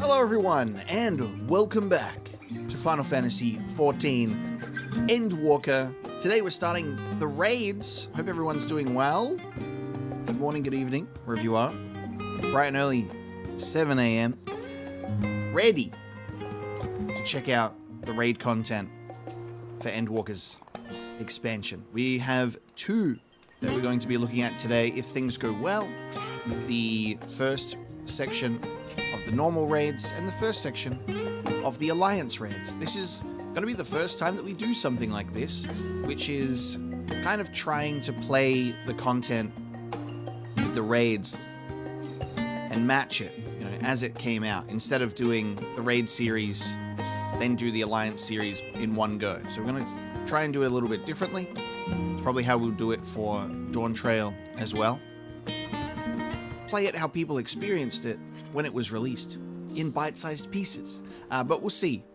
Hello everyone, and welcome back to Final Fantasy XIV Endwalker. Today we're starting the raids. Hope everyone's doing well. Good morning, good evening, wherever you are. Bright and early, 7 a.m. Ready to check out the raid content for Endwalker's expansion. We have two that we're going to be looking at today if things go well. The first section of the normal raids and the first section of the alliance raids. This is going to be the first time that we do something like this, which is kind of trying to play the content with the raids and match it, as it came out, instead of doing the raid series then do the alliance series in one go. So we're going to try and do it a little bit differently. It's probably how we'll do it for Dawn Trail as well. Play it how people experienced it when it was released, in bite-sized pieces. But we'll see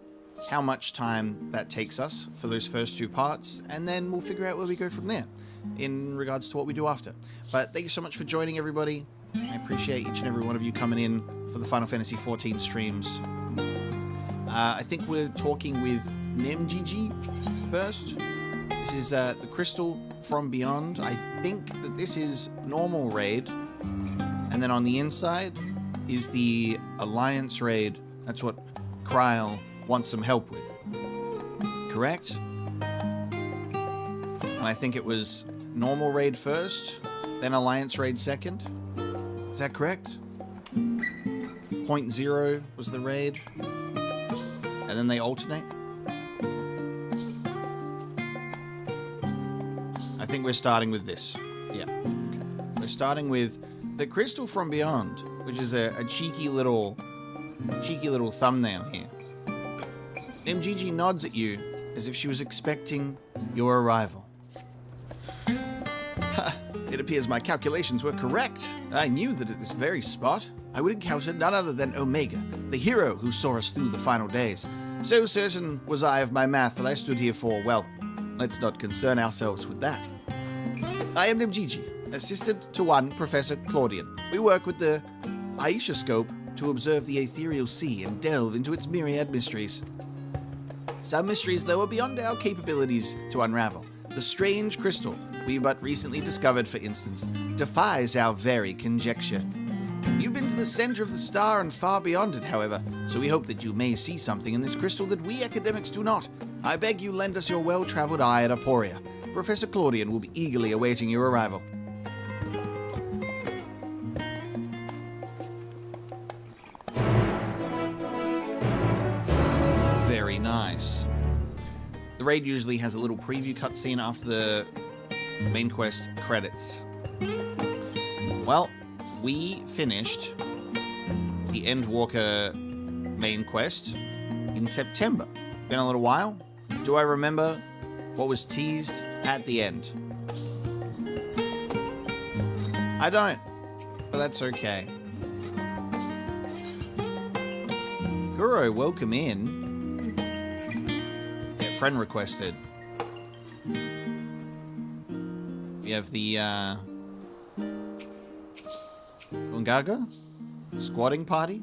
how much time that takes us for those first two parts, and then we'll figure out where we go from there in regards to what we do after. But thank you so much for joining, everybody. I appreciate each and every one of you coming in for the Final Fantasy XIV streams. I think we're talking with Nemgigi first. This is the Crystal from Beyond. I think that this is normal raid. And then on the inside is the Alliance raid. That's what Kryl wants some help with. Correct? And I think it was normal raid first, then Alliance raid second. Is that correct? 0.0 was the raid. And then they alternate. I think we're starting with this. Yeah. Okay. We're starting with the Crystal from Beyond, which is a cheeky little thumbnail here. MGG nods at you as if she was expecting your arrival. It appears my calculations were correct. I knew that at this very spot I would encounter none other than Omega, the hero who saw us through the final days. So certain was I of my math that I stood here for, well, let's not concern ourselves with that. I am Nemgigi, assistant to one Professor Claudian. We work with the Aisha scope to observe the ethereal sea and delve into its myriad mysteries. Some mysteries, though, are beyond our capabilities to unravel. The strange crystal we but recently discovered, for instance, defies our very conjecture. You've been to the center of the star and far beyond it, however, so we hope that you may see something in this crystal that we academics do not. I beg you lend us your well-traveled eye at Aporia. Professor Claudian will be eagerly awaiting your arrival. Very nice. The raid usually has a little preview cutscene after the main quest credits. Well, we finished the Endwalker main quest in September. Been a little while. Do I remember what was teased at the end? I don't, but that's okay. Kuro, welcome in. Yeah, friend requested. We have the Ungaga squatting party.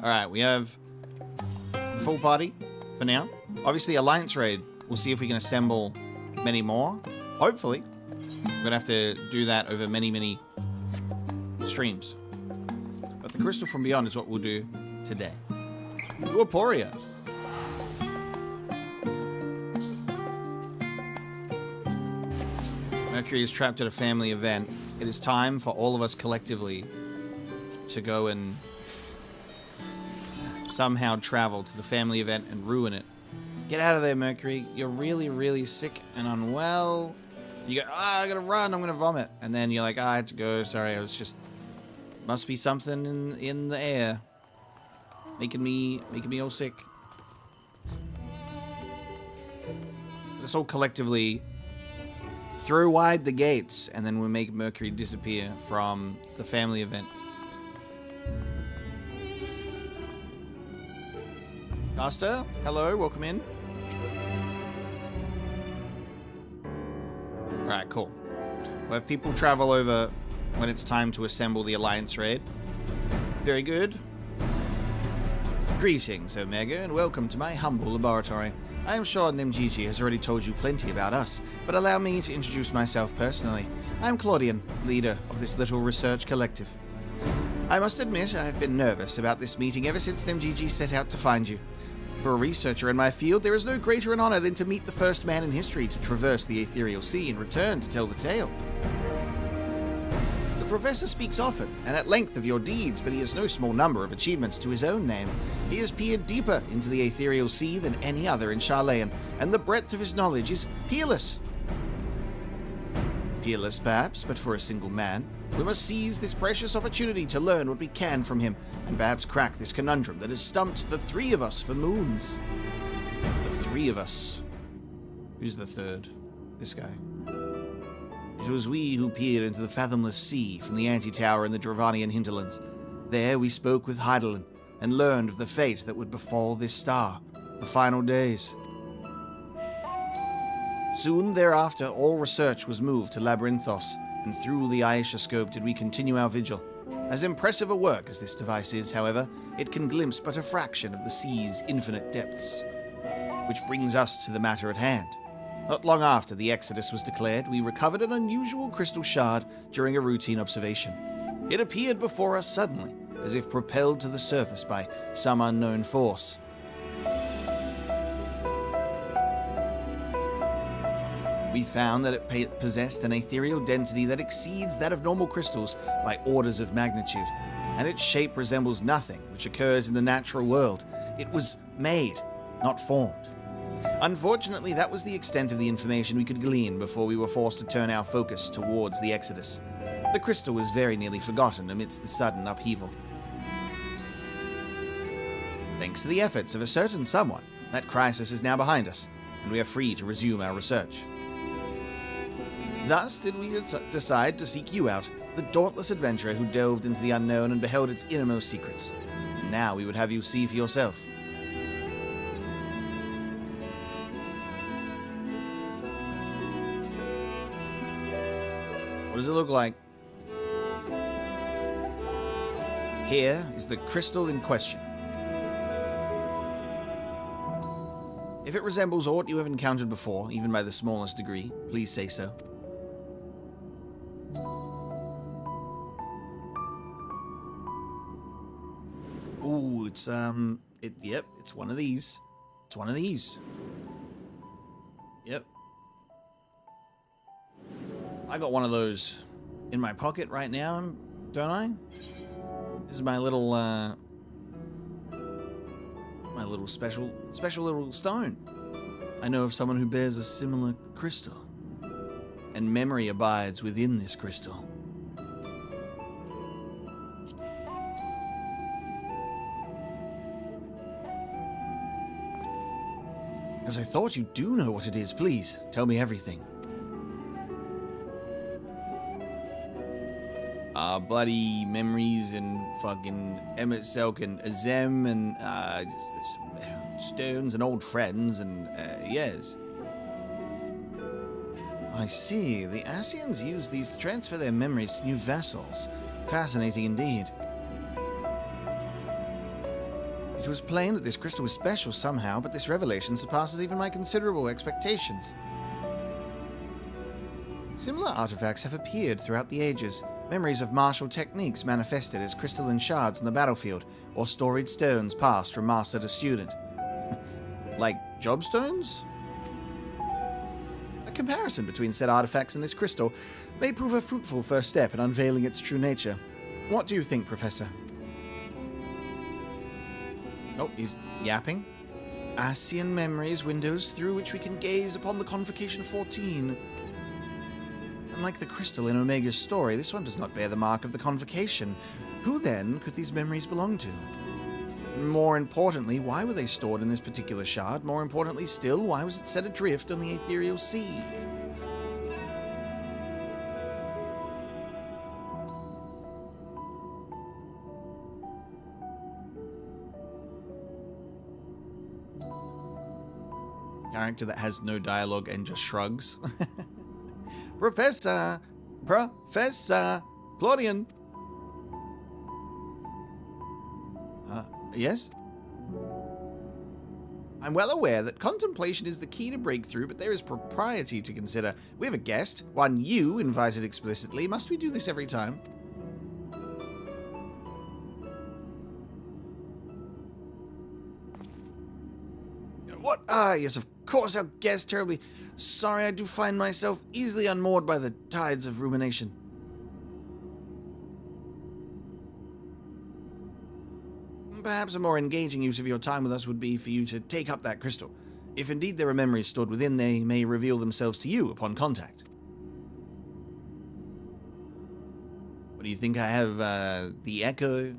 Alright, we have a full party for now. Obviously, Alliance raid, we'll see if we can assemble many more. Hopefully. We're going to have to do that over many, many streams. But the Crystal from Beyond is what we'll do today. To Aporia. Mercury is trapped at a family event. It is time for all of us collectively to go and somehow travel to the family event and ruin it. Get out of there, Mercury. You're really, really sick and unwell. You go, I gotta run, I'm gonna vomit. And then you're like, I had to go, sorry, I was just... Must be something in the air. Making me all sick. Let's all collectively Throw wide the gates, and then we'll make Mercury disappear from the family event. Caster, hello, welcome in. Alright, cool. We'll have people travel over when it's time to assemble the Alliance raid. Very good. Greetings, Omega, and welcome to my humble laboratory. I am sure Nemgigi has already told you plenty about us, but allow me to introduce myself personally. I am Claudian, leader of this little research collective. I must admit I have been nervous about this meeting ever since Nemgigi set out to find you. For a researcher in my field, there is no greater an honor than to meet the first man in history to traverse the Ethereal Sea and return to tell the tale. The Professor speaks often and at length of your deeds, but he has no small number of achievements to his own name. He has peered deeper into the Ethereal Sea than any other in Charlayan, and the breadth of his knowledge is peerless. Peerless, perhaps, but for a single man, we must seize this precious opportunity to learn what we can from him, and perhaps crack this conundrum that has stumped the three of us for moons. The three of us. Who's the third? This guy. It was we who peered into the fathomless sea from the antitower in the Dravanian hinterlands. There we spoke with Heidelin and learned of the fate that would befall this star, the final days. Soon thereafter, all research was moved to Labyrinthos, and through the Aeschascope did we continue our vigil. As impressive a work as this device is, however, it can glimpse but a fraction of the sea's infinite depths. Which brings us to the matter at hand. Not long after the Exodus was declared, we recovered an unusual crystal shard during a routine observation. It appeared before us suddenly, as if propelled to the surface by some unknown force. We found that it possessed an ethereal density that exceeds that of normal crystals by orders of magnitude, and its shape resembles nothing which occurs in the natural world. It was made, not formed. Unfortunately, that was the extent of the information we could glean before we were forced to turn our focus towards the Exodus. The crystal was very nearly forgotten amidst the sudden upheaval. Thanks to the efforts of a certain someone, that crisis is now behind us, and we are free to resume our research. Thus did we decide to seek you out, the dauntless adventurer who delved into the unknown and beheld its innermost secrets. And now we would have you see for yourself. What does it look like? Here is the crystal in question. If it resembles aught you have encountered before, even by the smallest degree, please say so. Ooh, it's it's one of these. It's one of these. Yep. I got one of those in my pocket right now, don't I? This is my little special little stone. I know of someone who bears a similar crystal, and memory abides within this crystal. As I thought you do know what it is, please, tell me everything. Bloody memories and fucking Emmett Selk and Azem and stones and old friends and yes. I see. The Asians use these to transfer their memories to new vessels. Fascinating indeed. It was plain that this crystal was special somehow, but this revelation surpasses even my considerable expectations. Similar artifacts have appeared throughout the ages. Memories of martial techniques manifested as crystalline shards in the battlefield, or storied stones passed from master to student. Like job stones? A comparison between said artifacts and this crystal may prove a fruitful first step in unveiling its true nature. What do you think, Professor? Oh, he's yapping. Asian memories, windows through which we can gaze upon the Convocation 14. Unlike the crystal in Omega's story, this one does not bear the mark of the Convocation. Who, then, could these memories belong to? More importantly, why were they stored in this particular shard? More importantly still, why was it set adrift on the Ethereal Sea? character that has no dialogue and just shrugs. Professor Claudian. Yes? I'm well aware that contemplation is the key to breakthrough, but there is propriety to consider. We have a guest, one you invited explicitly. Must we do this every time? What? Ah, yes, of course, our guest. Terribly sorry, I do find myself easily unmoored by the tides of rumination. Perhaps a more engaging use of your time with us would be for you to take up that crystal. If indeed there are memories stored within, they may reveal themselves to you upon contact. What do you think I have, the echo?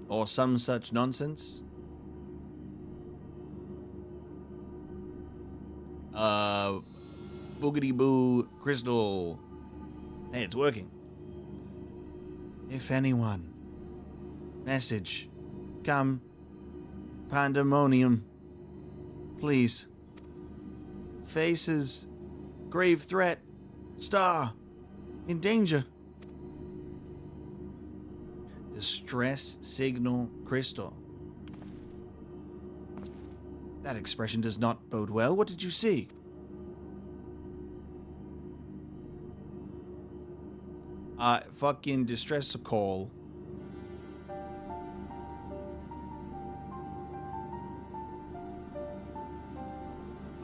Or some such nonsense? Boogity boo crystal. Hey, it's working. If anyone. Message. Come. Pandæmonium. Please. Faces. Grave threat. Star. In danger. Distress signal crystal. That expression does not bode well. What did you see? Fucking distress call.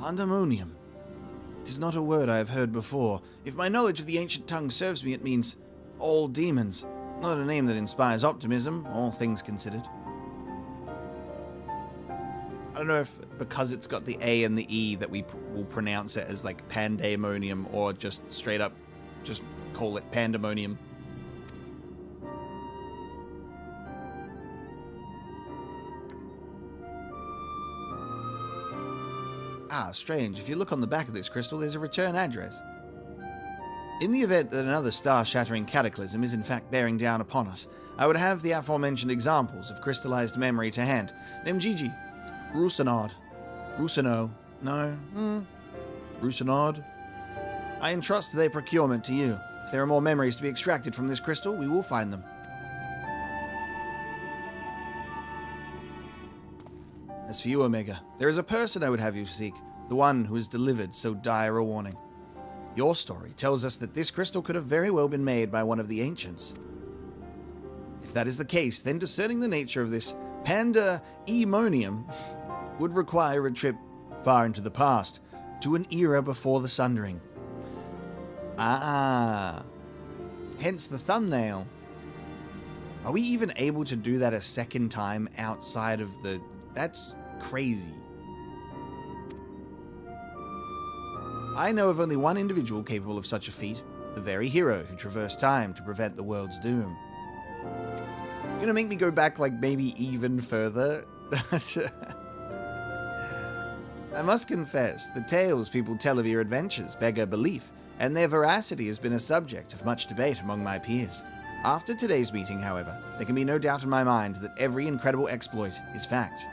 Pandæmonium. It is not a word I have heard before. If my knowledge of the ancient tongue serves me, it means all demons. Not a name that inspires optimism, all things considered. I don't know if because it's got the A and the E that we will pronounce it as like Pandaemonium, or just straight up just call it Pandæmonium. Ah, strange. If you look on the back of this crystal, there's a return address. In the event that another star-shattering cataclysm is in fact bearing down upon us, I would have the aforementioned examples of crystallized memory to hand. Nemgigi. Rusinod. Rusino. No. Rusinod. I entrust their procurement to you. If there are more memories to be extracted from this crystal, we will find them. As for you, Omega, there is a person I would have you seek, the one who has delivered so dire a warning. Your story tells us that this crystal could have very well been made by one of the ancients. If that is the case, then discerning the nature of this Pandaemonium would require a trip far into the past, to an era before the Sundering. Ah, hence the thumbnail. Are we even able to do that a second time outside of the... That's crazy. I know of only one individual capable of such a feat, the very hero who traversed time to prevent the world's doom. You're gonna make me go back, like, maybe even further? I must confess, the tales people tell of your adventures beggar belief, and their veracity has been a subject of much debate among my peers. After today's meeting, however, there can be no doubt in my mind that every incredible exploit is fact.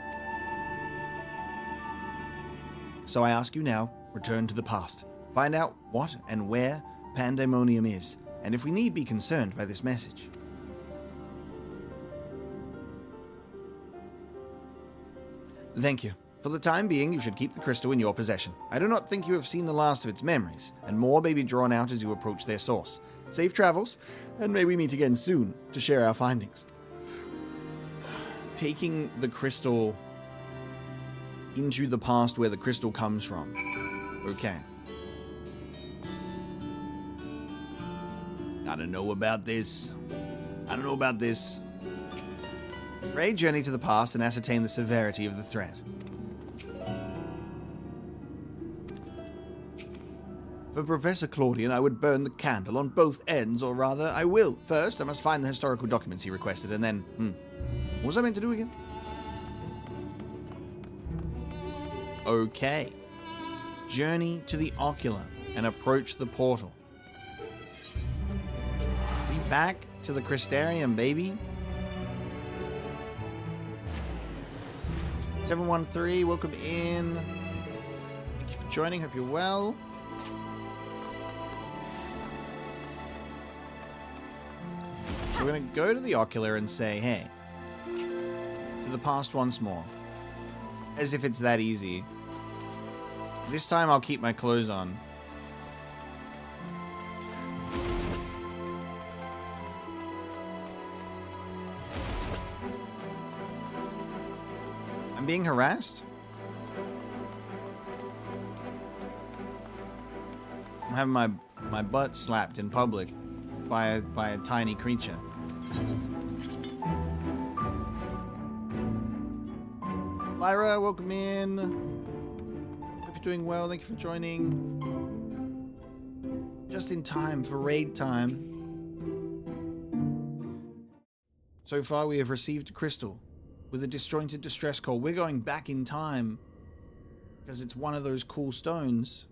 So I ask you now, return to the past. Find out what and where Pandaemonium is, and if we need be concerned by this message. Thank you. For the time being, you should keep the crystal in your possession. I do not think you have seen the last of its memories, and more may be drawn out as you approach their source. Safe travels, and may we meet again soon to share our findings. Taking the crystal into the past where the crystal comes from. Okay. I don't know about this. Ray journey to the past and ascertain the severity of the threat. For Professor Claudian, I would burn the candle on both ends, or rather, I will. First, I must find the historical documents he requested, and then... What was I meant to do again? Okay. Journey to the ocular and approach the portal. Be back to the Crystarium, baby. 713, welcome in. Thank you for joining. Hope you're well. So we're going to go to the ocular and say, hey, to the past once more. As if it's that easy. This time I'll keep my clothes on. I'm being harassed? I'm having my butt slapped in public by a tiny creature. Lyra, welcome in. Hope you're doing well. Thank you for joining. Just in time for raid time. So far we have received a crystal with a disjointed distress call. We're going back in time because it's one of those cool stones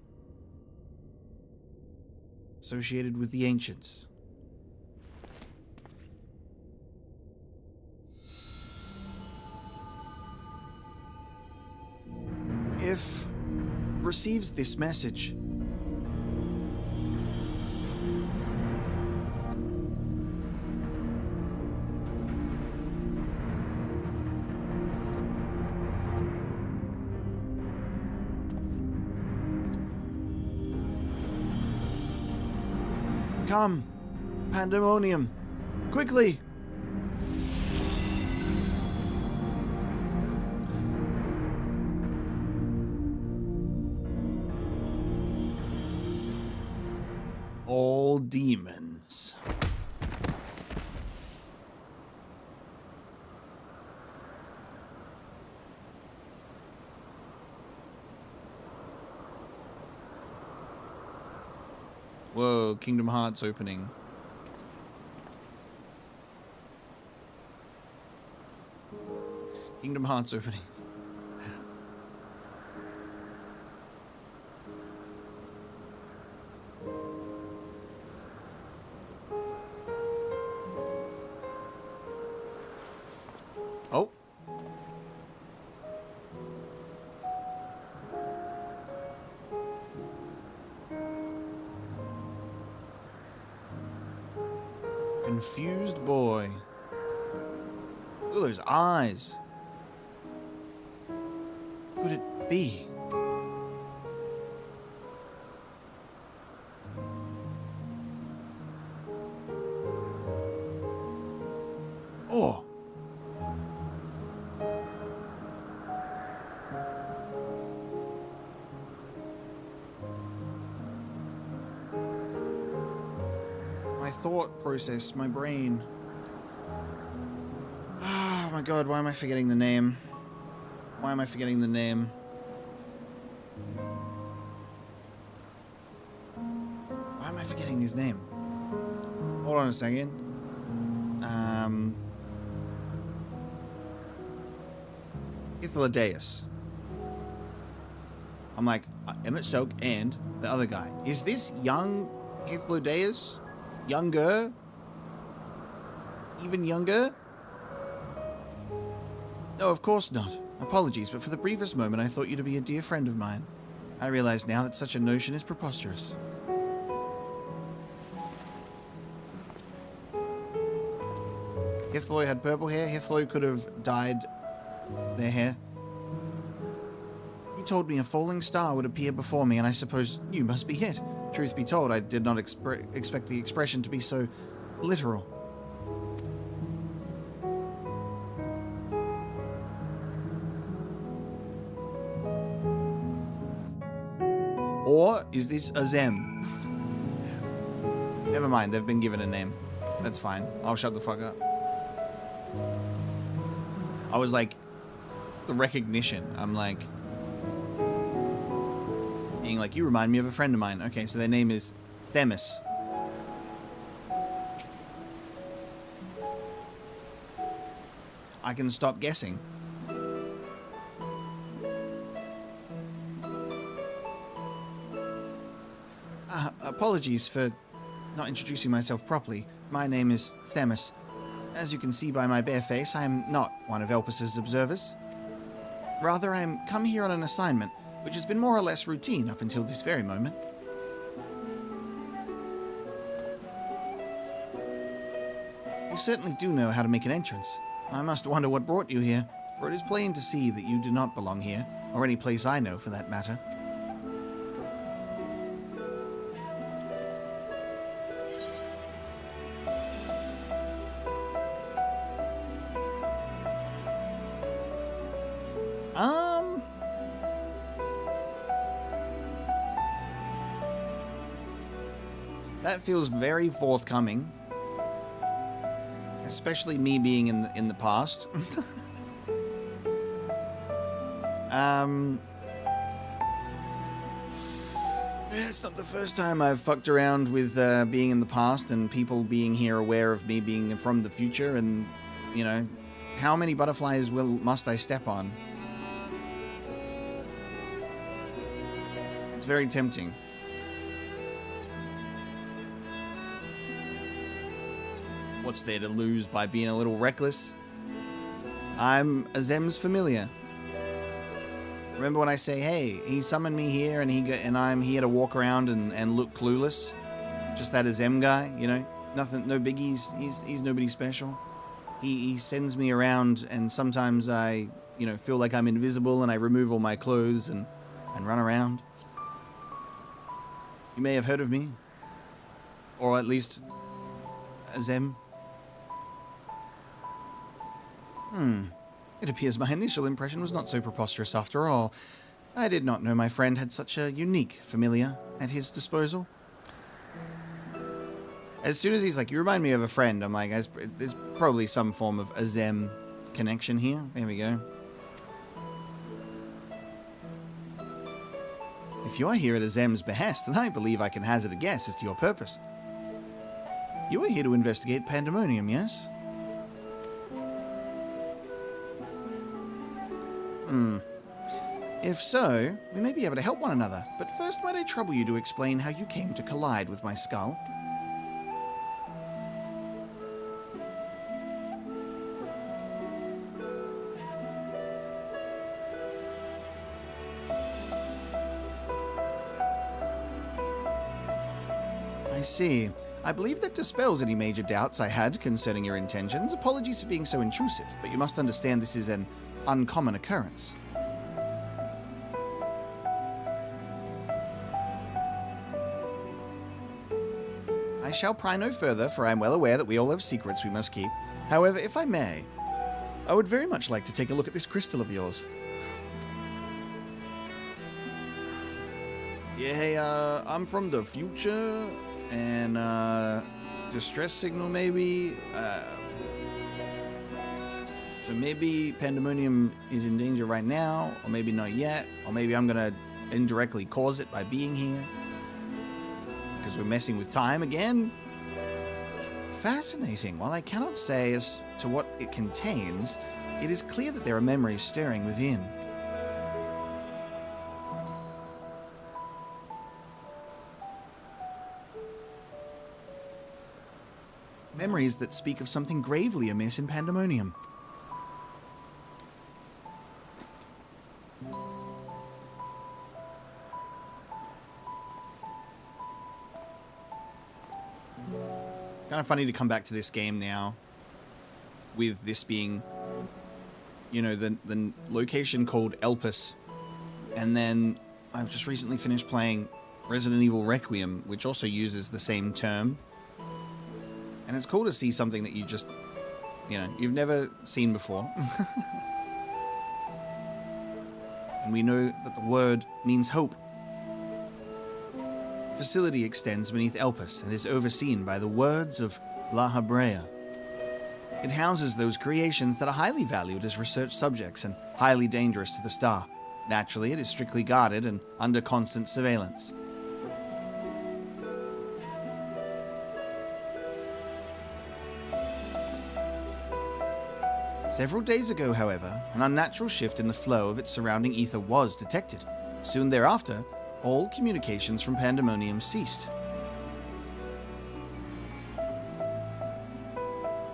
associated with the ancients. If receives this message, come, Pandæmonium, quickly! All demons. Whoa, Kingdom Hearts opening. Kingdom Hearts opening. Oh. Confused boy. Look at those eyes. Could it be? Oh. My thought process, my brain. Oh my god, why am I forgetting the name? Why am I forgetting the name? Why am I forgetting his name? Hold on a second. Hythlodaeus. I'm like, Emmett Soak and the other guy. Is this young Hythlodaeus? Younger? Even younger? No, of course not. Apologies, but for the briefest moment I thought you to be a dear friend of mine. I realize now that such a notion is preposterous. Hythloy had purple hair. Hythloy could have dyed their hair. You told me a falling star would appear before me, and I suppose you must be it. Truth be told, I did not expect the expression to be so literal. Or is this a Zem? Never mind, they've been given a name. That's fine. I'll shut the fuck up. I was like, the recognition. I'm like, being like, you remind me of a friend of mine. Okay, so their name is Themis. I can stop guessing. Apologies for not introducing myself properly. My name is Themis. As you can see by my bare face, I am not one of Elpis's observers. Rather, I am come here on an assignment. which has been more or less routine up until this very moment. You certainly do know how to make an entrance. I must wonder what brought you here, for it is plain to see that you do not belong here, or any place I know for that matter. That feels very forthcoming. Especially me being in the past. It's not the first time I've fucked around with being in the past and people being here aware of me being from the future, and, you know, how many butterflies must I step on? It's very tempting. What's there to lose by being a little reckless? I'm Azem's familiar. Remember when I say, hey, he summoned me here and I'm here to walk around and look clueless? Just that Azem guy, you know? Nothing, no biggies. He's nobody special. He sends me around, and sometimes I, you know, feel like I'm invisible and I remove all my clothes and run around. You may have heard of me. Or at least Azem. It appears my initial impression was not so preposterous after all. I did not know my friend had such a unique familiar at his disposal. As soon as he's like, you remind me of a friend, I'm like, there's probably some form of Azem connection here. There we go. If you are here at Azem's behest, then I believe I can hazard a guess as to your purpose. You are here to investigate Pandæmonium, yes? If so, we may be able to help one another, but first might I trouble you to explain how you came to collide with my skull? I see. I believe that dispels any major doubts I had concerning your intentions. Apologies for being so intrusive, but you must understand this is an uncommon occurrence. I shall pry no further, for I am well aware that we all have secrets we must keep. However, if I may, I would very much like to take a look at this crystal of yours. Yeah, hey, I'm from the future, and, distress signal maybe, so maybe Pandæmonium is in danger right now, or maybe not yet, or maybe I'm gonna indirectly cause it by being here. Because we're messing with time again? Fascinating. While I cannot say as to what it contains, it is clear that there are memories stirring within. Memories that speak of something gravely amiss in Pandæmonium. Kind of funny to come back to this game now with this being, you know, the location called Elpis, and then I've just recently finished playing Resident Evil Requiem, which also uses the same term, and it's cool to see something that you just, you know, you've never seen before. And we know that the word means hope. The facility extends beneath Elpis and is overseen by the words of La Habrea. It houses those creations that are highly valued as research subjects and highly dangerous to the star. Naturally, it is strictly guarded and under constant surveillance. Several days ago, however, an unnatural shift in the flow of its surrounding ether was detected. Soon thereafter, all communications from Pandæmonium ceased.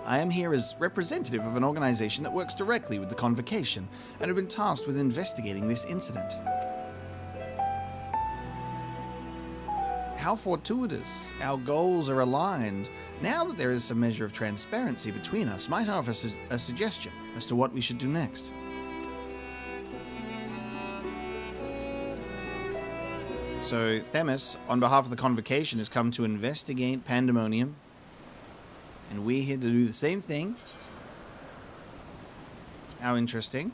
I am here as representative of an organization that works directly with the Convocation and have been tasked with investigating this incident. How fortuitous. Our goals are aligned. Now that there is some measure of transparency between us, might I offer a suggestion as to what we should do next? So Themis, on behalf of the Convocation, has come to investigate Pandæmonium. And we're here to do the same thing. How interesting.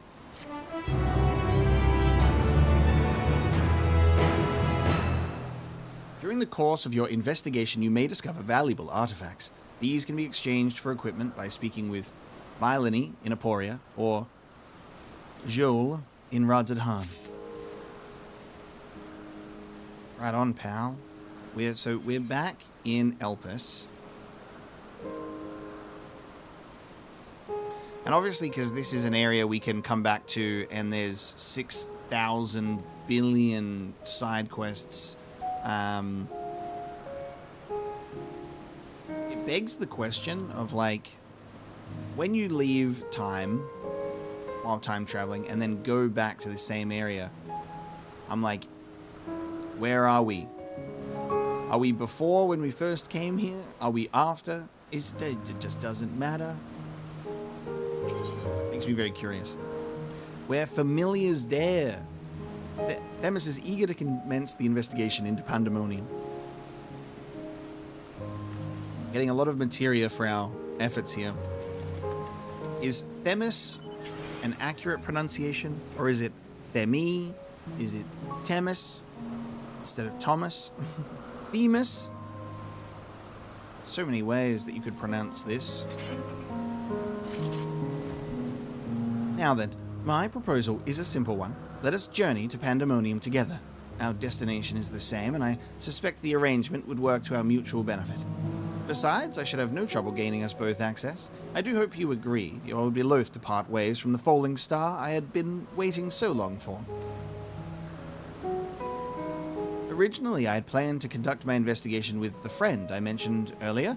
During the course of your investigation, you may discover valuable artifacts. These can be exchanged for equipment by speaking with Mylene in Aporia or Joel in Radzadhan. Right on, pal. We're back in Elpis. And obviously, because this is an area we can come back to, and there's 6,000 billion side quests, it begs the question of, like, when you leave time while time traveling and then go back to the same area, I'm like, where are we? Are we before when we first came here? Are we after? It just doesn't matter. Makes me very curious. Where familiars dare. Themis is eager to commence the investigation into Pandaemonium. Getting a lot of materia for our efforts here. Is Themis an accurate pronunciation? Or is it Themi? Is it Themis instead of Thomas? Themis? So many ways that you could pronounce this. Now then, my proposal is a simple one. Let us journey to Pandaemonium together. Our destination is the same, and I suspect the arrangement would work to our mutual benefit. Besides, I should have no trouble gaining us both access. I do hope you agree. You would be loath to part ways from the falling star I had been waiting so long for. Originally, I had planned to conduct my investigation with the friend I mentioned earlier.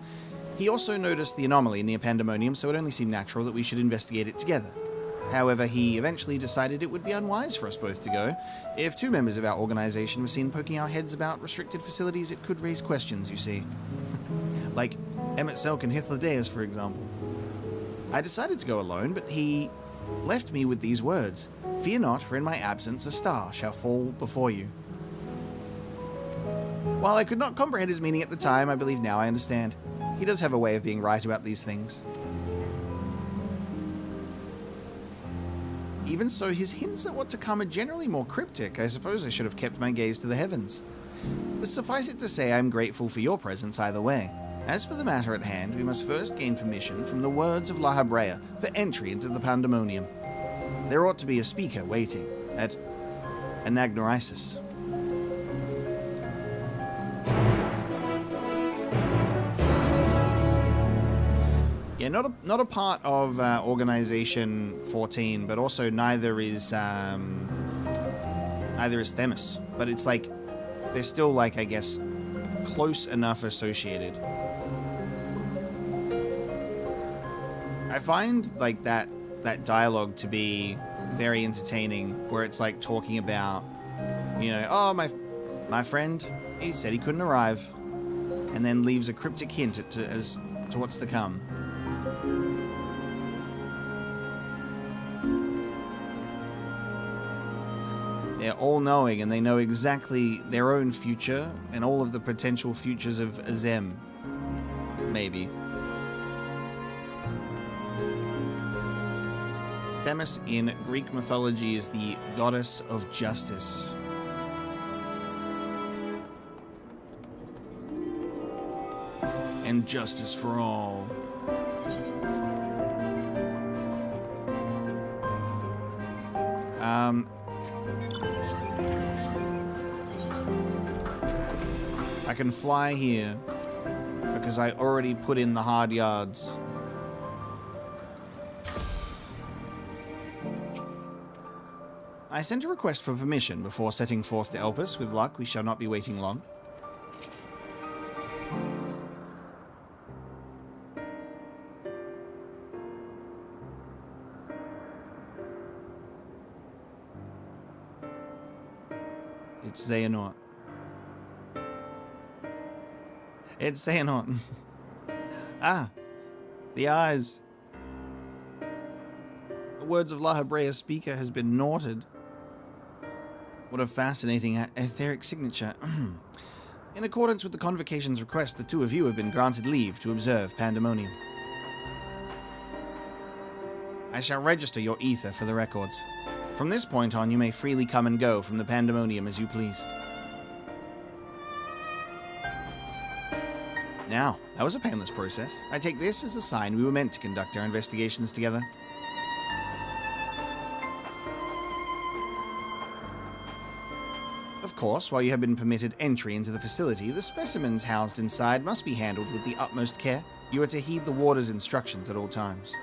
He also noticed the anomaly near Pandaemonium, so it only seemed natural that we should investigate it together. However, he eventually decided it would be unwise for us both to go. If two members of our organization were seen poking our heads about restricted facilities, it could raise questions, you see. Like Emmett Selk and Hythlodaeus, for example. I decided to go alone, but he left me with these words. Fear not, for in my absence a star shall fall before you. While I could not comprehend his meaning at the time, I believe now I understand. He does have a way of being right about these things. Even so, his hints at what to come are generally more cryptic. I suppose I should have kept my gaze to the heavens. But suffice it to say, I am grateful for your presence either way. As for the matter at hand, we must first gain permission from the words of La Habrea for entry into the Pandaemonium. There ought to be a speaker waiting at Anagnorisis. Yeah, not a part of Organization 14, but also neither is Themis. But it's like they're still, like, I guess, close enough associated. I find like that dialogue to be very entertaining, where it's like talking about, you know, oh, my friend, he said he couldn't arrive, and then leaves a cryptic hint as to what's to come. They're all-knowing, and they know exactly their own future and all of the potential futures of Azem. Maybe. Themis in Greek mythology is the goddess of justice. And justice for all. I can fly here because I already put in the hard yards. I sent a request for permission before setting forth to Elpis. With luck, we shall not be waiting long. It's Xehanort. It's Xehanort. Ah, the eyes. The words of La Habrea speaker has been noted. What a fascinating etheric signature. In accordance with the Convocation's request, the two of you have been granted leave to observe Pandæmonium. I shall register your ether for the records. From this point on, you may freely come and go from the Pandaemonium as you please. Now, that was a painless process. I take this as a sign we were meant to conduct our investigations together. Of course, while you have been permitted entry into the facility, the specimens housed inside must be handled with the utmost care. You are to heed the warder's instructions at all times.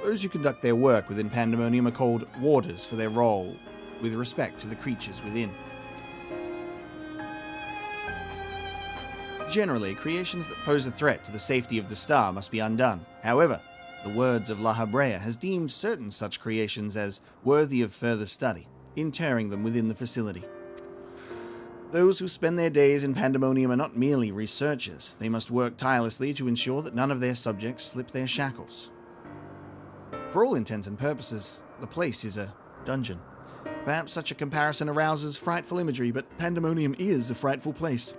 Those who conduct their work within Pandaemonium are called warders for their role with respect to the creatures within. Generally, creations that pose a threat to the safety of the star must be undone. However, the words of La Habrea has deemed certain such creations as worthy of further study, interring them within the facility. Those who spend their days in Pandaemonium are not merely researchers. They must work tirelessly to ensure that none of their subjects slip their shackles. For all intents and purposes, the place is a dungeon. Perhaps such a comparison arouses frightful imagery, but Pandaemonium is a frightful place.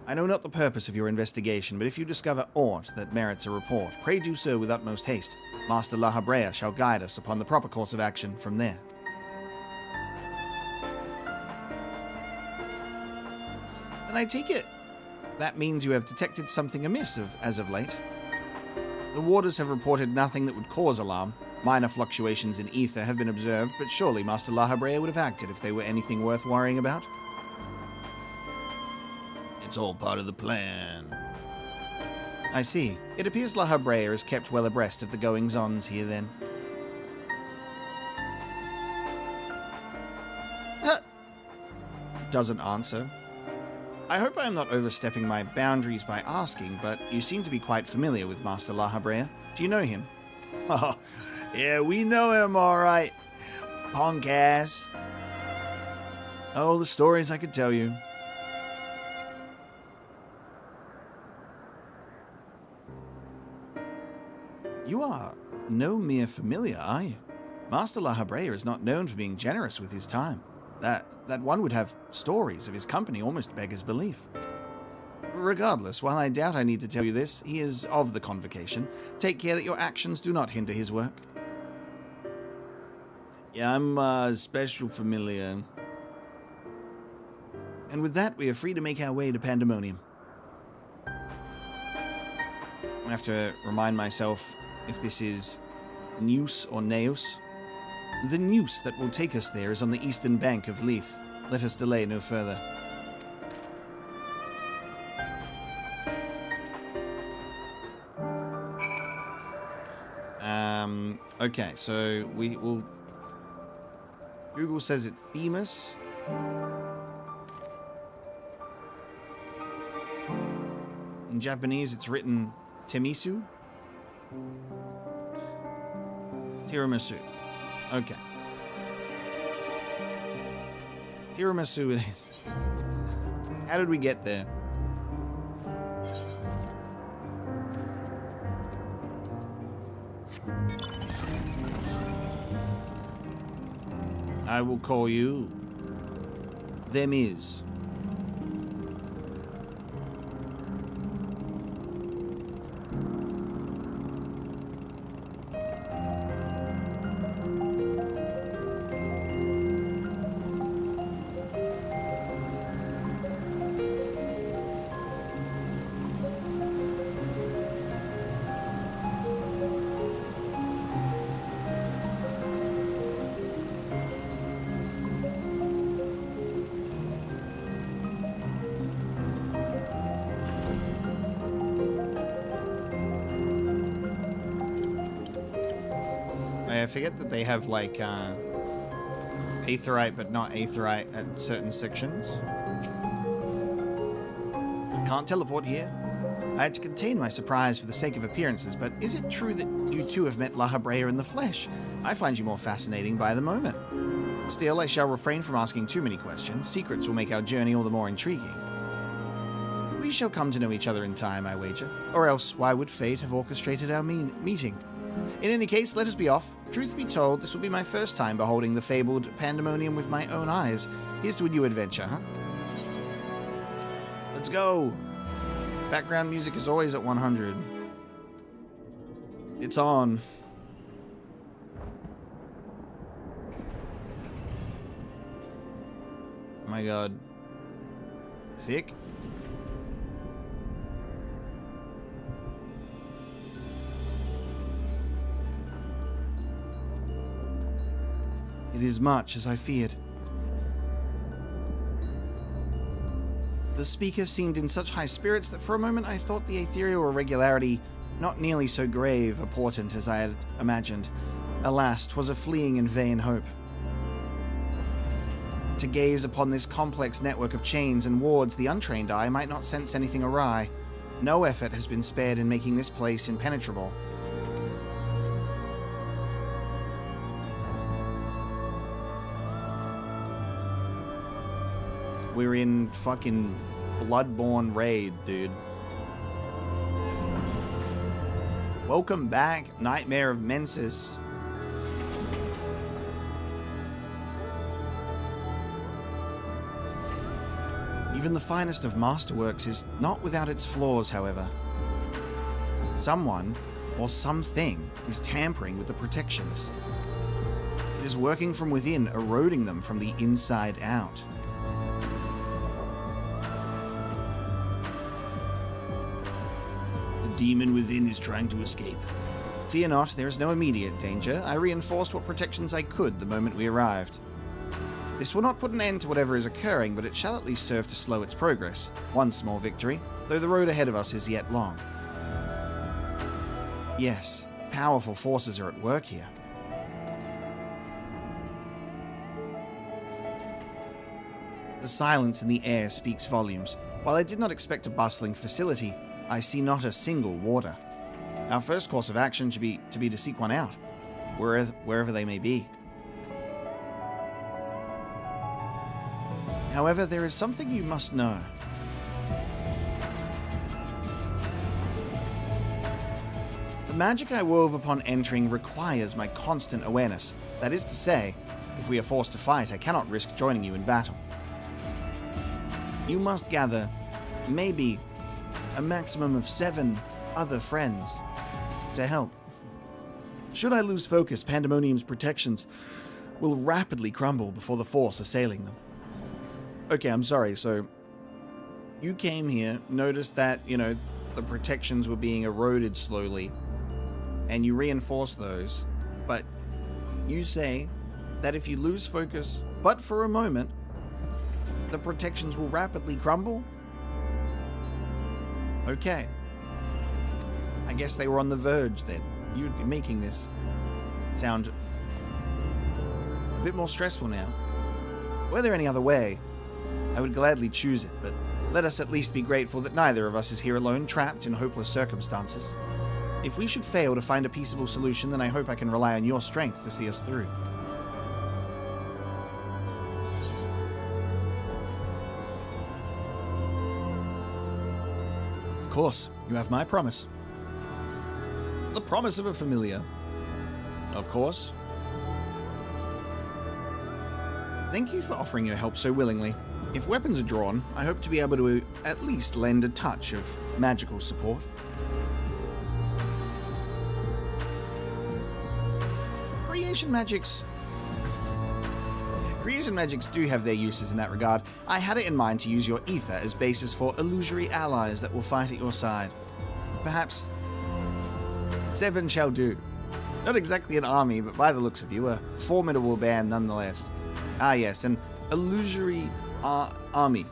I know not the purpose of your investigation, but if you discover aught that merits a report, pray do so with utmost haste. Master La Habrea shall guide us upon the proper course of action from there. And I take it that means you have detected something amiss as of late. The warders have reported nothing that would cause alarm. Minor fluctuations in ether have been observed, but surely Master La Habrea would have acted if they were anything worth worrying about. It's all part of the plan. I see. It appears La Habrea is kept well abreast of the goings-ons here, then. Doesn't answer. I hope I am not overstepping my boundaries by asking, but you seem to be quite familiar with Master La Habrea. Do you know him? Oh, yeah, we know him, all right. Punk ass. Oh, the stories I could tell you. You are no mere familiar, are you? Master La Habrea is not known for being generous with his time. That one would have stories of his company almost beggars belief. Regardless, while I doubt I need to tell you this, he is of the Convocation. Take care that your actions do not hinder his work. Yeah, I'm special familiar. And with that, we are free to make our way to Pandaemonium. I have to remind myself if this is Neus or Neus. The Neus that will take us there is on the eastern bank of Leith. Let us delay no further. Okay, so we will... Google says it's Themis. In Japanese, it's written Temisu. Tiramisu. Okay. Tiramisu it is. How did we get there? I will call you Them Is. I forget that they have, like, aetherite, but not aetherite at certain sections. I can't teleport here. I had to contain my surprise for the sake of appearances, but is it true that you two have met La Habrea in the flesh? I find you more fascinating by the moment. Still, I shall refrain from asking too many questions. Secrets will make our journey all the more intriguing. We shall come to know each other in time, I wager. Or else, why would fate have orchestrated our meeting? In any case, let us be off. Truth be told, this will be my first time beholding the fabled Pandæmonium with my own eyes. Here's to a new adventure, huh? Let's go! Background music is always at 100. It's on. Oh my god. Sick? It is much as I feared. The speaker seemed in such high spirits that for a moment I thought the ethereal irregularity not nearly so grave a portent as I had imagined. Alas, 'twas a fleeting and vain hope. To gaze upon this complex network of chains and wards, the untrained eye might not sense anything awry. No effort has been spared in making this place impenetrable. We're in fucking Bloodborne raid, dude. Welcome back, Nightmare of Mensis. Even the finest of masterworks is not without its flaws, however. Someone, or something, is tampering with the protections. It is working from within, eroding them from the inside out. The demon within is trying to escape. Fear not, there is no immediate danger. I reinforced what protections I could the moment we arrived. This will not put an end to whatever is occurring, but it shall at least serve to slow its progress. One small victory, though the road ahead of us is yet long. Yes, powerful forces are at work here. The silence in the air speaks volumes. While I did not expect a bustling facility, I see not a single warder. Our first course of action should be to seek one out, wherever they may be. However, there is something you must know. The magic I wove upon entering requires my constant awareness. That is to say, if we are forced to fight, I cannot risk joining you in battle. You must gather, maybe, a maximum of 7 other friends to help. Should I lose focus, Pandæmonium's protections will rapidly crumble before the force assailing them. Okay, I'm sorry, so you came here, noticed that, the protections were being eroded slowly, and you reinforced those, but you say that if you lose focus, but for a moment, the protections will rapidly crumble? Okay. I guess they were on the verge then. You'd be making this sound a bit more stressful now. Were there any other way, I would gladly choose it, but let us at least be grateful that neither of us is here alone, trapped in hopeless circumstances. If we should fail to find a peaceable solution, then I hope I can rely on your strength to see us through. Of course, you have my promise. The promise of a familiar. Of course. Thank you for offering your help so willingly. If weapons are drawn, I hope to be able to at least lend a touch of magical support. Creation magics do have their uses in that regard. I had it in mind to use your ether as basis for illusory allies that will fight at your side. Perhaps 7 shall do. Not exactly an army, but by the looks of you, a formidable band nonetheless. Ah yes, an illusory army.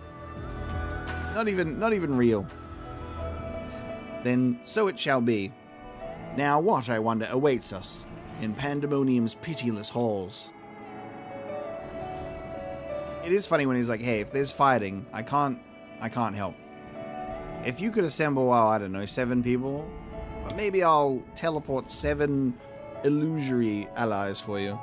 Not even real. Then so it shall be. Now what, I wonder, awaits us in Pandæmonium's pitiless halls? It is funny when he's like, hey, if there's fighting, I can't help. If you could assemble, well, I don't know, 7 people, but maybe I'll teleport 7 illusory allies for you.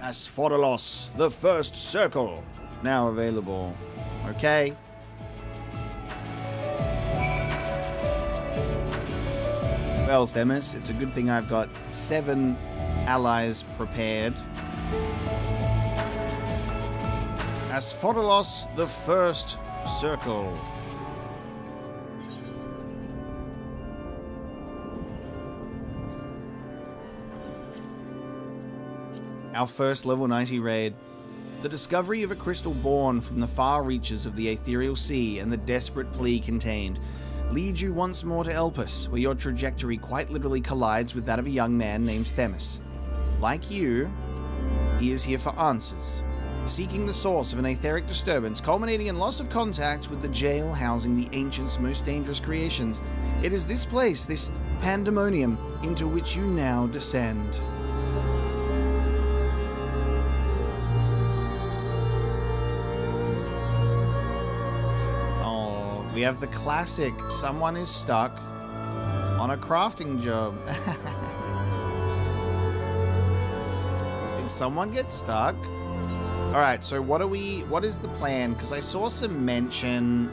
Asphodelos, the first circle, now available. Okay. Well, Themis, it's a good thing I've got 7 allies prepared. Asphodelos, the first circle. Our first level 90 raid. The discovery of a crystal born from the far reaches of the ethereal sea and the desperate plea contained leads you once more to Elpis, where your trajectory quite literally collides with that of a young man named Themis. Like you, he is here for answers, seeking the source of an etheric disturbance culminating in loss of contact with the jail housing the ancients' most dangerous creations. It is this place, this Pandaemonium, into which you now descend. We have the classic, someone is stuck on a crafting job. Did someone get stuck? Alright, so what is the plan? Because I saw some mention,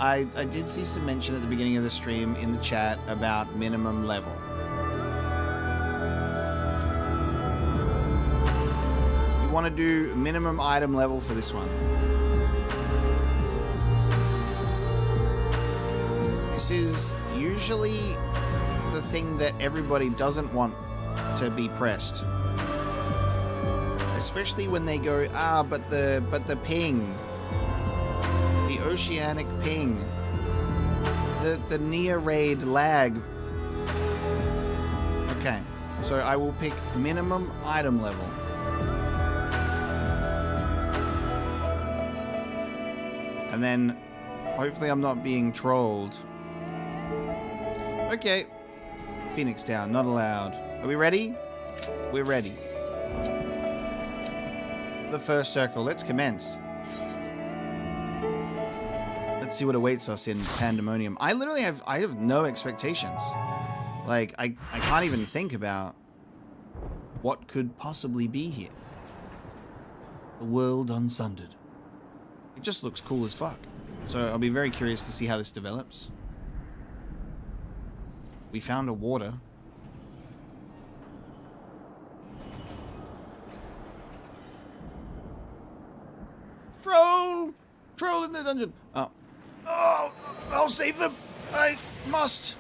I did see some mention at the beginning of the stream in the chat about minimum level. We want to do minimum item level for this one. This is usually the thing that everybody doesn't want to be pressed. Especially when they go, but the ping. The oceanic ping. The near raid lag. Okay, so I will pick minimum item level. And then hopefully I'm not being trolled. Okay. Phoenix down, not allowed. Are we ready? We're ready. The first circle, let's commence. Let's see what awaits us in Pandaemonium. I have no expectations. Like, I can't even think about what could possibly be here. The world unsundered. It just looks cool as fuck. So I'll be very curious to see how this develops. We found a water. Troll! Troll in the dungeon. Oh, I'll save them. I must.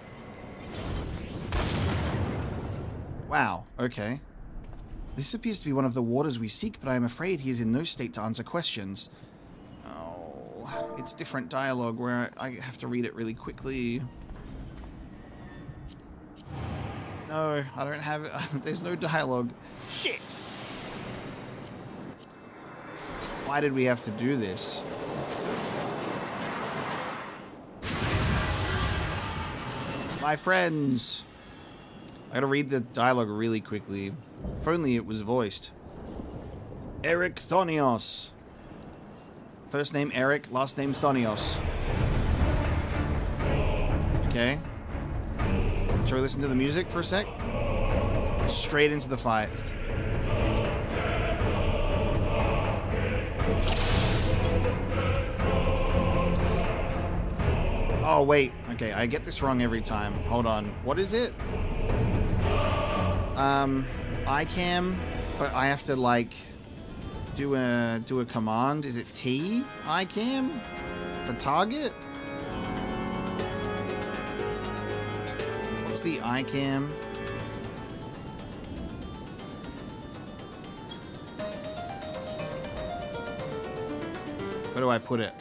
Wow, okay. This appears to be one of the waters we seek, but I am afraid he is in no state to answer questions. Oh, it's different dialogue where I have to read it really quickly. No, I don't have it. There's no dialogue. Shit. Why did we have to do this? My friends. I gotta read the dialogue really quickly. If only it was voiced. Eric Thonios. First name Eric, last name Thonios. Okay. Shall we listen to the music for a sec? Straight into the fight. Oh, wait. Okay, I get this wrong every time. Hold on. What is it? ICAM, but I have to, like, do a command. Is it T? ICAM? For target? What's the ICAM? Where do I put it?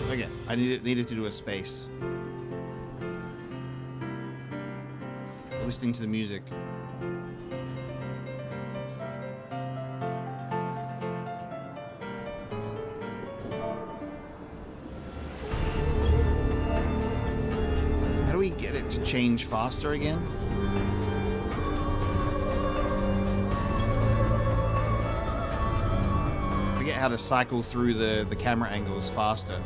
Okay, I needed to do a space. Listening to the music. How do we get it to change faster again? how to cycle through the camera angles faster.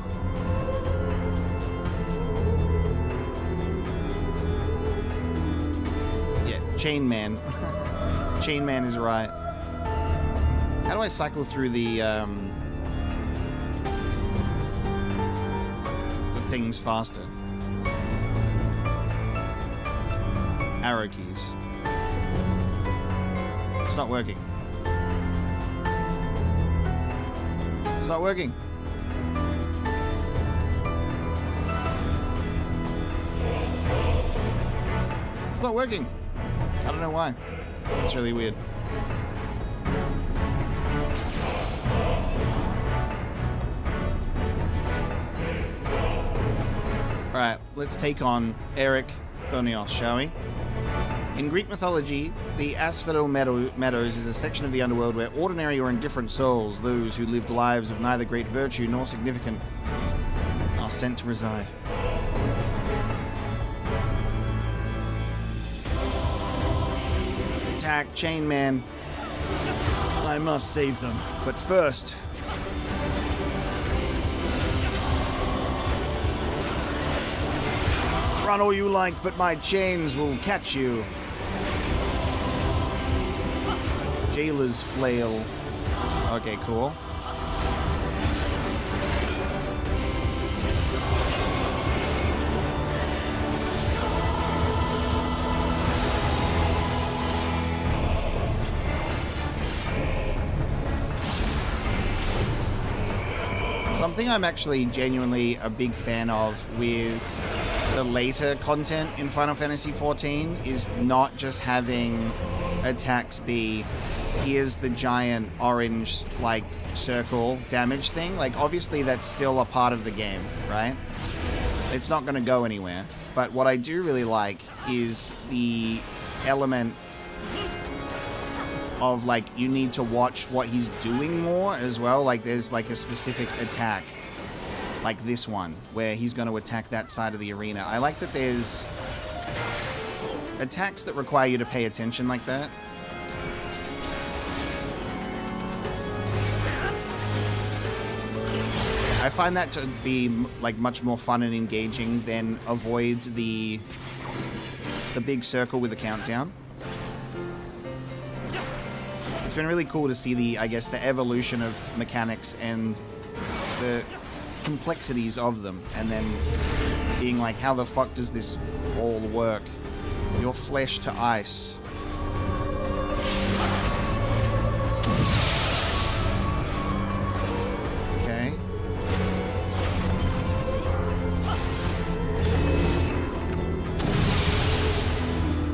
Yeah, Chain Man. Chain Man is right. How do I cycle through the things faster? Arrow keys. It's not working. It's not working. It's not working. I don't know why. It's really weird. Alright, let's take on Eric Thonios, shall we? In Greek mythology, the Asphodel Meadows is a section of the underworld where ordinary or indifferent souls, those who lived lives of neither great virtue nor significant, are sent to reside. Attack, Chain Man. I must save them, but first... Run all you like, but my chains will catch you. Jailer's Flail. Okay, cool. Something I'm actually genuinely a big fan of with the later content in Final Fantasy XIV is not just having attacks be, here's the giant orange, like, circle damage thing. Like, obviously that's still a part of the game, right? It's not going to go anywhere. But what I do really like is the element of, like, you need to watch what he's doing more as well. Like, there's, like, a specific attack, like this one, where he's going to attack that side of the arena. I like that there's attacks that require you to pay attention like that. I find that to be, like, much more fun and engaging than avoid the big circle with the countdown. It's been really cool to see the, I guess, the evolution of mechanics and the complexities of them, and then being like, how the fuck does this all work? Your flesh to ice. Okay.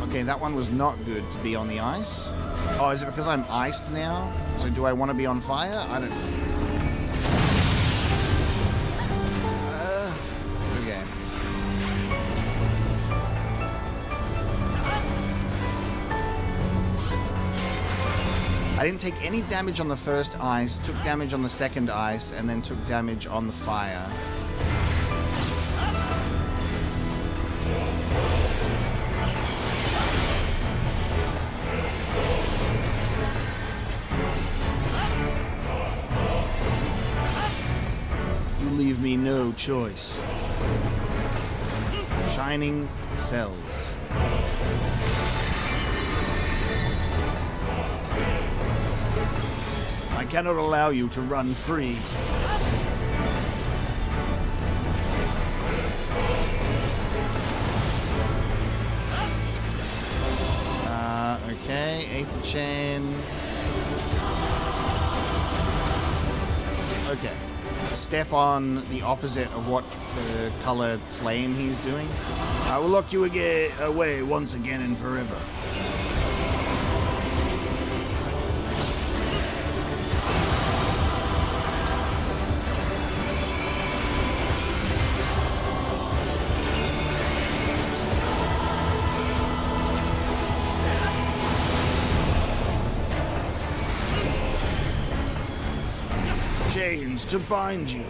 Okay, that one was not good to be on the ice. Oh, is it because I'm iced now? So do I want to be on fire? I don't... Okay. I didn't take any damage on the first ice, took damage on the second ice, and then took damage on the fire. Leave me no choice. Shining cells. I cannot allow you to run free. Okay, Aether Chain. Okay. Step on the opposite of what the colored flame he's doing. I will lock you away once again and forever. Chains to bind you.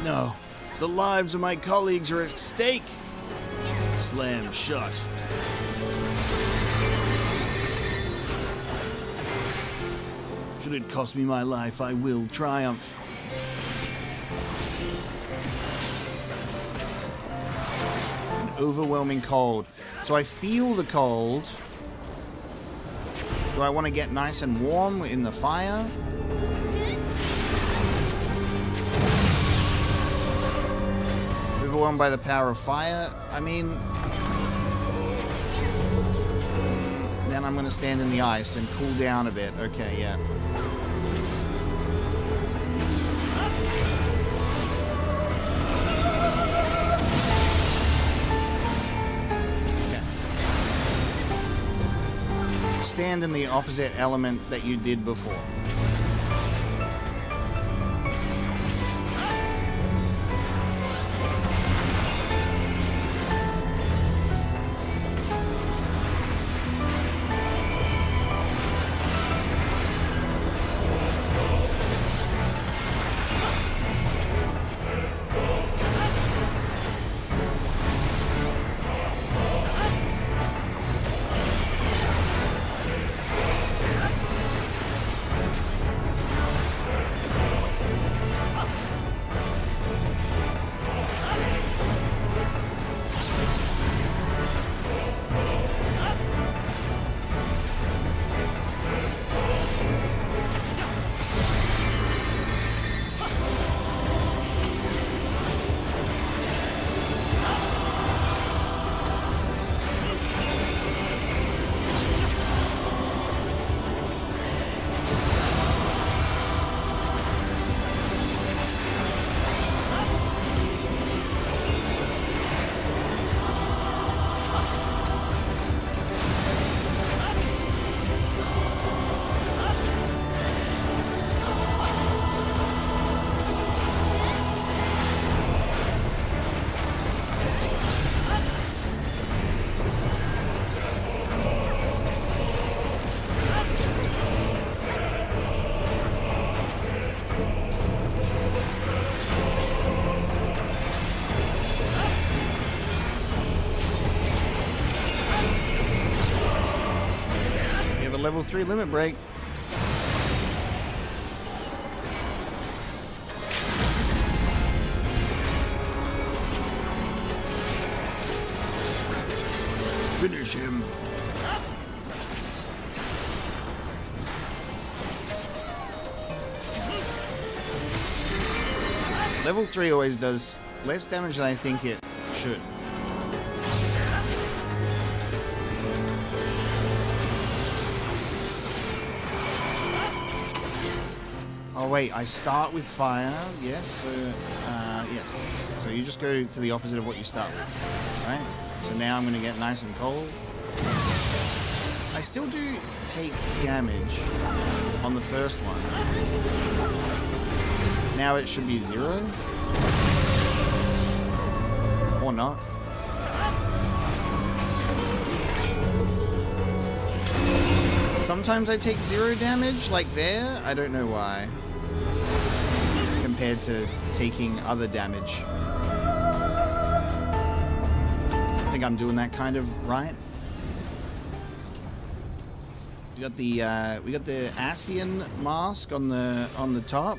No, the lives of my colleagues are at stake. Slam shut. Should it cost me my life, I will triumph. An overwhelming cold. So I feel the cold. Do I want to get nice and warm in the fire? Overwhelmed by the power of fire? I mean... Then I'm going to stand in the ice and cool down a bit. Okay, yeah. Stand in the opposite element that you did before. Level 3 limit break. Finish him. Level 3 always does less damage than I think it should. Oh wait, I start with fire, yes, so, yes. So you just go to the opposite of what you start with, right? So now I'm going to get nice and cold. I still do take damage on the first one. Now it should be 0. Or not. Sometimes I take 0 damage, like there. I don't know why. Compared to taking other damage. I think I'm doing that kind of right. We got the Asian mask on the top.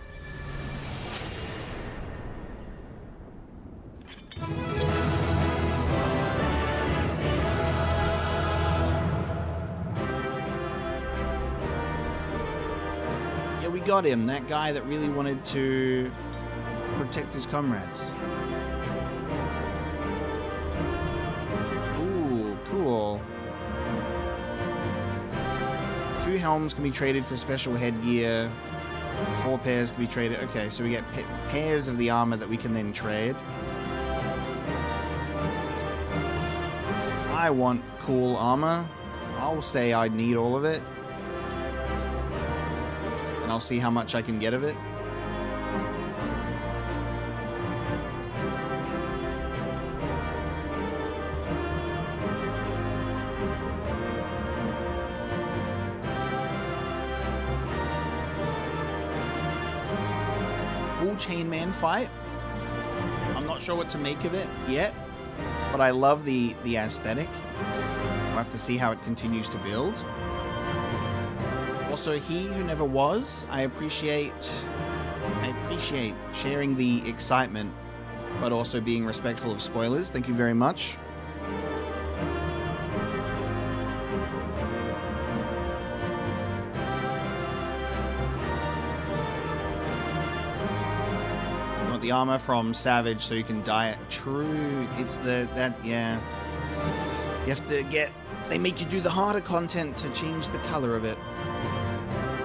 Yeah, we got him. That guy that really wanted to protect his comrades. Ooh, cool. 2 helms can be traded for special headgear. 4 pairs can be traded. Okay, so we get pairs of the armor that we can then trade. I want cool armor. I'll say I need all of it. And I'll see how much I can get of it. Cool chainman fight. sure what to make of it yet, but I love the aesthetic. We'll have to see how it continues to build. Also, He Who Never Was, I appreciate sharing the excitement, but also being respectful of spoilers. Thank you very much. You want the armor from Savage so you can dye it. True, it's yeah. You have to they make you do the harder content to change the color of it.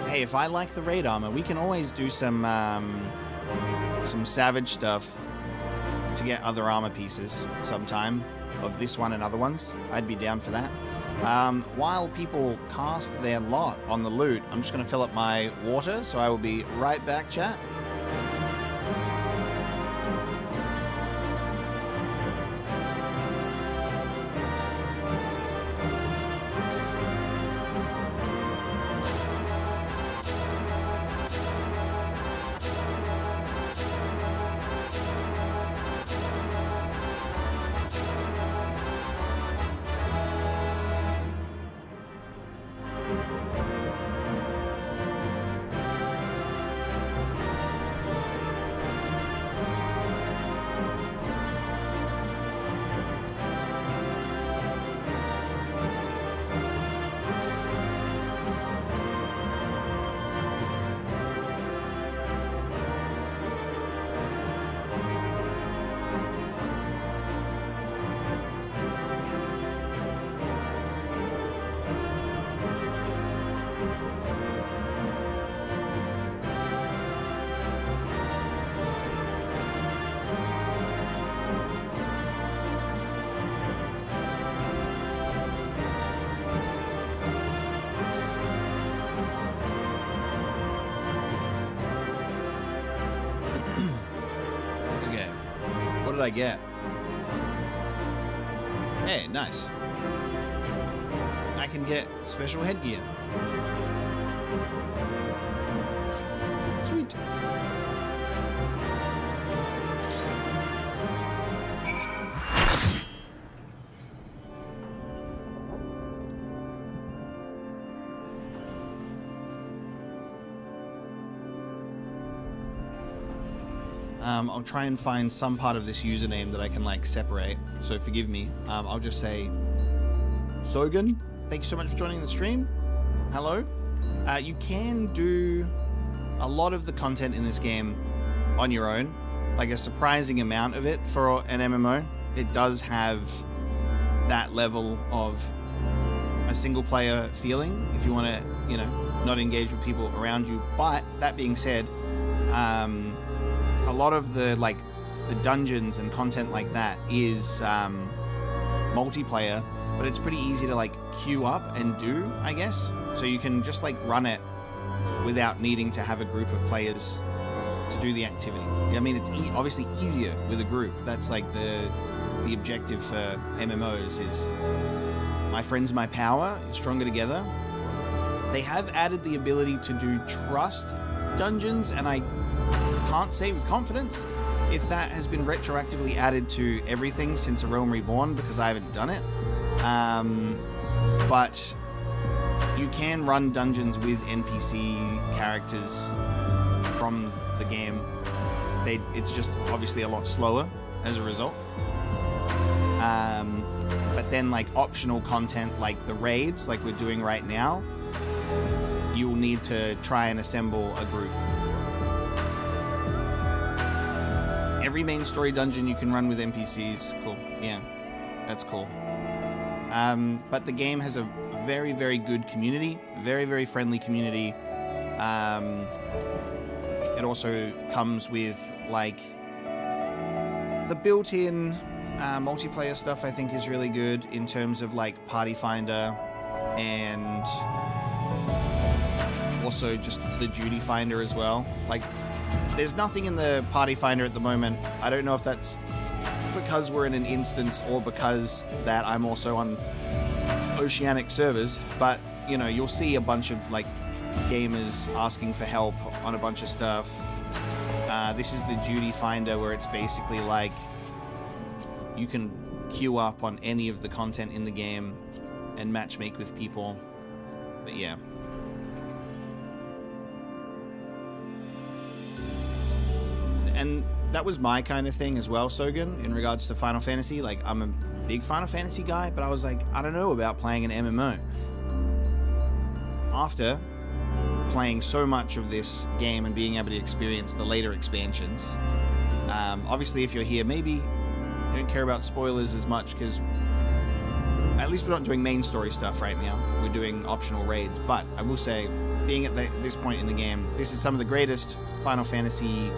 Hey, if I like the raid armor, we can always do some Savage stuff to get other armor pieces sometime of this one and other ones. I'd be down for that. While people cast their lot on the loot, I'm just going to fill up my water, so I will be right back, chat. Did I get? Hey, nice. I can get special headgear. Sweet. I'll try and find some part of this username that I can like separate, so forgive me. I'll just say Sogan, thank you so much for joining the stream. Hello. You can do a lot of the content in this game on your own, like a surprising amount of it for an MMO. It does have that level of a single player feeling if you want to, you know, not engage with people around you. But that being said, a lot of the dungeons and content like that is multiplayer, but it's pretty easy to like queue up and do, I guess. So you can just like run it without needing to have a group of players to do the activity. I mean, it's obviously easier with a group. That's like the objective for MMOs is my friends, my power, stronger together. They have added the ability to do trust dungeons, and I can't say with confidence if that has been retroactively added to everything since A Realm Reborn, because I haven't done it. But you can run dungeons with NPC characters from the game. It's just obviously a lot slower as a result. But then like optional content like the raids, like we're doing right now, you'll need to try and assemble a group. Every main story dungeon you can run with NPCs. Cool. Yeah, that's cool. But the game has a very, very good community. Very, very friendly community. It also comes with, like, the built-in multiplayer stuff I think is really good in terms of, like, Party Finder and also just the Duty Finder as well. Like, there's nothing in the Party Finder at the moment. I don't know if that's because we're in an instance or because that I'm also on Oceanic servers, but, you know, you'll see a bunch of, like, gamers asking for help on a bunch of stuff. This is the Duty Finder, where it's basically like You can queue up on any of the content in the game and matchmake with people. But yeah. And that was my kind of thing as well, Sogan, in regards to Final Fantasy. Like, I'm a big Final Fantasy guy, but I was like, I don't know about playing an MMO. After playing so much of this game and being able to experience the later expansions, obviously if you're here, maybe you don't care about spoilers as much, because at least we're not doing main story stuff right now. We're doing optional raids, but I will say, being at this point in the game, this is some of the greatest Final Fantasy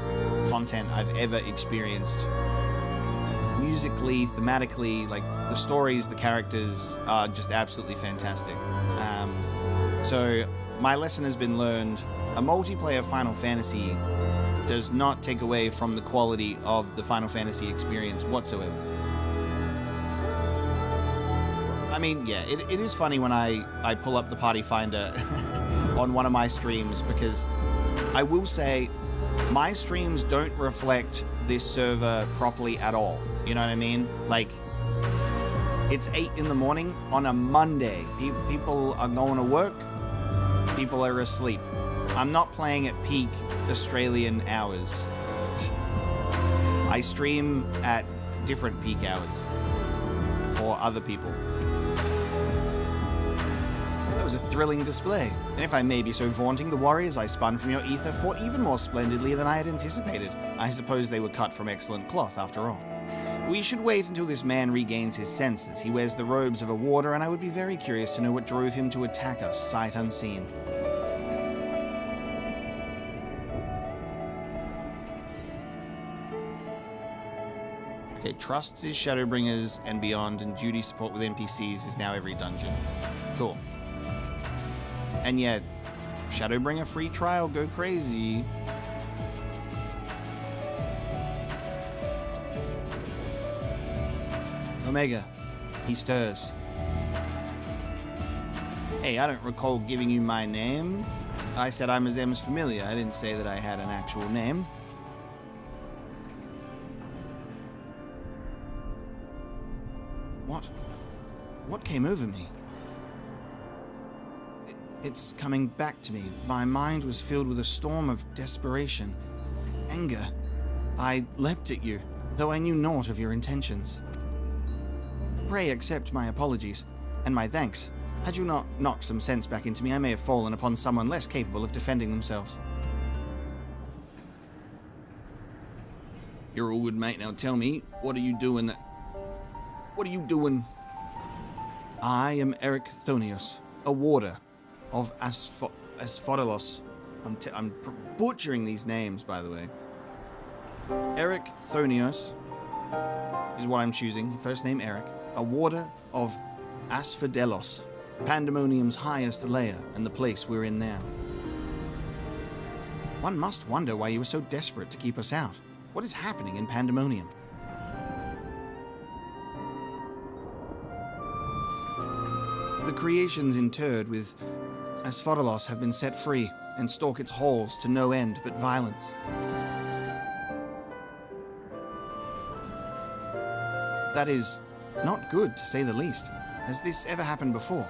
content I've ever experienced. Musically, thematically, like the stories, the characters are just absolutely fantastic. So my lesson has been learned. A multiplayer Final Fantasy does not take away from the quality of the Final Fantasy experience whatsoever. I mean, yeah, it is funny when I pull up the party finder on one of my streams, because I will say my streams don't reflect this server properly at all. You know what I mean? Like, it's 8 in the morning on a Monday. People are going to work. People are asleep. I'm not playing at peak Australian hours. I stream at different peak hours for other people. That was a thrilling display, and if I may be so vaunting, the warriors I spun from your ether fought even more splendidly than I had anticipated. I suppose they were cut from excellent cloth, after all. We should wait until this man regains his senses. He wears the robes of a warder, and I would be very curious to know what drove him to attack us, sight unseen. Okay, trusts his Shadowbringers and beyond, and duty support with NPCs is now every dungeon. Cool. And yeah, Shadowbringer free trial, go crazy. Omega, he stirs. Hey, I don't recall giving you my name. I said I'm as M's familiar. I didn't say that I had an actual name. What came over me? It's coming back to me. My mind was filled with a storm of desperation, anger. I leapt at you, though I knew naught of your intentions. Pray accept my apologies, and my thanks. Had you not knocked some sense back into me, I may have fallen upon someone less capable of defending themselves. You're all good, mate. Now tell me, what are you doing? What are you doing? I am Eric Thonius, a warder of Asphodelos. I'm butchering these names, by the way. Eric Thonius is what I'm choosing. First name Eric. A warder of Asphodelos, Pandæmonium's highest layer, and the place we're in now. One must wonder why you were so desperate to keep us out. What is happening in Pandaemonium? The creations interred with Asphodelos have been set free and stalk its halls to no end but violence. That is not good, to say the least. Has this ever happened before?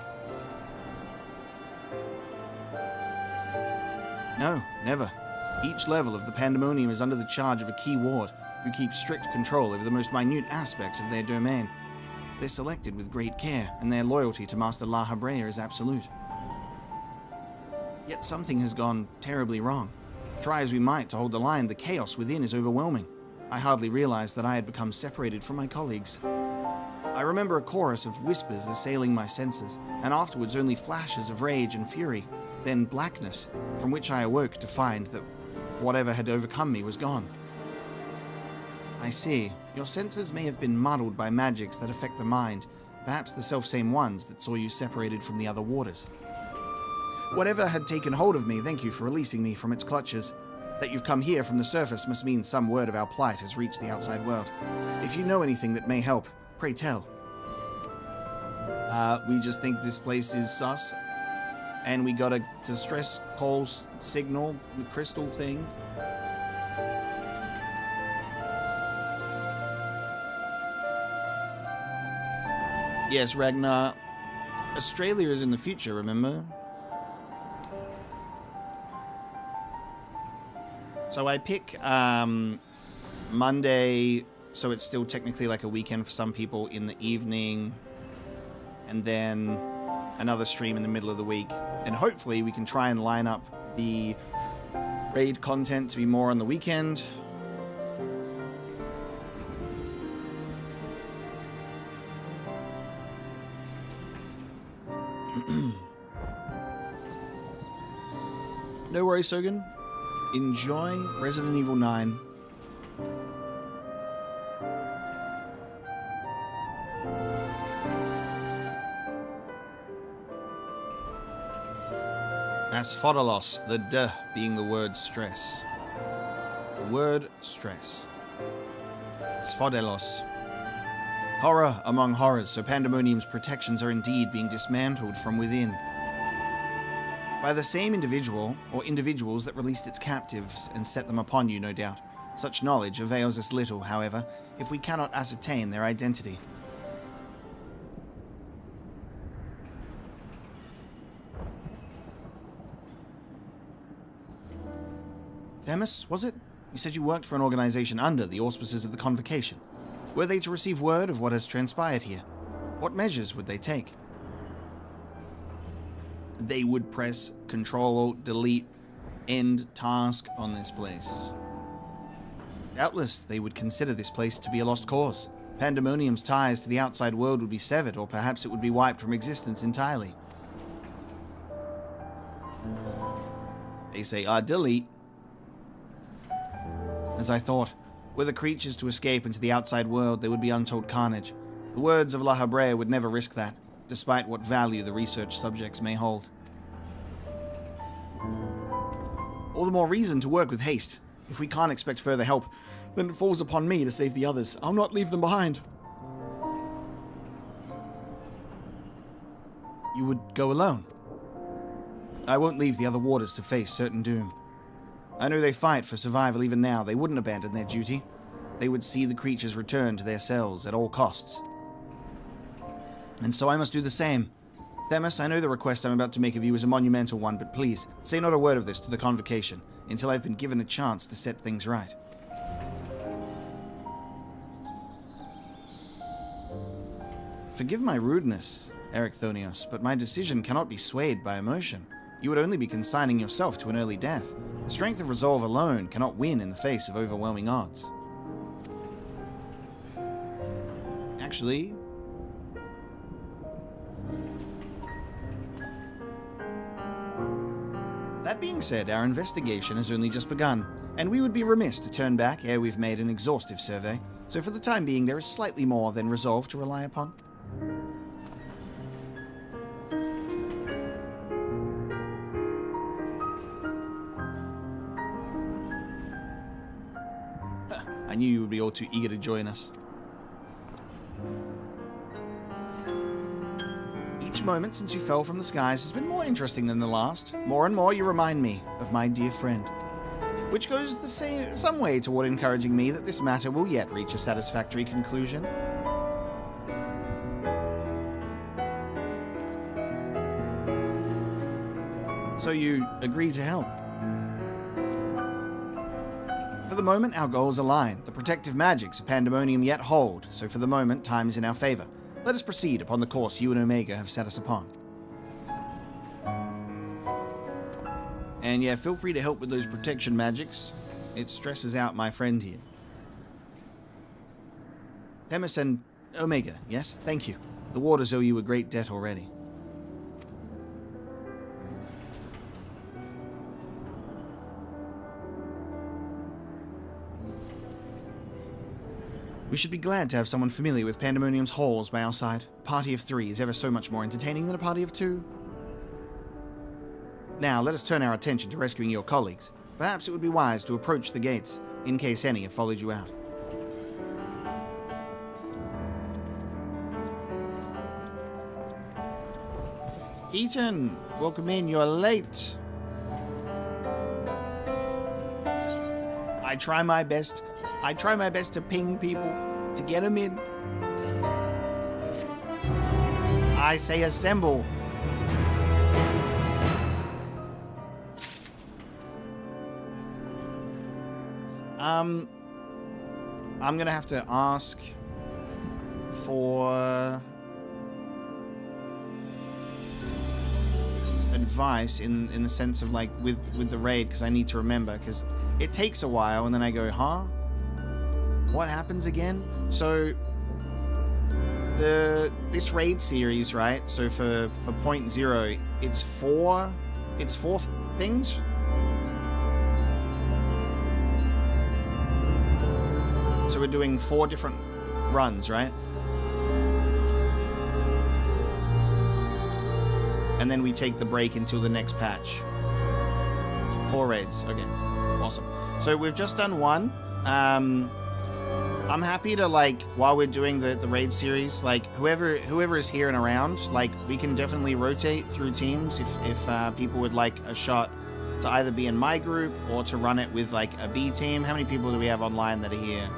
No, never. Each level of the Pandaemonium is under the charge of a key ward who keeps strict control over the most minute aspects of their domain. They're selected with great care, and their loyalty to Master La Habrea is absolute. Yet something has gone terribly wrong. Try as we might to hold the line, the chaos within is overwhelming. I hardly realized that I had become separated from my colleagues. I remember a chorus of whispers assailing my senses, and afterwards only flashes of rage and fury, then blackness, from which I awoke to find that whatever had overcome me was gone. I see. Your senses may have been muddled by magics that affect the mind, perhaps the selfsame ones that saw you separated from the other warders. Whatever had taken hold of me, thank you for releasing me from its clutches. That you've come here from the surface must mean some word of our plight has reached the outside world. If you know anything that may help, pray tell. We just think this place is sus, and we got a distress call signal crystal thing. Yes, Ragnar. Australia is in the future, remember? So I pick Monday, so it's still technically like a weekend for some people, in the evening, and then another stream in the middle of the week. And hopefully we can try and line up the raid content to be more on the weekend. No worries, Sogan. Enjoy Resident Evil 9. Asphodalos, the D being the word stress. The word stress. Asphodalos. Horror among horrors, so Pandemonium's protections are indeed being dismantled from within. By the same individual, or individuals that released its captives and set them upon you, no doubt. Such knowledge avails us little, however, if we cannot ascertain their identity. Themis, was it? You said you worked for an organization under the auspices of the Convocation. Were they to receive word of what has transpired here? What measures would they take? They would press Control-Alt-Delete end task on this place. Doubtless, they would consider this place to be a lost cause. Pandemonium's ties to the outside world would be severed, or perhaps it would be wiped from existence entirely. They say, delete. As I thought, were the creatures to escape into the outside world, there would be untold carnage. The words of La Habrea would never risk that, despite what value the research subjects may hold. All the more reason to work with haste. If we can't expect further help, then it falls upon me to save the others. I'll not leave them behind. You would go alone? I won't leave the other warders to face certain doom. I know they fight for survival even now. They wouldn't abandon their duty. They would see the creatures return to their cells at all costs. And so I must do the same. Themis, I know the request I'm about to make of you is a monumental one, but please, say not a word of this to the Convocation, until I've been given a chance to set things right. Forgive my rudeness, Ericthonios, but my decision cannot be swayed by emotion. You would only be consigning yourself to an early death. The strength of resolve alone cannot win in the face of overwhelming odds. Actually... That being said, our investigation has only just begun, and we would be remiss to turn back ere we've made an exhaustive survey, so for the time being there is slightly more than resolve to rely upon. I knew you would be all too eager to join us. Each moment since you fell from the skies has been more interesting than the last. More and more you remind me of my dear friend. Which goes some way toward encouraging me that this matter will yet reach a satisfactory conclusion. So you agree to help? For the moment, our goals align. The protective magics of Pandemonium yet hold, so for the moment, time is in our favor. Let us proceed upon the course you and Omega have set us upon. And yeah, feel free to help with those protection magics. It stresses out my friend here. Themis and Omega, yes? Thank you. The warders owe you a great debt already. We should be glad to have someone familiar with Pandemonium's halls by our side. A party of 3 is ever so much more entertaining than a party of 2. Now, let us turn our attention to rescuing your colleagues. Perhaps it would be wise to approach the gates, in case any have followed you out. Keaton, welcome in, you're late. I try my best to ping people, to get them in. I say assemble. I'm gonna have to ask for advice in the sense of like with the raid, because I need to remember, because it takes a while and then I go, huh? What happens again? So this raid series, right? So for 0.0, it's four things. So we're doing 4 different runs, right? And then we take the break until the next patch. 4 raids. Okay. Awesome. So we've just done 1. I'm happy to, like, while we're doing the raid series, like, whoever is here and around, like, we can definitely rotate through teams if people would like a shot to either be in my group or to run it with, like, a B team. How many people do we have online that are here?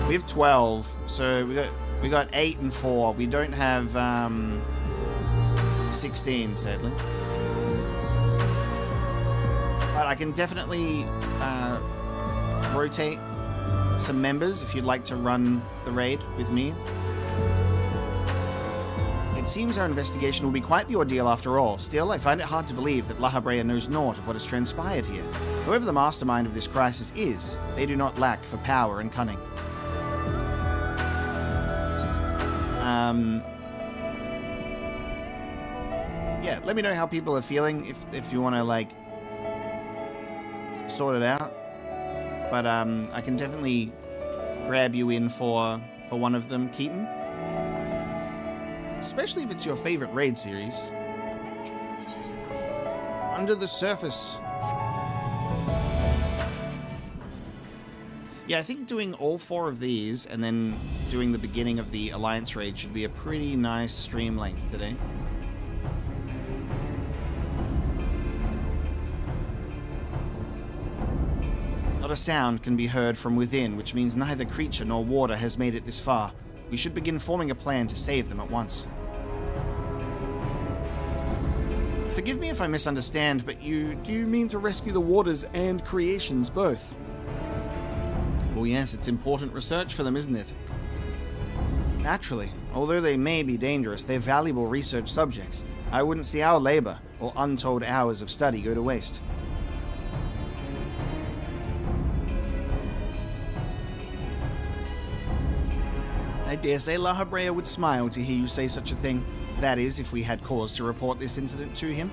We have 12, so we got 8 and 4. We don't have 16, sadly. But I can definitely rotate some members if you'd like to run the raid with me. It seems our investigation will be quite the ordeal after all. Still, I find it hard to believe that La Habrea knows naught of what has transpired here. Whoever the mastermind of this crisis is, they do not lack for power and cunning. Yeah, let me know how people are feeling if you want to, like, sort it out. But I can definitely grab you in for one of them, Keaton. Especially if it's your favorite raid series. Under the surface. Yeah, I think doing all 4 of these and then doing the beginning of the Alliance raid should be a pretty nice stream length today. Not a sound can be heard from within, which means neither creature nor water has made it this far. We should begin forming a plan to save them at once. Forgive me if I misunderstand, but do you mean to rescue the waters and creations both? Well, yes, it's important research for them, isn't it? Naturally, although they may be dangerous, they're valuable research subjects. I wouldn't see our labor or untold hours of study go to waste. I dare say La Habrea would smile to hear you say such a thing. That is, if we had cause to report this incident to him.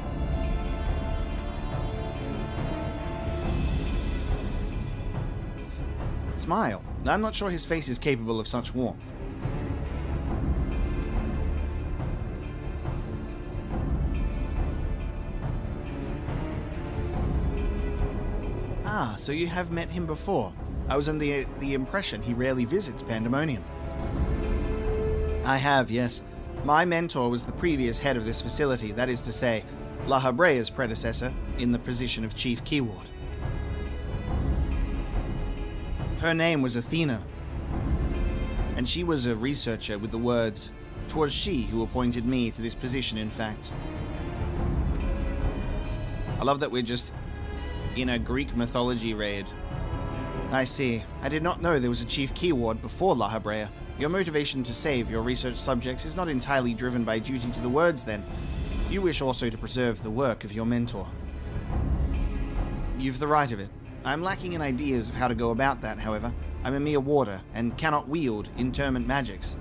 Smile. I'm not sure his face is capable of such warmth. Ah, so you have met him before. I was under the impression he rarely visits Pandæmonium. I have, yes. My mentor was the previous head of this facility, that is to say, La Habrea's predecessor in the position of Chief Keyward. Her name was Athena, and she was a researcher with the words, "'Twas she who appointed me to this position, in fact." I love that we're just in a Greek mythology raid. I see. I did not know there was a Chief Keyward before La Habrea. Your motivation to save your research subjects is not entirely driven by duty to the words, then. You wish also to preserve the work of your mentor. You've the right of it. I'm lacking in ideas of how to go about that, however. I'm a mere warder, and cannot wield interment magics.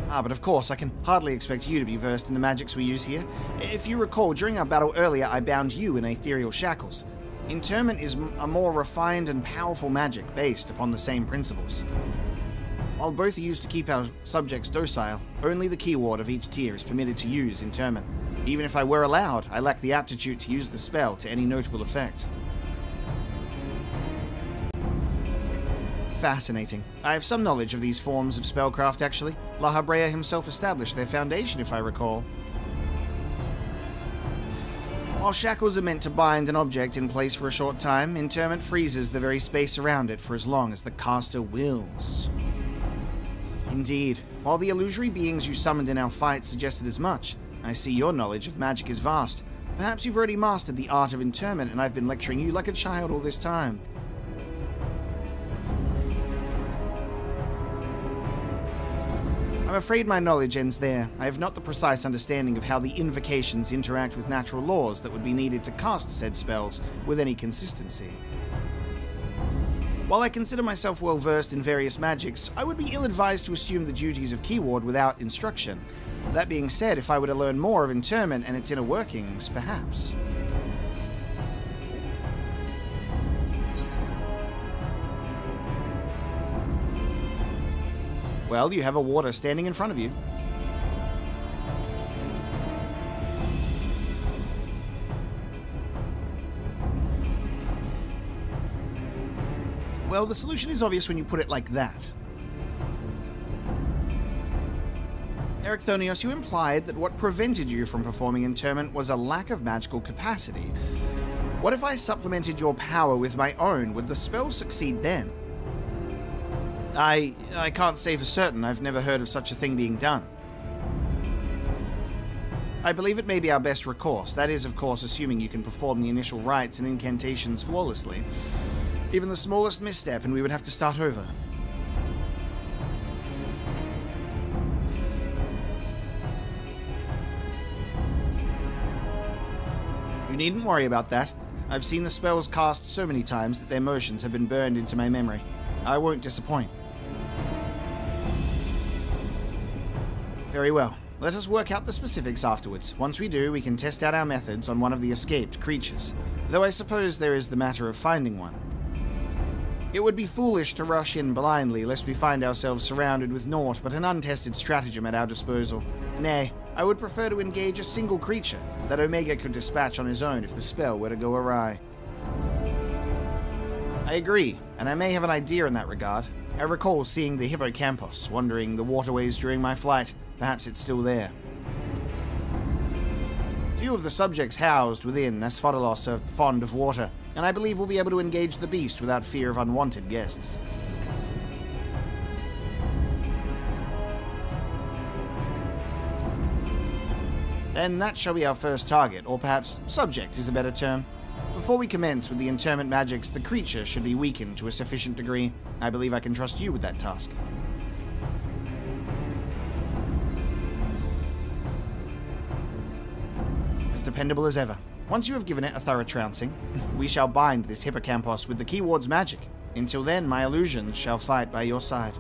Ah, but of course, I can hardly expect you to be versed in the magics we use here. If you recall, during our battle earlier, I bound you in ethereal shackles. Interment is a more refined and powerful magic based upon the same principles. While both are used to keep our subjects docile, only the keyword of each tier is permitted to use interment. Even if I were allowed, I lack the aptitude to use the spell to any notable effect. Fascinating. I have some knowledge of these forms of spellcraft, actually. La Habrea himself established their foundation, if I recall. While shackles are meant to bind an object in place for a short time, interment freezes the very space around it for as long as the caster wills. Indeed, while the illusory beings you summoned in our fight suggested as much, I see your knowledge of magic is vast. Perhaps you've already mastered the art of interment and I've been lecturing you like a child all this time. I'm afraid my knowledge ends there. I have not the precise understanding of how the invocations interact with natural laws that would be needed to cast said spells with any consistency. While I consider myself well versed in various magics, I would be ill-advised to assume the duties of Keyward without instruction. That being said, if I were to learn more of interment and its inner workings, perhaps. Well, you have a water standing in front of you. Well, the solution is obvious when you put it like that. Ericthonios, you implied that what prevented you from performing interment was a lack of magical capacity. What if I supplemented your power with my own? Would the spell succeed then? I can't say for certain. I've never heard of such a thing being done. I believe it may be our best recourse. That is, of course, assuming you can perform the initial rites and incantations flawlessly. Even the smallest misstep and we would have to start over. You needn't worry about that. I've seen the spells cast so many times that their motions have been burned into my memory. I won't disappoint. Very well. Let us work out the specifics afterwards. Once we do, we can test out our methods on one of the escaped creatures. Though I suppose there is the matter of finding one. It would be foolish to rush in blindly, lest we find ourselves surrounded with naught but an untested stratagem at our disposal. Nay, I would prefer to engage a single creature that Omega could dispatch on his own if the spell were to go awry. I agree, and I may have an idea in that regard. I recall seeing the Hippocampos wandering the waterways during my flight. Perhaps it's still there. Few of the subjects housed within Asphodelos are fond of water, and I believe we'll be able to engage the beast without fear of unwanted guests. And that shall be our first target, or perhaps subject is a better term. Before we commence with the interment magics, the creature should be weakened to a sufficient degree. I believe I can trust you with that task. As dependable as ever. Once you have given it a thorough trouncing, we shall bind this Hippocampos with the Keyword's magic. Until then, my illusions shall fight by your side.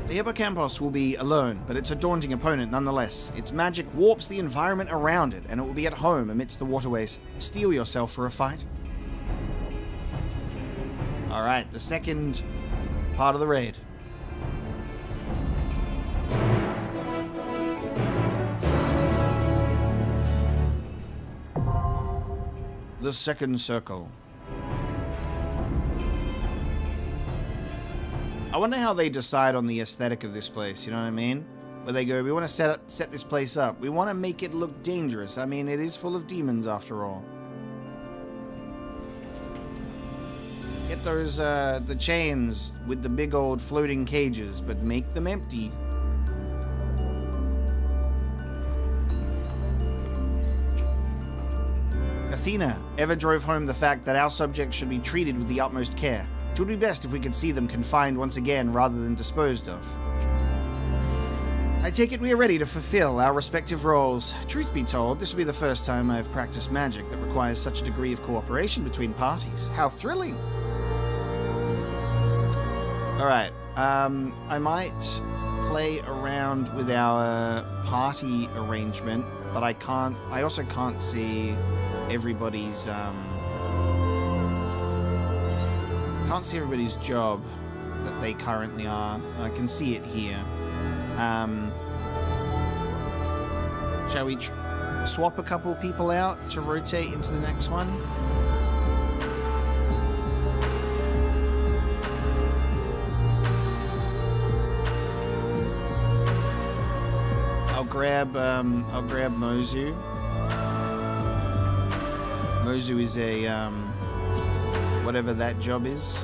The Hippocampos will be alone, but it's a daunting opponent nonetheless. Its magic warps the environment around it, and it will be at home amidst the waterways. Steel yourself for a fight. Alright, the second part of the raid. The second circle. I wonder how they decide on the aesthetic of this place, you know what I mean? Where they go, we want to set this place up. We want to make it look dangerous. I mean, it is full of demons after all. Get those, the chains with the big old floating cages, but make them empty. Athena ever drove home the fact that our subjects should be treated with the utmost care. It would be best if we could see them confined once again rather than disposed of. I take it we are ready to fulfill our respective roles. Truth be told, this will be the first time I've practiced magic that requires such a degree of cooperation between parties. How thrilling! Alright, I might play around with our party arrangement, but I also can't see everybody's, can't see everybody's job that they currently are. I can see it here. Shall we swap a couple people out to rotate into the next one? I'll grab Mozu. Mozu is a whatever that job is.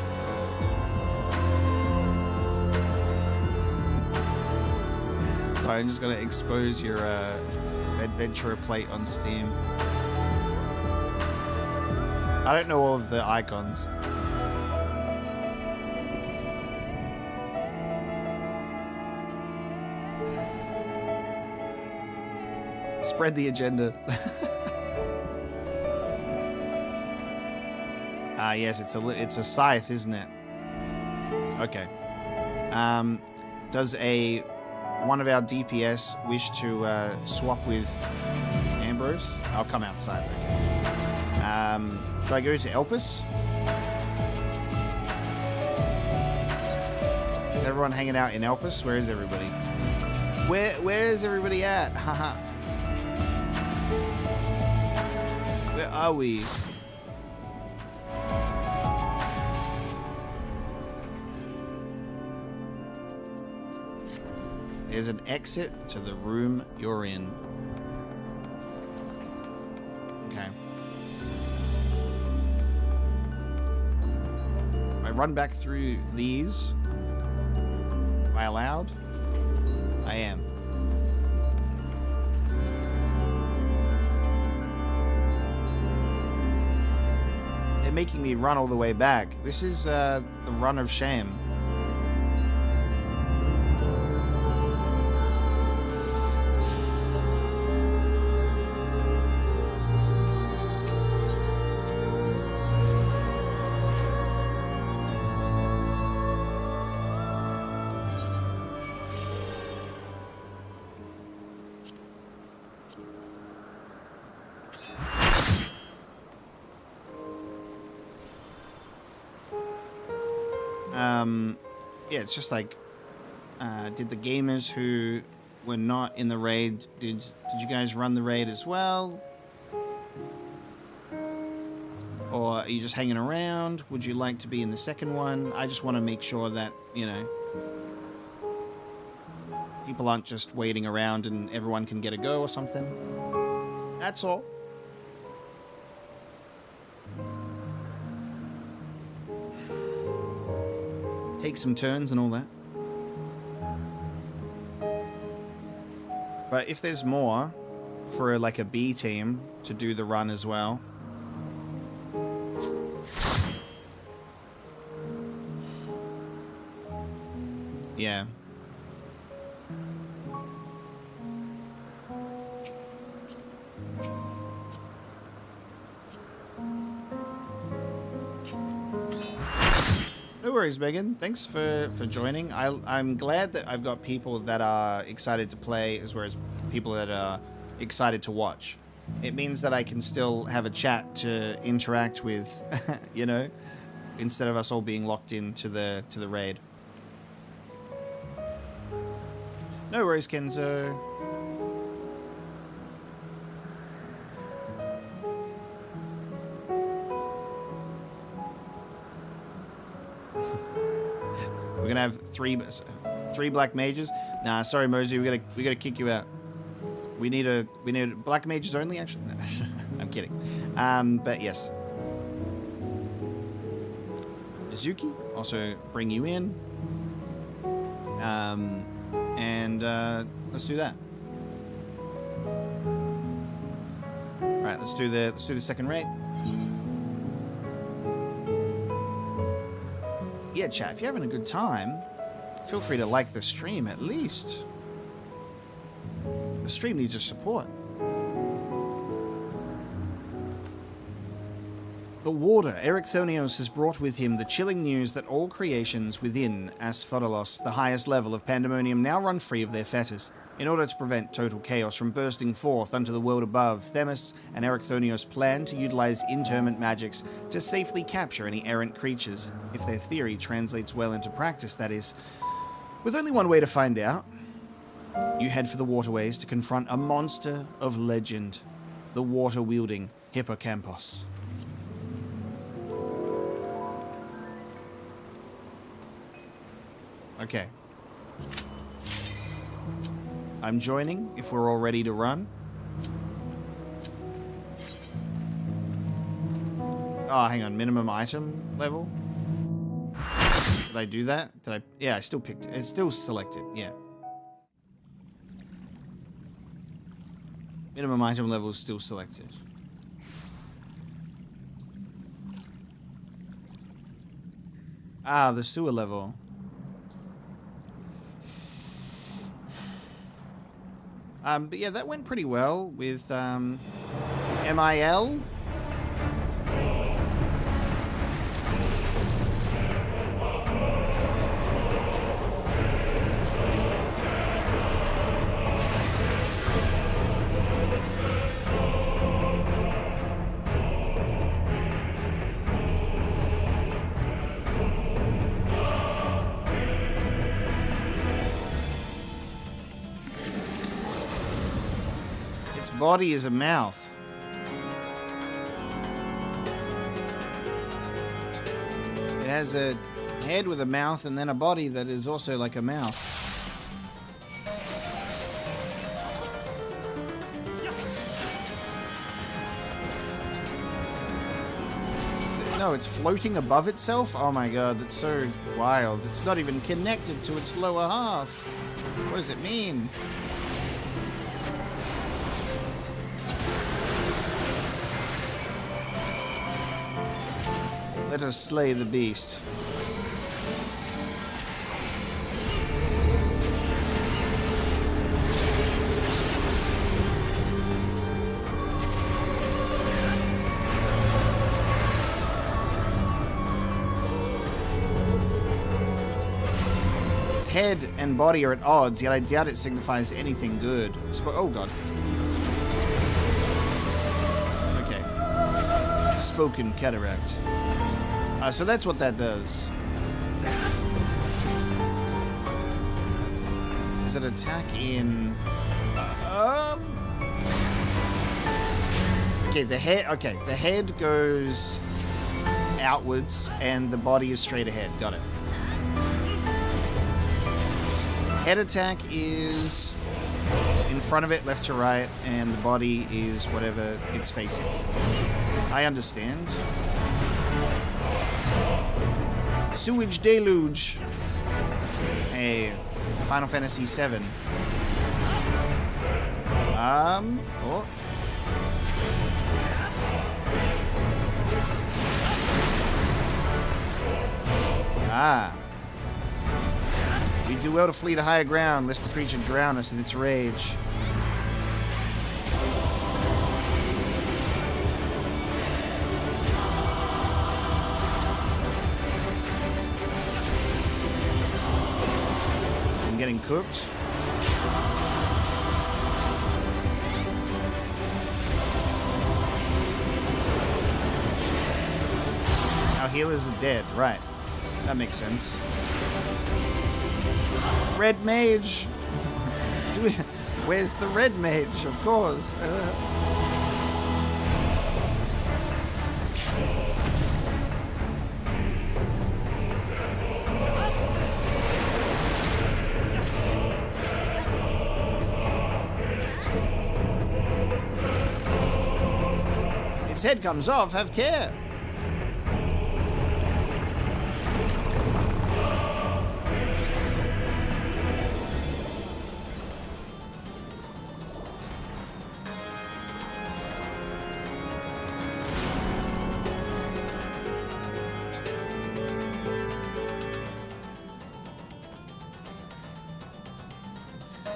Sorry, I'm just gonna expose your adventurer plate on Steam. I don't know all of the icons. Spread the agenda. Yes, it's a scythe, isn't it? Okay. Does one of our DPS wish to swap with Ambrose? I'll come outside. Okay. Do I go to Elpis? Is everyone hanging out in Elpis? Where is everybody? Where is everybody at? Haha. Where are we? There's an exit to the room you're in. Okay. I run back through these. Am I allowed? I am. They're making me run all the way back. This is the run of shame. Yeah, it's just like, did the gamers who were not in the raid, did you guys run the raid as well? Or are you just hanging around? Would you like to be in the second one? I just want to make sure that, you know, people aren't just waiting around and everyone can get a go or something. That's all. Take some turns and all that. But if there's more for like a B team to do the run as well. Yeah. No worries, Megan. Thanks for joining. I'm glad that I've got people that are excited to play as well as people that are excited to watch. It means that I can still have a chat to interact with, you know, instead of us all being locked into the raid. No worries, Kenzo. We're gonna have three black mages. Nah, sorry, Mozu. We gotta kick you out. We need black mages only. Actually, no, I'm kidding. But yes. Izuki, also bring you in. And let's do that. All right, let's do the second raid. Yeah, chat, if you're having a good time, feel free to like the stream at least. The stream needs your support. The warder, Ericthonios, has brought with him the chilling news that all creations within Asphodelos, the highest level of Pandæmonium, now run free of their fetters. In order to prevent total chaos from bursting forth unto the world above, Themis and Ericthonios plan to utilize interment magics to safely capture any errant creatures, if their theory translates well into practice, that is. With only one way to find out, you head for the waterways to confront a monster of legend, the water-wielding Hippocampos. Okay. I'm joining if we're all ready to run. Oh, hang on. Minimum item level. Did I do that? Did I? Yeah, I still picked it. It's still selected. Yeah. Minimum item level is still selected. Ah, the sewer level. But yeah, that went pretty well with MIL. Body is a mouth. It has a head with a mouth and then a body that is also like a mouth. No, it's floating above itself? Oh my god, that's so wild. It's not even connected to its lower half. What does it mean? Let us slay the beast. Its head and body are at odds, yet I doubt it signifies anything good. Oh god. Okay. Spoken cataract. So that's what that does. Does it attack in... Okay, the head... Okay, the head goes outwards and the body is straight ahead. Got it. Head attack is in front of it, left to right, and the body is whatever it's facing. I understand. Sewage deluge. Hey, Final Fantasy VII. Oh. Ah. We do well to flee to higher ground, lest the creature drown us in its rage. Getting cooked. Our healers are dead. Right. That makes sense. Red mage. Where's the red mage? Of course. Its head comes off, have care.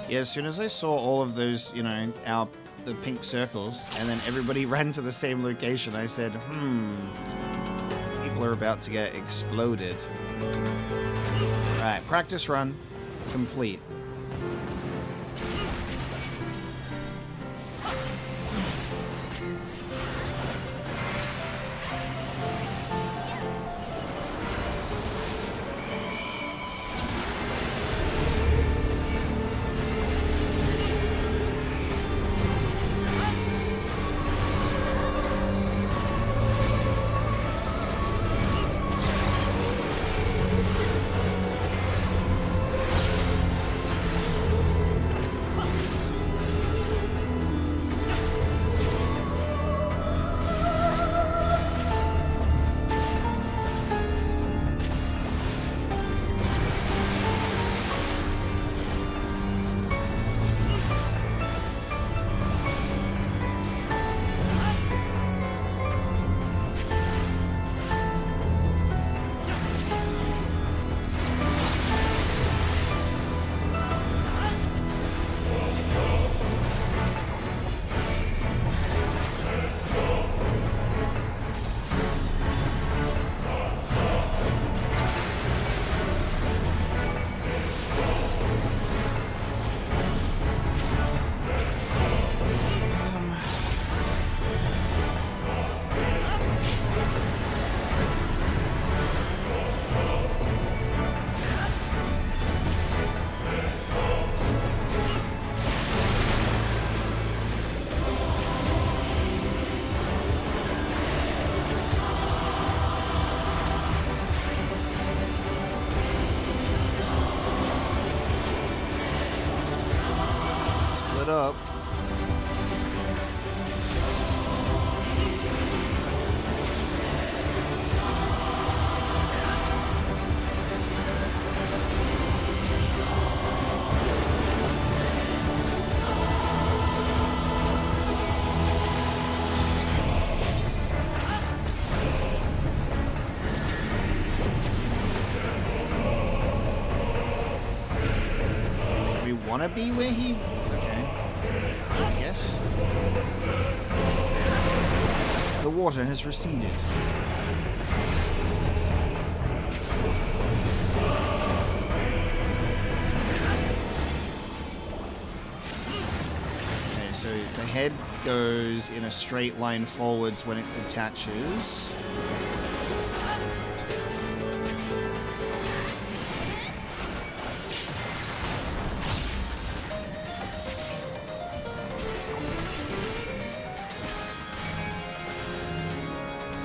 Yeah, as soon as I saw all of those, you know, the pink circles, and then everybody ran to the same location, I said, people are about to get exploded. Alright, practice run complete. it up. Want to be where he... Okay. I guess. The water has receded. Okay, so the head goes in a straight line forwards when it detaches.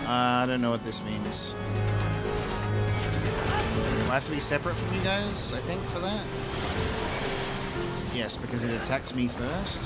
I don't know what this means. Do I have to be separate from you guys, I think, for that? Yes, because it attacks me first.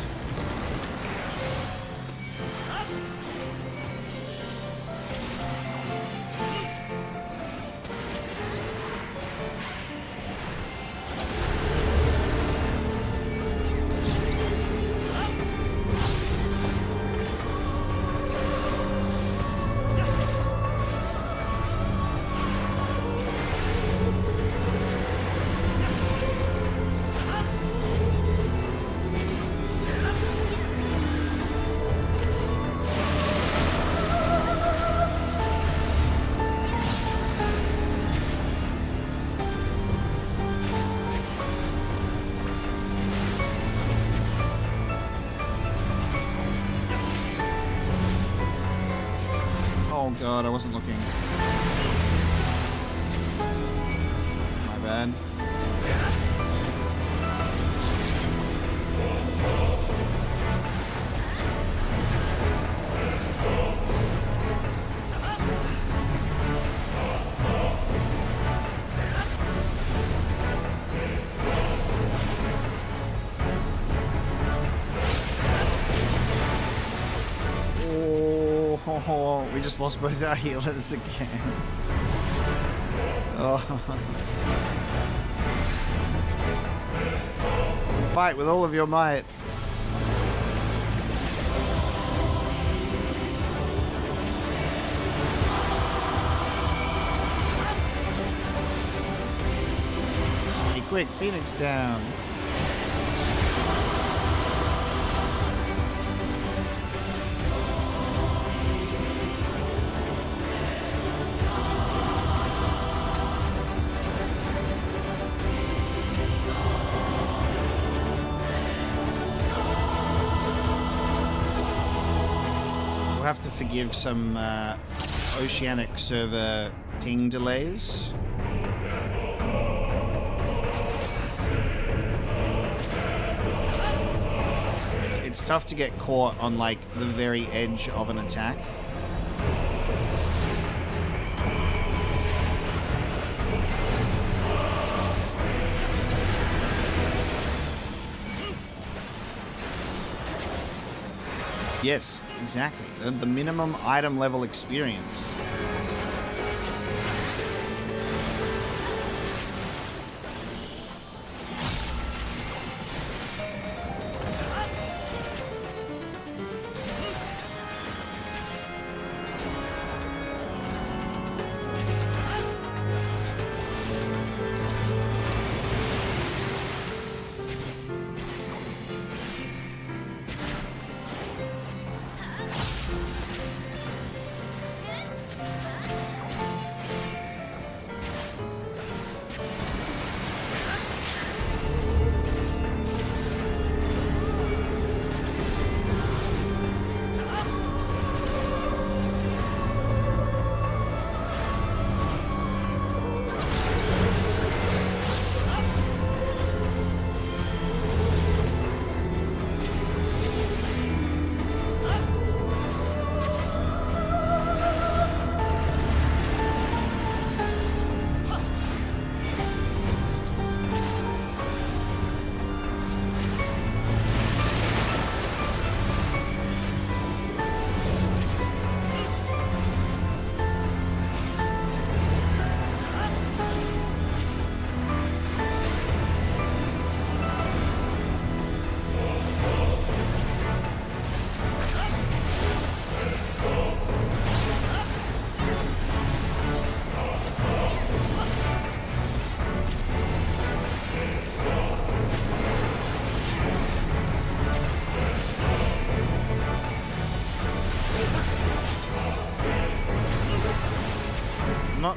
Oh god, I wasn't looking. It's my bad. Oh, we just lost both our healers again. Oh. Fight with all of your might. Hey, quick, Phoenix down. Have to forgive some oceanic server ping delays. It's tough to get caught on like the very edge of an attack. Yes, exactly. The minimum item level experience.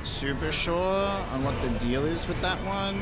not super sure on what the deal is with that one.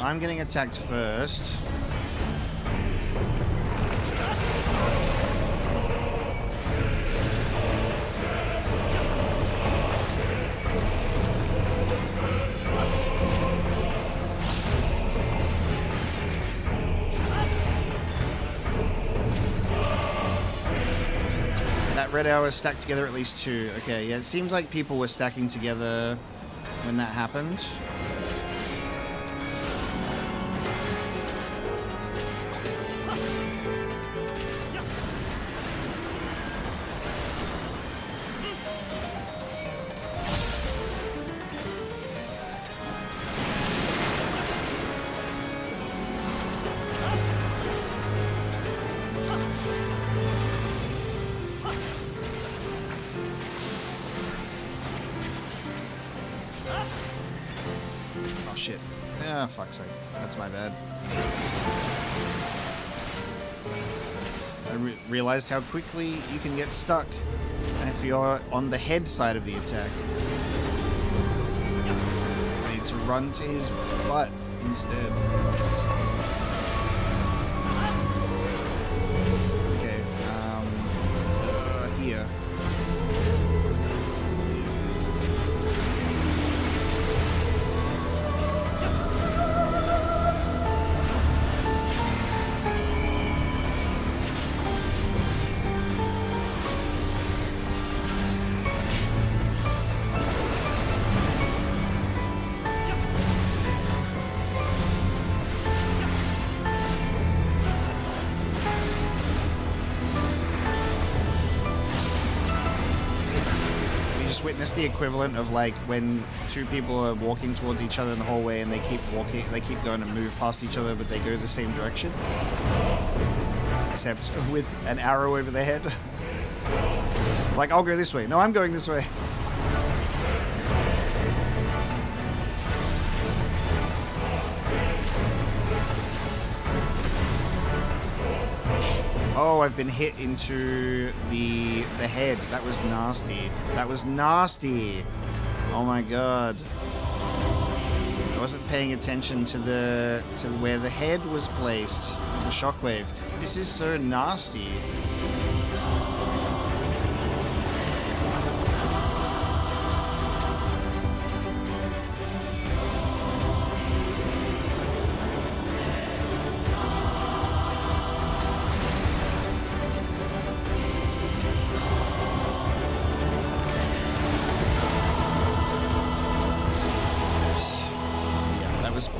I'm getting attacked first. That red arrow is stacked together at least 2. Okay, yeah, it seems like people were stacking together when that happened. Shit. Ah, fuck's sake. That's my bad. I realized how quickly you can get stuck if you're on the head side of the attack. I need to run to his butt instead. Okay, here. Witness the equivalent of like when two people are walking towards each other in the hallway and they keep going to move past each other, but they go the same direction, except with an arrow over their head. Like, I'll go this way. No, I'm going this way. Oh, I've been hit into the head. That was nasty. That was nasty. Oh my god. I wasn't paying attention to where the head was placed with the shockwave. This is so nasty.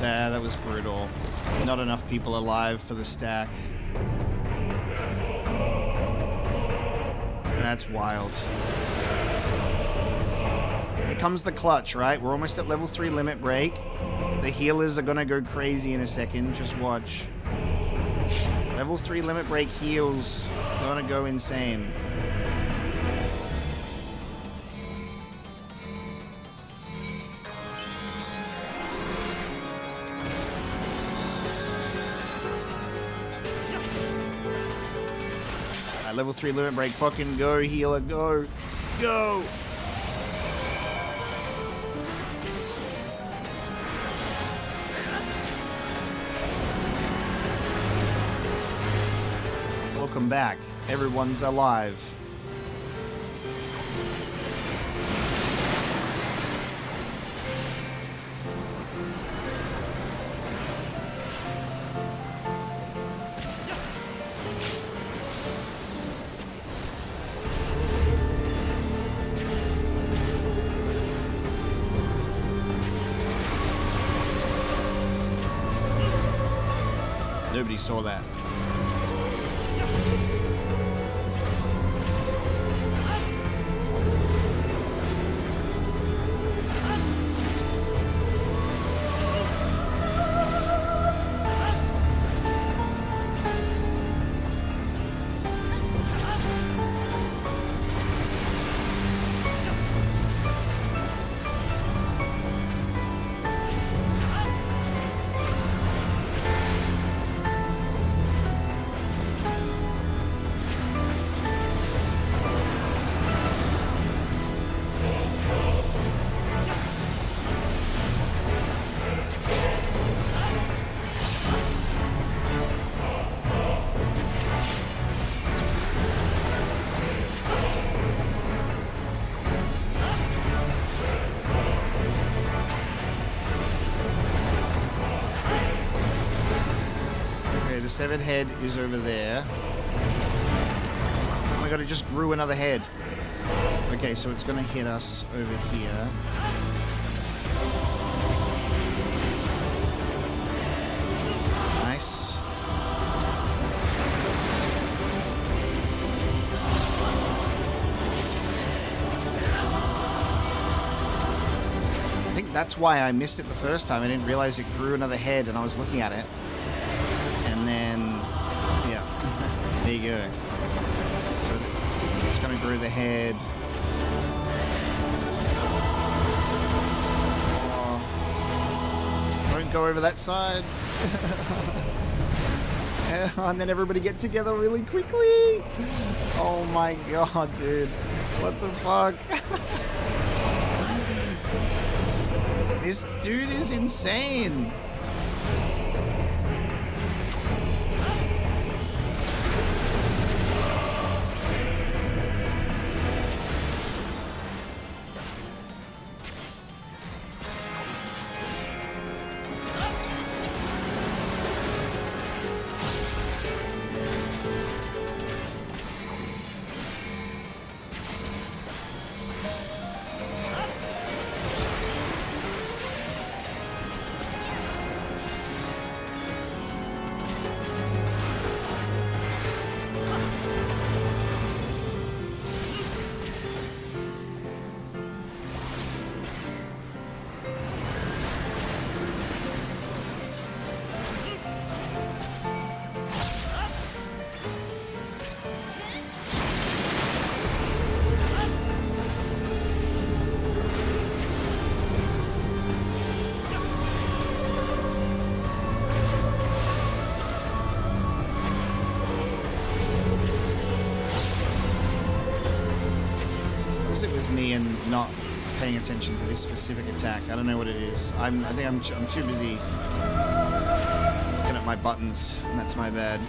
That was brutal. Not enough people alive for the stack. That's wild. Here comes the clutch, right? We're almost at level 3 limit break. The healers are gonna go crazy in a second. Just watch. Level 3 limit break heals gonna go insane. Level 3 limit break. Fucking go, healer. Go. Go. Welcome back. Everyone's alive. nobody saw that. The severed head is over there. Oh my god, it just grew another head. Okay, so it's gonna hit us over here. Nice. I think that's why I missed it the first time. I didn't realize it grew another head and I was looking at it. And then, yeah, there you go. So it's going to grow the head. Oh, don't go over that side. And then everybody get together really quickly. Oh my god, dude. What the fuck? This dude is insane. Me and not paying attention to this specific attack. I don't know what it is. I think I'm too busy looking at my buttons, and that's my bad.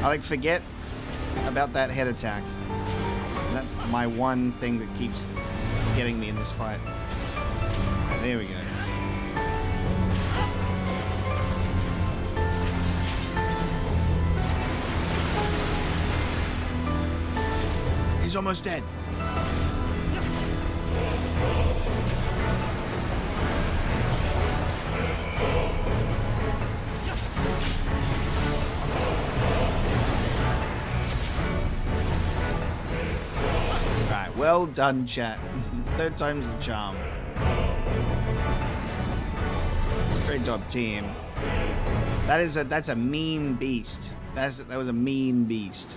I like forget about that head attack. And that's my one thing that keeps getting me in this fight. There we go. He's almost dead. Well done, chat. Third time's the charm. Great job, team. That's a mean beast. That was a mean beast.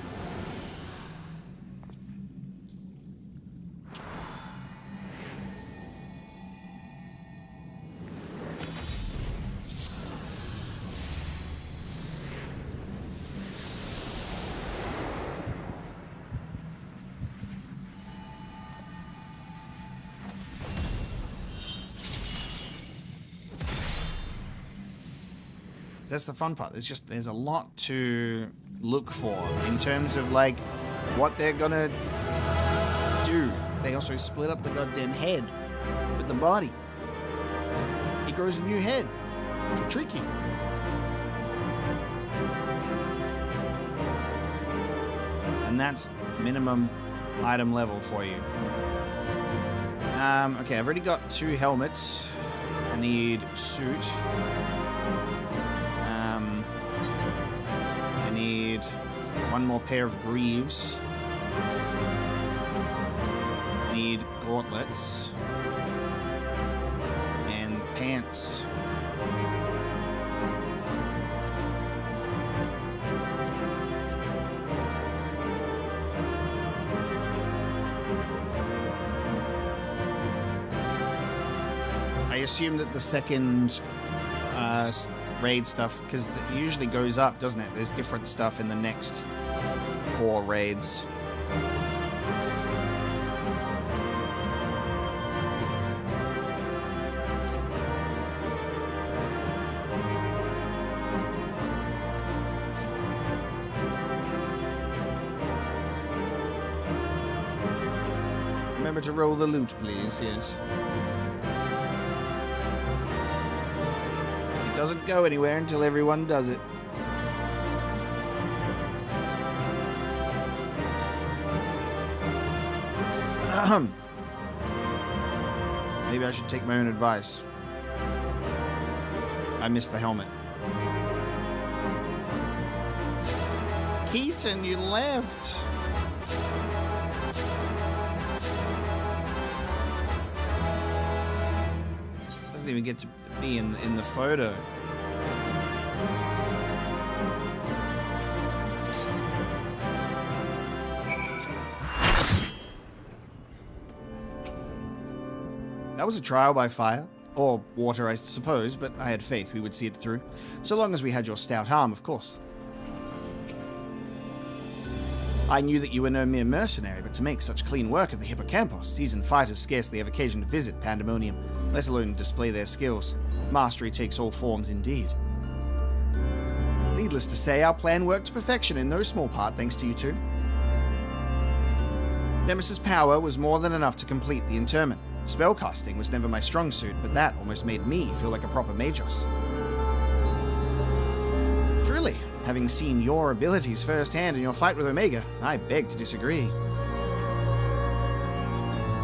That's the fun part. There's a lot to look for in terms of like what they're gonna do. They also split up the goddamn head with the body. He grows a new head to trick you. And that's minimum item level for you. Okay, I've already got 2 helmets. I need suit. need one more pair of greaves. Need gauntlets. And pants. I assume that the second raid stuff, because it usually goes up, doesn't it? There's different stuff in the next 4 raids. Remember to roll the loot, please, yes. Doesn't go anywhere until everyone does it. Maybe I should take my own advice. I missed the helmet. Keaton, you left. Doesn't even get to be in the photo. That was a trial by fire. Or water, I suppose, but I had faith we would see it through. So long as we had your stout arm, of course. I knew that you were no mere mercenary, but to make such clean work of the Hippocampos, seasoned fighters scarcely have occasion to visit Pandæmonium, let alone display their skills. Mastery takes all forms indeed. Needless to say, our plan worked to perfection in no small part thanks to you two. Themis's power was more than enough to complete the interment. Spellcasting was never my strong suit, but that almost made me feel like a proper magos. Truly, having seen your abilities firsthand in your fight with Omega, I beg to disagree.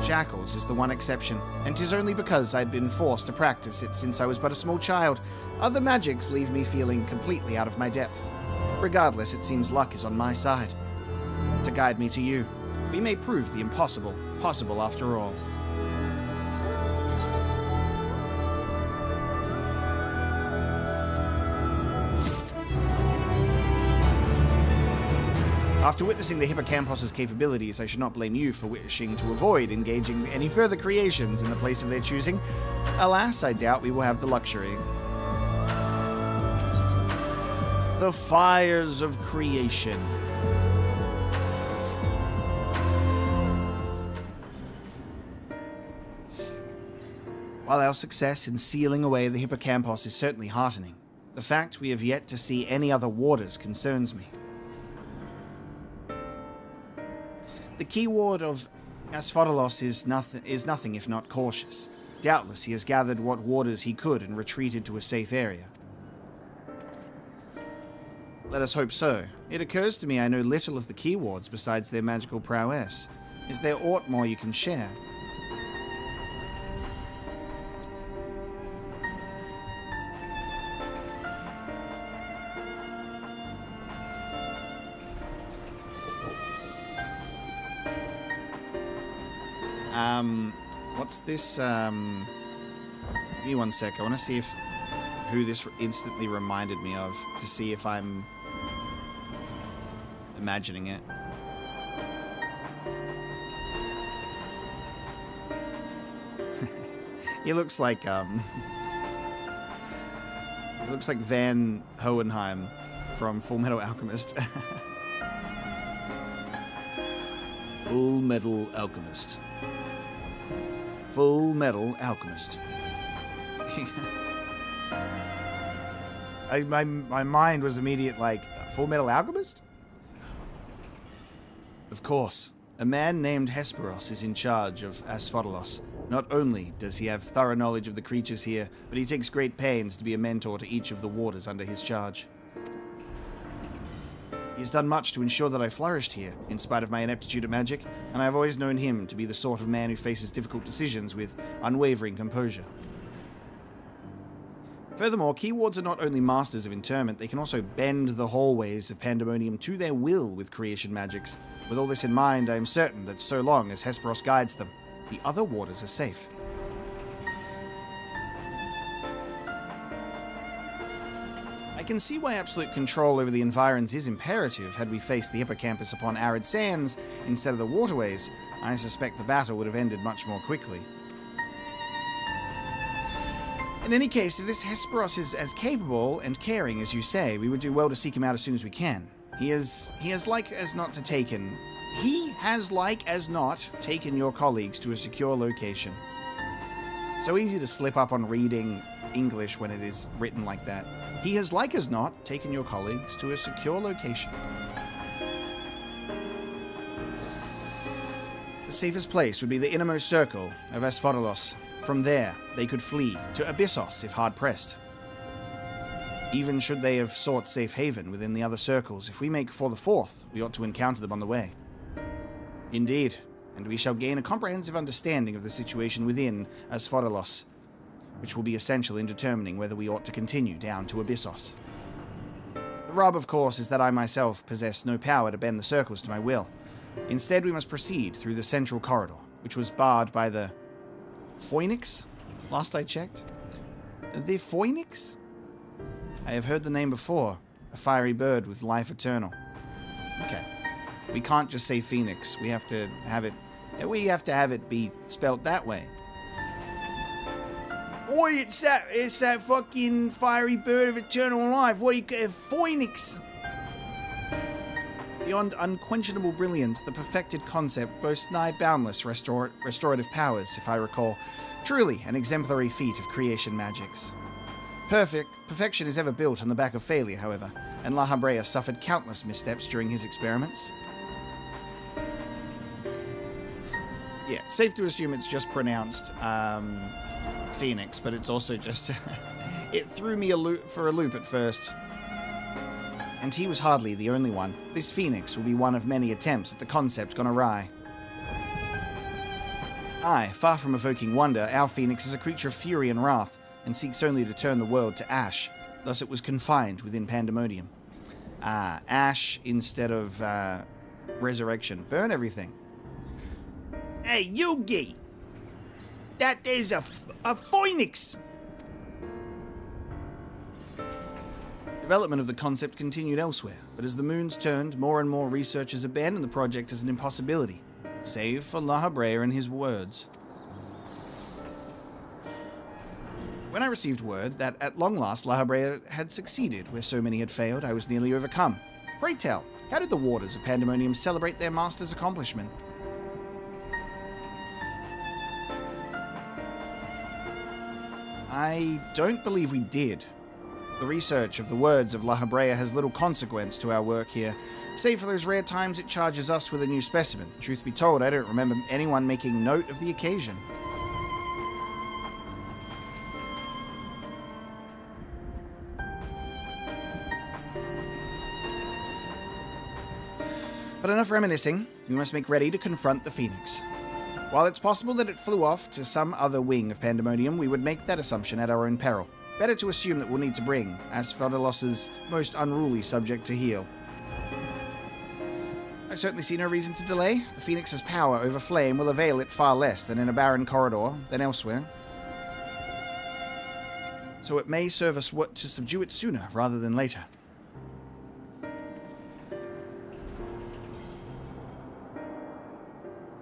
Shackles is the one exception, and 'tis only because I'd been forced to practice it since I was but a small child. Other magics leave me feeling completely out of my depth. Regardless, it seems luck is on my side. To guide me to you, we may prove the impossible possible after all. After witnessing the Hippocampos' capabilities, I should not blame you for wishing to avoid engaging any further creations in the place of their choosing. Alas, I doubt we will have the luxury. The fires of creation. While our success in sealing away the Hippocampos is certainly heartening, the fact we have yet to see any other warders concerns me. The keyword of Asphodelos is nothing if not cautious. Doubtless he has gathered what warders he could and retreated to a safe area. Let us hope so. It occurs to me I know little of the keywards besides their magical prowess. Is there aught more you can share? What's this, give me one sec, I want to see who this instantly reminded me of, to see if I'm imagining it. He looks like, Van Hohenheim from Full Metal Alchemist. Full Metal Alchemist. Full Metal Alchemist. My mind was immediate, like, Full Metal Alchemist? Of course, a man named Hesperos is in charge of Asphodelos. Not only does he have thorough knowledge of the creatures here, but he takes great pains to be a mentor to each of the warders under his charge. He's done much to ensure that I flourished here, in spite of my ineptitude at magic, and I've always known him to be the sort of man who faces difficult decisions with unwavering composure. Furthermore, key wards are not only masters of interment, they can also bend the hallways of Pandemonium to their will with creation magics. With all this in mind, I am certain that so long as Hesperos guides them, the other warders are safe. I can see why absolute control over the environs is imperative. Had we faced the Hippocampos upon arid sands instead of the waterways, I suspect the battle would have ended much more quickly. In any case, if this Hesperos is as capable and caring as you say, we would do well to seek him out as soon as we can. He has like as not taken your colleagues to a secure location. So easy to slip up on reading English when it is written like that. He has like as not taken your colleagues to a secure location. The safest place would be the innermost circle of Asphodelos. From there, they could flee to Abyssos if hard-pressed. Even should they have sought safe haven within the other circles, if we make for the fourth, we ought to encounter them on the way. Indeed, and we shall gain a comprehensive understanding of the situation within Asphodelos, which will be essential in determining whether we ought to continue down to Abyssos. The rub, of course, is that I myself possess no power to bend the circles to my will. Instead, we must proceed through the central corridor, which was barred by the Phoenix? Last I checked. The Phoenix? I have heard the name before. A fiery bird with life eternal. Okay. We can't just say Phoenix. We have to have it be spelt that way. Oi, it's that fucking fiery bird of eternal life. What do you call Phoenix? Beyond unquenchable brilliance, the perfected concept boasts nigh boundless restorative powers, if I recall. Truly an exemplary feat of creation magics. Perfection is ever built on the back of failure, however, and La Habrea suffered countless missteps during his experiments. Yeah, safe to assume it's just pronounced Phoenix, but it's also just... it threw me for a loop at first. And he was hardly the only one. This Phoenix will be one of many attempts at the concept gone awry. Aye, far from evoking wonder, our Phoenix is a creature of fury and wrath, and seeks only to turn the world to ash. Thus it was confined within Pandemonium. Ash instead of resurrection. Burn everything. Hey, Yugi! That is a Phoenix! Development of the concept continued elsewhere, but as the moons turned, more and more researchers abandoned the project as an impossibility, save for La Habrea and his words. When I received word that at long last La Habrea had succeeded where so many had failed, I was nearly overcome. Pray tell, how did the warders of Pandemonium celebrate their master's accomplishment? I don't believe we did. The research of the words of La Habrea has little consequence to our work here, save for those rare times it charges us with a new specimen. Truth be told, I don't remember anyone making note of the occasion. But enough reminiscing, we must make ready to confront the Phoenix. While it's possible that it flew off to some other wing of Pandemonium, we would make that assumption at our own peril. Better to assume that we'll need to bring Asphodelos' most unruly subject to heel. I certainly see no reason to delay. The Phoenix's power over flame will avail it far less than in a barren corridor than elsewhere. So it may serve us to subdue it sooner rather than later.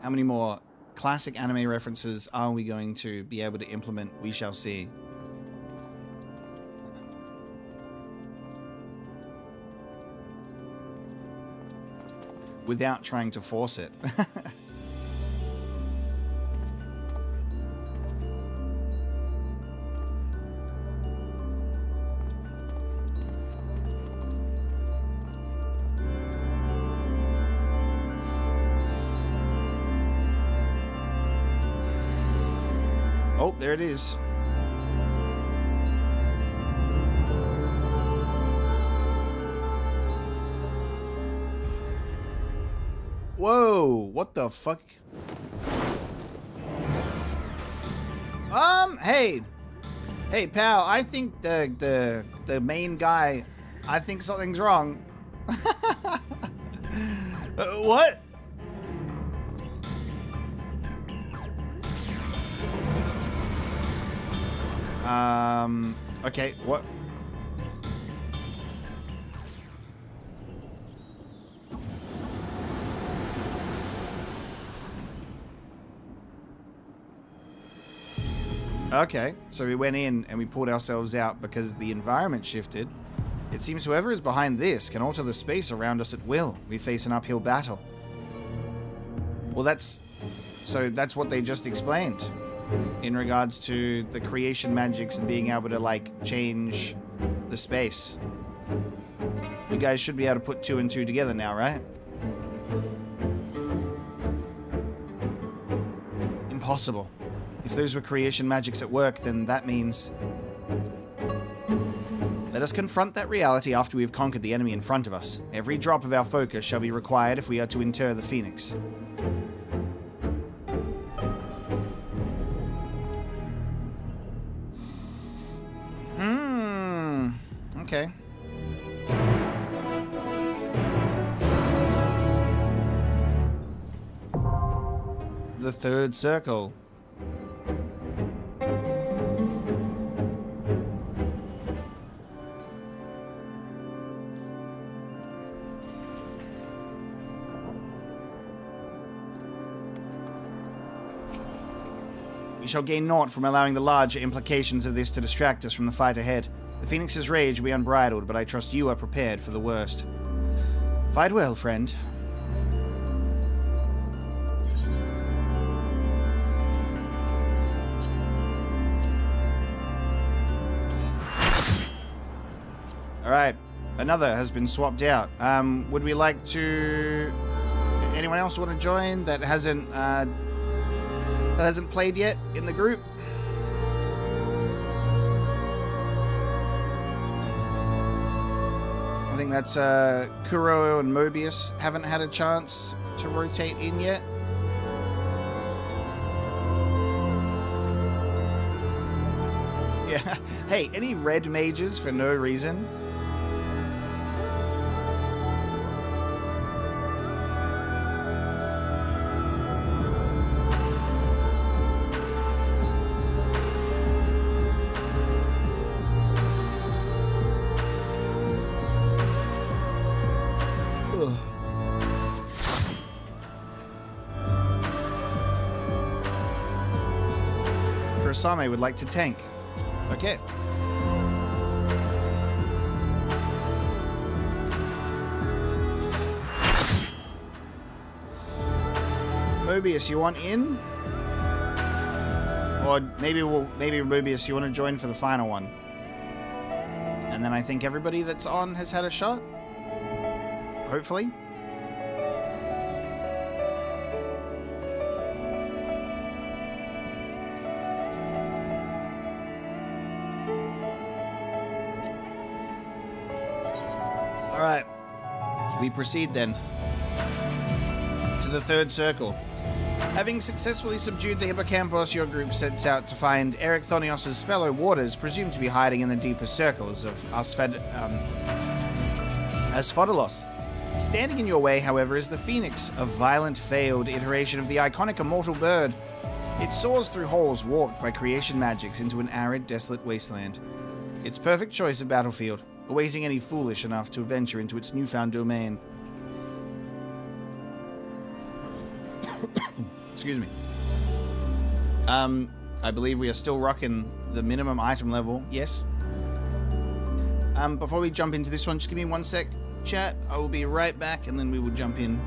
How many more classic anime references are we going to be able to implement? We shall see. Without trying to force it. Oh, there it is. Whoa, what the fuck? Hey. Hey, pal, I think the main guy, I think something's wrong. What? Okay, what? Okay, so we went in and we pulled ourselves out because the environment shifted. It seems whoever is behind this can alter the space around us at will. We face an uphill battle. Well, that's what they just explained in regards to the creation magics and being able to, like, change the space. You guys should be able to put 2 and 2 together now, right? Impossible. If those were creation magics at work, then that means... Let us confront that reality after we have conquered the enemy in front of us. Every drop of our focus shall be required if we are to inter the Phoenix. Okay. The third circle. We shall gain naught from allowing the larger implications of this to distract us from the fight ahead. The Phoenix's rage will be unbridled, but I trust you are prepared for the worst. Fight well, friend. Alright, another has been swapped out. Would we like to... Anyone else want to join that hasn't played yet in the group? I think that's Kuro and Mobius haven't had a chance to rotate in yet. Yeah. Hey, any red mages for no reason? Kurosame would like to tank. Okay. Mobius, you want in? Or maybe Mobius, you want to join for the final one? And then I think everybody that's on has had a shot. Hopefully. Alright, we proceed then to the third circle. Having successfully subdued the Hippocampos, your group sets out to find Erichthonios' fellow warders, presumed to be hiding in the deeper circles of Asphodelos. Standing in your way, however, is the Phoenix, a violent, failed iteration of the iconic immortal bird. It soars through holes warped by creation magics into an arid, desolate wasteland. Its perfect choice of battlefield, awaiting any foolish enough to venture into its newfound domain. Excuse me. I believe we are still rocking the minimum item level. Yes. Before we jump into this one, just give me 1 sec. Chat, I will be right back, and then we will jump in.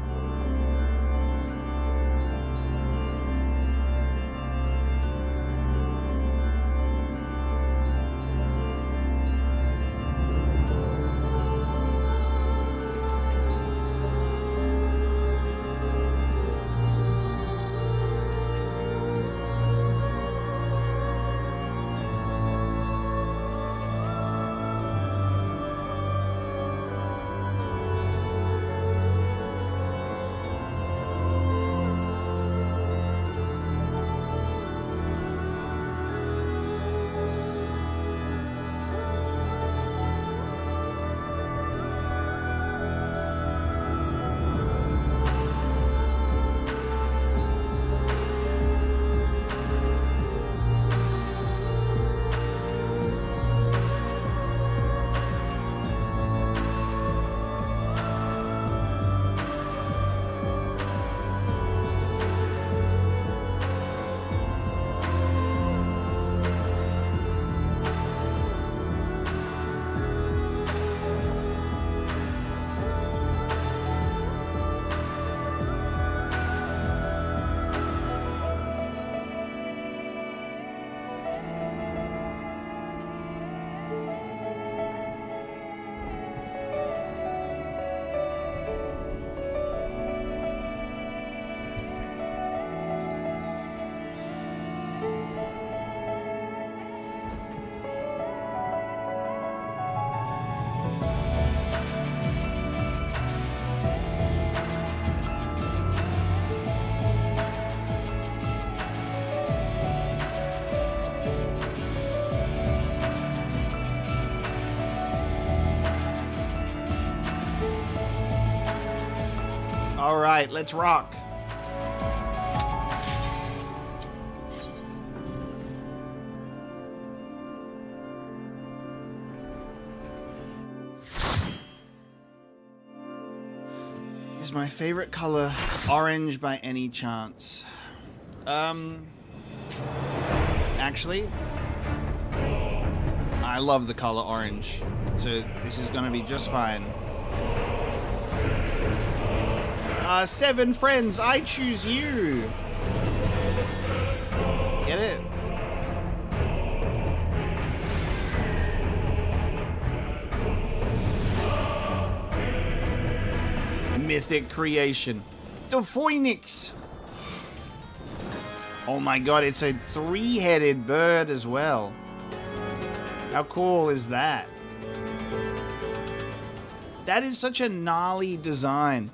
Alright, let's rock. Is my favorite color orange by any chance? Actually, I love the color orange, so this is gonna be just fine. 7 friends, I choose you. Get it? Mythic creation. The Phoenix. Oh my god, it's a 3-headed bird as well. How cool is that? That is such a gnarly design.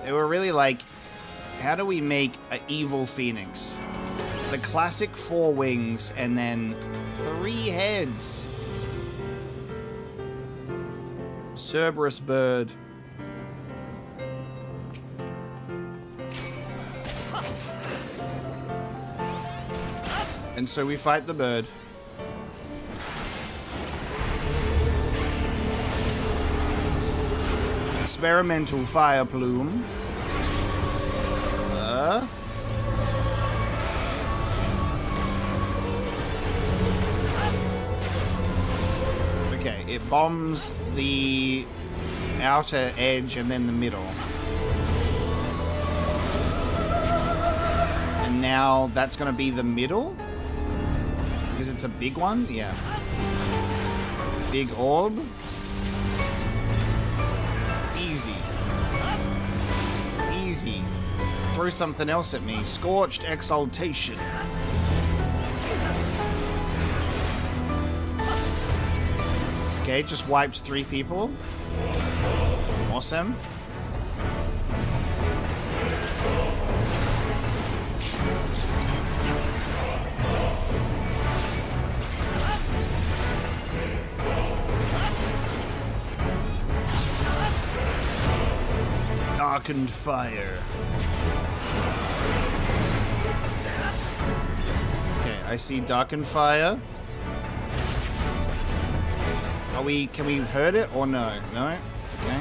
They were really like, how do we make an evil phoenix? The classic 4 wings and then 3 heads. Cerberus bird. And so we fight the bird. Experimental fire plume. Okay, it bombs the outer edge and then the middle. And now that's going to be the middle? Because it's a big one? Yeah. Big orb. Easy. Easy. Throw something else at me. Scorched exaltation. Okay, just wiped 3 people. Awesome. Darkened fire. Okay, I see darkened fire. Can we hurt it or no? No? Okay.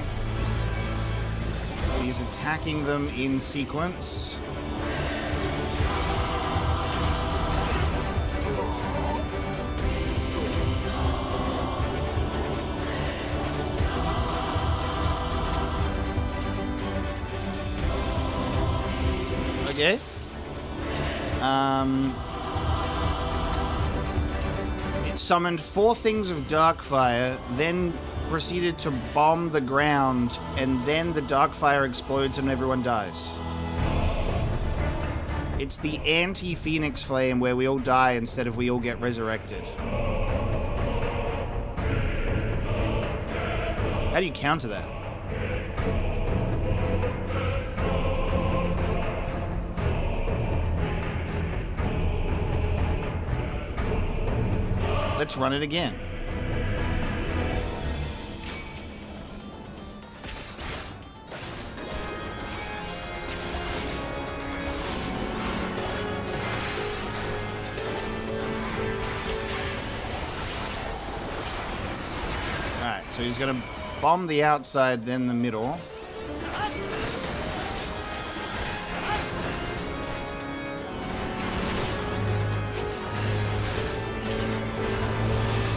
He's attacking them in sequence. Okay. It summoned 4 things of dark fire, then proceeded to bomb the ground, and then the dark fire explodes and everyone dies. It's the anti-Phoenix Flame where we all die instead of we all get resurrected. How do you counter that? Let's run it again. Alright, so he's gonna bomb the outside, then the middle.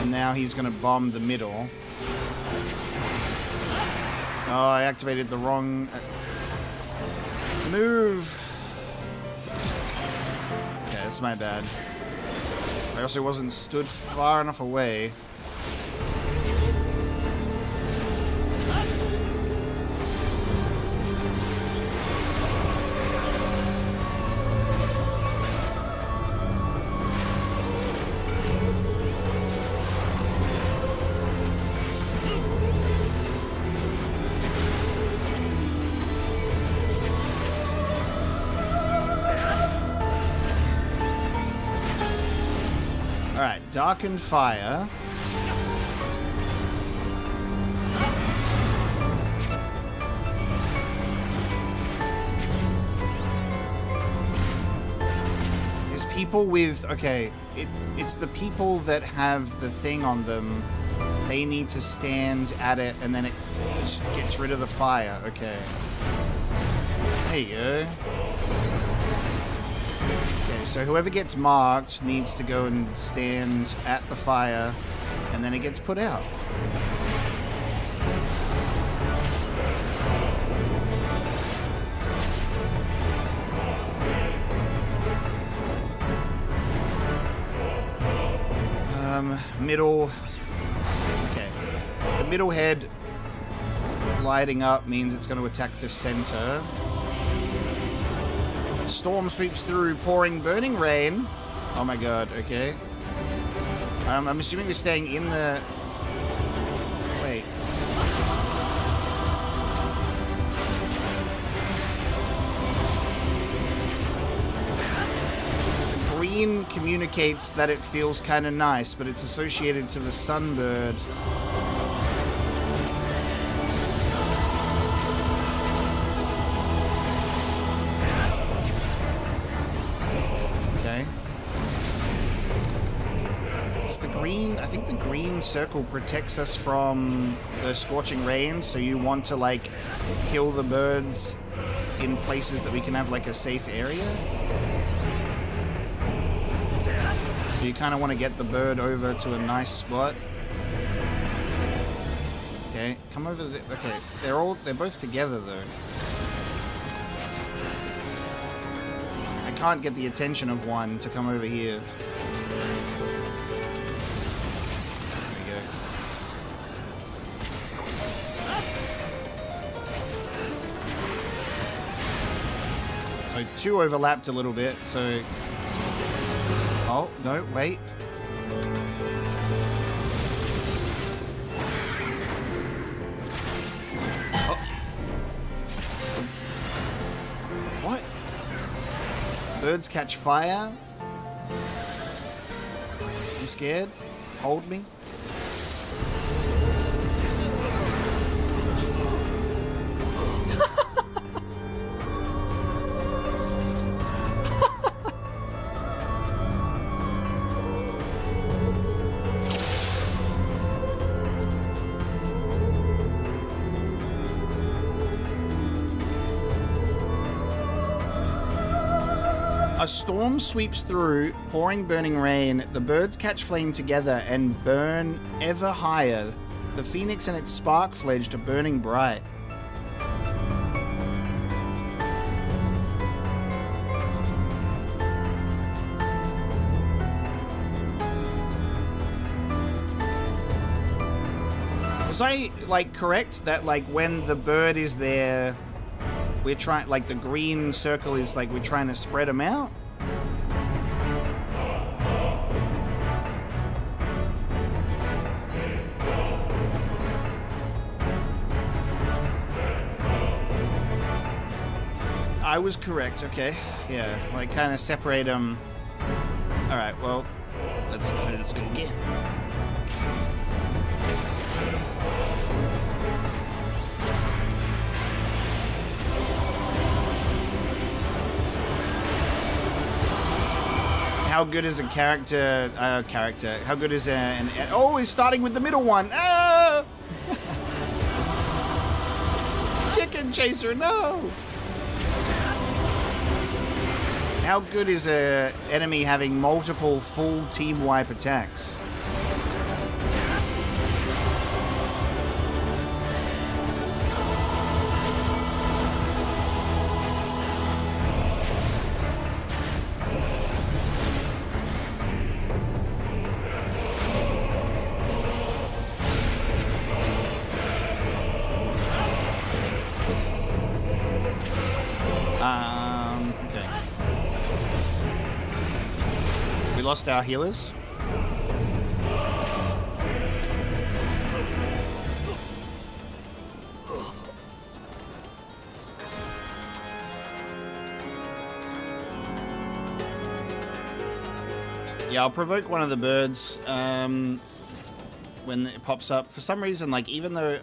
Now he's going to bomb the middle. Oh, I activated the wrong move. Okay, that's my bad. I also wasn't stood far enough away. Darkened fire. people with... Okay, it's the people that have the thing on them. They need to stand at it, and then it just gets rid of the fire. Okay. There you go. Okay, so whoever gets marked needs to go and stand at the fire, and then it gets put out. Middle... Okay. The middle head lighting up means it's going to attack the center. Storm sweeps through, pouring burning rain. Oh my god, okay. I'm assuming we're staying in the... Wait. Green communicates that it feels kind of nice, but it's associated to the sunbird. Okay. Is the green... I think the green circle protects us from the scorching rain, so you want to, like, kill the birds in places that we can have, like, a safe area? So you kind of want to get the bird over to a nice spot. Okay, come over the... Okay, they're both together though. I can't get the attention of one to come over here. There we go. So two overlapped a little bit, so... Oh, no, wait. Oh. What? Birds catch fire? I'm scared. Hold me. A storm sweeps through, pouring burning rain. The birds catch flame together and burn ever higher. The phoenix and its spark fledged are burning bright. Was I, like, correct that, like, when the bird is there... We're trying, like, the green circle is like we're trying to spread them out? I was correct, okay. Yeah, like, kind of separate them. Alright, well, let's go again. How good is a character? How good is an? Oh, he's starting with the middle one. Ah! Chicken chaser, no. How good is a enemy having multiple full team wipe attacks? Okay. We lost our healers. Yeah, I'll provoke one of the birds when it pops up. For some reason, like, even though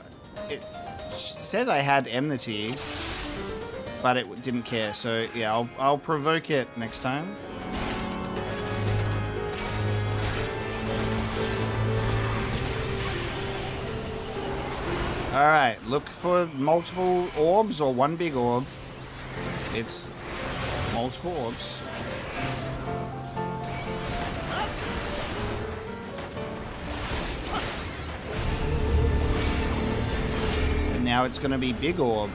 it said I had enmity, but it didn't care. So yeah, I'll provoke it next time. Alright, look for multiple orbs or one big orb. It's multiple orbs. And now it's going to be big orb.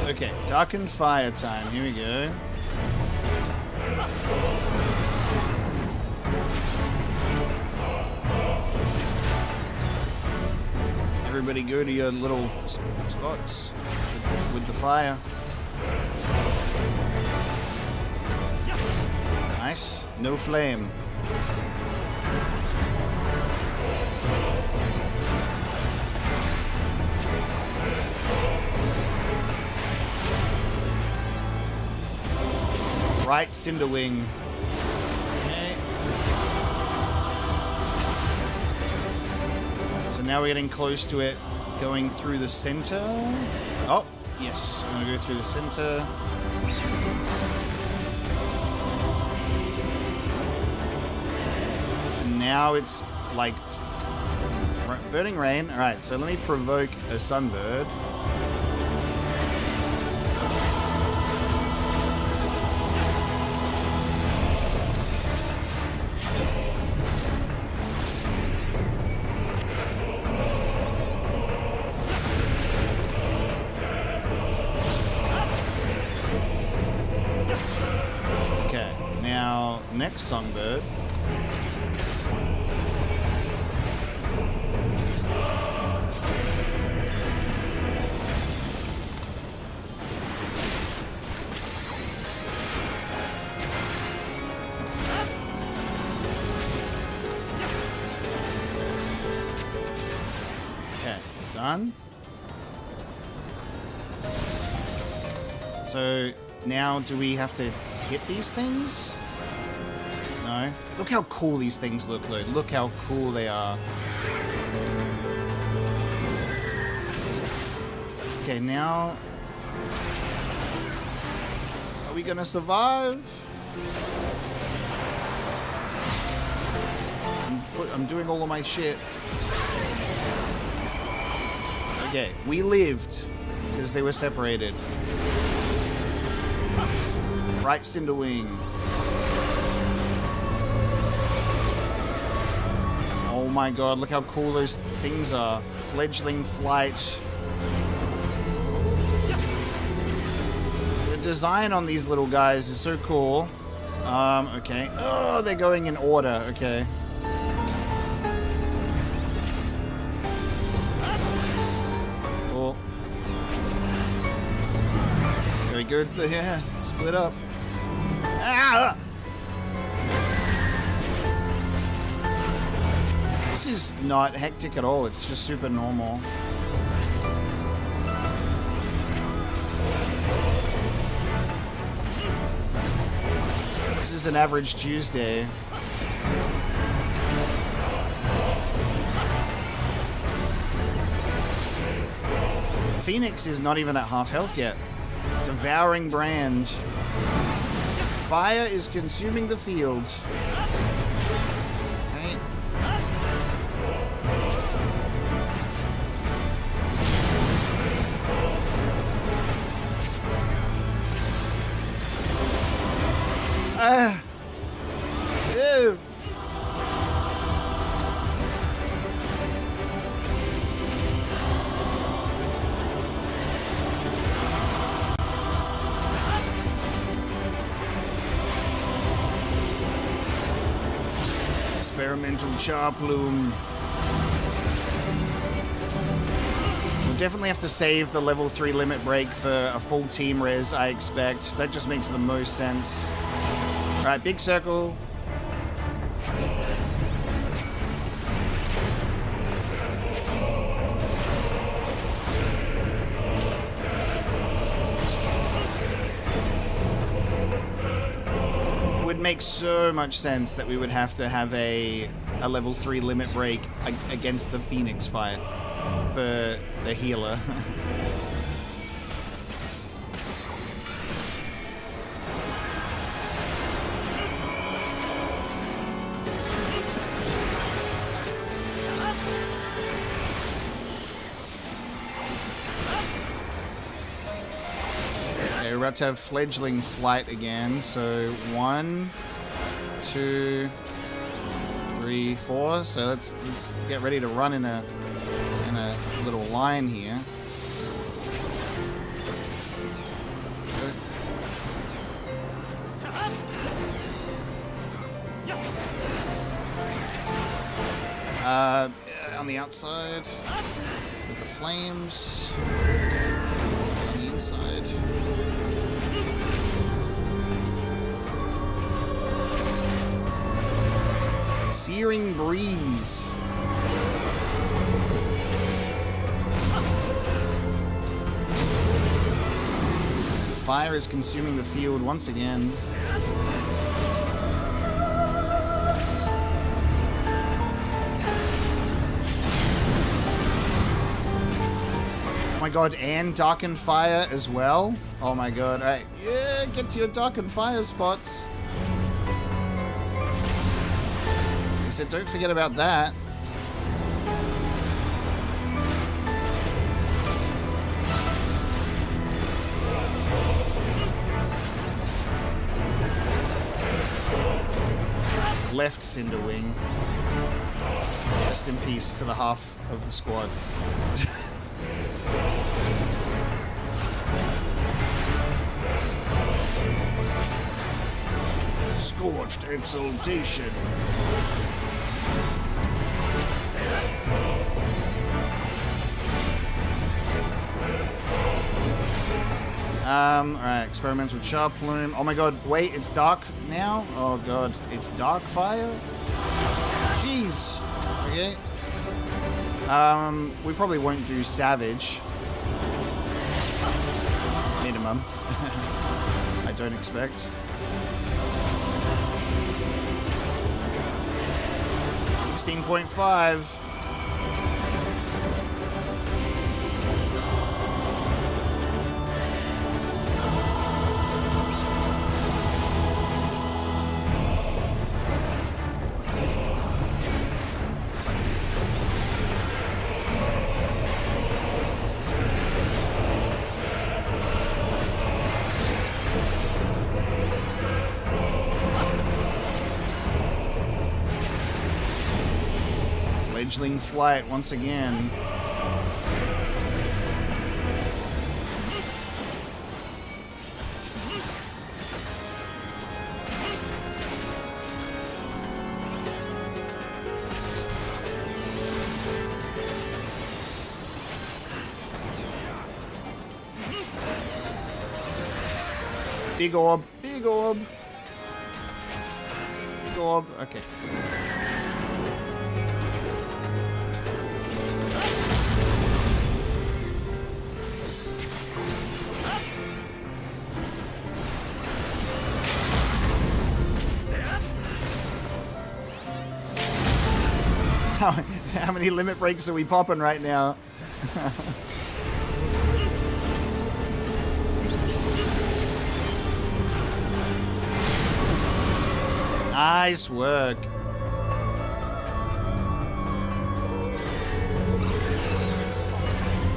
Okay, darkened fire time. Here we go. Everybody go to your little spots with the fire. Nice. No flame. Right Cinderwing. Okay. So now we're getting close to it, going through the center. Oh, yes. I'm gonna go through the center. And now it's like burning rain. All right, so let me provoke a sunbird. Next songbird. Okay, done. So now do we have to hit these things? No. Look how cool these things look, though. Look how cool they are. Okay, now... Are we gonna survive? I'm doing all of my shit. Okay, we lived because they were separated. Right Cinderwing. Oh my god, look how cool those things are. Fledgling flight. The design on these little guys is so cool. Okay. Oh, they're going in order. Okay. Cool. Very good. Yeah, split up. Ah! This is not hectic at all. It's just super normal. This is an average Tuesday. Phoenix is not even at half health yet. Devouring brand. Fire is consuming the field. Ew. Experimental char plume. definitely have to save the level 3 limit break for a full team res, I expect. That just makes the most sense. Alright, big circle. Would make so much sense that we would have to have a level 3 limit break against the Phoenix fight for the healer. Okay, we're about to have fledgling flight again, so 1, 2, 3, 4. So let's get ready to run in a little line here. On the outside with the flames. On the inside. Searing breeze. Fire is consuming the field once again. Oh my god, and darkened fire as well. Oh my god. Alright, yeah, get to your darkened fire spots. I said, don't forget about that. Left Cinder Wing. Rest in peace to the half of the squad. Scorched Exaltation. Alright, experimental sharp plume. Oh my god, wait, it's dark now? Oh god, it's dark fire? Jeez. Okay. We probably won't do savage. Minimum. I don't expect. .5. Fledgling flight once again. Big orb, big orb. Big orb, okay. How many limit breaks are we popping right now? Nice work.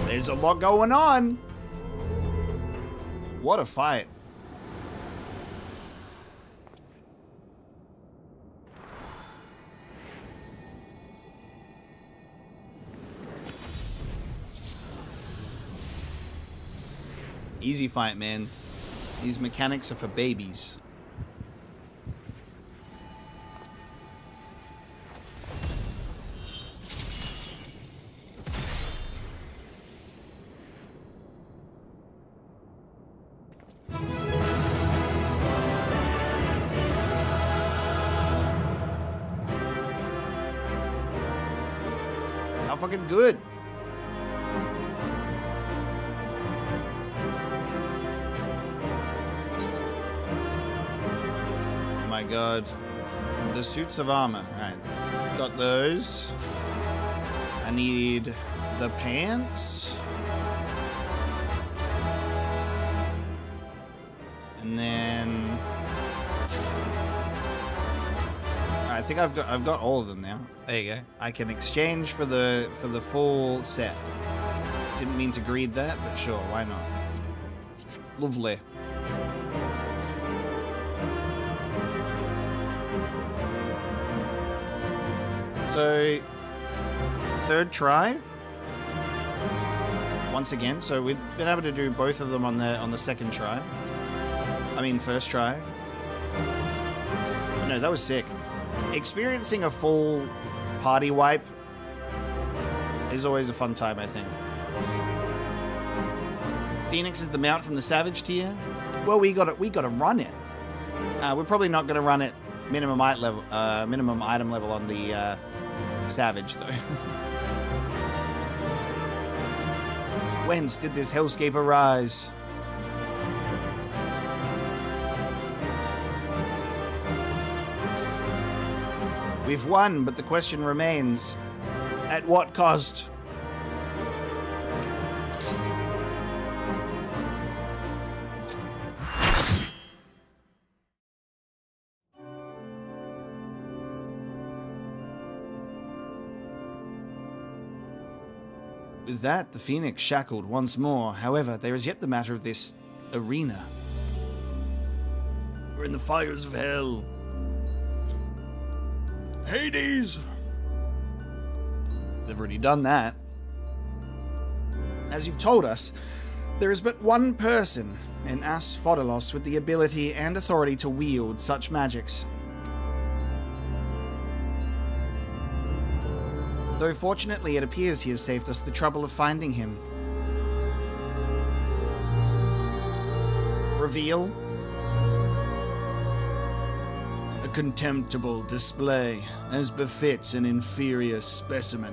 There's a lot going on. What a fight. Easy fight, man. These mechanics are for babies. fucking good. Oh my god. The suits of armor. Right. Got those. I need the pants. And then I think I've got all of them now. There you go. I can exchange for the full set. Didn't mean to greed that, but sure, why not? Lovely. So, third try. Once again, so we've been able to do both of them on the second try. I mean, first try. No, that was sick. Experiencing a full party wipe is always a fun time, I think. Phoenix is the mount from the Savage tier. Well, we got to run it. We're probably not going to run it minimum item level on the Savage, though. Whence did this hellscape arise? We've won, but the question remains, at what cost? With that, the Phoenix shackled once more. However, there is yet the matter of this arena. We're in the fires of hell. Hades! They've already done that. As you've told us, there is but one person in Asphodelos with the ability and authority to wield such magics. Though fortunately it appears he has saved us the trouble of finding him. Reveal? A contemptible display, as befits an inferior specimen.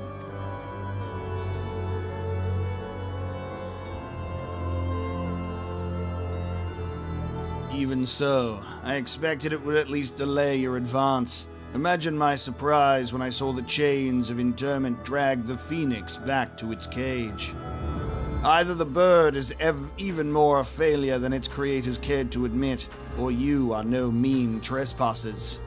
Even so, I expected it would at least delay your advance. Imagine my surprise when I saw the chains of interment drag the Phoenix back to its cage. Either the bird is even more a failure than its creators cared to admit, or you are no mean trespassers.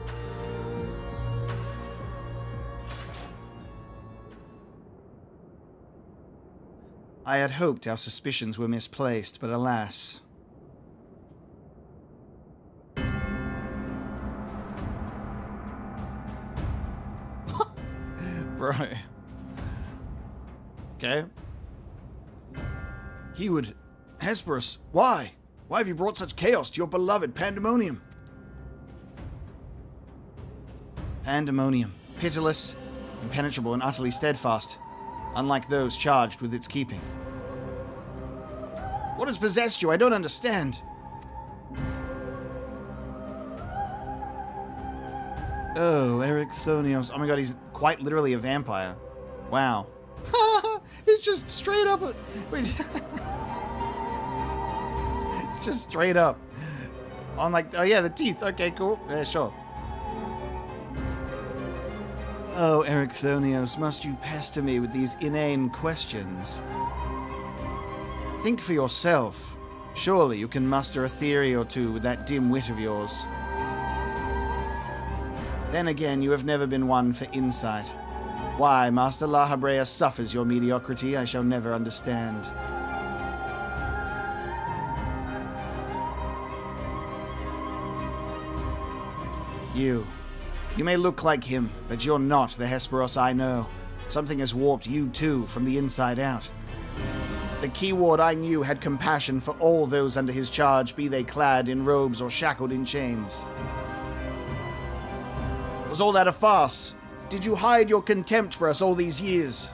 I had hoped our suspicions were misplaced, but alas. Bro. Okay. He would... Hesperos, why? Why have you brought such chaos to your beloved Pandæmonium? Pandæmonium. Pitiless, impenetrable, and utterly steadfast. Unlike those charged with its keeping. What has possessed you? I don't understand. Oh, Ericthonios. Oh my god, he's quite literally a vampire. Wow. It's just straight up. Wait. It's just straight up. On like, oh yeah, the teeth. Okay, cool. Yeah, sure. Oh, Ericthonios, must you pester me with these inane questions? Think for yourself. Surely you can muster a theory or two with that dim wit of yours. Then again, you have never been one for insight. Why Master La Habrea suffers your mediocrity, I shall never understand. You may look like him, but you're not the Hesperos I know. Something has warped you too, from the inside out. The keyword I knew had compassion for all those under his charge, be they clad in robes or shackled in chains. Was all that a farce? Did you hide your contempt for us all these years?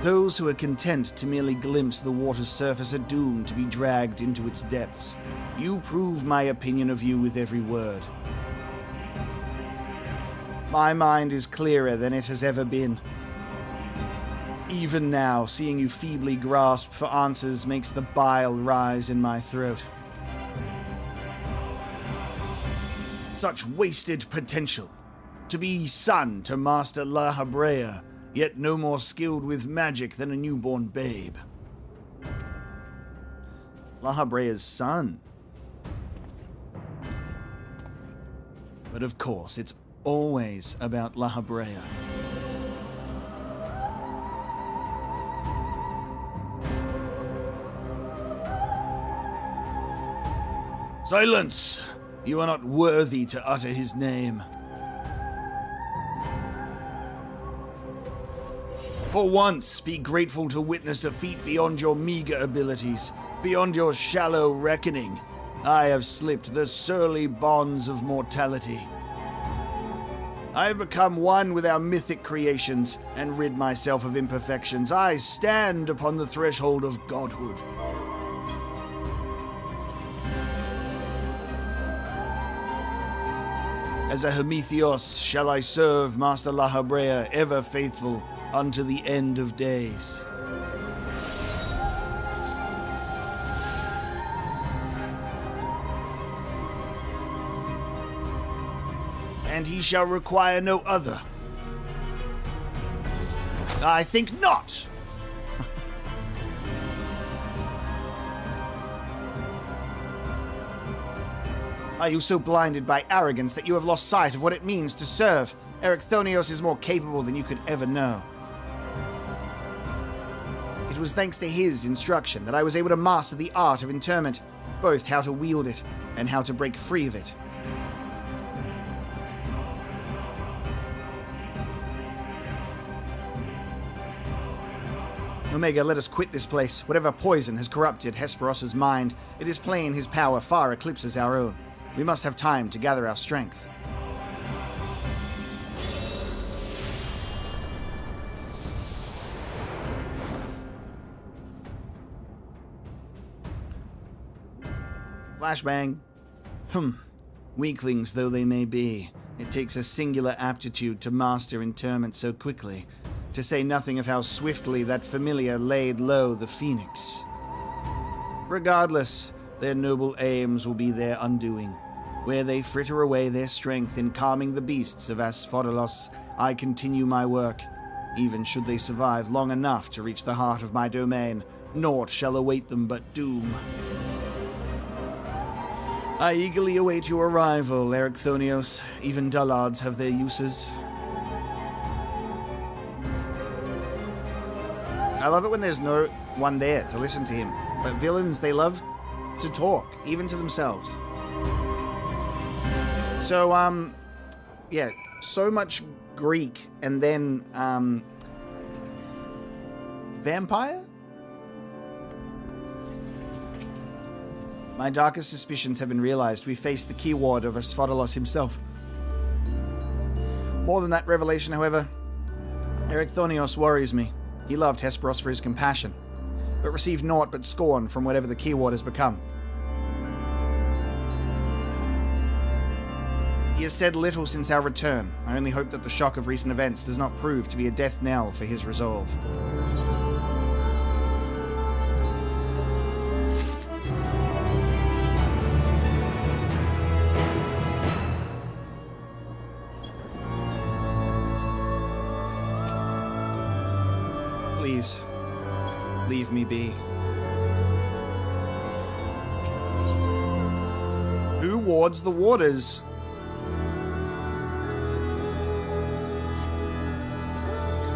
Those who are content to merely glimpse the water's surface are doomed to be dragged into its depths. You prove my opinion of you with every word. My mind is clearer than it has ever been. Even now, seeing you feebly grasp for answers makes the bile rise in my throat. Such wasted potential. To be son to Master La Habrea, yet no more skilled with magic than a newborn babe. La Habrea's son. But of course, it's always about La Habrea. Silence! You are not worthy to utter his name. For once, be grateful to witness a feat beyond your meager abilities, beyond your shallow reckoning. I have slipped the surly bonds of mortality. I have become one with our mythic creations and rid myself of imperfections. I stand upon the threshold of godhood. As a Hermethios shall I serve Master La Habrea, ever faithful unto the end of days. And he shall require no other. I think not. Are you so blinded by arrogance that you have lost sight of what it means to serve? Erechthonios is more capable than you could ever know. It was thanks to his instruction that I was able to master the art of interment, both how to wield it and how to break free of it. Omega, let us quit this place. Whatever poison has corrupted Hesperos' mind, it is plain his power far eclipses our own. We must have time to gather our strength. Flashbang. Weaklings though they may be, it takes a singular aptitude to master interment so quickly, to say nothing of how swiftly that familiar laid low the Phoenix. Regardless, their noble aims will be their undoing. Where they fritter away their strength in calming the beasts of Asphodelos, I continue my work. Even should they survive long enough to reach the heart of my domain, naught shall await them but doom. I eagerly await your arrival, Erechthonios. Even dullards have their uses. I love it when there's no one there to listen to him. But villains, they love to talk, even to themselves. So, yeah, so much Greek, and then, vampire? My darkest suspicions have been realized. We face the keyword of Asphodelos himself. More than that revelation, however, Erechthonios worries me. He loved Hesperos for his compassion, but received naught but scorn from whatever the keyword has become. He has said little since our return. I only hope that the shock of recent events does not prove to be a death knell for his resolve. Please, leave me be. Who wards the waters?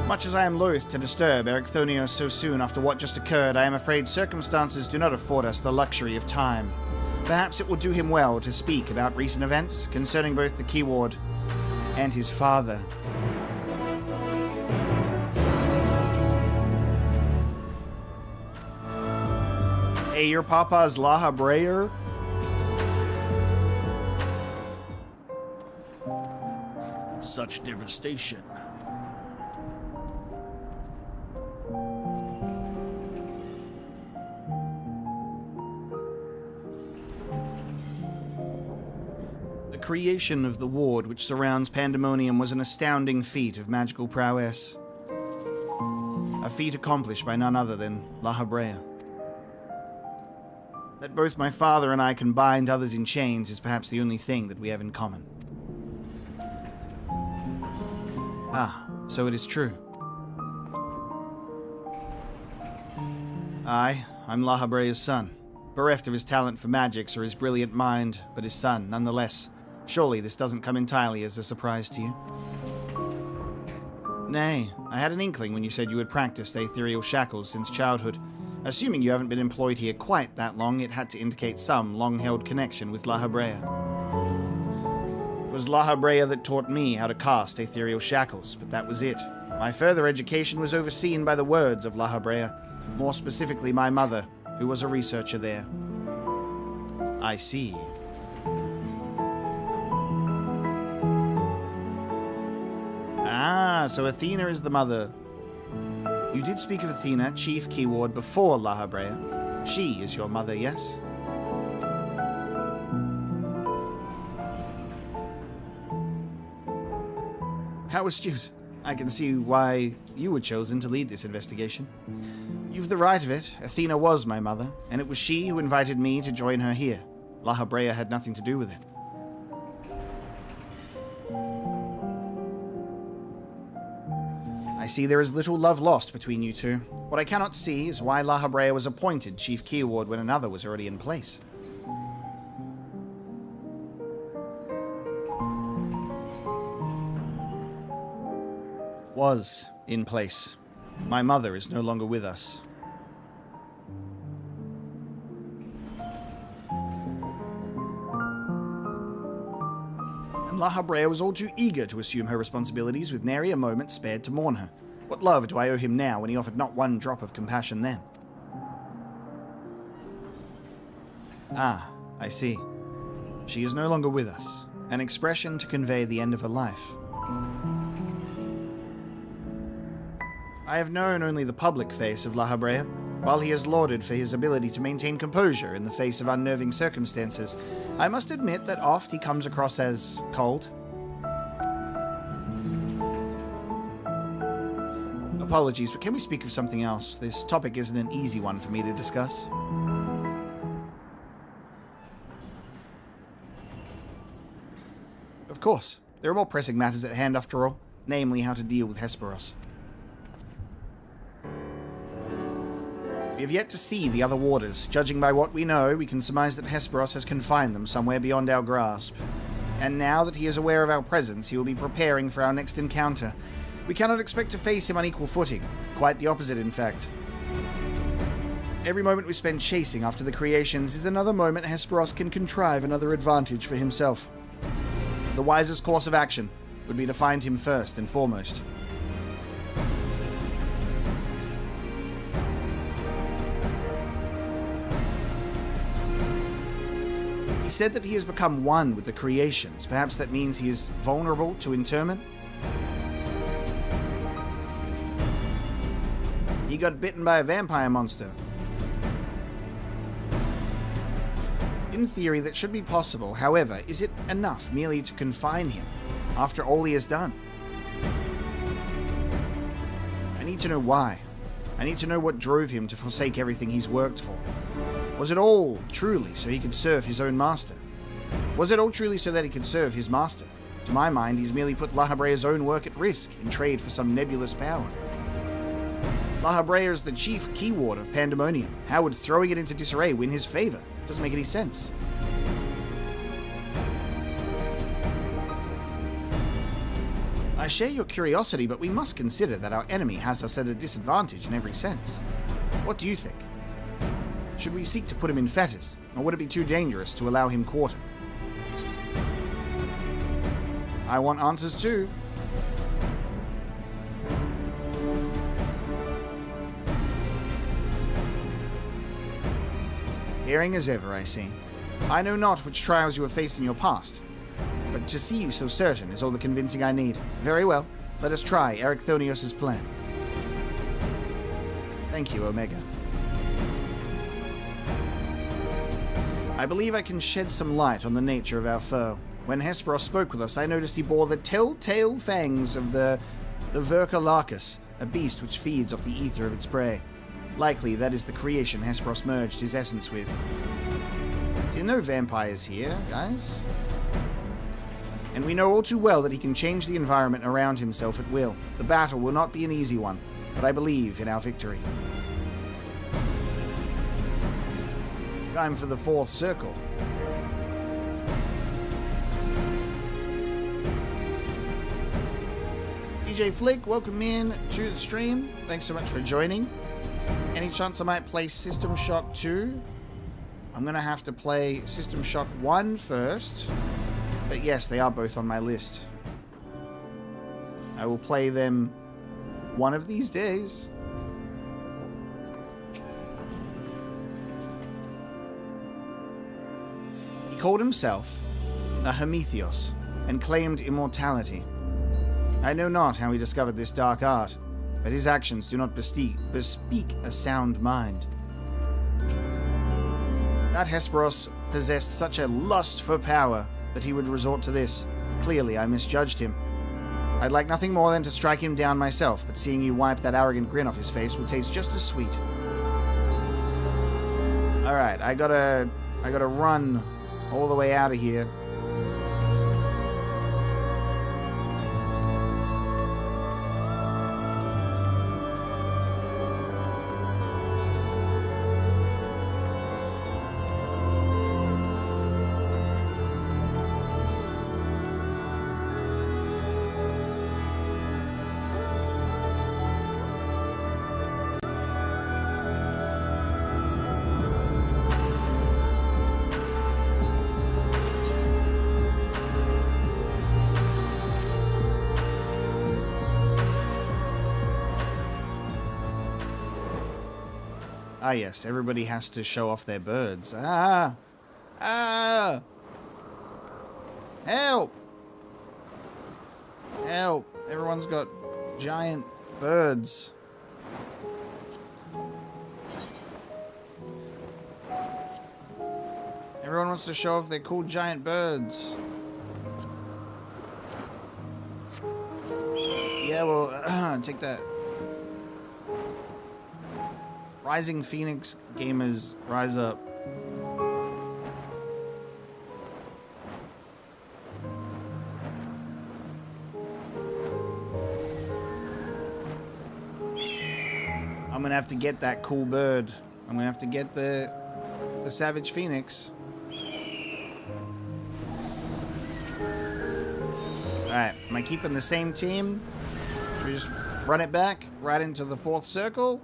Much as I am loath to disturb Erechthonios so soon after what just occurred, I am afraid circumstances do not afford us the luxury of time. Perhaps it will do him well to speak about recent events concerning both the keyword and his father. Hey, your papa's La Habrea? Such devastation. The creation of the ward which surrounds Pandæmonium was an astounding feat of magical prowess. A feat accomplished by none other than Aglaia. That both my father and I can bind others in chains is perhaps the only thing that we have in common. Ah, so it is true. I'm Aglaïa's son, bereft of his talent for magics or his brilliant mind, but his son, nonetheless. Surely this doesn't come entirely as a surprise to you. Nay, I had an inkling when you said you had practiced ethereal shackles since childhood. Assuming you haven't been employed here quite that long, it had to indicate some long-held connection with Aglaia. It was Aglaia that taught me how to cast ethereal shackles, but that was it. My further education was overseen by the words of Aglaia, more specifically my mother, who was a researcher there. I see. Ah, so Athena is the mother. You did speak of Athena, chief keyword, before Aglaia. She is your mother, yes? How astute. I can see why you were chosen to lead this investigation. You've the right of it. Athena was my mother, and it was she who invited me to join her here. Aglaia had nothing to do with it. I see there is little love lost between you two. What I cannot see is why Aglaia was appointed chief keyword when another was already in place. Was in place. My mother is no longer with us. And Aglaia was all too eager to assume her responsibilities with nary a moment spared to mourn her. What love do I owe him now when he offered not one drop of compassion then? Ah, I see. She is no longer with us. An expression to convey the end of her life. I have known only the public face of Aglaia. While he is lauded for his ability to maintain composure in the face of unnerving circumstances, I must admit that oft he comes across as cold. Apologies, but can we speak of something else? This topic isn't an easy one for me to discuss. Of course. There are more pressing matters at hand after all, namely how to deal with Hesperos. We have yet to see the other warders. Judging by what we know, we can surmise that Hesperos has confined them somewhere beyond our grasp. And now that he is aware of our presence, he will be preparing for our next encounter. We cannot expect to face him on equal footing. Quite the opposite, in fact. Every moment we spend chasing after the creations is another moment Hesperos can contrive another advantage for himself. The wisest course of action would be to find him first and foremost. He said that he has become one with the creations. Perhaps that means he is vulnerable to interment? He got bitten by a vampire monster. In theory, that should be possible. However, is it enough merely to confine him after all he has done? I need to know why. I need to know what drove him to forsake everything he's worked for. Was it all truly so he could serve his own master? Was it all truly so that he could serve his master? To my mind, he's merely put Aglaïa's own work at risk in trade for some nebulous power. Aglaia is the chief keyword of Pandaemonium. How would throwing it into disarray win his favor? Doesn't make any sense. I share your curiosity, but we must consider that our enemy has us at a disadvantage in every sense. What do you think? Should we seek to put him in fetters, or would it be too dangerous to allow him quarter? I want answers too. Daring as ever, I see. I know not which trials you have faced in your past, but to see you so certain is all the convincing I need. Very well, let us try Ericthonios' plan. Thank you, Omega. I believe I can shed some light on the nature of our foe. When Hesperos spoke with us, I noticed he bore the telltale fangs of the Verkalarchus, a beast which feeds off the ether of its prey. Likely, that is the creation Hesperos merged his essence with. Do you know vampires here, guys? And we know all too well that he can change the environment around himself at will. The battle will not be an easy one, but I believe in our victory. Time for the fourth circle. DJ Flick, welcome in to the stream. Thanks so much for joining. Any chance I might play System Shock 2? I'm going to have to play System Shock 1 first. But yes, they are both on my list. I will play them one of these days. He called himself a Hermethios and claimed immortality. I know not how he discovered this dark art, but his actions do not bespeak a sound mind. That Hesperos possessed such a lust for power that he would resort to this. Clearly, I misjudged him. I'd like nothing more than to strike him down myself, but seeing you wipe that arrogant grin off his face will taste just as sweet. Alright, I gotta run all the way out of here. Ah, yes, everybody has to show off their birds. Ah! Ah! Help! Help! Everyone's got giant birds. Everyone wants to show off their cool giant birds. Yeah, well, take that. Rising Phoenix gamers, rise up. I'm gonna have to get that cool bird. I'm gonna have to get the Savage Phoenix. Alright, am I keeping the same team? Should we just run it back right into the fourth circle?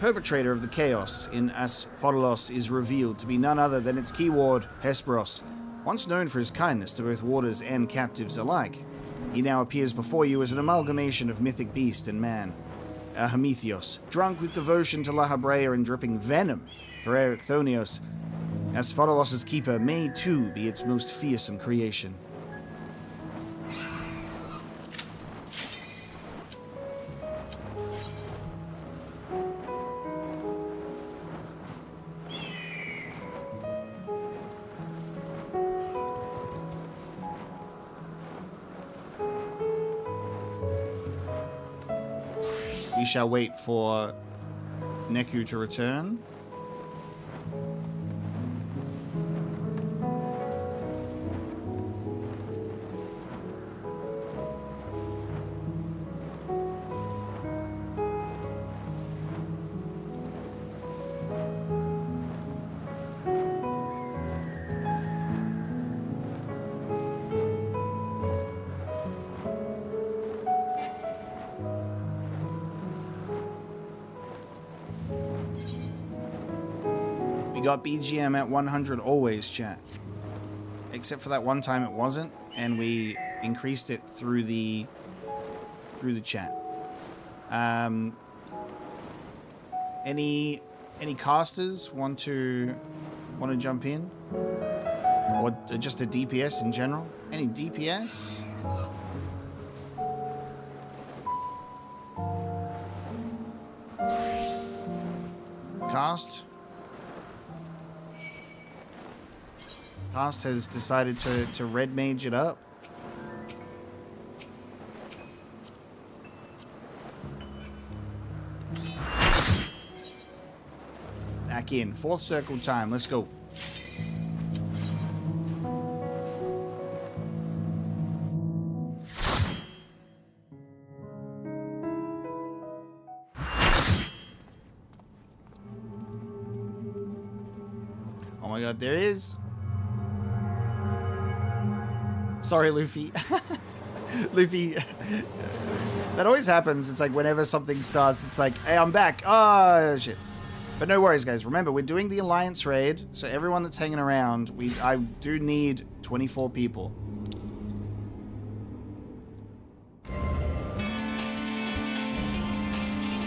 Perpetrator of the chaos in Asphodelos is revealed to be none other than its keyword, Hesperos. Once known for his kindness to both warders and captives alike, he now appears before you as an amalgamation of mythic beast and man. A Hermethios, drunk with devotion to La Habrea and dripping venom for Erechthonios, Asphodelos' keeper may too be its most fearsome creation. We shall wait for Neku to return. Got BGM at 100 always, chat. Except for that one time it wasn't, and we increased it through the chat. Any casters want to jump in, or just a DPS in general? Any DPS? Cast. Past has decided to red mage it up. Back in. Fourth circle time. Let's go. Oh my god, there it is. Sorry, Luffy. Luffy. That always happens. It's like whenever something starts, it's like, hey, I'm back. Oh, shit. But no worries, guys. Remember, we're doing the Alliance raid, so everyone that's hanging around, I do need 24 people.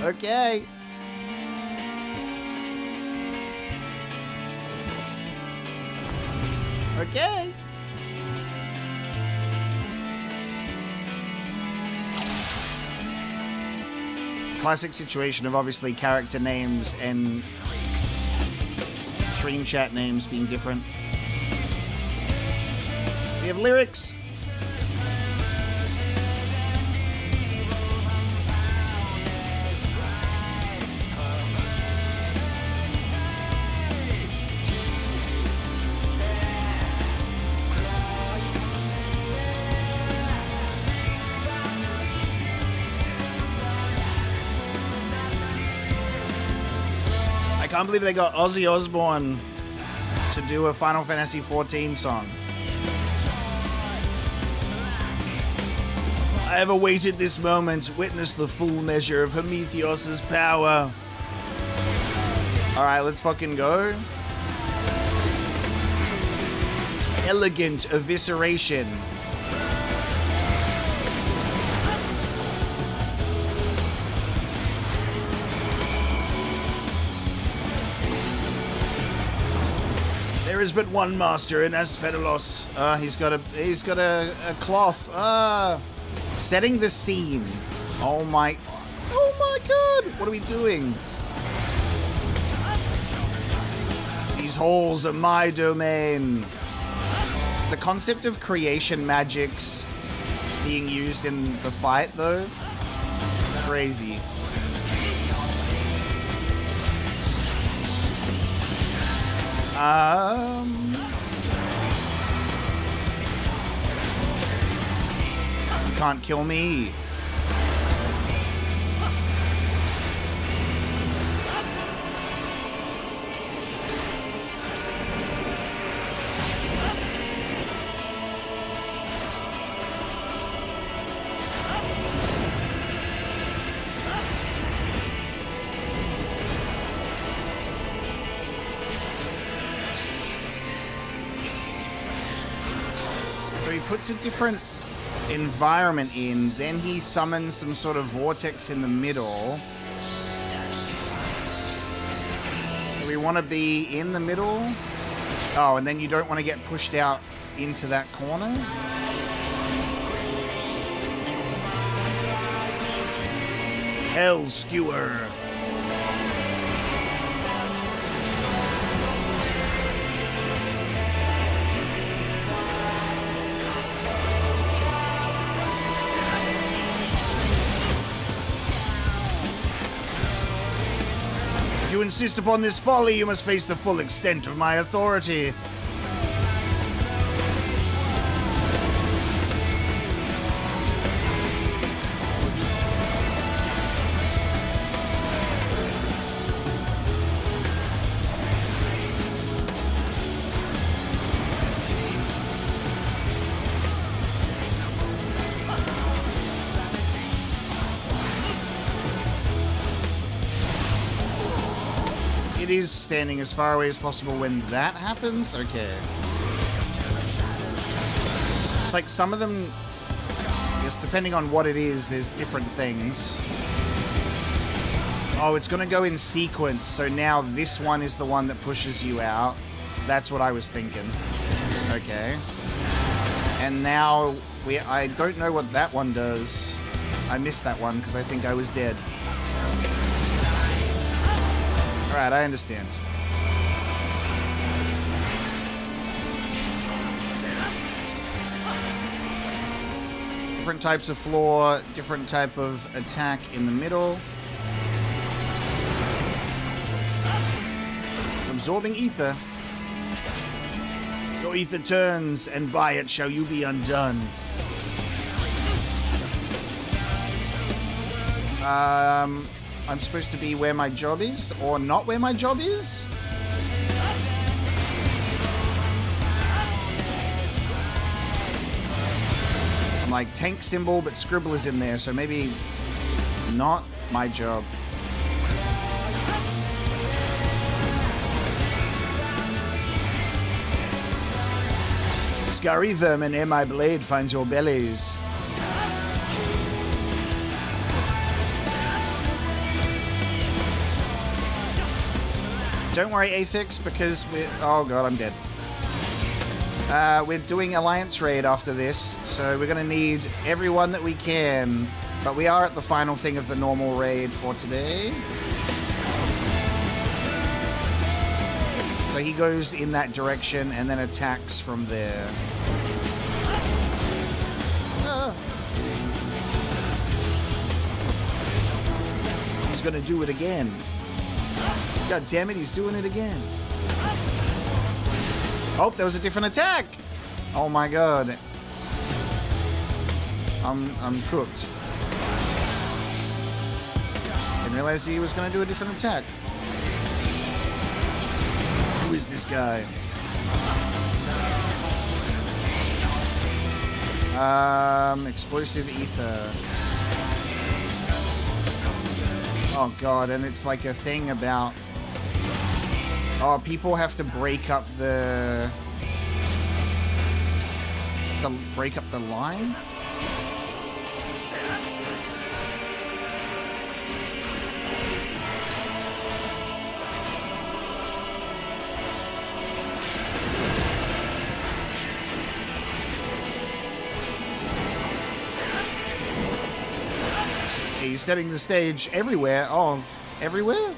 Okay. Okay. Classic situation of obviously character names and stream chat names being different. We have lyrics. I can't believe they got Ozzy Osbourne to do a Final Fantasy XIV song. I have awaited this moment, witness the full measure of Prometheus's power. Alright, let's fucking go. Elegant evisceration. There is but one master in Hesperos. He's got a cloth. Setting the scene. Oh my god! What are we doing? These halls are my domain. The concept of creation magics being used in the fight, though, crazy. You can't kill me. Puts a different environment in, then he summons some sort of vortex in the middle. Do we want to be in the middle? Oh, and then you don't want to get pushed out into that corner? Hell Skewer. If you insist upon this folly, you must face the full extent of my authority. It is standing as far away as possible when that happens? Okay. It's like some of them, I guess depending on what it is, there's different things. Oh, it's going to go in sequence, so now this one is the one that pushes you out. That's what I was thinking. Okay. And now, I don't know what that one does. I missed that one because I think I was dead. Alright, I understand. Different types of floor, different type of attack in the middle. Absorbing ether. Your ether turns, and by it shall you be undone. I'm supposed to be where my job is, or not where my job is? I'm like tank symbol, but scribble is in there, so maybe not my job. Scurry vermin, ere my blade finds your bellies. Don't worry, Aphix, because we're... Oh god, I'm dead. We're doing Alliance Raid after this, so we're going to need everyone that we can. But we are at the final thing of the normal raid for today. So he goes in that direction and then attacks from there. Ah. He's going to do it again. God damn it, he's doing it again. Oh, there was a different attack. Oh my god. I'm cooked. Didn't realize he was going to do a different attack. Who is this guy? Explosive ether. Oh god, and it's like a thing about... Oh, people have to break up the... line? He's setting the stage everywhere. Oh, everywhere?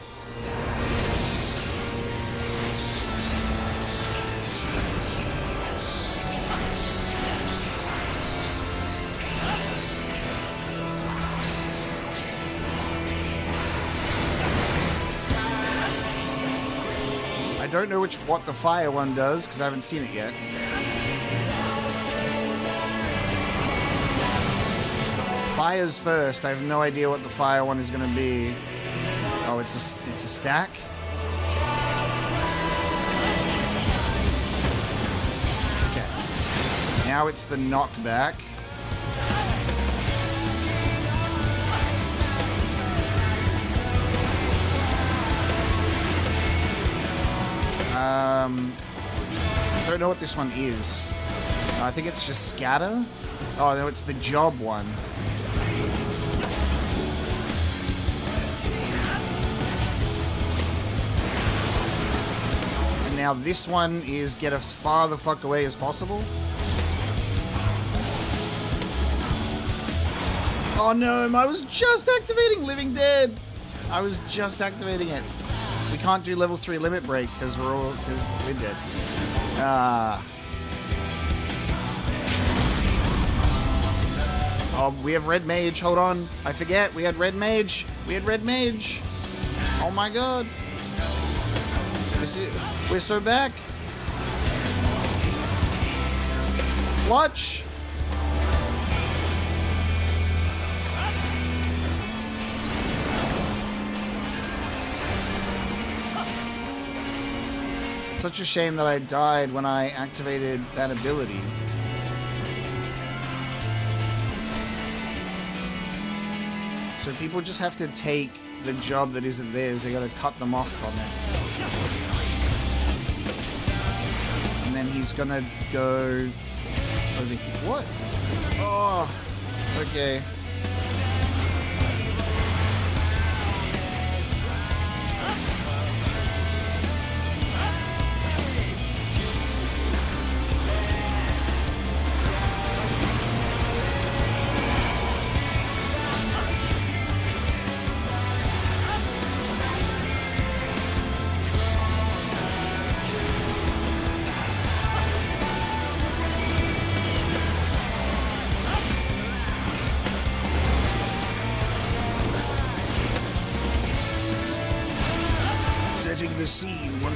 I don't know what the fire one does, because I haven't seen it yet. Fire's first. I have no idea what the fire one is going to be. Oh, it's a stack? Okay. Now it's the knockback. I don't know what this one is. I think it's just scatter. Oh, no, it's the job one. And now this one is get as far the fuck away as possible. Oh no, I was just activating Living Dead. I was just activating it. We can't do level 3 limit break because we're dead. Oh, we have red mage. Hold on. I forget. We had red mage. Oh my god. We're so back. Watch. Such a shame that I died when I activated that ability. So people just have to take the job that isn't theirs. They gotta cut them off from it. And then he's gonna go over here. What? Oh, okay.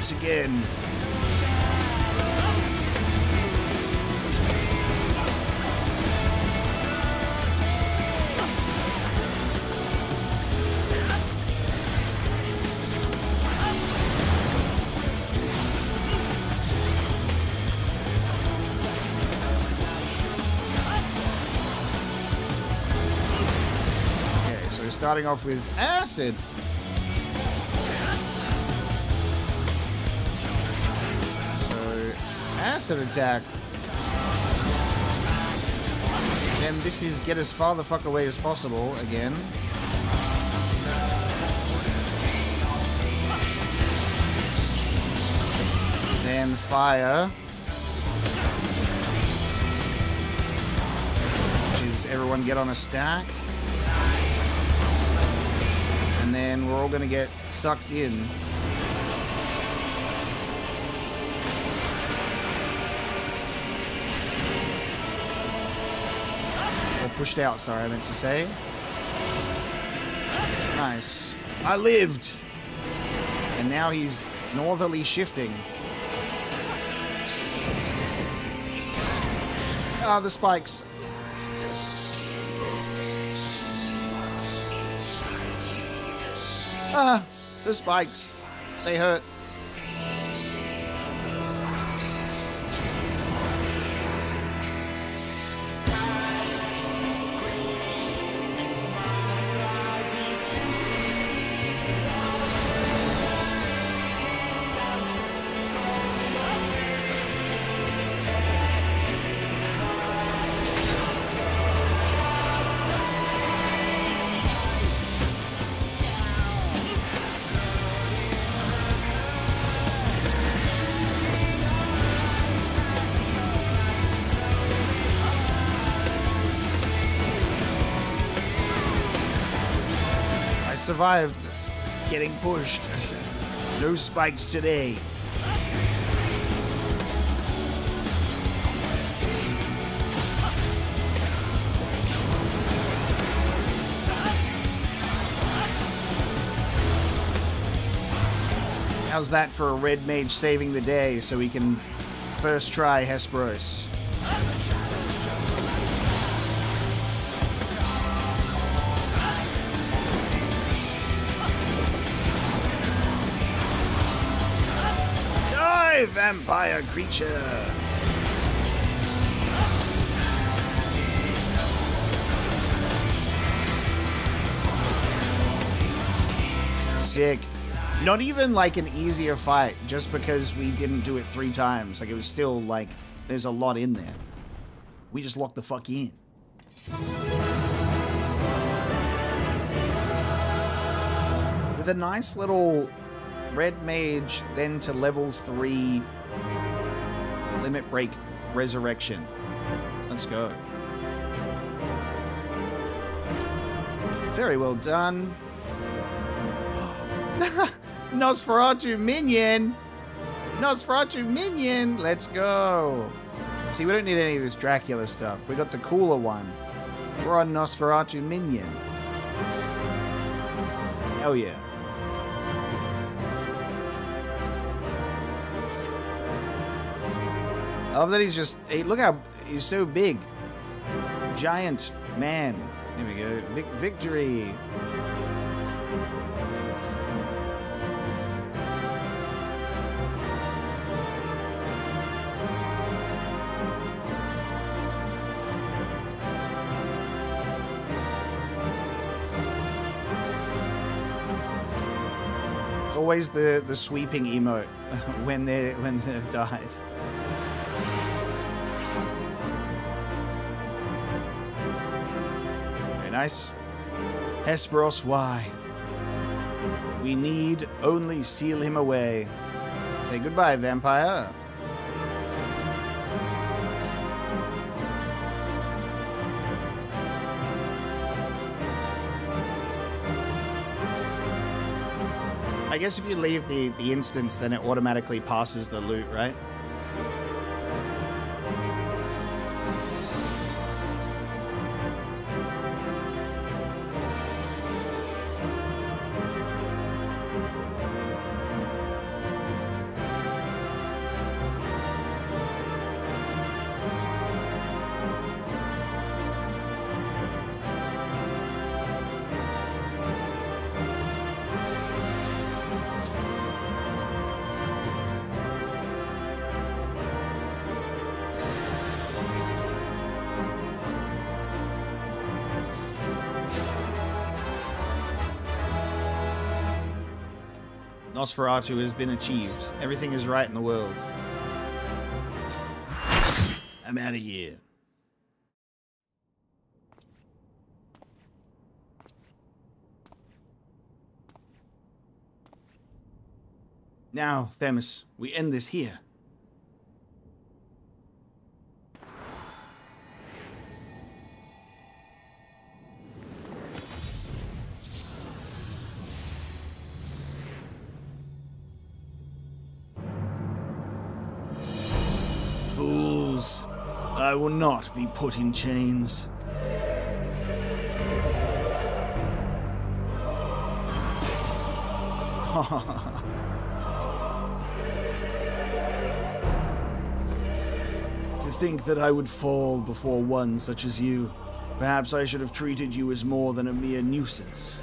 once again. Starting off with acid. So, acid attack. Then this is get as far the fuck away as possible again. Then fire. Which is everyone get on a stack. And then we're all going to get sucked in. Or pushed out, sorry, I meant to say. Nice. I lived! And now he's northerly shifting. Ah, the spikes. Ah, the spikes. They hurt. Survived getting pushed. No spikes today. How's that for a red mage saving the day so we can first try Hesperos? Vampire creature. Sick. Not even like an easier fight just because we didn't do it 3 times. Like it was still like there's a lot in there. We just locked the fuck in. With a nice little red mage, then to level 3 limit break resurrection. Let's go. Very well done. Nosferatu minion. Nosferatu minion. Let's go. See, we don't need any of this Dracula stuff. We got the cooler one. We're on Nosferatu minion. Hell yeah. I love that he's just... Hey, look how he's so big. Giant man. Here we go. Victory. It's always the sweeping emote when they've died. Nice. Hesperos, why? We need only seal him away. Say goodbye, vampire. I guess if you leave the instance, then it automatically passes the loot, right? Nosferatu has been achieved. Everything is right in the world. I'm out of here. Now, Themis, we end this here. Fools, I will not be put in chains. To think that I would fall before one such as you. Perhaps I should have treated you as more than a mere nuisance.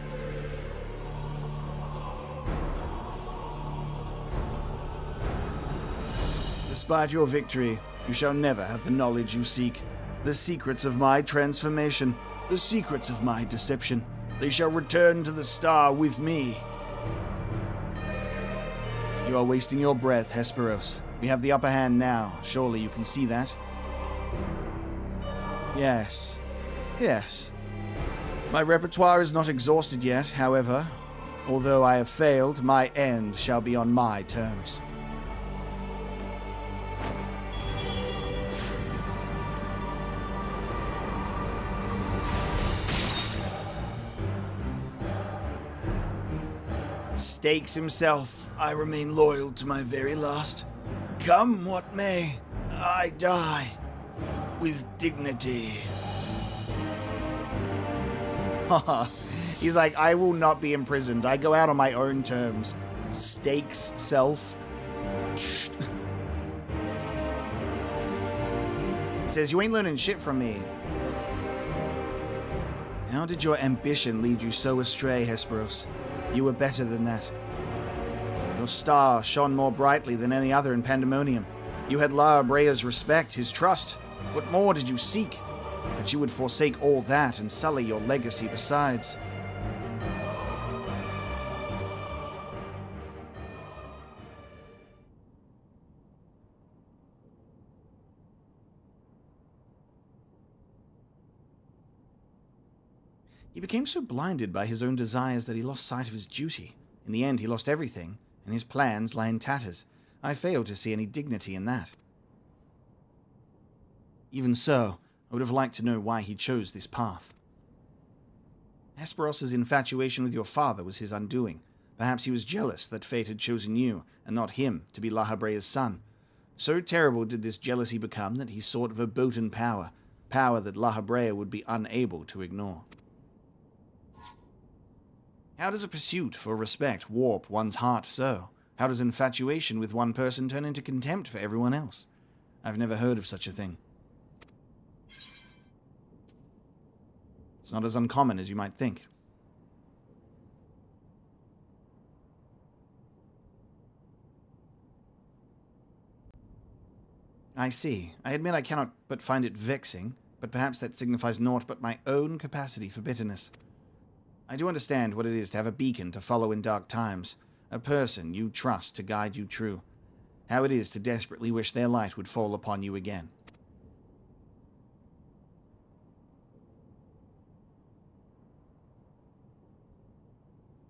Despite your victory, you shall never have the knowledge you seek. The secrets of my transformation, the secrets of my deception, they shall return to the star with me. You are wasting your breath, Hesperos. We have the upper hand now. Surely you can see that? Yes. Yes. My repertoire is not exhausted yet, however. Although I have failed, my end shall be on my terms. Stakes himself, I remain loyal to my very last. Come what may, I die with dignity. He's like, I will not be imprisoned. I go out on my own terms. Stakes self. He says, you ain't learning shit from me. How did your ambition lead you so astray, Hesperos? You were better than that. Your star shone more brightly than any other in Pandæmonium. You had La Brea's respect, his trust. What more did you seek? That you would forsake all that and sully your legacy besides. He became so blinded by his own desires that he lost sight of his duty. In the end, he lost everything, and his plans lie in tatters. I fail to see any dignity in that. Even so, I would have liked to know why he chose this path. Hesperos' infatuation with your father was his undoing. Perhaps he was jealous that fate had chosen you, and not him, to be La Brea's son. So terrible did this jealousy become that he sought verboten power, power that La Brea would be unable to ignore. How does a pursuit for respect warp one's heart so? How does infatuation with one person turn into contempt for everyone else? I've never heard of such a thing. It's not as uncommon as you might think. I see. I admit I cannot but find it vexing, but perhaps that signifies naught but my own capacity for bitterness. I do understand what it is to have a beacon to follow in dark times, a person you trust to guide you true, how it is to desperately wish their light would fall upon you again.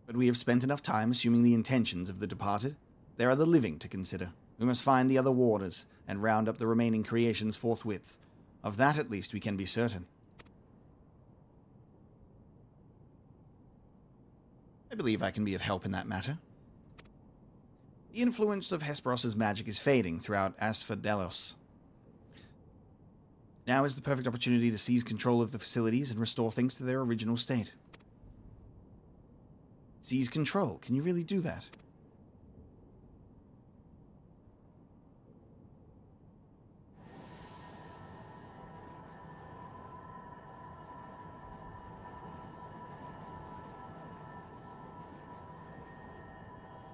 But we have spent enough time assuming the intentions of the departed. There are the living to consider. We must find the other warders and round up the remaining creations forthwith. Of that at least we can be certain. I believe I can be of help in that matter. The influence of Hesperos' magic is fading throughout Asphodelos. Now is the perfect opportunity to seize control of the facilities and restore things to their original state. Seize control? Can you really do that?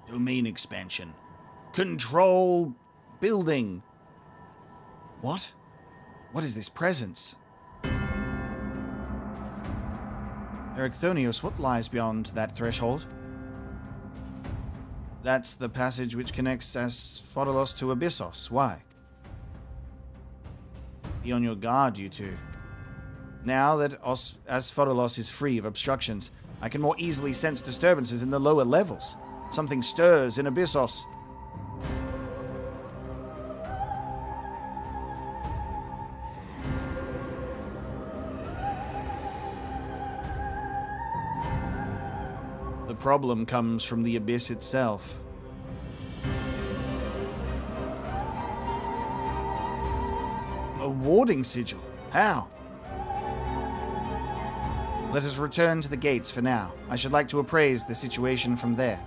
Domain expansion. Control building. What? What is this presence? Ericthonios, what lies beyond that threshold? That's the passage which connects Asphodelos to Abyssos. Why? Be on your guard, you two. Now that Asphodelos is free of obstructions, I can more easily sense disturbances in the lower levels. Something stirs in Abyssos. The problem comes from the abyss itself. A warding sigil? How? Let us return to the gates for now. I should like to appraise the situation from there.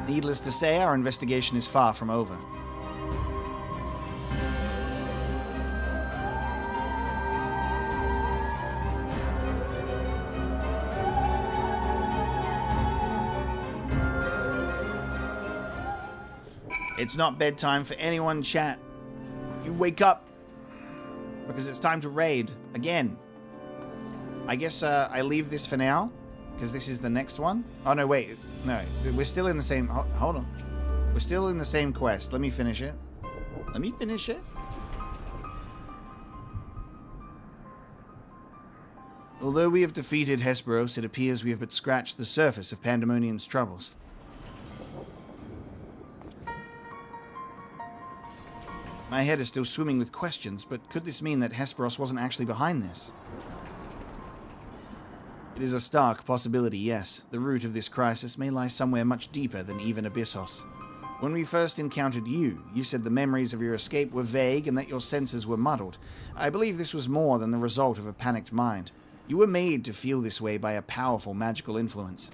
Needless to say, our investigation is far from over. It's not bedtime for anyone, chat. You wake up because it's time to raid again. I guess I leave this for now because this is the next one. Oh no, wait, no, we're still in the same. Hold on, we're still in the same quest. Let me finish it. Although we have defeated Hesperos, it appears we have but scratched the surface of Pandemonium's troubles. My head is still swimming with questions, but could this mean that Hesperos wasn't actually behind this? It is a stark possibility, yes. The root of this crisis may lie somewhere much deeper than even Abyssos. When we first encountered you, you said the memories of your escape were vague and that your senses were muddled. I believe this was more than the result of a panicked mind. You were made to feel this way by a powerful magical influence.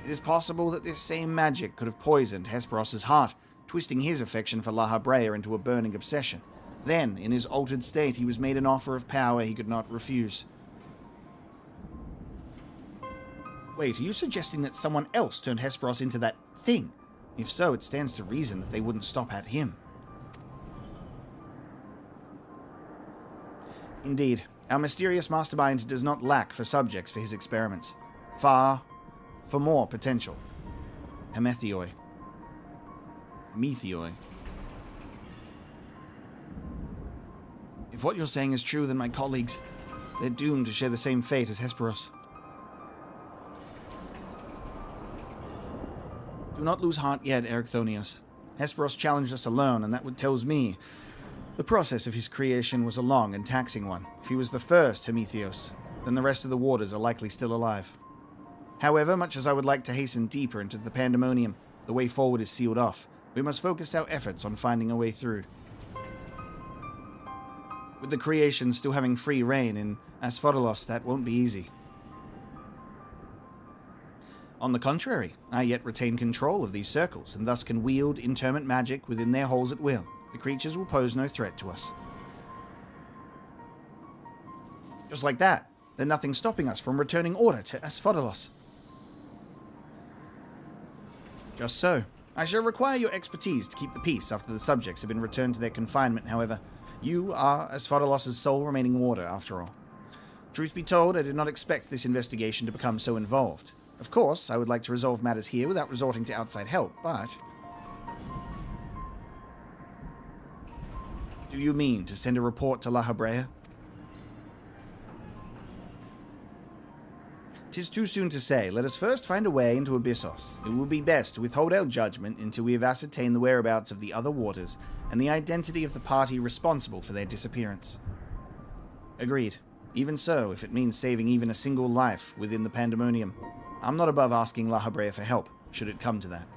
It is possible that this same magic could have poisoned Hesperos's heart, twisting his affection for La Habrea into a burning obsession. Then, in his altered state, he was made an offer of power he could not refuse. Wait, are you suggesting that someone else turned Hesperos into that thing? If so, it stands to reason that they wouldn't stop at him. Indeed, our mysterious mastermind does not lack for subjects for his experiments. For more potential. Metheoi. If what you're saying is true, then my colleagues, they're doomed to share the same fate as Hesperos. Do not lose heart yet, Erechthonios. Hesperos challenged us alone, and that what tells me the process of his creation was a long and taxing one. If he was the first Hemitheos, then the rest of the warders are likely still alive. However, much as I would like to hasten deeper into the Pandaemonium, the way forward is sealed off. We must focus our efforts on finding a way through. With the creation still having free reign in Asphodelos, that won't be easy. On the contrary, I yet retain control of these circles, and thus can wield interment magic within their holes at will. The creatures will pose no threat to us. Just like that, there's nothing stopping us from returning order to Asphodelos. Just so. I shall require your expertise to keep the peace after the subjects have been returned to their confinement, however. You are Asphodelos' sole remaining warder, after all. Truth be told, I did not expect this investigation to become so involved. Of course, I would like to resolve matters here without resorting to outside help, but... Do you mean to send a report to La Habrea? 'Tis too soon to say. Let us first find a way into Abyssos. It will be best to withhold our judgment until we have ascertained the whereabouts of the other warders and the identity of the party responsible for their disappearance. Agreed. Even so, if it means saving even a single life within the Pandæmonium, I'm not above asking La Habrea for help, should it come to that.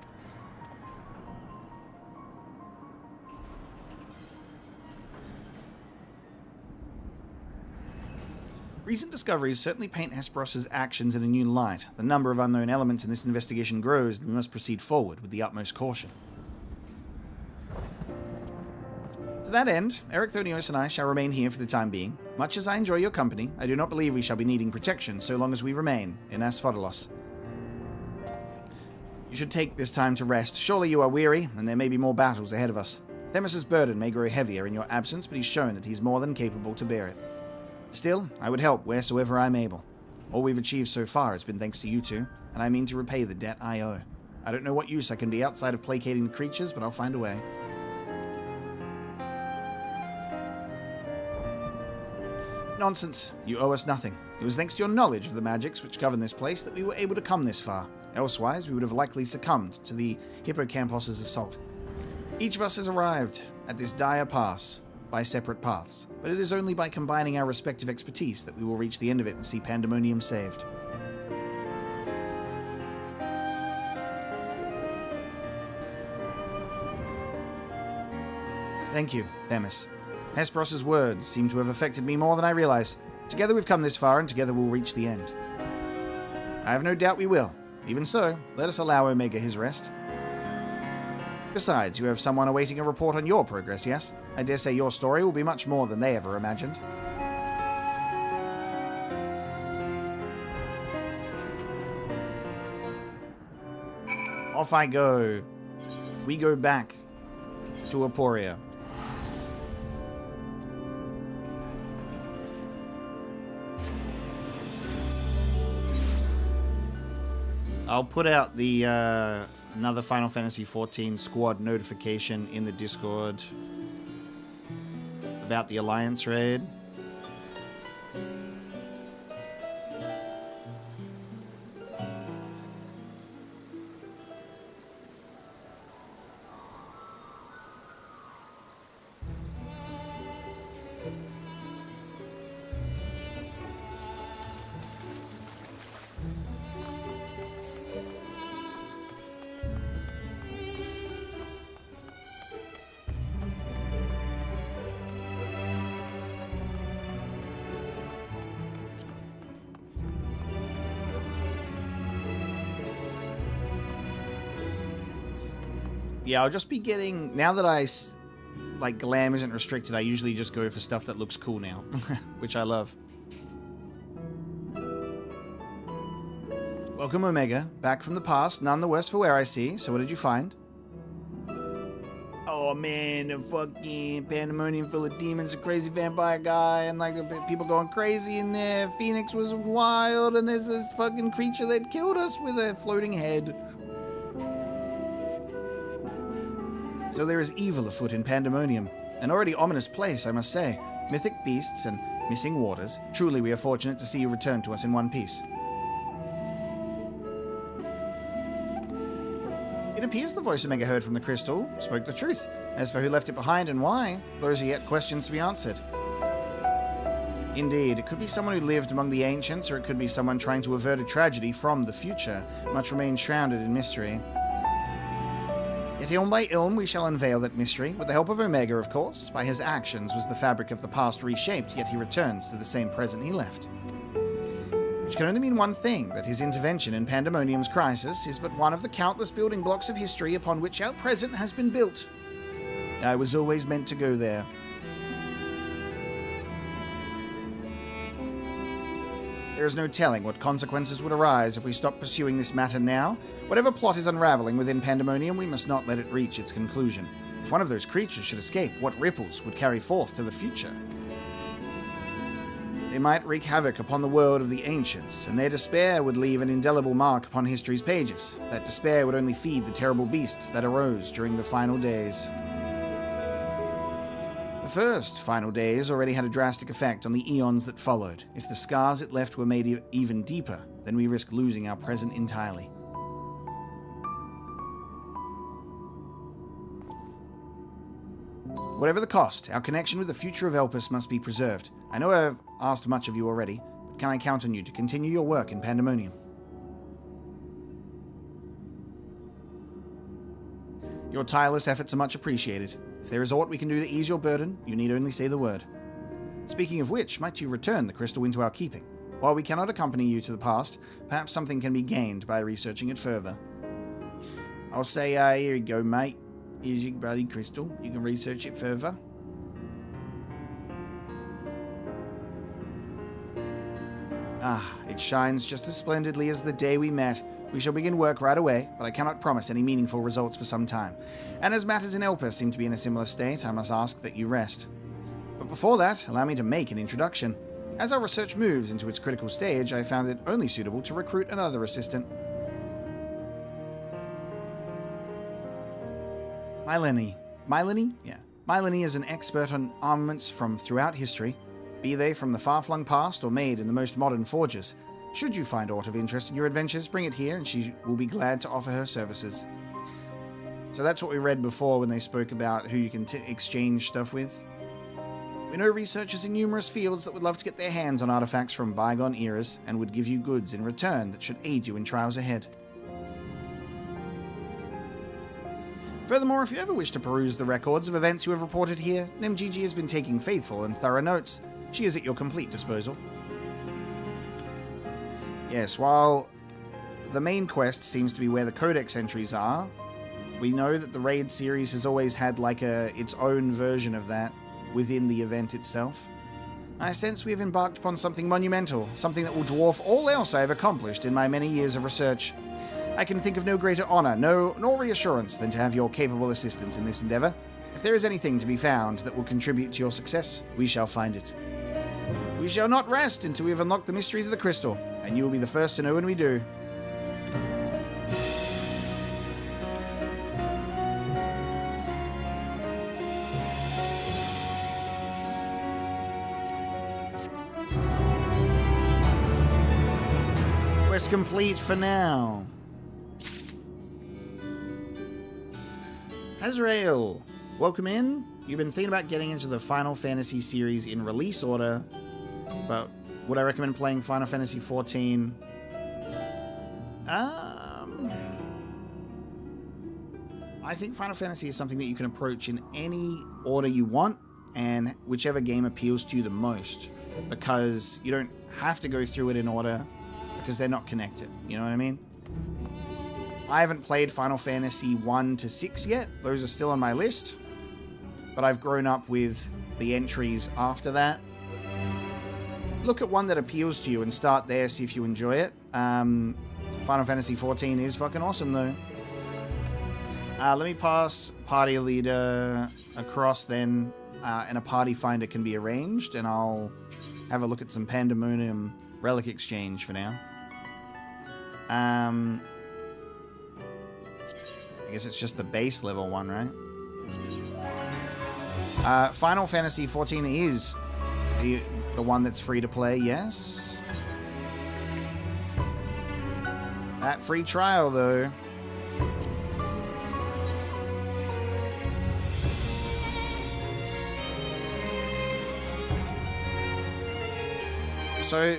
Recent discoveries certainly paint Hesperos' actions in a new light. The number of unknown elements in this investigation grows, and we must proceed forward with the utmost caution. To that end, Erechthonios and I shall remain here for the time being. Much as I enjoy your company, I do not believe we shall be needing protection so long as we remain in Asphodelos. You should take this time to rest. Surely you are weary, and there may be more battles ahead of us. Themis' burden may grow heavier in your absence, but he's shown that he's more than capable to bear it. Still, I would help wheresoever I'm able. All we've achieved so far has been thanks to you two, and I mean to repay the debt I owe. I don't know what use I can be outside of placating the creatures, but I'll find a way. Nonsense. You owe us nothing. It was thanks to your knowledge of the magics which govern this place that we were able to come this far. Elsewise, we would have likely succumbed to the Hippocampos' assault. Each of us has arrived at this dire pass by separate paths, but it is only by combining our respective expertise that we will reach the end of it and see Pandæmonium saved. Thank you, Themis. Hesperos' words seem to have affected me more than I realize. Together we've come this far, and together we'll reach the end. I have no doubt we will. Even so, let us allow Omega his rest. Besides, you have someone awaiting a report on your progress, yes? I dare say your story will be much more than they ever imagined. Off I go. We go back to Aporia. I'll put out the another Final Fantasy XIV squad notification in the Discord about the Alliance raid. Yeah, I'll just be getting... Now that like, glam isn't restricted, I usually just go for stuff that looks cool now. Which I love. Welcome, Omega. Back from the past. None the worse for wear, I see. So what did you find? Oh, man. A fucking pandemonium full of demons. A crazy vampire guy. And, like, people going crazy in there. Phoenix was wild. And there's this fucking creature that killed us with a floating head. So there is evil afoot in Pandemonium, an already ominous place, I must say. Mythic beasts and missing waters. Truly we are fortunate to see you return to us in one piece. It appears the voice Omega heard from the crystal spoke the truth. As for who left it behind and why, those are yet questions to be answered. Indeed, it could be someone who lived among the ancients, or it could be someone trying to avert a tragedy from the future. Much remains shrouded in mystery. Yet ilm by ilm we shall unveil that mystery, with the help of Omega, of course. By his actions was the fabric of the past reshaped, yet he returns to the same present he left. Which can only mean one thing, that his intervention in Pandemonium's crisis is but one of the countless building blocks of history upon which our present has been built. I was always meant to go there. There is no telling what consequences would arise if we stop pursuing this matter now. Whatever plot is unraveling within Pandemonium, we must not let it reach its conclusion. If one of those creatures should escape, what ripples would carry forth to the future? They might wreak havoc upon the world of the ancients, and their despair would leave an indelible mark upon history's pages. That despair would only feed the terrible beasts that arose during the final days. The first final days already had a drastic effect on the eons that followed. If the scars it left were made even deeper, then we risk losing our present entirely. Whatever the cost, our connection with the future of Elpis must be preserved. I know I've asked much of you already, but can I count on you to continue your work in Pandemonium? Your tireless efforts are much appreciated. If there is aught we can do to ease your burden, you need only say the word. Speaking of which, might you return the crystal into our keeping? While we cannot accompany you to the past, perhaps something can be gained by researching it further. I'll say, here you go, mate. Here's your bloody crystal. You can research it further. Ah, it shines just as splendidly as the day we met. We shall begin work right away, but I cannot promise any meaningful results for some time. And as matters in Elpis seem to be in a similar state, I must ask that you rest. But before that, allow me to make an introduction. As our research moves into its critical stage, I found it only suitable to recruit another assistant. Mylene? Yeah. Mylene is an expert on armaments from throughout history, be they from the far-flung past or made in the most modern forges. Should you find aught of interest in your adventures, bring it here and she will be glad to offer her services. So that's what we read before when they spoke about who you can exchange stuff with. We know researchers in numerous fields that would love to get their hands on artifacts from bygone eras and would give you goods in return that should aid you in trials ahead. Furthermore, if you ever wish to peruse the records of events you have reported here, Nemgigi has been taking faithful and thorough notes. She is at your complete disposal. Yes, while the main quest seems to be where the Codex entries are, we know that the Raid series has always had like its own version of that within the event itself. I sense we have embarked upon something monumental, something that will dwarf all else I have accomplished in my many years of research. I can think of no greater honor, nor reassurance than to have your capable assistance in this endeavor. If there is anything to be found that will contribute to your success, we shall find it. We shall not rest until we have unlocked the mysteries of the crystal, and you will be the first to know when we do. Quest complete for now. Azrael, welcome in. You've been thinking about getting into the Final Fantasy series in release order, but would I recommend playing Final Fantasy XIV? I think Final Fantasy is something that you can approach in any order you want, and whichever game appeals to you the most, because you don't have to go through it in order, because they're not connected. You know what I mean? I haven't played Final Fantasy 1 to 6 yet. Those are still on my list. But I've grown up with the entries after that. Look at one that appeals to you and start there, see if you enjoy it. Final Fantasy 14 is fucking awesome, though. Let me pass party leader across then, and a party finder can be arranged, and I'll have a look at some Pandæmonium relic exchange for now. I guess it's just the base level one, right? Final Fantasy 14 is the one that's free to play, yes. That free trial, though. So,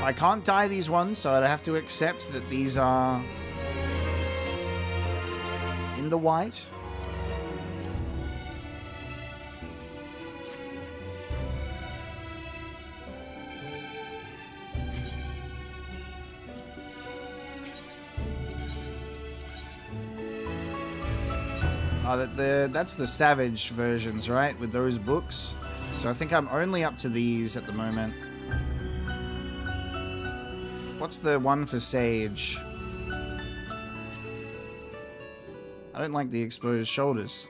I can't tie these ones, so I'd have to accept that these are in the white. Oh, that's the Savage versions, right? With those books. So I think I'm only up to these at the moment. What's the one for Sage? I don't like the exposed shoulders.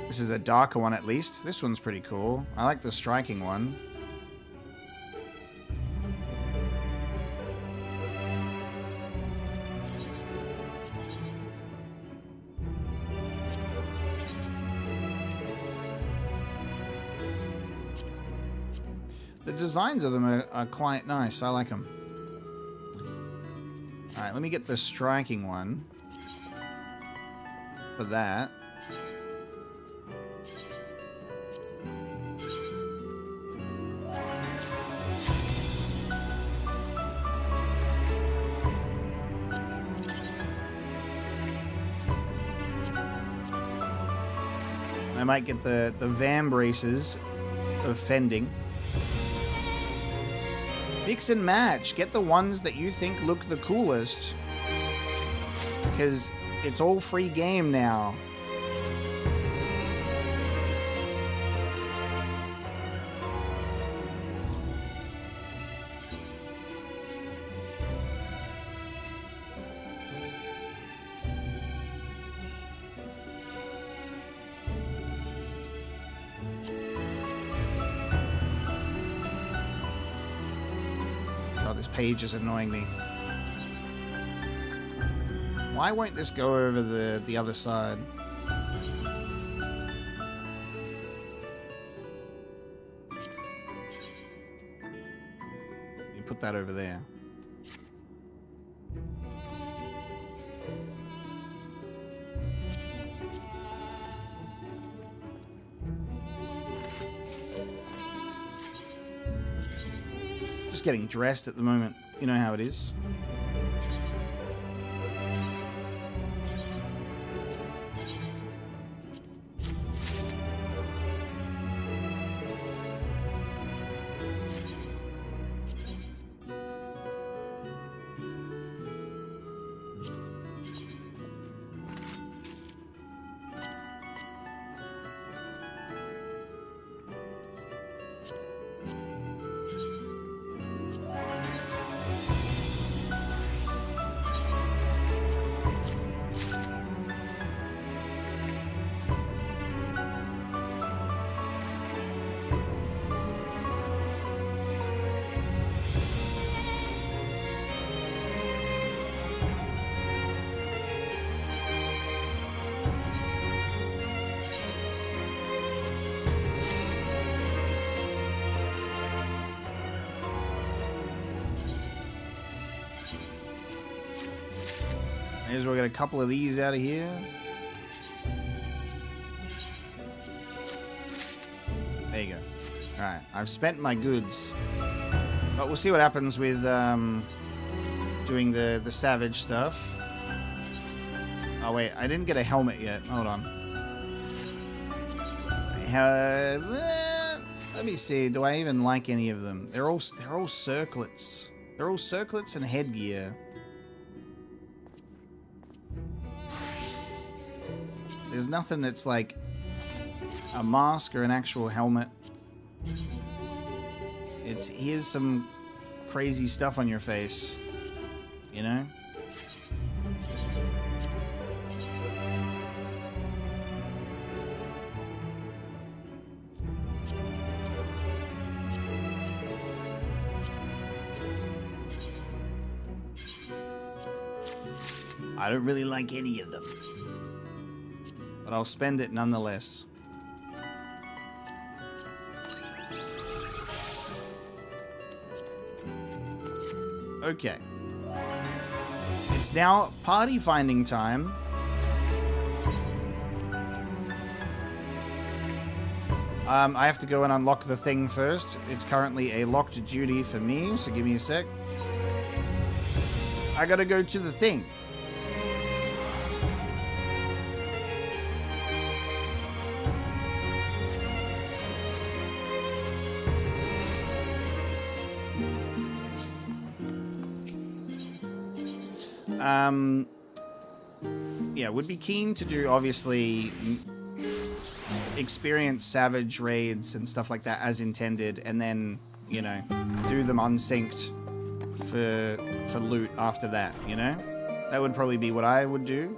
This is a darker one at least. This one's pretty cool. I like the striking one. The designs of them are quite nice. I like them. Alright, let me get the striking one for that. I might get the Van braces of Fending. Mix and match. Get the ones that you think look the coolest. Because it's all free game now. God, this page is annoying me. Why won't this go over the other side? You put that over there. Just getting dressed at the moment. You know how it is. Here's we'll get a couple of these out of here. There you go. Alright, I've spent my goods. But we'll see what happens with doing the savage stuff. Oh wait, I didn't get a helmet yet. Hold on. Let me see. Do I even like any of them? They're all circlets. They're all circlets and headgear. There's nothing that's like a mask or an actual helmet. It's here's some crazy stuff on your face, you know? I don't really like any of them. But I'll spend it nonetheless. Okay. It's now party finding time. I have to go and unlock the thing first. It's currently a locked duty for me, so give me a sec. I gotta go to the thing. Yeah, would be keen to do, obviously, experience savage raids and stuff like that as intended, and then, you know, do them unsynced for loot after that, you know? That would probably be what I would do.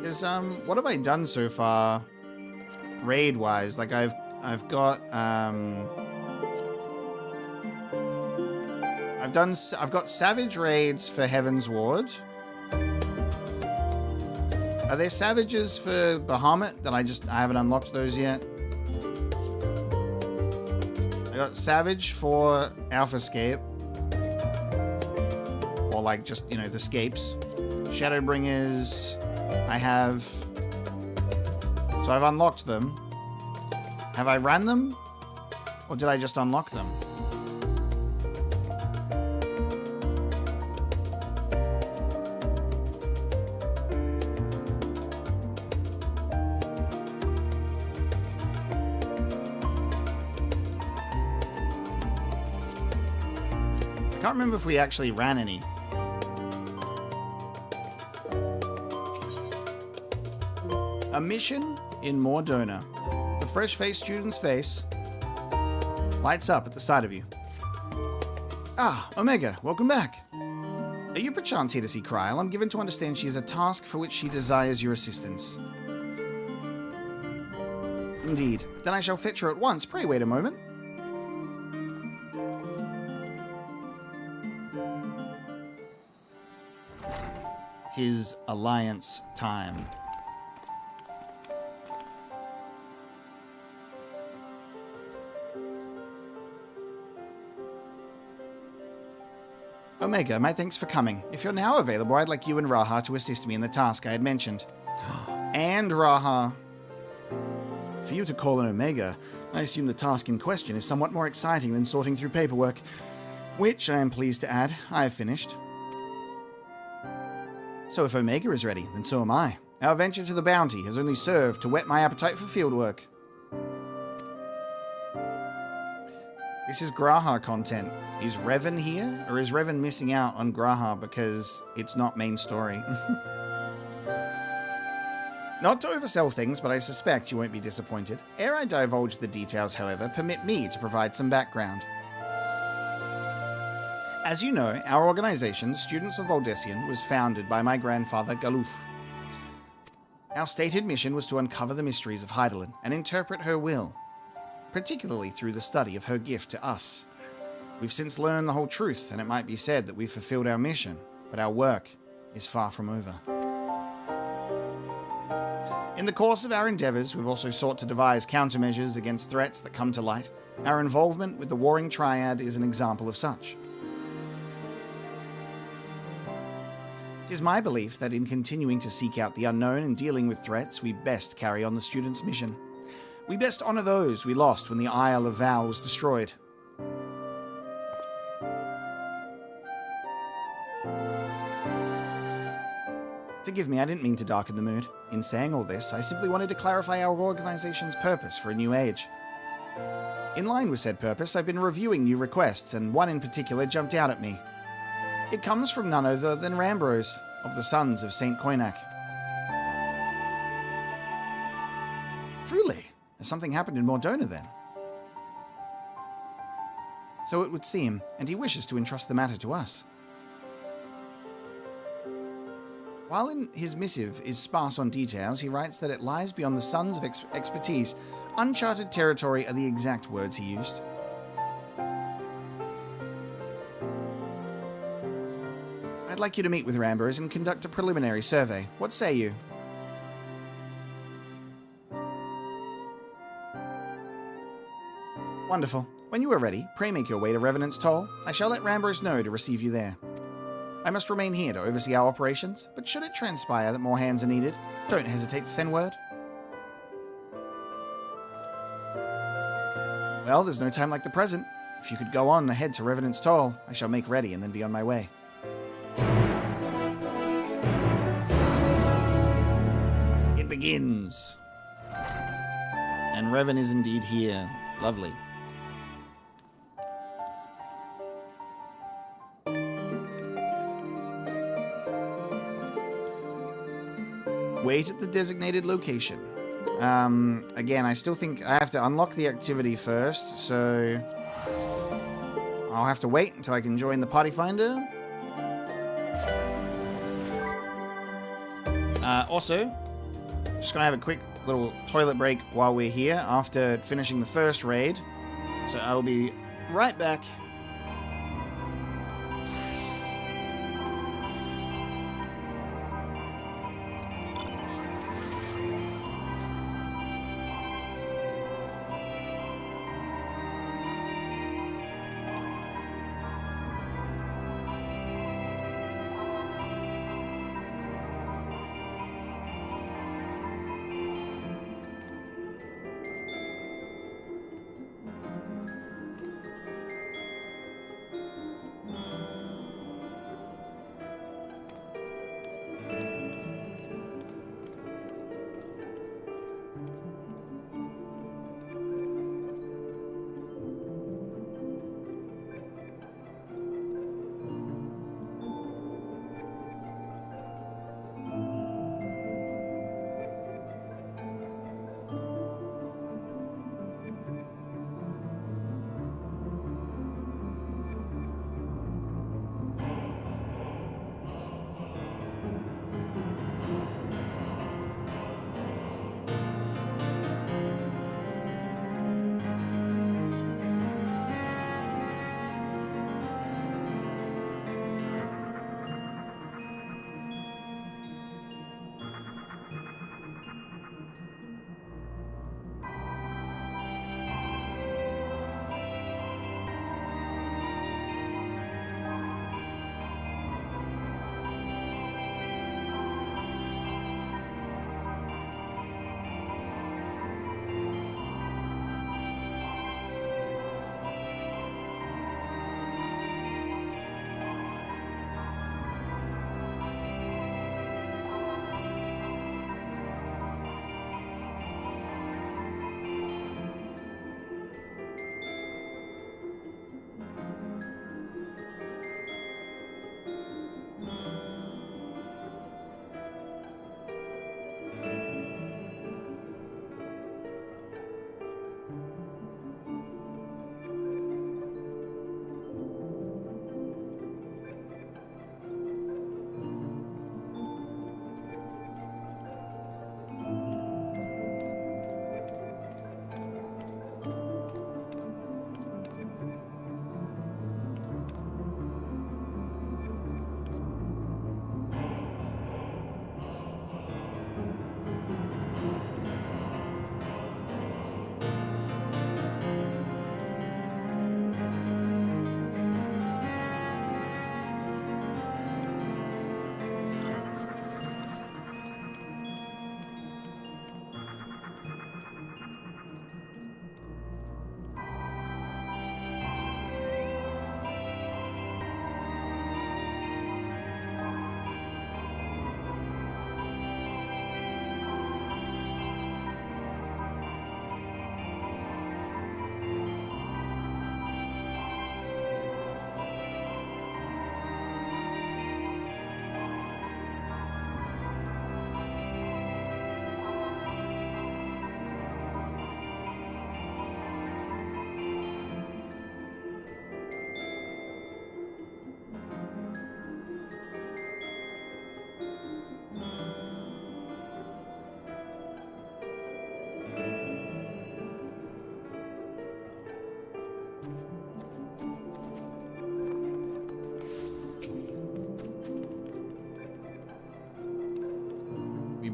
Because, what have I done so far, raid-wise? Like, I've got, I've got savage raids for Heaven's Ward. Are there savages for Bahamut that I haven't unlocked those yet? I got savage for Alphascape. Or like just, you know, the scapes. Shadowbringers, I have. So I've unlocked them. Have I ran them? Or did I just unlock them? I can't remember if we actually ran any. A mission in Mordona. The fresh-faced student's face lights up at the sight of you. Ah, Omega, welcome back. Are you perchance here to see Kryl? I'm given to understand she has a task for which she desires your assistance. Indeed. Then I shall fetch her at once. Pray wait a moment. 'Tis alliance time. Omega, my thanks for coming. If you're now available, I'd like you and Raha to assist me in the task I had mentioned. And Raha. For you to call an Omega, I assume the task in question is somewhat more exciting than sorting through paperwork, which, I am pleased to add, I have finished. So if Omega is ready, then so am I. Our venture to the bounty has only served to whet my appetite for fieldwork. This is Graha content. Is Revan here? Or is Revan missing out on Graha because it's not main story? Not to oversell things, but I suspect you won't be disappointed. Ere I divulge the details, however, permit me to provide some background. As you know, our organization, Students of Baldessian, was founded by my grandfather, Galuf. Our stated mission was to uncover the mysteries of Hydaelyn and interpret her will, particularly through the study of her gift to us. We've since learned the whole truth, and it might be said that we've fulfilled our mission, but our work is far from over. In the course of our endeavors, we've also sought to devise countermeasures against threats that come to light. Our involvement with the Warring Triad is an example of such. It is my belief that in continuing to seek out the unknown and dealing with threats, we best carry on the students' mission. We best honor those we lost when the Isle of Val was destroyed. Forgive me, I didn't mean to darken the mood. In saying all this, I simply wanted to clarify our organization's purpose for a new age. In line with said purpose, I've been reviewing new requests, and one in particular jumped out at me. It comes from none other than Rambros, of the Sons of St. Koinak. Truly, has something happened in Mordona then? So it would seem, and he wishes to entrust the matter to us. While in his missive is sparse on details, he writes that it lies beyond the Sons of expertise. Uncharted territory are the exact words he used. I'd like you to meet with Rambros and conduct a preliminary survey. What say you? Wonderful. When you are ready, pray make your way to Revenant's Toll. I shall let Rambros know to receive you there. I must remain here to oversee our operations, but should it transpire that more hands are needed, don't hesitate to send word. Well, there's no time like the present. If you could go on ahead to Revenant's Toll, I shall make ready and then be on my way. It begins. And Revan is indeed here. Lovely. Wait at the designated location. Again, I still think I have to unlock the activity first, so I'll have to wait until I can join the party finder. Also, just gonna have a quick little toilet break while we're here after finishing the first raid. So I'll be right back.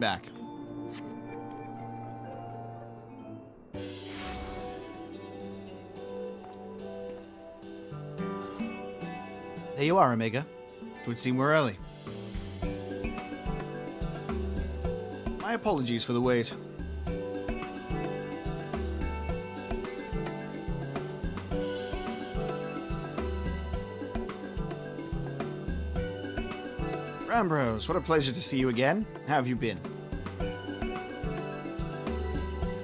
back. There you are, Omega. It would seem we're early. My apologies for the wait. Rambros, what a pleasure to see you again. How have you been?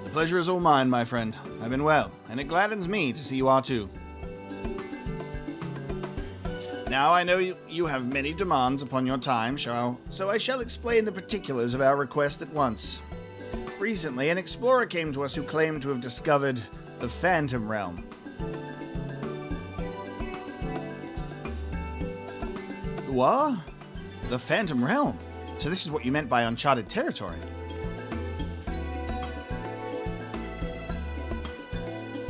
The pleasure is all mine, my friend. I've been well, and it gladdens me to see you are too. Now I know you have many demands upon your time, so I shall explain the particulars of our request at once. Recently, an explorer came to us who claimed to have discovered the Phantom Realm. What? The Phantom Realm? So this is what you meant by uncharted territory.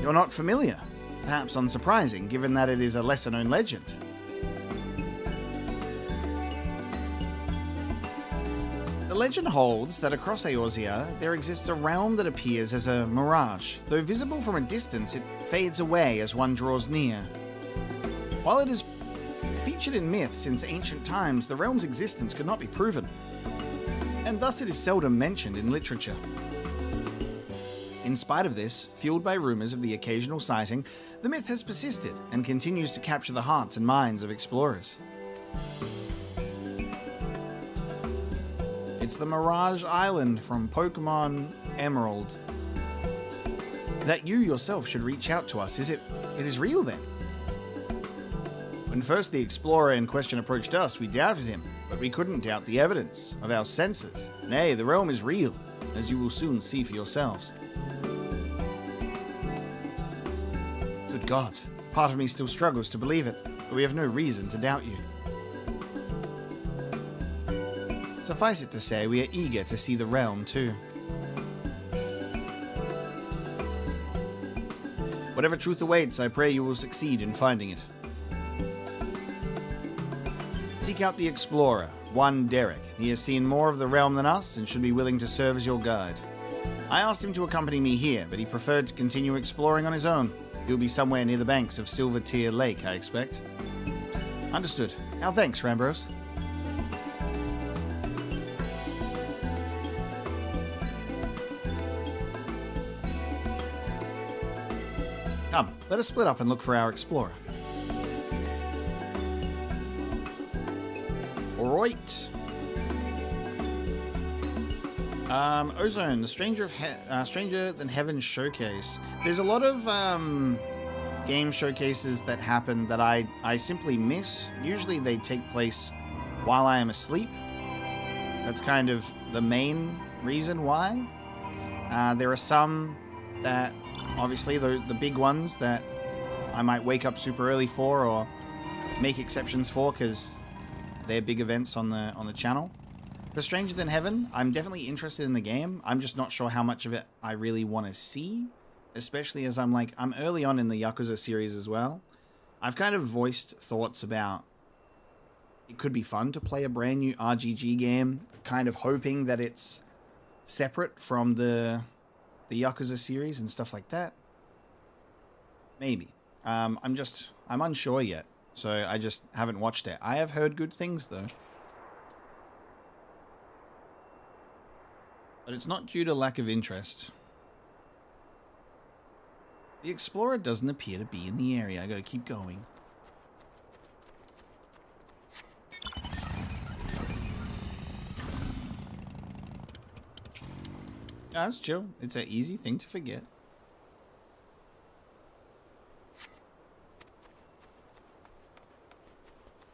You're not familiar. Perhaps unsurprising, given that it is a lesser-known legend. The legend holds that across Eorzea, there exists a realm that appears as a mirage. Though visible from a distance, it fades away as one draws near. While it is featured in myth since ancient times, the realm's existence could not be proven, and thus it is seldom mentioned in literature. In spite of this, fueled by rumors of the occasional sighting, the myth has persisted and continues to capture the hearts and minds of explorers. It's the Mirage Island from Pokemon Emerald. That you yourself should reach out to us. It is real then? When first the explorer in question approached us, we doubted him, but we couldn't doubt the evidence of our senses. Nay, the realm is real, as you will soon see for yourselves. Good God, part of me still struggles to believe it, but we have no reason to doubt you. Suffice it to say, we are eager to see the realm too. Whatever truth awaits, I pray you will succeed in finding it. Seek out the explorer, one Derek. He has seen more of the realm than us and should be willing to serve as your guide. I asked him to accompany me here, but he preferred to continue exploring on his own. He'll be somewhere near the banks of Silver Tear Lake, I expect. Understood. Our thanks, Rambros. Come, let us split up and look for our explorer. Alright. Ozone, the Stranger Than Heaven showcase. There's a lot of game showcases that happen that I simply miss. Usually they take place while I am asleep. That's kind of the main reason why. There are some that, obviously, the big ones that I might wake up super early for or make exceptions for because they're big events on the channel. For Stranger Than Heaven, I'm definitely interested in the game. I'm just not sure how much of it I really want to see, especially as I'm early on in the Yakuza series as well. I've kind of voiced thoughts about it could be fun to play a brand new RGG game, kind of hoping that it's separate from the Yakuza series and stuff like that. Maybe. I'm unsure yet, so I just haven't watched it. I have heard good things though. But it's not due to lack of interest. The explorer doesn't appear to be in the area. I gotta keep going. That's chill. It's an easy thing to forget.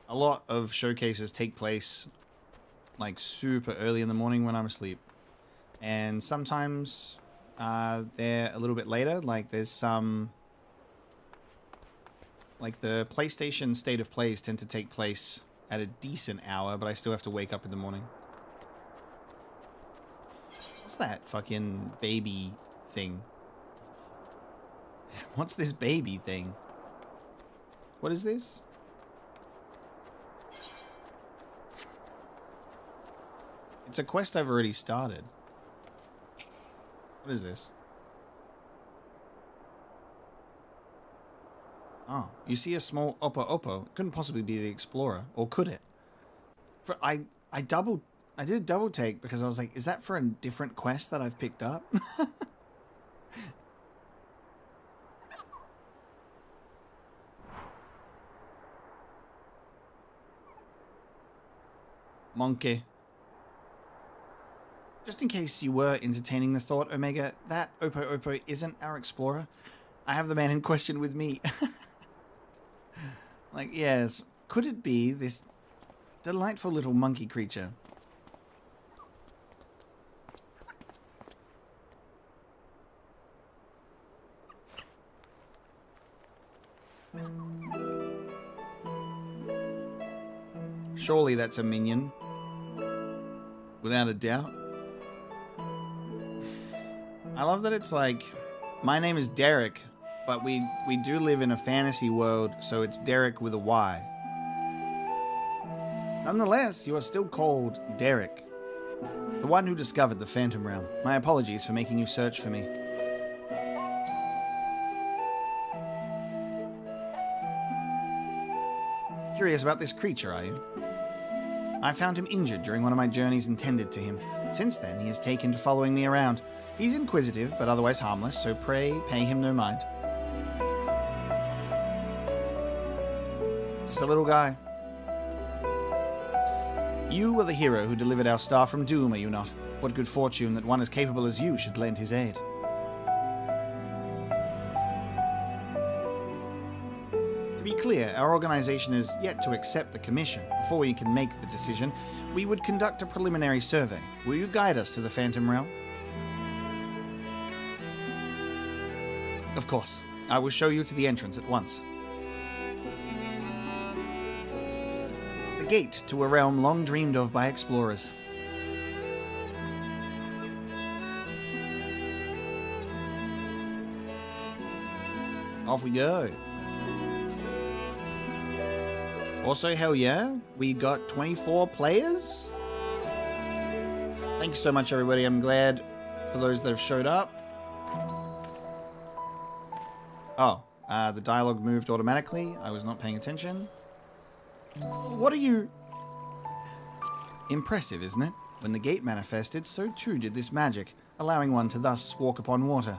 A lot of showcases take place like super early in the morning when I'm asleep. And sometimes they're a little bit later. Like there's some... Like the PlayStation State of Plays tend to take place at a decent hour, but I still have to wake up in the morning. What's that fucking baby thing? What's this baby thing? What is this? It's a quest I've already started. What is this? Oh, you see a small Oppo. It couldn't possibly be the Explorer, or could it? I did a double take because I was like, is that for a different quest that I've picked up? Monkey. Just in case you were entertaining the thought, Omega, that Oppo isn't our Explorer. I have the man in question with me. Like, yes, could it be this delightful little monkey creature? Surely that's a minion. Without a doubt. I love that it's like, my name is Derek, but we do live in a fantasy world, so it's Derek with a Y. Nonetheless, you are still called Derek, the one who discovered the Phantom Realm. My apologies for making you search for me. Curious about this creature, are you? I found him injured during one of my journeys and tended to him. Since then, he has taken to following me around. He's inquisitive, but otherwise harmless, so pray pay him no mind. Just a little guy. You are the hero who delivered our star from doom, are you not? What good fortune that one as capable as you should lend his aid. To be clear, our organization is yet to accept the commission. Before we can make the decision, we would conduct a preliminary survey. Will you guide us to the Phantom Realm? Of course. I will show you to the entrance at once. The gate to a realm long dreamed of by explorers. Off we go. Also, hell yeah, we got 24 players. Thank you so much, everybody. I'm glad for those that have showed up. Oh, the dialogue moved automatically. I was not paying attention. What are you... Impressive, isn't it? When the gate manifested, so too did this magic, allowing one to thus walk upon water.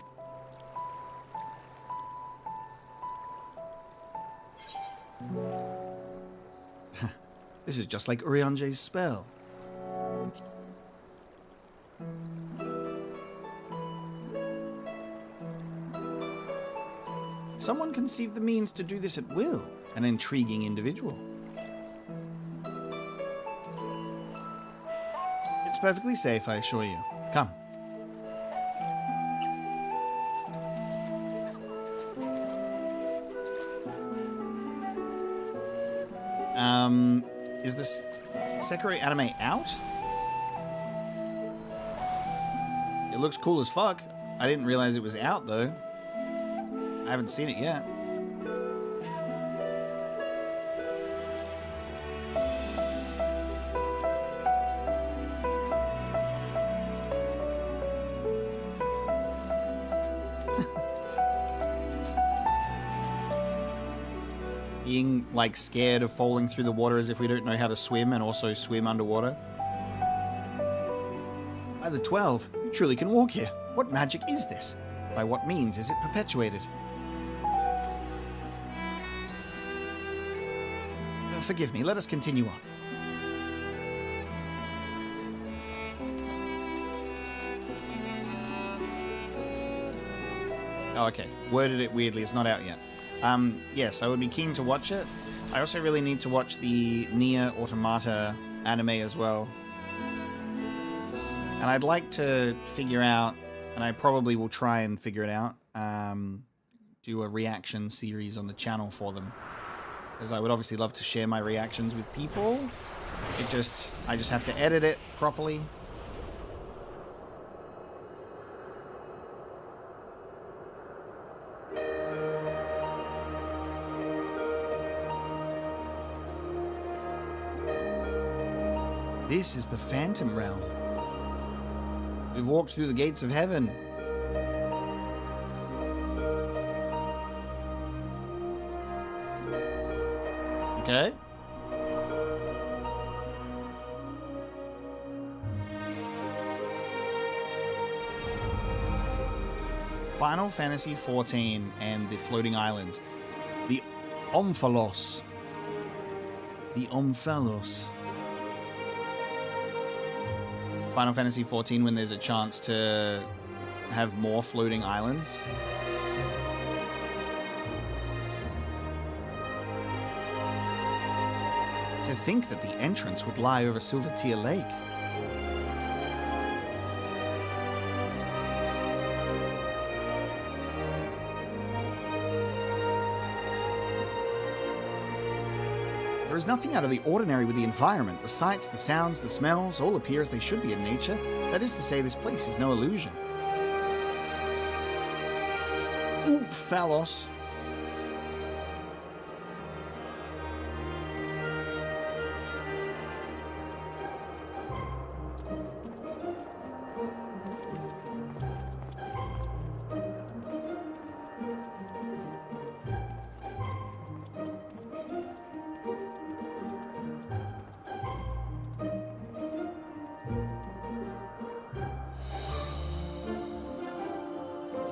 This is just like Urianger's spell. Someone conceived the means to do this at will. An intriguing individual. It's perfectly safe, I assure you. Come. Is this Sekiro anime out? It looks cool as fuck. I didn't realize it was out, though. I haven't seen it yet. Being, like, scared of falling through the water as if we don't know how to swim and also swim underwater. By the 12, you truly can walk here. What magic is this? By what means is it perpetuated? Forgive me, let us continue on. Oh, okay. Worded it weirdly, it's not out yet. Yes, I would be keen to watch it. I also really need to watch the Nier Automata anime as well. And I'd like to figure out, and I probably will try and figure it out, do a reaction series on the channel for them. Because I would obviously love to share my reactions with people. I just have to edit it properly. This is the Phantom Realm. We've walked through the gates of heaven. Okay. Final Fantasy XIV and the Floating Islands. The Omphalos. The Omphalos. Final Fantasy XIV when there's a chance to have more floating islands. To think that the entrance would lie over Silvertear Lake. There is nothing out of the ordinary with the environment. The sights, the sounds, the smells, all appear as they should be in nature. That is to say, this place is no illusion. Omphalos.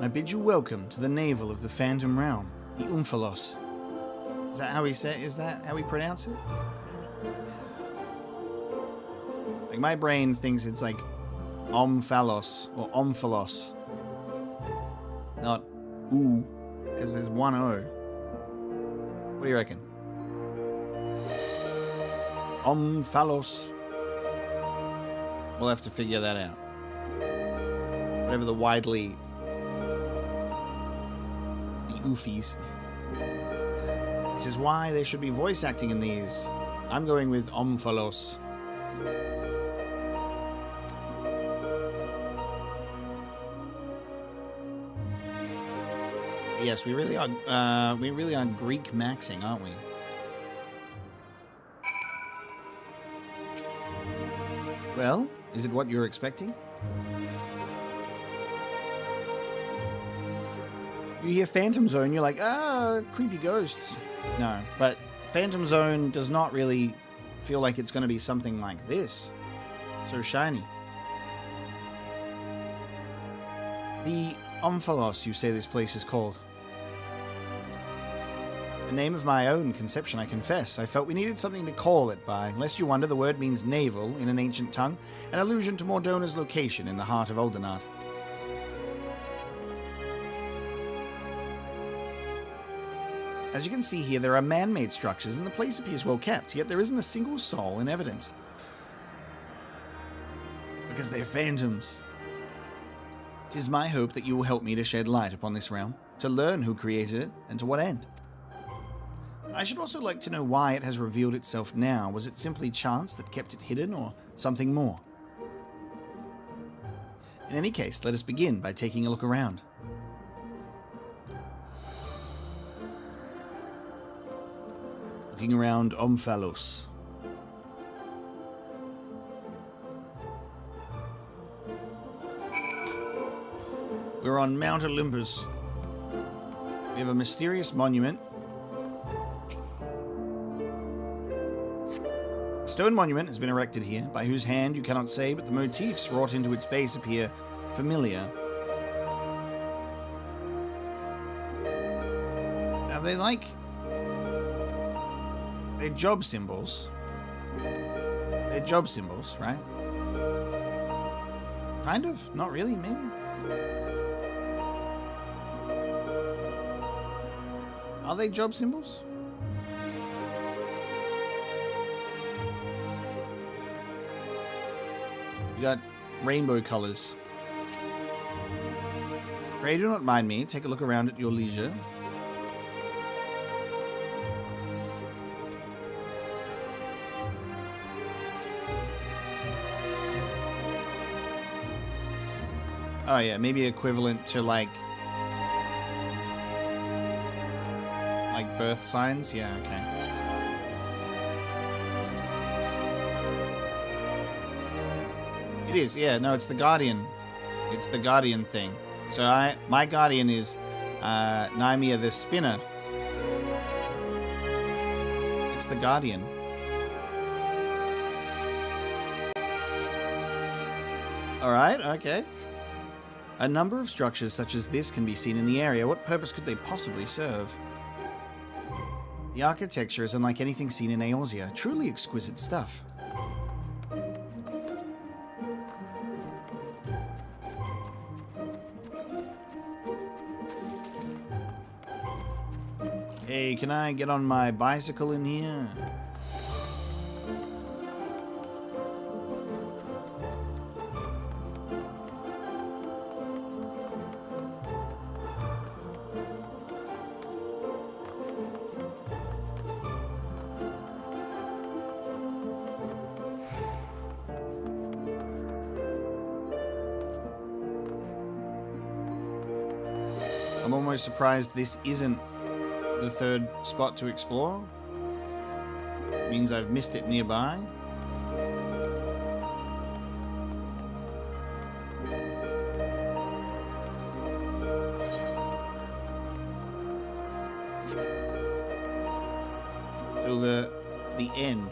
I bid you welcome to the navel of the Phantom Realm, the Omphalos. Is that how we say it? Is that how we pronounce it? Like, my brain thinks it's like Omphalos or Omphalos. Not ooh, because there's one O. What do you reckon? Omphalos. We'll have to figure that out. Whatever the widely... Oofies. This is why there should be voice acting in these. I'm going with Omphalos. Yes, we really are Greek maxing, aren't we? Well, is it what you're expecting? You hear Phantom Zone, you're like, creepy ghosts. No, but Phantom Zone does not really feel like it's going to be something like this. So shiny. The Omphalos, you say this place is called. A name of my own conception, I confess. I felt we needed something to call it by. Lest you wonder, the word means navel in an ancient tongue, an allusion to Mordona's location in the heart of Oldenart. As you can see here, there are man-made structures, and the place appears well kept, yet there isn't a single soul in evidence. Because they're phantoms. 'Tis my hope that you will help me to shed light upon this realm, to learn who created it, and to what end. I should also like to know why it has revealed itself now. Was it simply chance that kept it hidden, or something more? In any case, let us begin by taking a look around. Looking around Omphalos. We're on Mount Olympus. We have a mysterious monument. A stone monument has been erected here, by whose hand you cannot say, but the motifs wrought into its base appear familiar. Are they like... They're job symbols. They're job symbols, right? Kind of. Not really, maybe. Are they job symbols? You got rainbow colors. Pray do not mind me. Take a look around at your leisure. Oh yeah, maybe equivalent to like birth signs? Yeah, okay. It is, yeah, no, it's the Guardian It's the Guardian thing. So my Guardian is Naimia the Spinner. It's the Guardian. Alright, okay. A number of structures such as this can be seen in the area. What purpose could they possibly serve? The architecture is unlike anything seen in Eorzea. Truly exquisite stuff. Hey, can I get on my bicycle in here? I'm almost surprised this isn't the third spot to explore. It means I've missed it nearby. Over the end.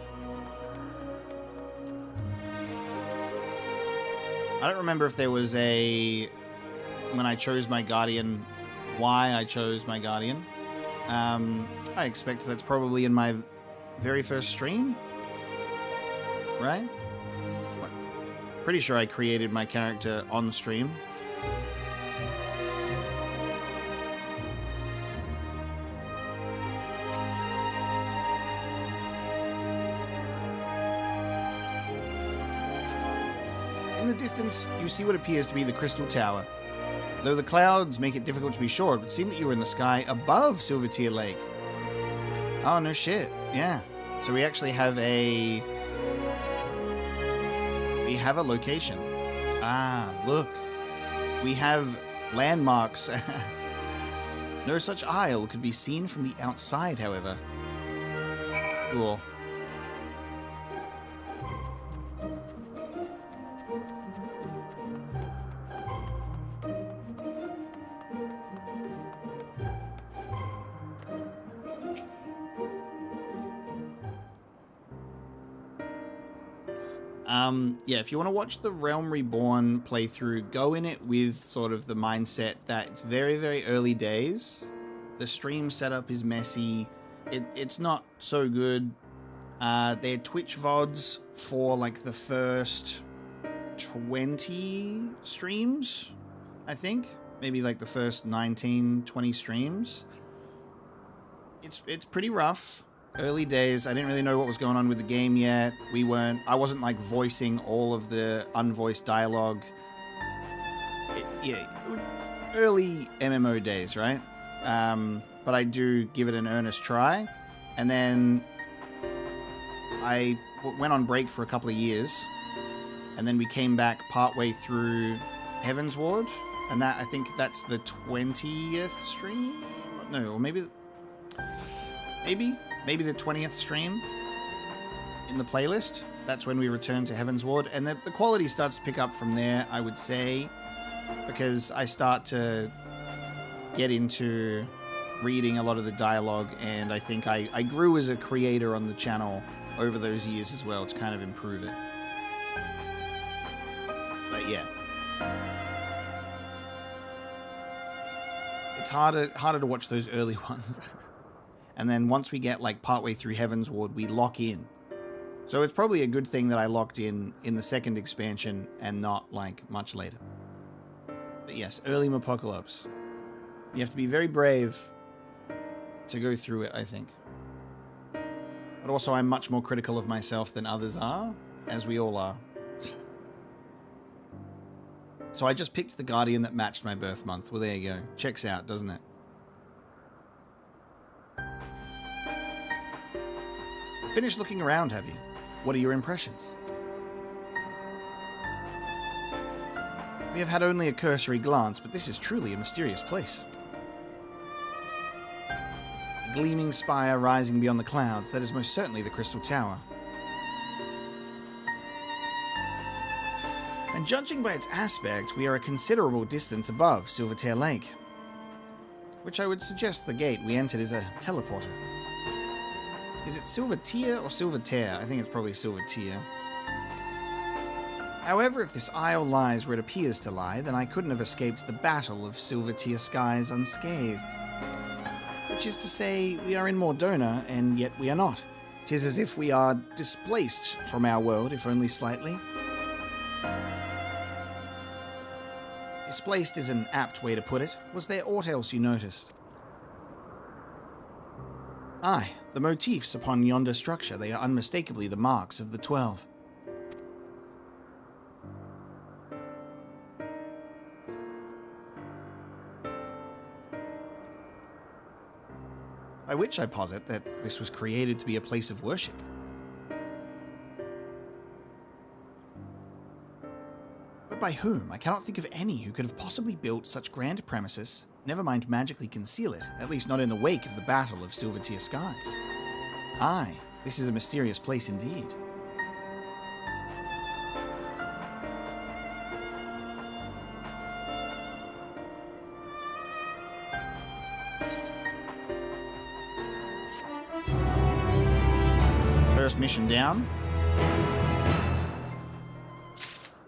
I don't remember if there was a... when I chose my Guardian, why I chose my Guardian. I expect that's probably in my very first stream, right? Pretty sure I created my character on stream. In the distance, you see what appears to be the Crystal Tower. Though the clouds make it difficult to be sure, it would seem that you were in the sky above Silvertear Lake. Oh, no shit. Yeah. So we actually have a... we have a location. Ah, look. We have landmarks. No such isle could be seen from the outside, however. Cool. Yeah, if you want to watch the Realm Reborn playthrough, go in it with sort of the mindset that it's very, very early days. The stream setup is messy. It's not so good. They're Twitch VODs for like the first 20 streams, I think. Maybe like the first 19, 20 streams. It's pretty rough. Early days, I didn't really know what was going on with the game yet. I wasn't like voicing all of the unvoiced dialogue. Yeah, early MMO days, right? But I do give it an earnest try. And then I went on break for a couple of years. And then we came back partway through Heaven's Ward. And I think that's the 20th stream? No, or maybe the 20th stream in the playlist. That's when we return to Heaven's Ward. And the quality starts to pick up from there, I would say, because I start to get into reading a lot of the dialogue, and I think I grew as a creator on the channel over those years as well to kind of improve it. But yeah. It's harder to watch those early ones. And then once we get like partway through Heaven's Ward, we lock in. So it's probably a good thing that I locked in the second expansion and not like much later. But yes, early Apocalypse. You have to be very brave to go through it, I think. But also I'm much more critical of myself than others are, as we all are. So I just picked the Guardian that matched my birth month. Well, there you go. Checks out, doesn't it? Finished looking around, have you? What are your impressions? We have had only a cursory glance, but this is truly a mysterious place. A gleaming spire rising beyond the clouds, that is most certainly the Crystal Tower. And judging by its aspect, we are a considerable distance above Silvertear Lake, which I would suggest the gate we entered is a teleporter. Is it Silvertear or Silvertear? I think it's probably Silvertear. However, if this isle lies where it appears to lie, then I couldn't have escaped the battle of Silvertear skies unscathed. Which is to say, we are in Mordona, and yet we are not. 'Tis as if we are displaced from our world, if only slightly. Displaced is an apt way to put it. Was there aught else you noticed? Aye, the motifs upon yonder structure. They are unmistakably the marks of the 12. By which I posit that this was created to be a place of worship. But by whom? I cannot think of any who could have possibly built such grand premises, never mind magically conceal it, at least not in the wake of the Battle of Silvertear Skies. Aye, this is a mysterious place indeed. First mission down.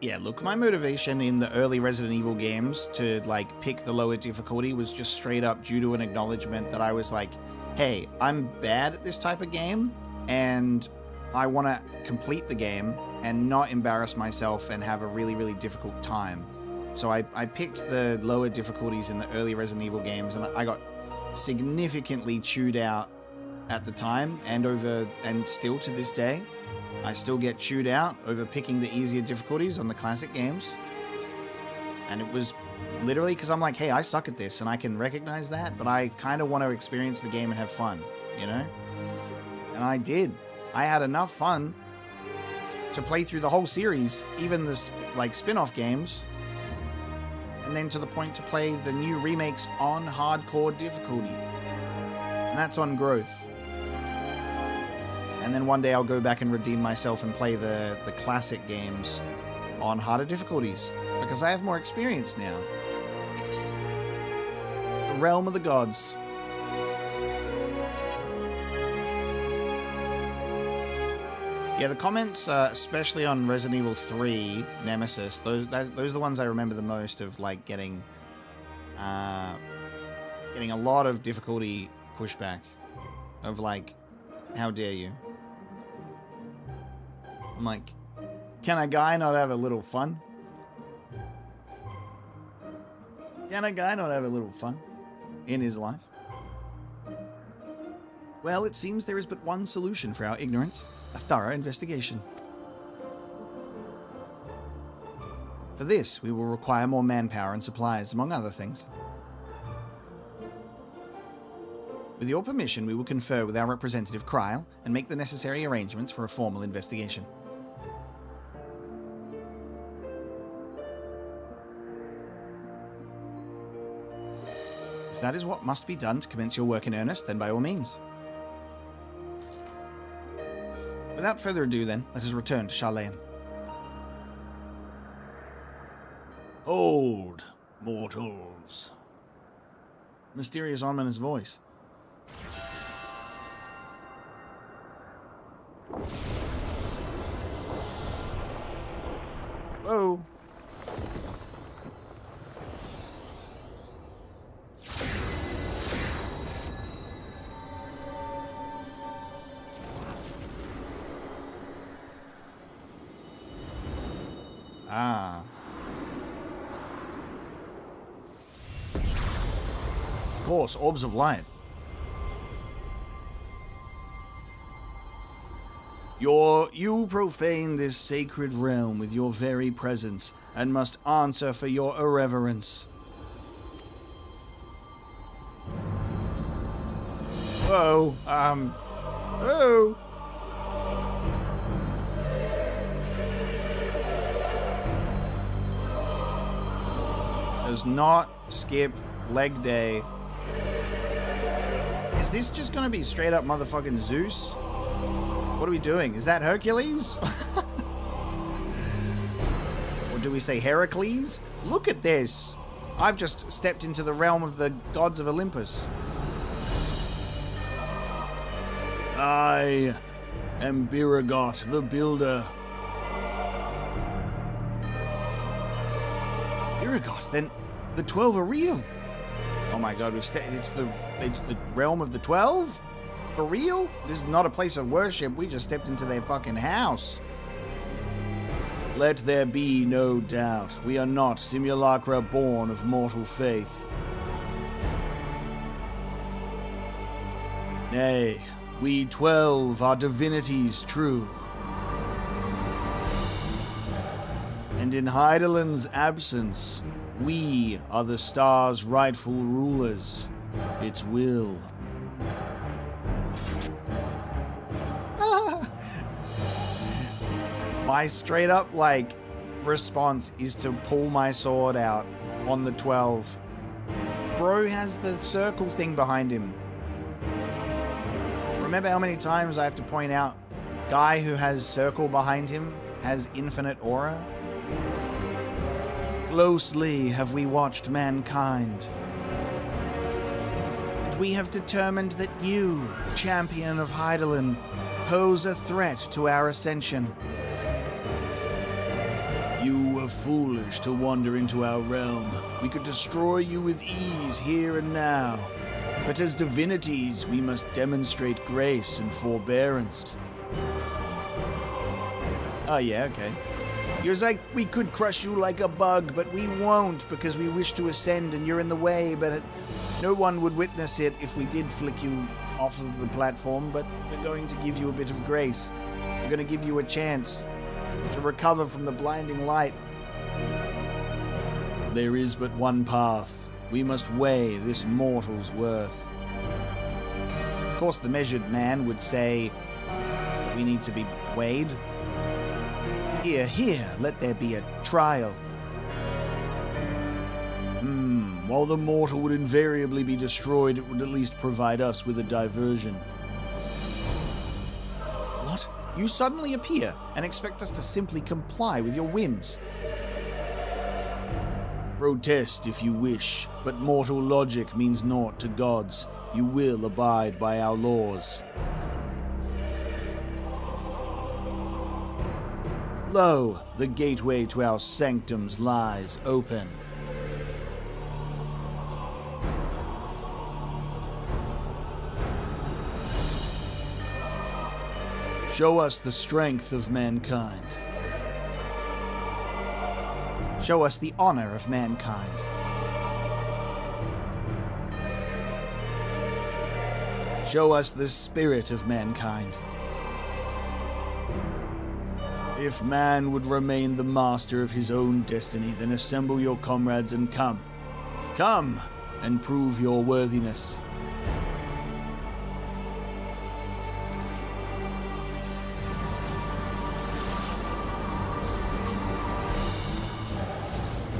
Yeah, look, my motivation in the early Resident Evil games to, like, pick the lower difficulty was just straight up due to an acknowledgement that I was like, hey, I'm bad at this type of game, and I want to complete the game and not embarrass myself and have a really, really difficult time. So I picked the lower difficulties in the early Resident Evil games, and I got significantly chewed out at the time, and still to this day. I still get chewed out over picking the easier difficulties on the classic games. And it was literally because I'm like, hey, I suck at this and I can recognize that, but I kind of want to experience the game and have fun, you know? And I did. I had enough fun to play through the whole series, even the spin-off games, and then to the point to play the new remakes on hardcore difficulty. And that's on growth. And then one day I'll go back and redeem myself and play the classic games on harder difficulties, because I have more experience now. The realm of the gods. Yeah, the comments, especially on Resident Evil 3 Nemesis, those are the ones I remember the most of, like, getting a lot of difficulty pushback of, like, how dare you? I'm like, can a guy not have a little fun? Can a guy not have a little fun in his life? Well, it seems there is but one solution for our ignorance: a thorough investigation. For this, we will require more manpower and supplies, among other things. With your permission, we will confer with our representative, Kryl, and make the necessary arrangements for a formal investigation. If that is what must be done to commence your work in earnest, then by all means. Without further ado, then, let us return to Charlayan. Hold, mortals. Mysterious, ominous voice. Whoa. Ah. Of course, orbs of light. You profane this sacred realm with your very presence, and must answer for your irreverence. Whoa, oh. Does not skip leg day. Is this just gonna be straight up motherfucking Zeus? What are we doing? Is that Hercules? Or do we say Heracles? Look at this. I've just stepped into the realm of the gods of Olympus. I am Biragot, the builder. Biragot? Then the 12 are real. Oh my god, it's the realm of the 12? For real? This is not a place of worship. We just stepped into their fucking house. Let there be no doubt. We are not simulacra born of mortal faith. Nay, we 12 are divinities true. And in Heidelin's absence, we are the star's rightful rulers. Its will. My straight up, response is to pull my sword out on the 12. Bro has the circle thing behind him. Remember how many times I have to point out, guy who has circle behind him has infinite aura? Closely have we watched mankind. And we have determined that you, champion of Heidelin, pose a threat to our ascension. You were foolish to wander into our realm. We could destroy you with ease here and now. But as divinities, we must demonstrate grace and forbearance. Oh yeah, okay. You're like, we could crush you like a bug, but we won't because we wish to ascend and you're in the way, but no one would witness it if we did flick you off of the platform, but we're going to give you a bit of grace. We're going to give you a chance to recover from the blinding light. There is but one path. We must weigh this mortal's worth. Of course, the measured man would say that we need to be weighed. Here, let there be a trial. While the mortal would invariably be destroyed, it would at least provide us with a diversion. What? You suddenly appear and expect us to simply comply with your whims? Protest if you wish, but mortal logic means naught to gods. You will abide by our laws. Lo, the gateway to our sanctums lies open. Show us the strength of mankind. Show us the honor of mankind. Show us the spirit of mankind. If man would remain the master of his own destiny, then assemble your comrades and come. Come and prove your worthiness.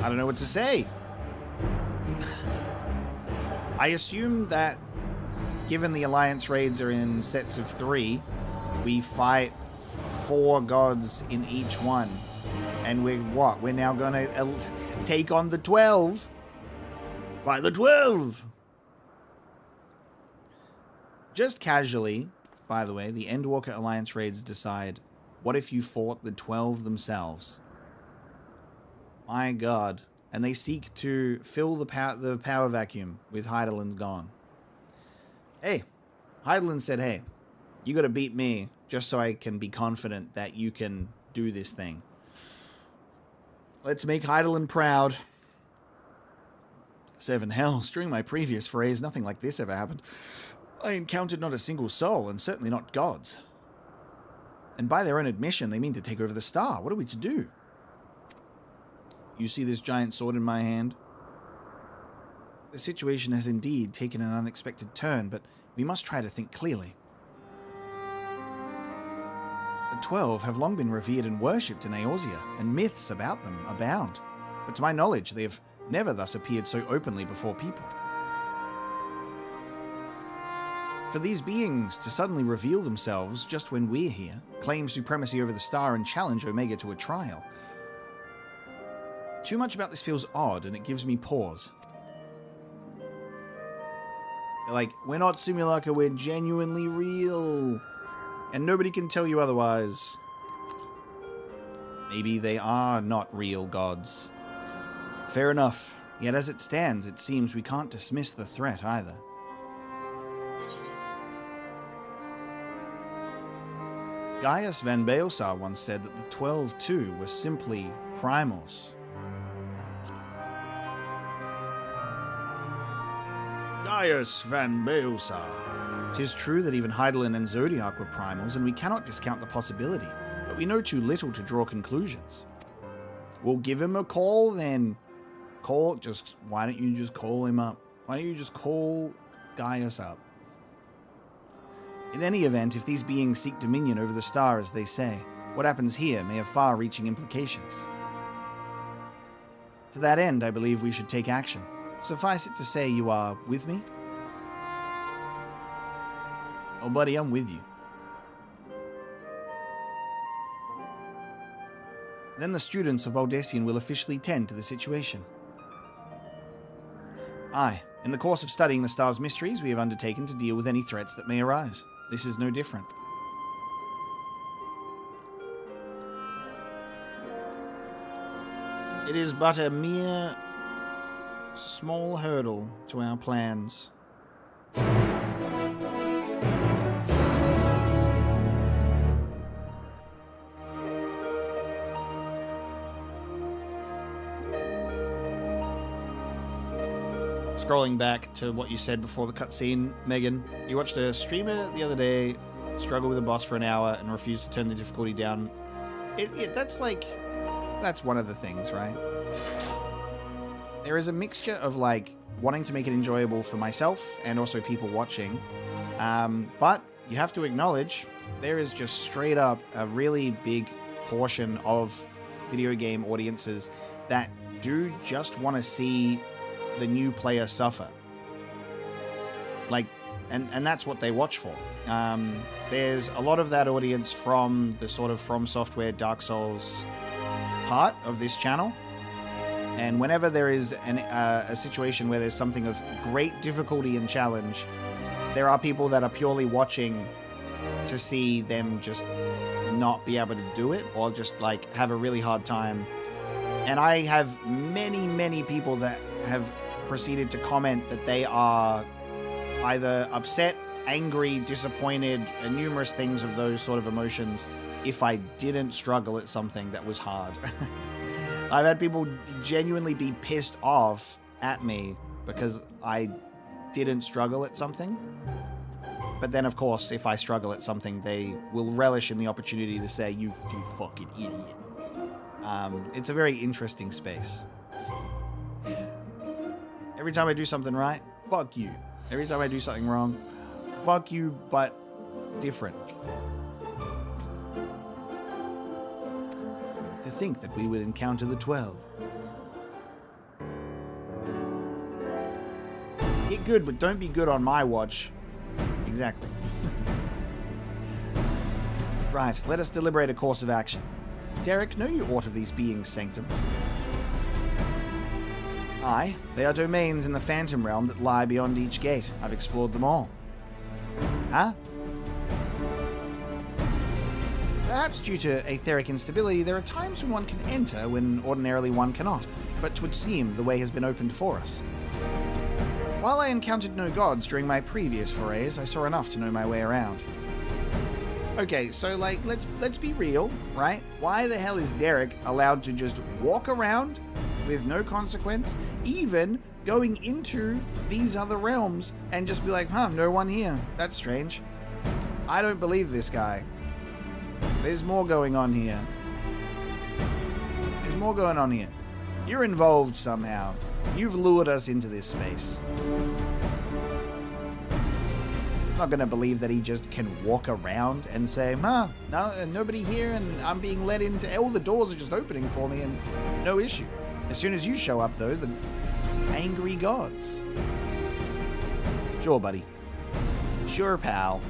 I don't know what to say. I assume that given the Alliance raids are in sets of 3, we fight 4 gods in each one. And we're now going to take on the 12. By the 12! Just casually, by the way, the Endwalker Alliance raids decide, what if you fought the 12 themselves? My god. And they seek to fill the power vacuum with Heidelin gone. Hey, Heidelin said, hey, you gotta beat me just so I can be confident that you can do this thing. Let's make Heidelin proud. 7 hells, during my previous phrase, nothing like this ever happened. I encountered not a single soul, and certainly not gods. And by their own admission, they mean to take over the star. What are we to do? You see this giant sword in my hand? The situation has indeed taken an unexpected turn, but we must try to think clearly. The 12 have long been revered and worshipped in Eorzea, and myths about them abound. But to my knowledge, they have never thus appeared so openly before people. For these beings to suddenly reveal themselves just when we're here, claim supremacy over the star, and challenge Omega to a trial. Too much about this feels odd, and it gives me pause. Like, we're not simulacra, we're genuinely real. And nobody can tell you otherwise. Maybe they are not real gods. Fair enough. Yet as it stands, it seems we can't dismiss the threat either. Gaius van Beelsar once said that the 12 too were simply primals. Gaius van Beelsar. 'Tis true that even Heidelin and Zodiac were primals, and we cannot discount the possibility, but we know too little to draw conclusions. We'll give him a call then. Why don't you just call him up? Why don't you just call Gaius up? In any event, if these beings seek dominion over the star as they say, what happens here may have far-reaching implications. To that end, I believe we should take action. Suffice it to say you are with me? Oh, buddy, I'm with you. Then the students of Baldessian will officially tend to the situation. Aye, in the course of studying the star's mysteries, we have undertaken to deal with any threats that may arise. This is no different. It is but a mere small hurdle to our plans. Scrolling back to what you said before the cutscene, Megan, you watched a streamer the other day struggle with a boss for an hour and refuse to turn the difficulty down. That's one of the things, right? There is a mixture of like wanting to make it enjoyable for myself and also people watching, but you have to acknowledge there is just straight up a really big portion of video game audiences that do just want to see the new player suffer. Like, and that's what they watch for. There's a lot of that audience from the sort of From Software Dark Souls part of this channel. And whenever there is a situation where there's something of great difficulty and challenge, there are people that are purely watching to see them just not be able to do it or just like have a really hard time. And I have many, many people that have proceeded to comment that they are either upset, angry, disappointed, and numerous things of those sort of emotions if I didn't struggle at something that was hard. I've had people genuinely be pissed off at me because I didn't struggle at something. But then, of course, if I struggle at something, they will relish in the opportunity to say, you fucking idiot. It's a very interesting space. Every time I do something right, fuck you. Every time I do something wrong, fuck you, but different. To think that we would encounter the 12. Get good, but don't be good on my watch. Exactly. Right, let us deliberate a course of action. Derek, know you aught of these beings' sanctums? Aye, they are domains in the Phantom Realm that lie beyond each gate. I've explored them all. Huh? Perhaps due to aetheric instability, there are times when one can enter when ordinarily one cannot, but 'twould seem the way has been opened for us. While I encountered no gods during my previous forays, I saw enough to know my way around. Okay, so like, let's be real, right? Why the hell is Derek allowed to just walk around with no consequence, even going into these other realms and just be like, no one here. That's strange. I don't believe this guy. There's more going on here. There's more going on here. You're involved somehow. You've lured us into this space. I'm not going to believe that he just can walk around and say, no, nobody here, and I'm being let into, all the doors are just opening for me, and no issue. As soon as you show up, though, the angry gods. Sure, buddy. Sure, pal.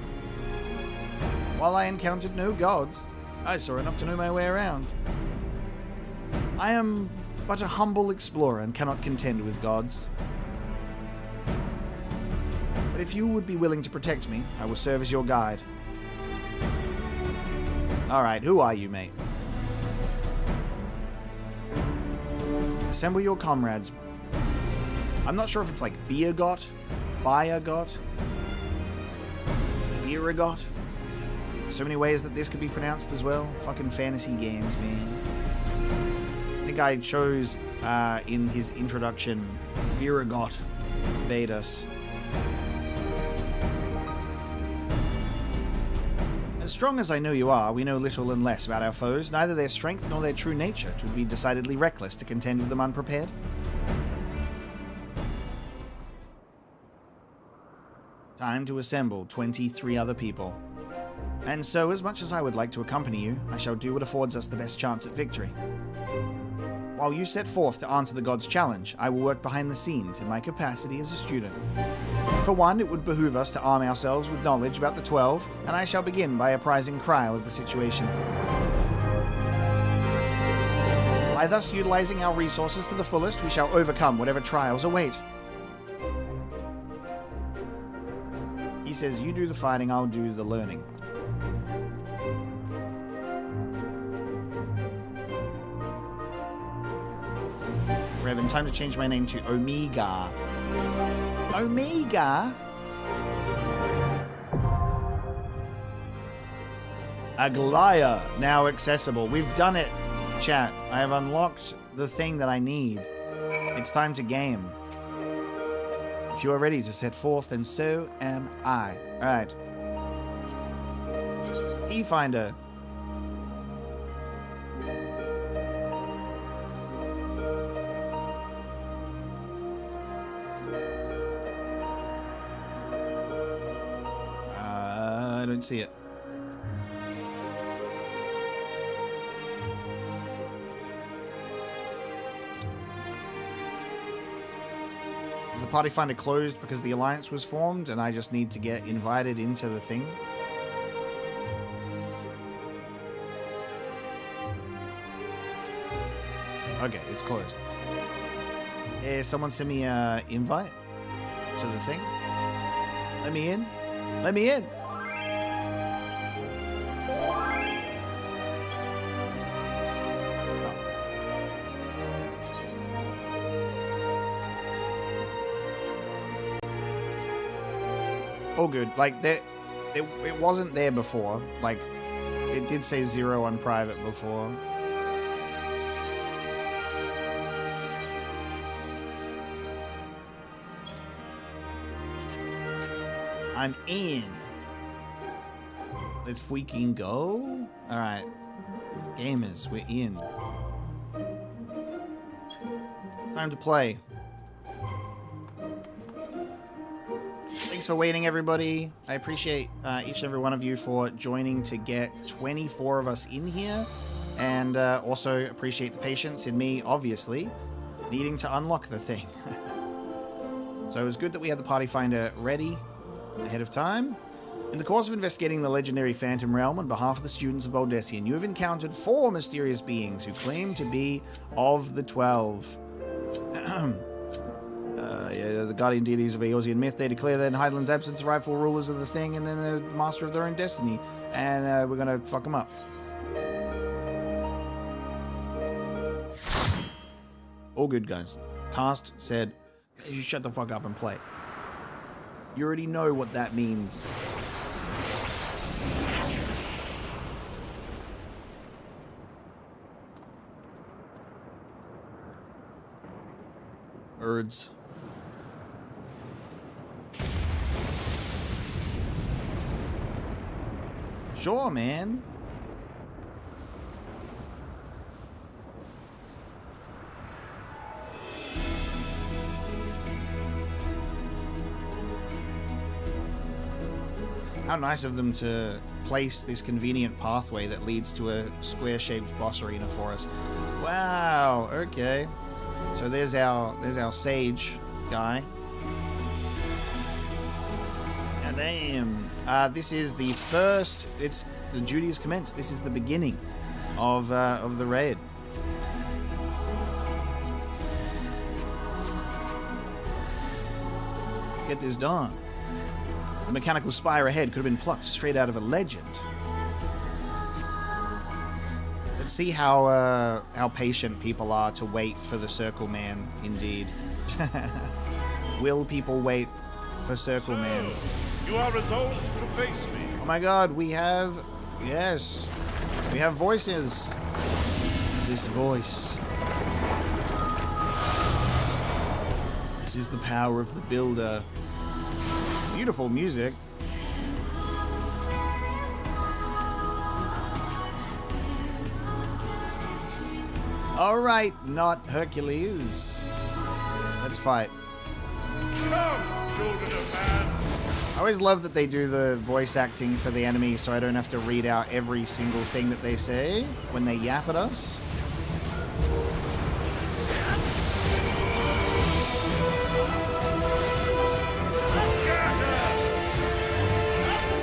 While I encountered no gods, I saw enough to know my way around. I am but a humble explorer and cannot contend with gods. But if you would be willing to protect me, I will serve as your guide. Alright, who are you, mate? Assemble your comrades. I'm not sure if it's like Beergot, Biergot, Beeragot. So many ways that this could be pronounced as well. Fucking fantasy games, man. I think I chose in his introduction Beeragot Vedas. As strong as I know you are, we know little and less about our foes, neither their strength nor their true nature. It would be decidedly reckless to contend with them unprepared. Time to assemble 23 other people. And so, as much as I would like to accompany you, I shall do what affords us the best chance at victory. While you set forth to answer the god's challenge, I will work behind the scenes in my capacity as a student. For one, it would behoove us to arm ourselves with knowledge about the 12, and I shall begin by apprising Kryl of the situation. By thus utilizing our resources to the fullest, we shall overcome whatever trials await. He says, you do the fighting, I'll do the learning. Revan, time to change my name to Omega. Omega? Aglaia, now accessible. We've done it, chat. I have unlocked the thing that I need. It's time to game. If you are ready to set forth, then so am I. Alright. E-Finder. I don't see it. Is the party finder closed because the alliance was formed and I just need to get invited into the thing? Okay, it's closed. Someone send me an invite to the thing. Let me in. Let me in. All good. Like, it wasn't there before. Like, it did say 0 on private before. I'm in. Let's freaking go. Alright. Gamers, we're in. Time to play. Thanks for waiting, everybody. I appreciate each and every one of you for joining to get 24 of us in here. And also appreciate the patience in me, obviously, needing to unlock the thing. So it was good that we had the party finder ready ahead of time. In the course of investigating the legendary Phantom Realm on behalf of the students of Baldessian, you have encountered 4 mysterious beings who claim to be of the 12. The guardian deities of Eosian myth. They declare that in Hydaelyn's absence, the rightful rulers of the thing and then the master of their own destiny. And we're gonna fuck them up. All good, guys. Cast said, you shut the fuck up and play. You already know what that means. Birds. Sure, man. How nice of them to place this convenient pathway that leads to a square-shaped boss arena for us. Wow, okay. So there's our sage guy. And damn. This is the first, the duty has commenced. This is the beginning of the raid. get this done. The mechanical spire ahead could have been plucked straight out of a legend. Let's see how patient people are to wait for the Circle Man, indeed. Will people wait for Circle Man? You are resolved to face me. Oh my god, we have... Yes. We have voices. This voice. This is the power of the builder. Beautiful music. Alright, not Hercules. Let's fight. Come, children of man. I always love that they do the voice acting for the enemy so I don't have to read out every single thing that they say when they yap at us.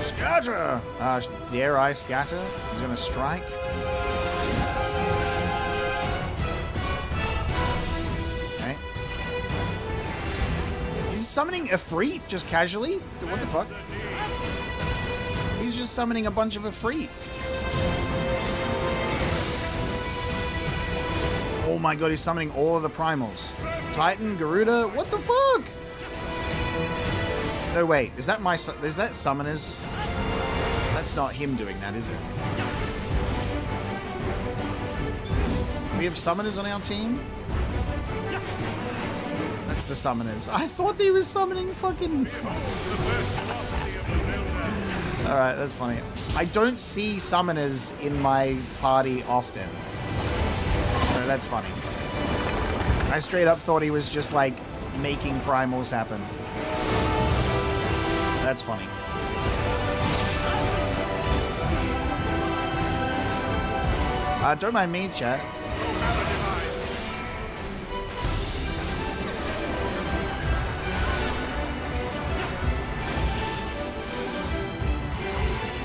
Scatter! Dare I scatter? He's gonna strike. Okay. He's summoning Ifrit just casually? What the fuck? He's just summoning a bunch of Ifrit. Oh my god, he's summoning all of the primals. Titan, Garuda, what the fuck? No, wait, is that summoners? That's not him doing that, is it? We have summoners on our team? That's the summoners. I thought he was summoning fucking... Alright, that's funny. I don't see summoners in my party often. So that's funny. I straight up thought he was just like making primals happen. That's funny. Don't mind me, chat.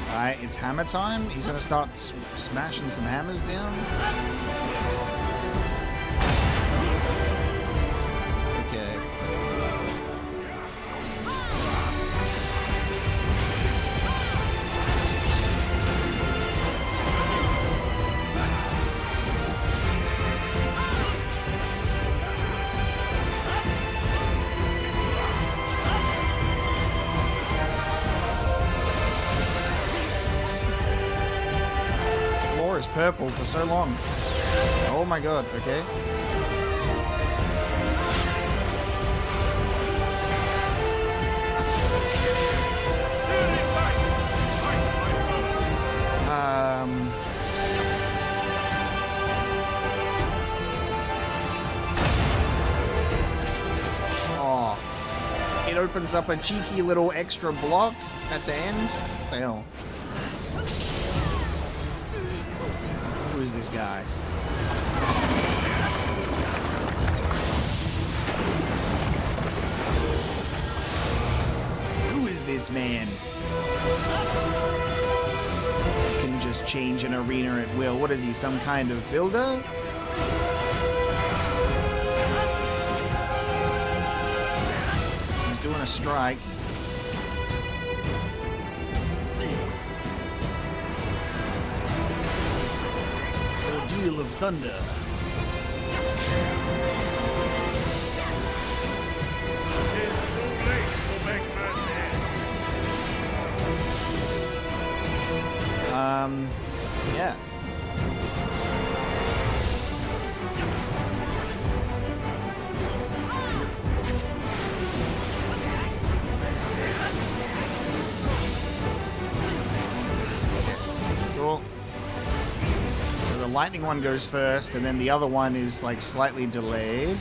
Alright, it's hammer time. He's gonna start smashing some hammers down. Okay. Purple for so long. Oh my god, okay. Oh. It opens up a cheeky little extra block at the end. What the hell? Who is this guy? Who is this man? Can just change an arena at will. What is he, some kind of builder? He's doing a strike. Of thunder. Yeah. Cool. The lightning one goes first, and then the other one is like slightly delayed.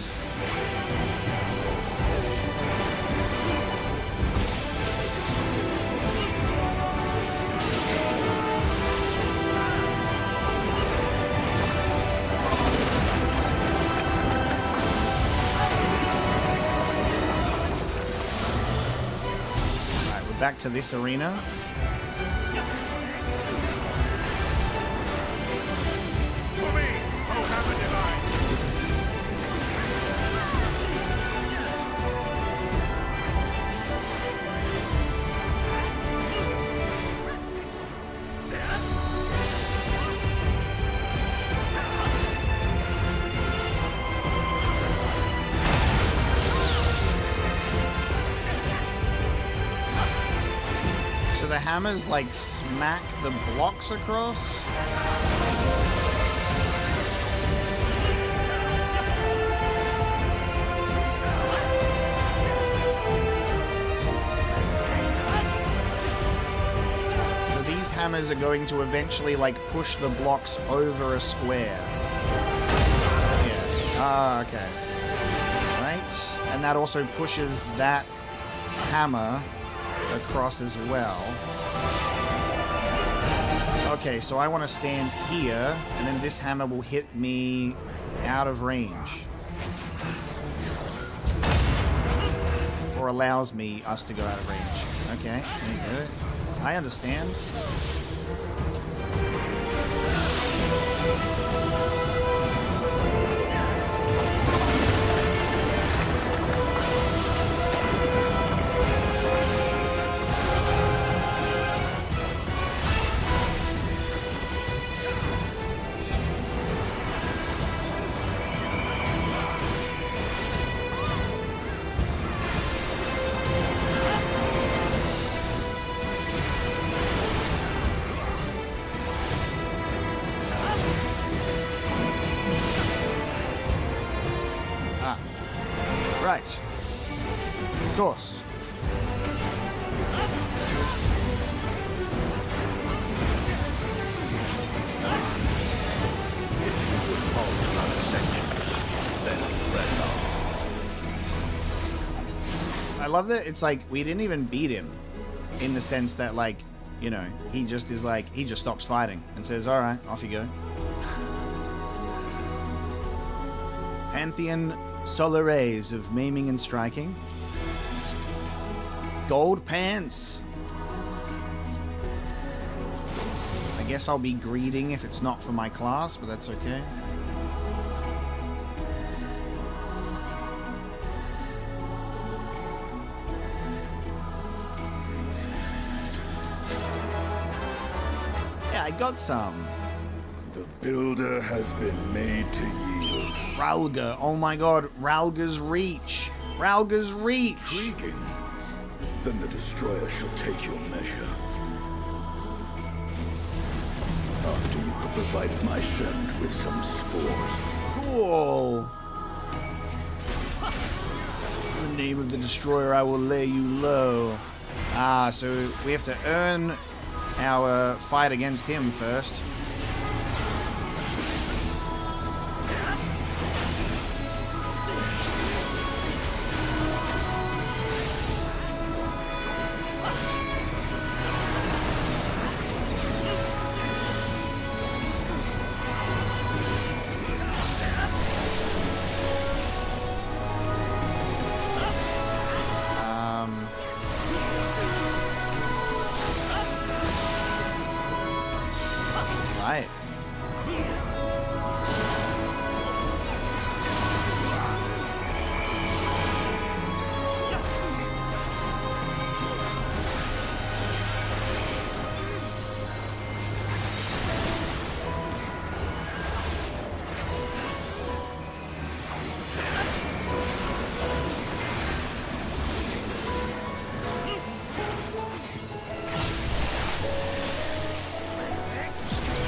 Alright, we're back to this arena. hammers like smack the blocks across? So these hammers are going to eventually like push the blocks over a square. Yeah. Ah, okay. Right. And that also pushes that hammer across as well. Okay, so I want to stand here, and then this hammer will hit me out of range. Or allows us to go out of range. Okay, there you go. I understand. Right. Of course. I love that it's like we didn't even beat him in the sense that, like, you know, he just is like, he just stops fighting and says, all right, off you go. Pantheon Solares of maiming and striking. Gold pants. I guess I'll be greeting if it's not for my class, but that's okay. Yeah, I got some. The builder has been made to yield. Ralga. Oh my god. Ralga's reach. Ralga's reach. Intriguing. Then the destroyer shall take your measure. After you have provided my servant with some spores. Cool. In the name of the destroyer, I will lay you low. Ah, so we have to earn our fight against him first. Right.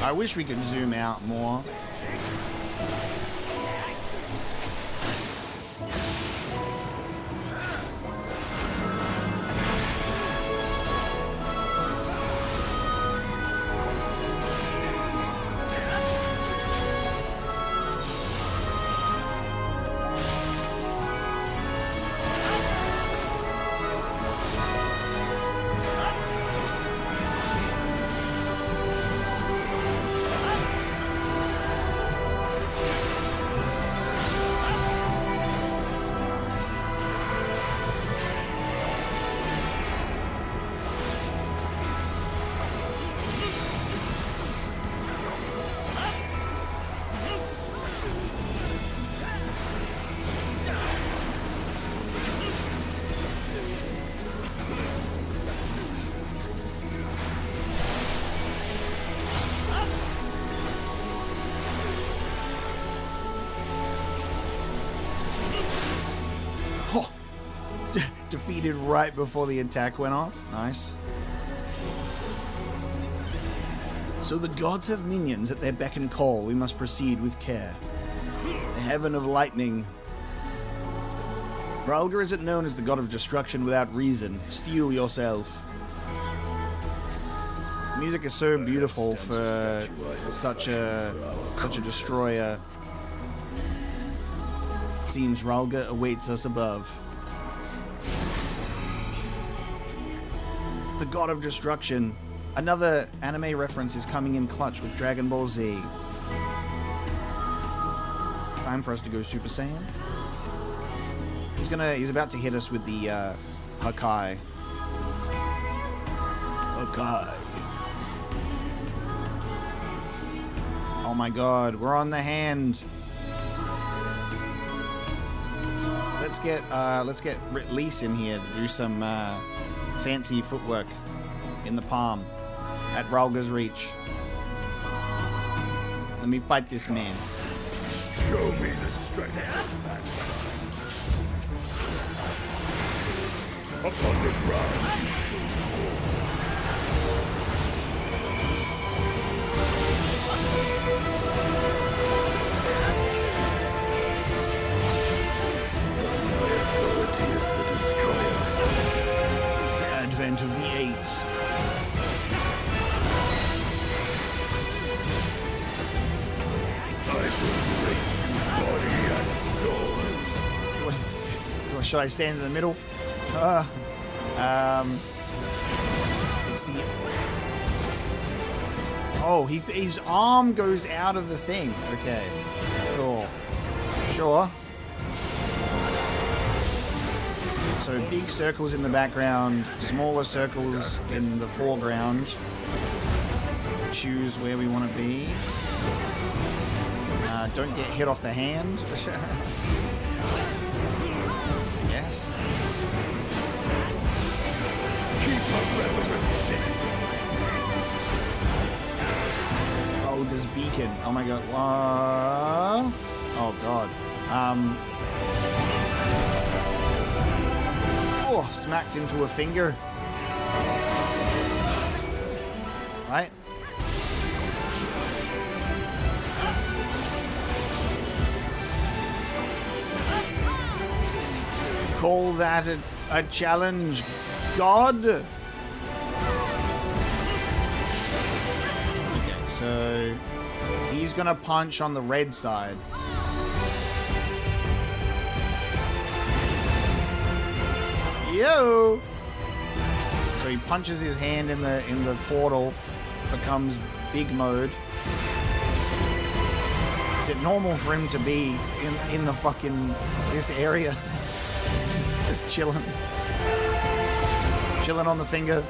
I wish we could zoom out more. Defeated right before the attack went off. Nice. So the gods have minions at their beck and call. We must proceed with care. The heaven of lightning. Ralga isn't known as the god of destruction without reason. Steel yourself. The music is so beautiful for such a destroyer. Seems Ralga awaits us above. The god of destruction. Another anime reference is coming in clutch with Dragon Ball Z. Time for us to go Super Saiyan. He's about to hit us with the Hakai. Hakai. Oh my god, we're on the hand. Let's get Lise in here to do some fancy footwork in the palm at Ralga's reach. Let me fight this man. Show me the strength of mankind. Upon the ground you shall fall. My ability is the destroyer. Advent of the Eight. I will raise you body and soul. Should I stand in the middle? It's the... Oh, his arm goes out of the thing. Okay. Sure. So big circles in the background, smaller circles in the foreground. Choose where we want to be. Don't get hit off the hand. Yes. Keep a relevant distance. Olga's beacon. Oh my god. Oh god. Oh, smacked into a finger. Right? Call that a challenge, God? Okay, so he's gonna punch on the red side. Yo! So he punches his hand in the portal, becomes big mode. Is it normal for him to be in the fucking this area? Just chilling on the finger.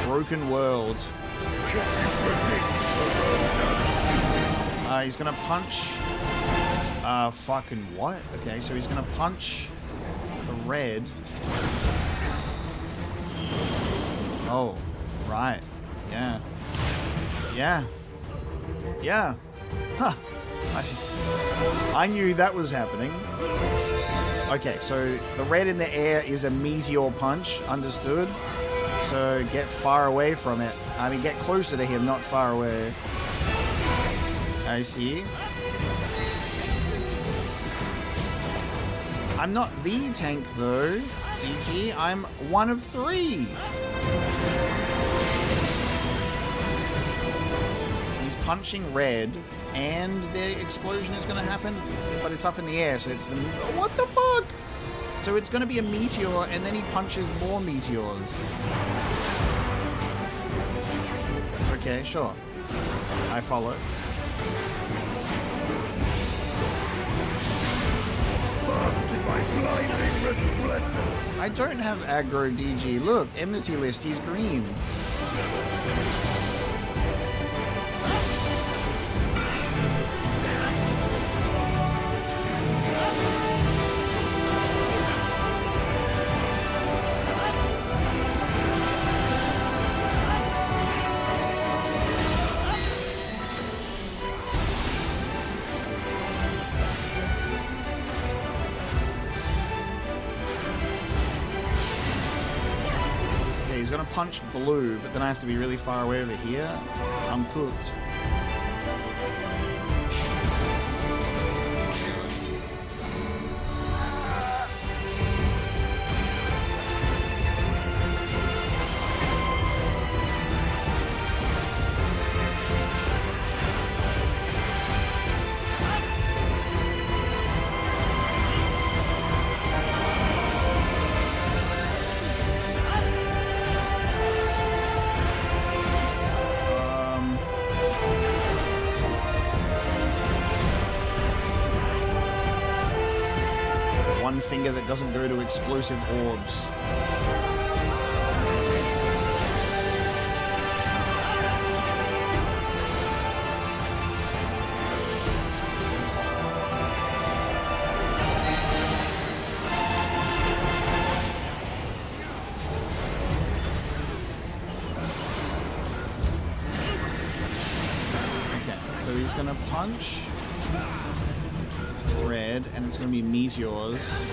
Broken world. He's gonna punch. Fucking what? Okay, so he's gonna punch the red. Oh, right. Yeah. Huh. I knew that was happening. Okay, so the red in the air is a meteor punch. Understood. So get far away from it. I mean, get closer to him, not far away. I see. I'm not the tank though, DG. I'm one of 3. He's punching red, and the explosion is going to happen, but it's up in the air, so it's the... What the fuck? So it's going to be a meteor, and then he punches more meteors. Okay, sure. I follow. I don't have aggro DG. Look, enmity list, he's green. punch blue, but then I have to be really far away over here. I'm cooked. Finger that doesn't go to explosive orbs. Okay, so he's gonna punch red, and it's going to be meteors.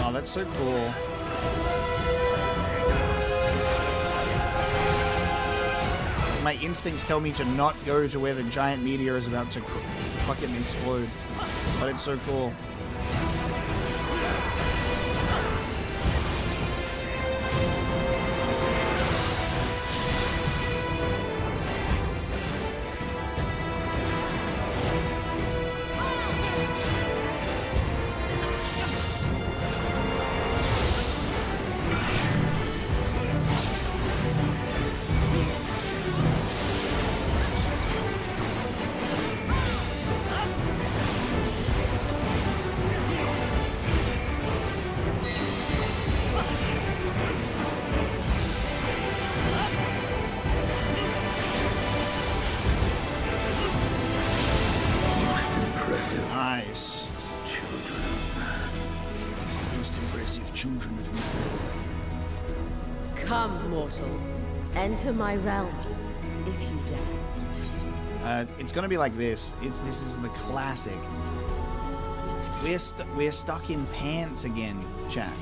Oh, that's so cool. My instincts tell me to not go to where the giant meteor is about to fucking explode, but it's so cool. Nice. Children of man. Most impressive children of man. Come, mortals. Enter my realm, if you dare. It's gonna be like this. This is the classic. We're stuck in pants again, chat.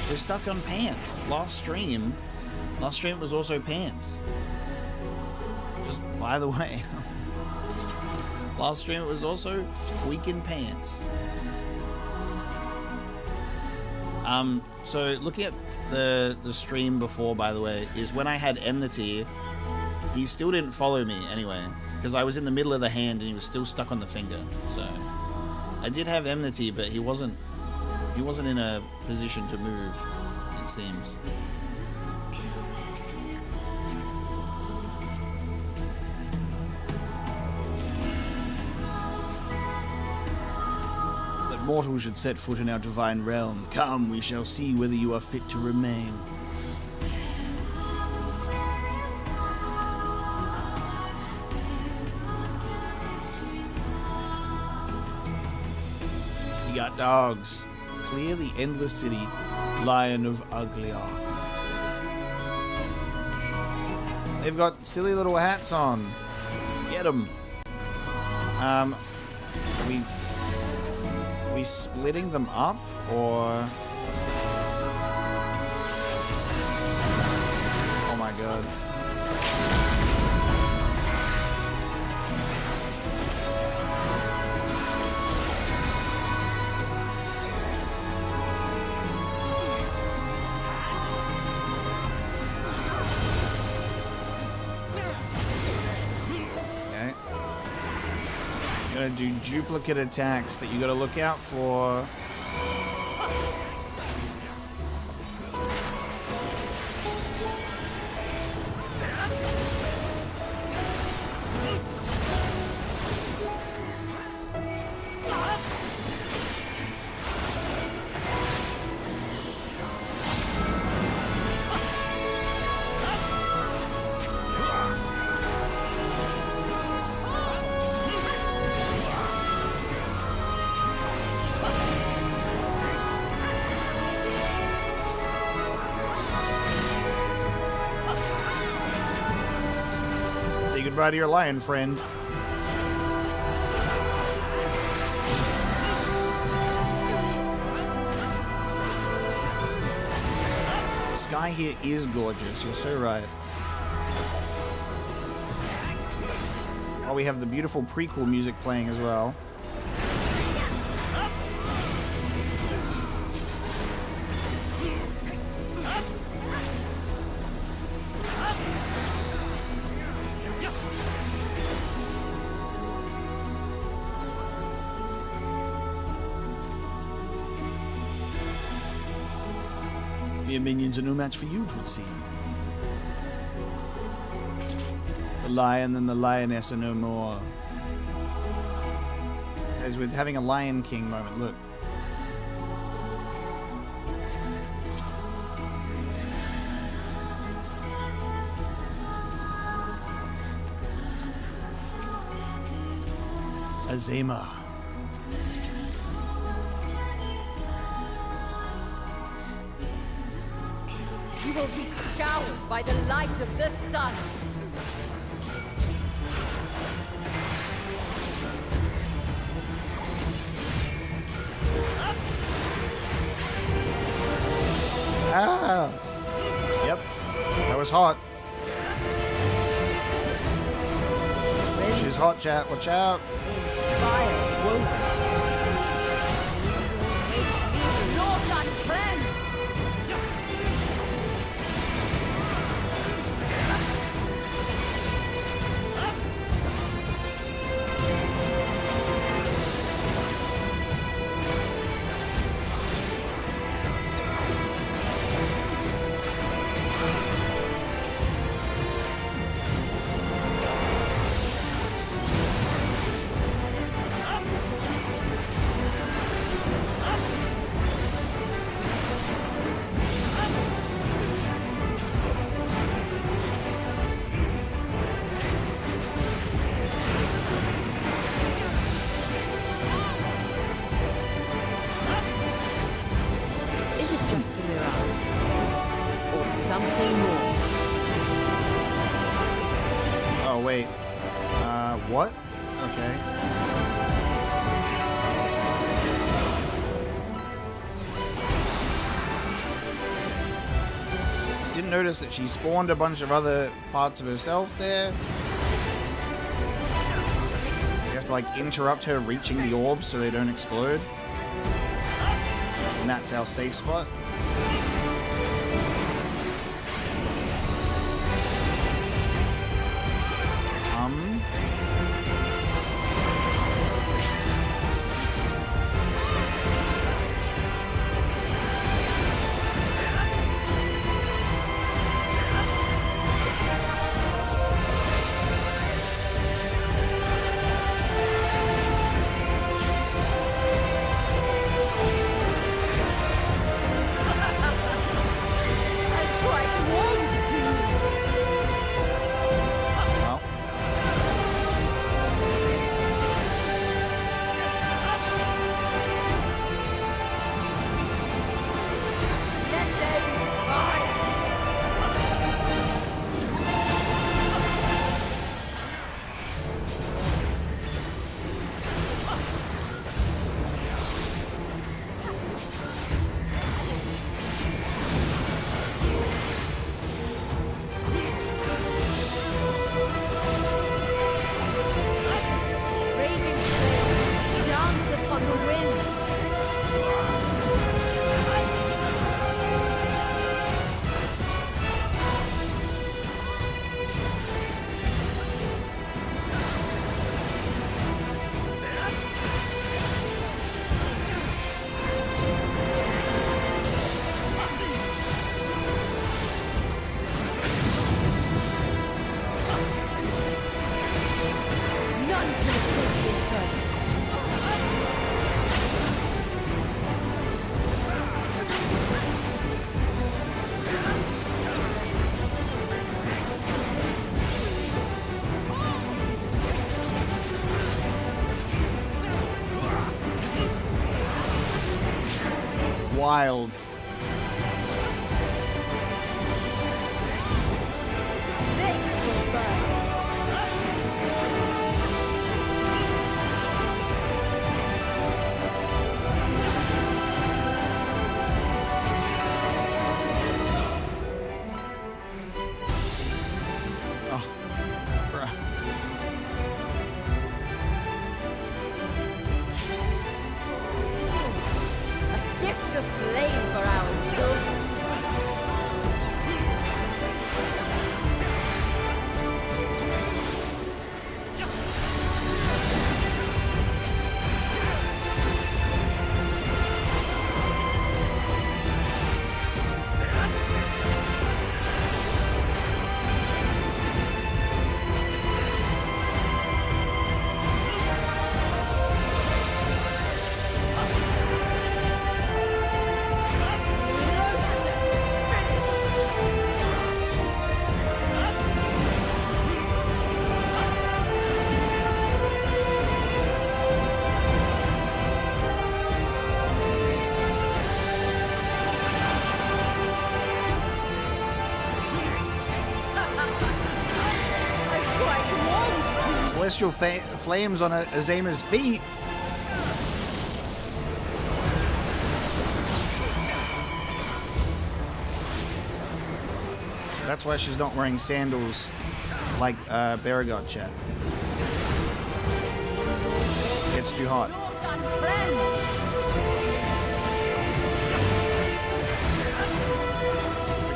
We're stuck on pants. Last stream was also pants. Just by the way. Last stream it was also freaking pants. So looking at the stream before, by the way, is when I had enmity, he still didn't follow me anyway, because I was in the middle of the hand and he was still stuck on the finger. So I did have enmity, but he wasn't in a position to move, it seems. Mortals should set foot in our divine realm. Come, we shall see whether you are fit to remain. You got dogs. Clear the endless city, Lion of Aglaia. They've got silly little hats on. Get them. We splitting them up, or oh my god. Okay. Gonna do duplicate attacks that you gotta look out for. Goodbye to your lion friend. guy here is gorgeous. You're so right. Oh, we have the beautiful prequel music playing as well. Your minions are no match for you, 'twould seem. The lion and the lioness are no more. As we're having a Lion King moment, look. Azema. You will be scoured by the light of the sun. Ah! Yep. That was hot. She's hot, chat. Watch out. Fire won't not uncleansed. Wait. What? Okay. Didn't notice that she spawned a bunch of other parts of herself there. You have to, like, interrupt her reaching the orbs so they don't explode. And that's our safe spot. Wild. of flame for our children. Celestial flames on Azema's feet. That's why she's not wearing sandals like Baragot chat. It's too hot.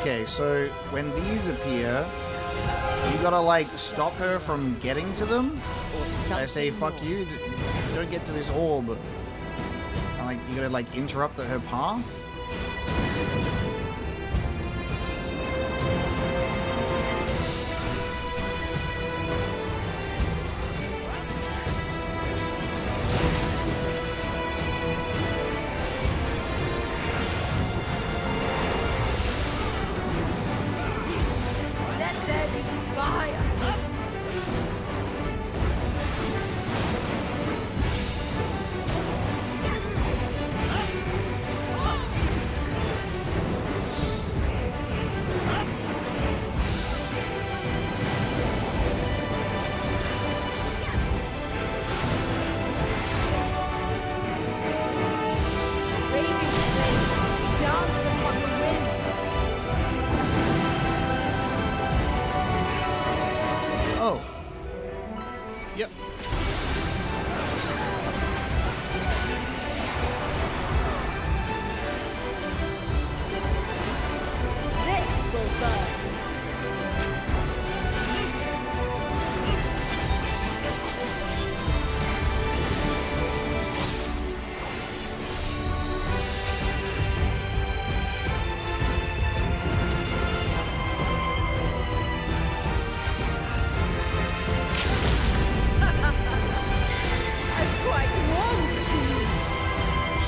Okay, so when these appear, you gotta like stop her from getting to them. I say fuck you, don't get to this orb. Like you gotta like interrupt her path.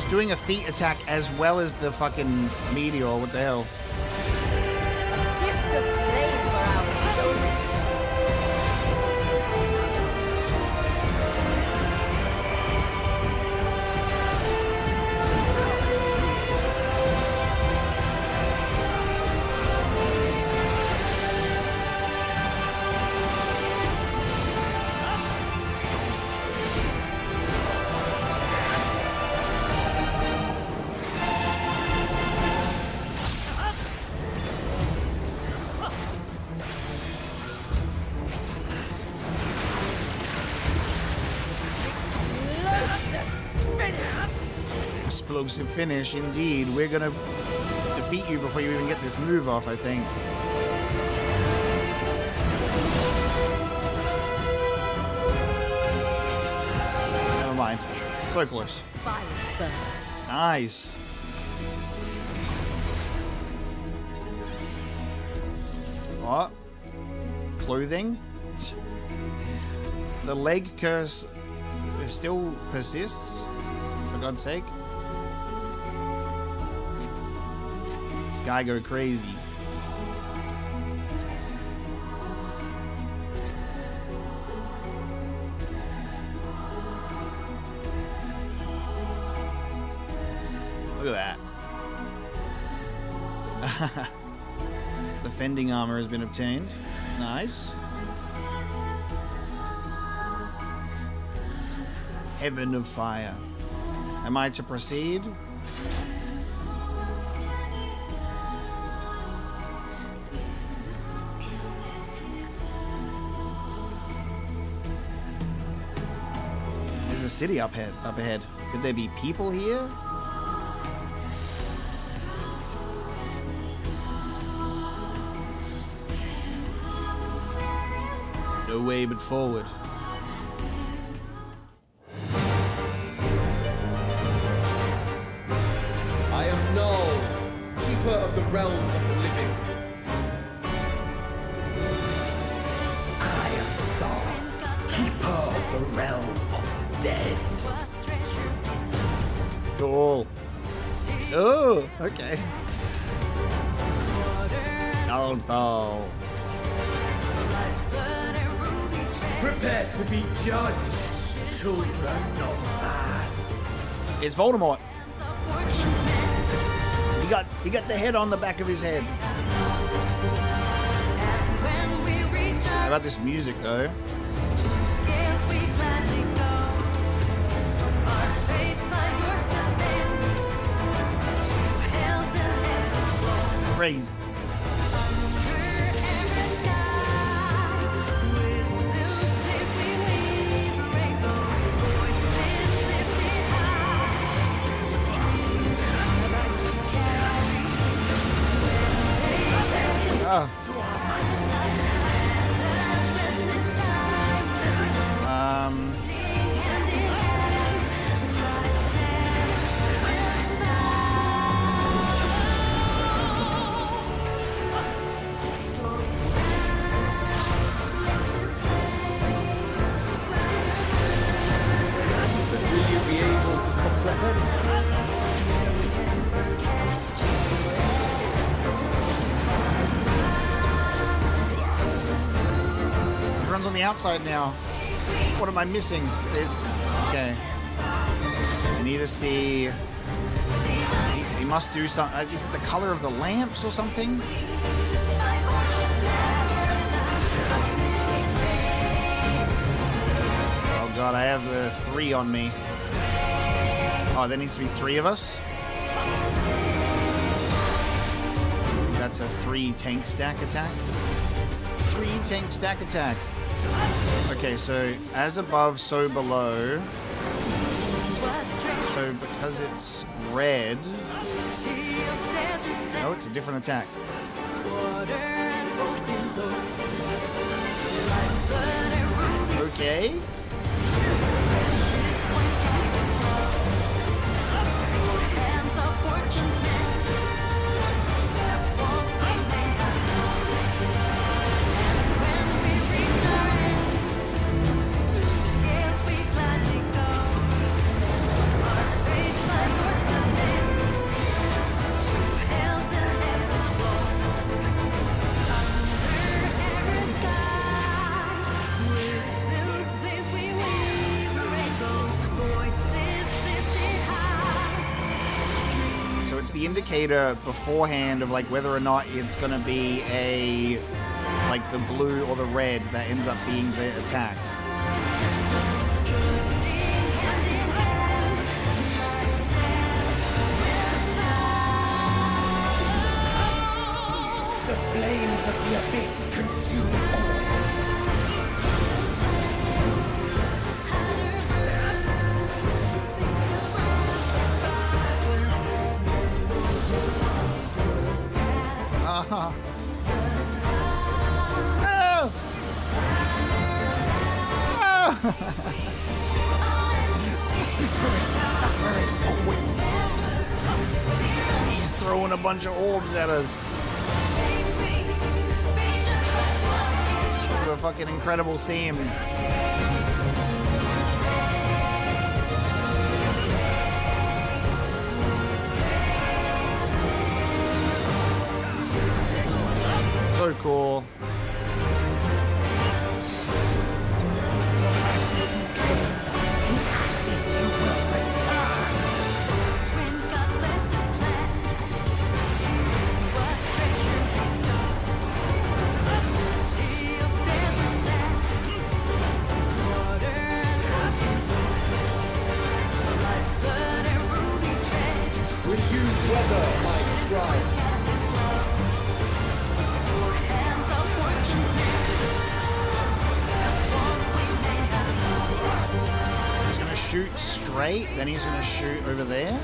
Doing a feet attack as well as the fucking meteor. What the hell? Gift of flame for our children. Explosive finish, indeed. We're gonna defeat you before you even get this move off, I think. Never mind. So close. Nice. What? Clothing? The leg curse still persists? For God's sake. This guy go crazy. Look at that. The fending armor has been obtained. Nice. Heaven of Fire. Am I to proceed? There's a city up ahead. Could there be people here? No way but forward. I am Null, keeper of the realm of the living. I am Thor, keeper of the realm of the dead. Cool. Oh, okay. Old Thor. Prepare to be judged, children of man. It's Voldemort. He got the head on the back of his head. How about this music though? Crazy. Everyone's on the outside now. What am I missing? Okay. I need to see. He must do something. Is it the color of the lamps or something? Oh god, I have the 3 on me. Oh, there needs to be 3 of us. That's a 3 tank stack attack. 3 tank stack attack. Okay, so as above, so below. So because it's red. Oh, it's a different attack. Okay. The indicator beforehand of like whether or not it's gonna be a like the blue or the red that ends up being the attack. The flames of the abyss consume all. Oh. He's throwing a bunch of orbs at us. To a fucking incredible theme. So cool. Would you weather my trial? Shoot straight, then he's gonna shoot over there.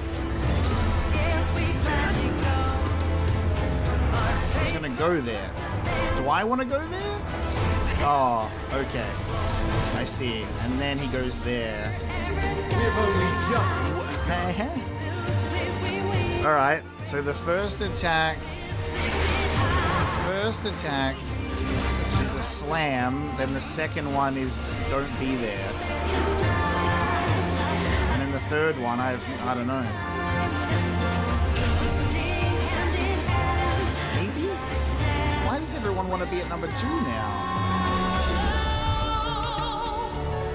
He's gonna go there. Do I want to go there? Oh, okay. I see. And then he goes there. We've only just... Alright, so the first attack is a slam, then the second one is don't be there. And then the third one, I don't know. Maybe? Why does everyone want to be at number 2 now?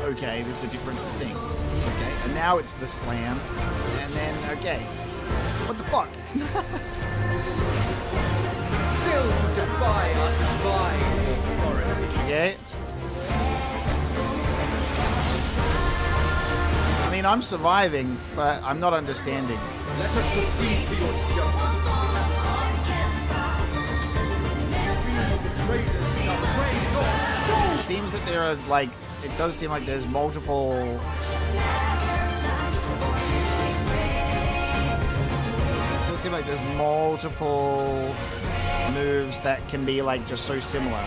Okay, that's a different thing. Okay, and now it's the slam, and then, okay. What the fuck? Still defy our divine authority. Okay. I mean, I'm surviving, but I'm not understanding. Let us proceed to your judgment. The traitors shall reign your soul. It seems that there are, like, it does seem like there's multiple... It does seem like there's multiple moves that can be, like, just so similar.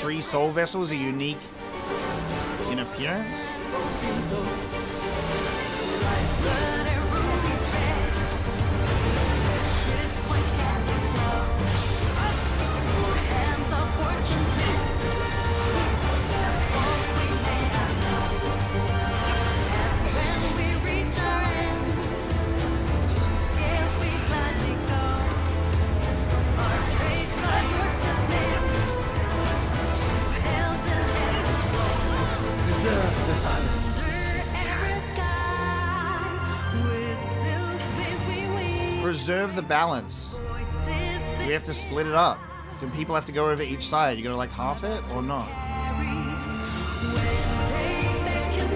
Three soul vessels are unique in appearance. Preserve the balance. We have to split it up. Do people have to go over each side? You gotta like half it or not?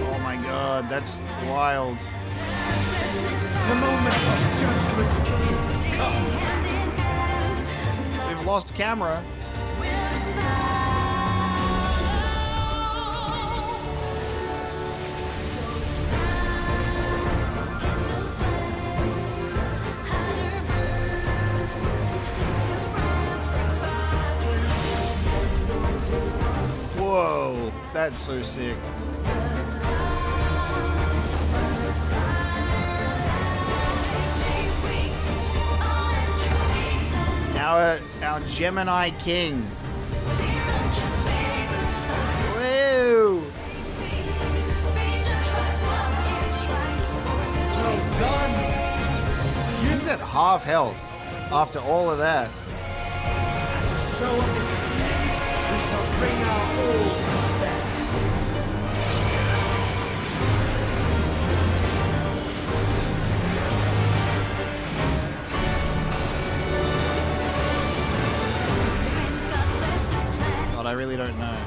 Oh my god, that's wild. The moment of judgment is come. We've lost camera. Whoa, that's so sick. Our Gemini King. Woo! Well done. He's at half health after all of that. Show up. We shall bring our all to bear. God, I really don't know.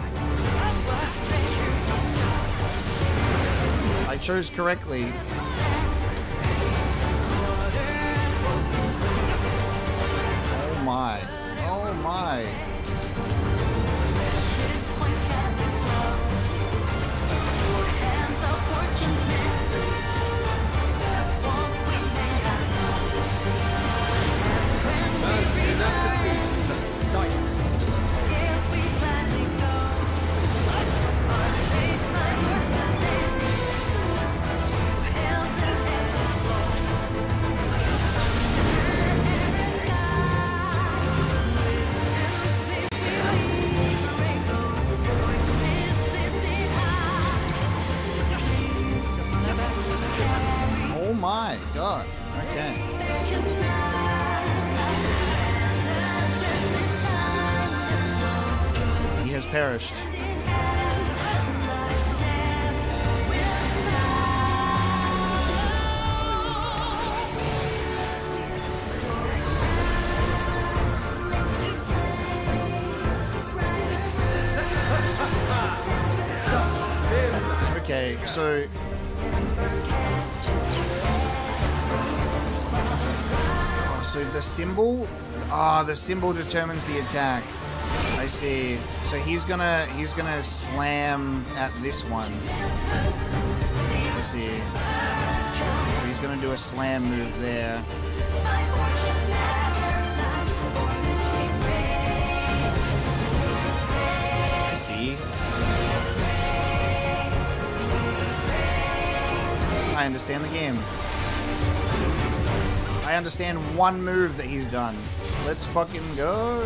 I chose correctly. Oh my. Oh my. Oh my god. Okay. He has perished. Okay, so so the symbol, the symbol determines the attack. I I see. So he's gonna slam at this one. I see. So he's gonna do a slam move there. I see. I understand the game. I understand one move that he's done. Let's fucking go.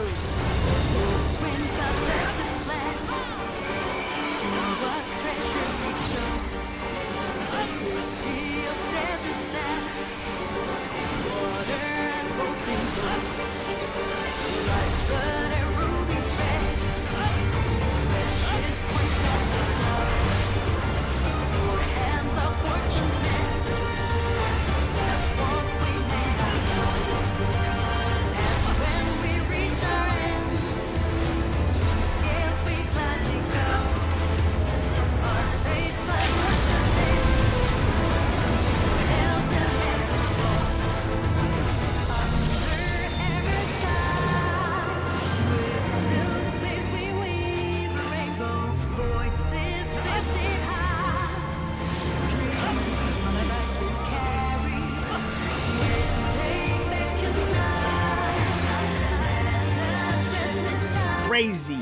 Crazy.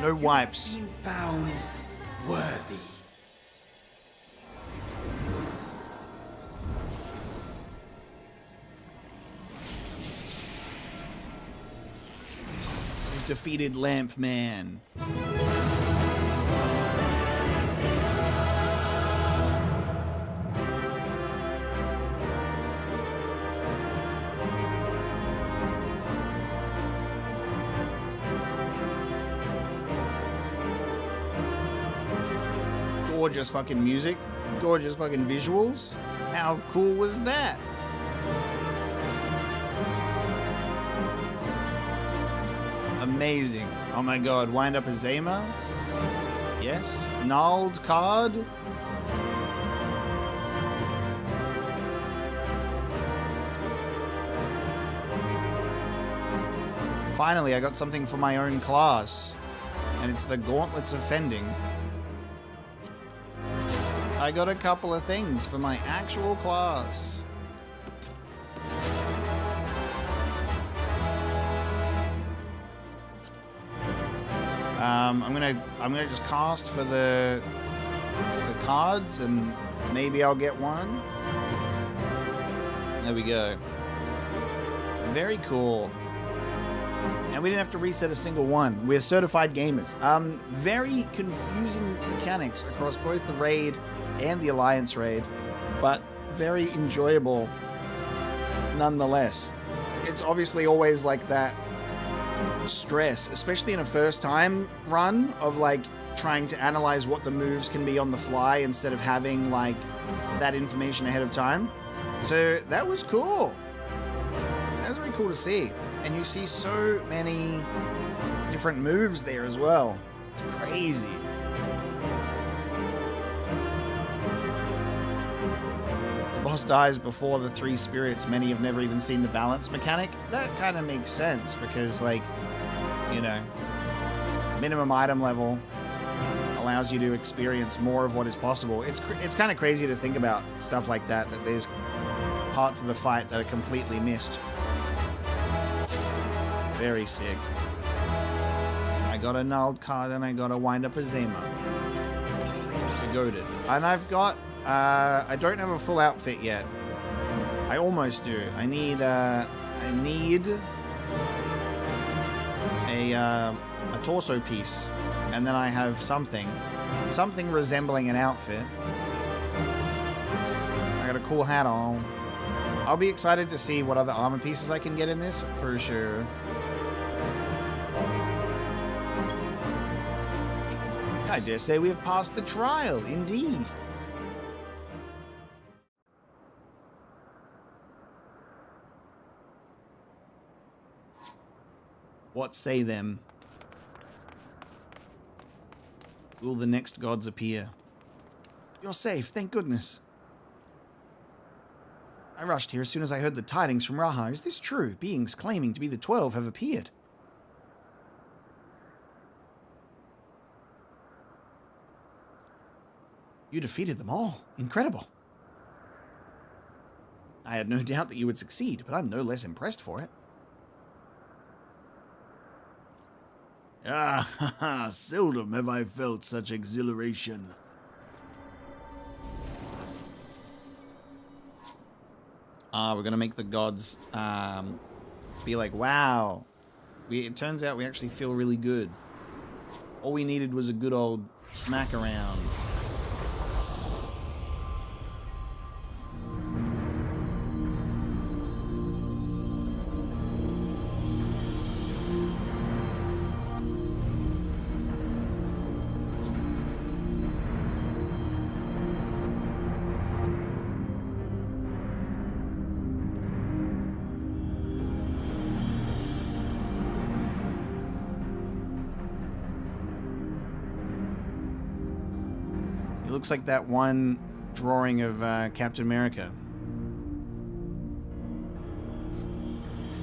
No wipes. Been found worthy. We've defeated Lamp Man. Gorgeous fucking music, gorgeous fucking visuals. How cool was that? Amazing. Oh my god, wind up a Zema. Yes. Gnarled card. Finally, I got something for my own class. And it's the Gauntlets of Fending. I got a couple of things for my actual class. I'm gonna just cast for the cards and maybe I'll get one. There we go. Very cool. And we didn't have to reset a single one. We're certified gamers. Very confusing mechanics across both the raid and the Alliance raid, but very enjoyable nonetheless. It's obviously always like that stress, especially in a first time run, of like trying to analyze what the moves can be on the fly instead of having like that information ahead of time. So that was cool. That was very cool to see. And you see so many different moves there as well. It's crazy. Boss dies before the 3 spirits. Many have never even seen the balance mechanic. That kind of makes sense because, like, you know, minimum item level allows you to experience more of what is possible. It's kind of crazy to think about stuff like that, that there's parts of the fight that are completely missed. Very sick. I got a gnarled card and I got a wind up a Zema. Goated. And I've got I don't have a full outfit yet. I almost do. I need a torso piece, and then I have something resembling an outfit. I got a cool hat on. I'll be excited to see what other armor pieces I can get in this for sure. I dare say we have passed the trial, indeed. What say them? Will the next gods appear? You're safe, thank goodness. I rushed here as soon as I heard the tidings from Raha. Is this true? Beings claiming to be the 12 have appeared. You defeated them all. Incredible. I had no doubt that you would succeed, but I'm no less impressed for it. Ah, ha, ha, seldom have I felt such exhilaration. We're gonna make the gods be like, wow. It turns out we actually feel really good. All we needed was a good old smack around. Looks like that one drawing of Captain America,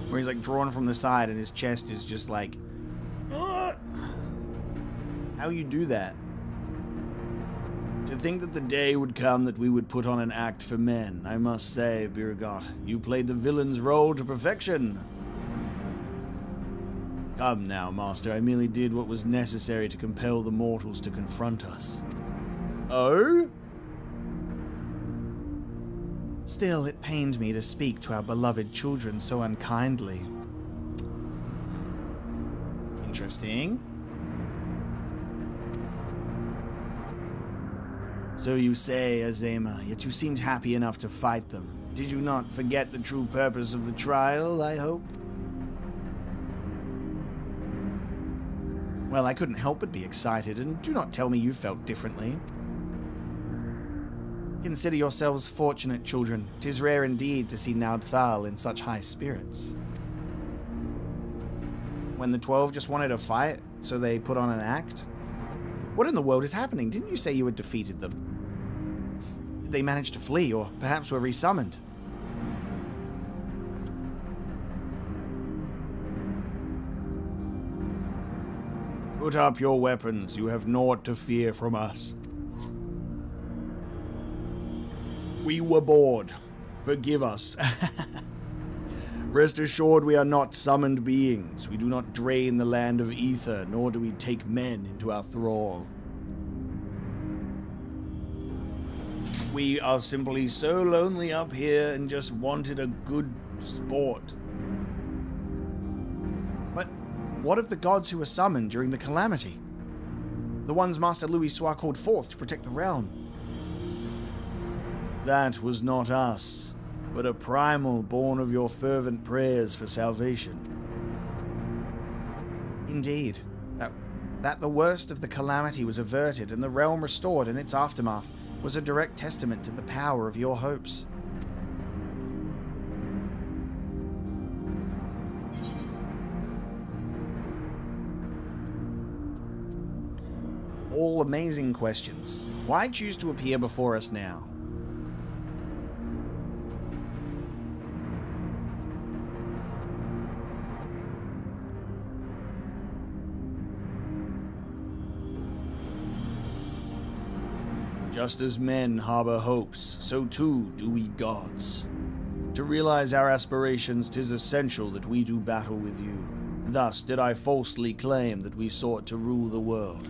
where he's like drawn from the side and his chest is just like, how you do that? To think that the day would come that we would put on an act for men. I must say, Birgot, you played the villain's role to perfection. Come now, Master, I merely did what was necessary to compel the mortals to confront us. Oh? Still, it pained me to speak to our beloved children so unkindly. Interesting. So you say, Azema, yet you seemed happy enough to fight them. Did you not forget the true purpose of the trial, I hope? Well, I couldn't help but be excited, and do not tell me you felt differently. Consider yourselves fortunate, children. 'Tis rare indeed to see Naudthal in such high spirits. When the 12 just wanted a fight, so they put on an act? What in the world is happening? Didn't you say you had defeated them? Did they manage to flee, or perhaps were resummoned? Put up your weapons. You have naught to fear from us. We were bored. Forgive us. Rest assured we are not summoned beings. We do not drain the land of ether, nor do we take men into our thrall. We are simply so lonely up here and just wanted a good sport. But what of the gods who were summoned during the calamity? The ones Master Louis Soir called forth to protect the realm? That was not us, but a primal born of your fervent prayers for salvation. Indeed, that the worst of the calamity was averted and the realm restored in its aftermath was a direct testament to the power of your hopes. All amazing questions. Why choose to appear before us now? Just as men harbor hopes, so too do we gods. To realize our aspirations, 'tis essential that we do battle with you. Thus did I falsely claim that we sought to rule the world.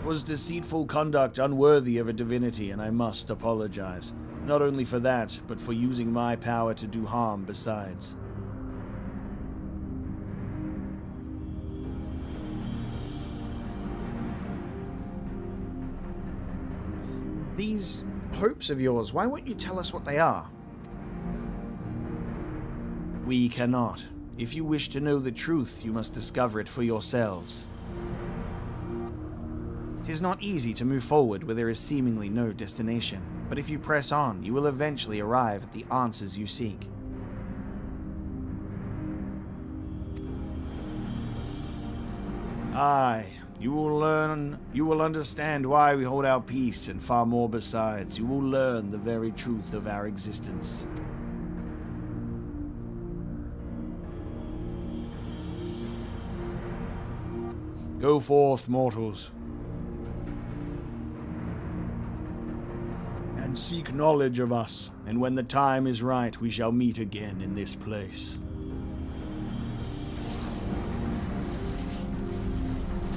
'Twas deceitful conduct unworthy of a divinity, and I must apologize. Not only for that, but for using my power to do harm besides. These hopes of yours, why won't you tell us what they are? We cannot. If you wish to know the truth, you must discover it for yourselves. It is not easy to move forward where there is seemingly no destination, but if you press on, you will eventually arrive at the answers you seek. Aye, You will understand why we hold our peace and far more besides. You will learn the very truth of our existence. Go forth, mortals, and seek knowledge of us, and when the time is right, we shall meet again in this place.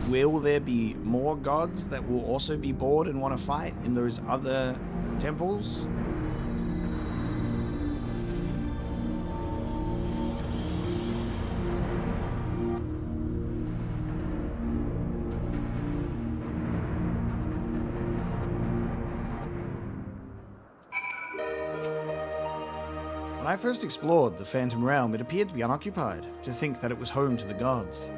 Will there be more gods that will also be bored and want to fight in those other temples? When I first explored the Phantom Realm, it appeared to be unoccupied, to think that it was home to the gods.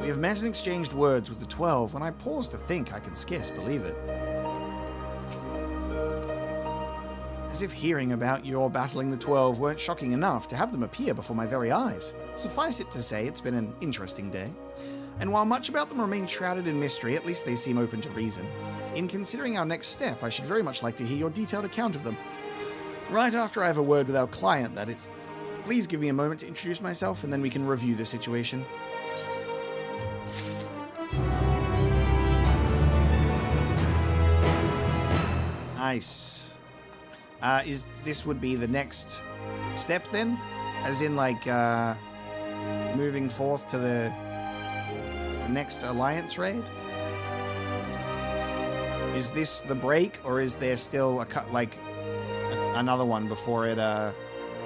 We have met and exchanged words with the 12. When I pause to think, I can scarce believe it. As if hearing about your battling the 12 weren't shocking enough to have them appear before my very eyes. Suffice it to say, it's been an interesting day. And while much about them remains shrouded in mystery, at least they seem open to reason. In considering our next step, I should very much like to hear your detailed account of them. Right after I have a word with our client, that is. Please give me a moment to introduce myself, and then we can review the situation. Nice. This would be the next step then? As in, like, moving forth to the next alliance raid? Is this the break, or is there still another one before it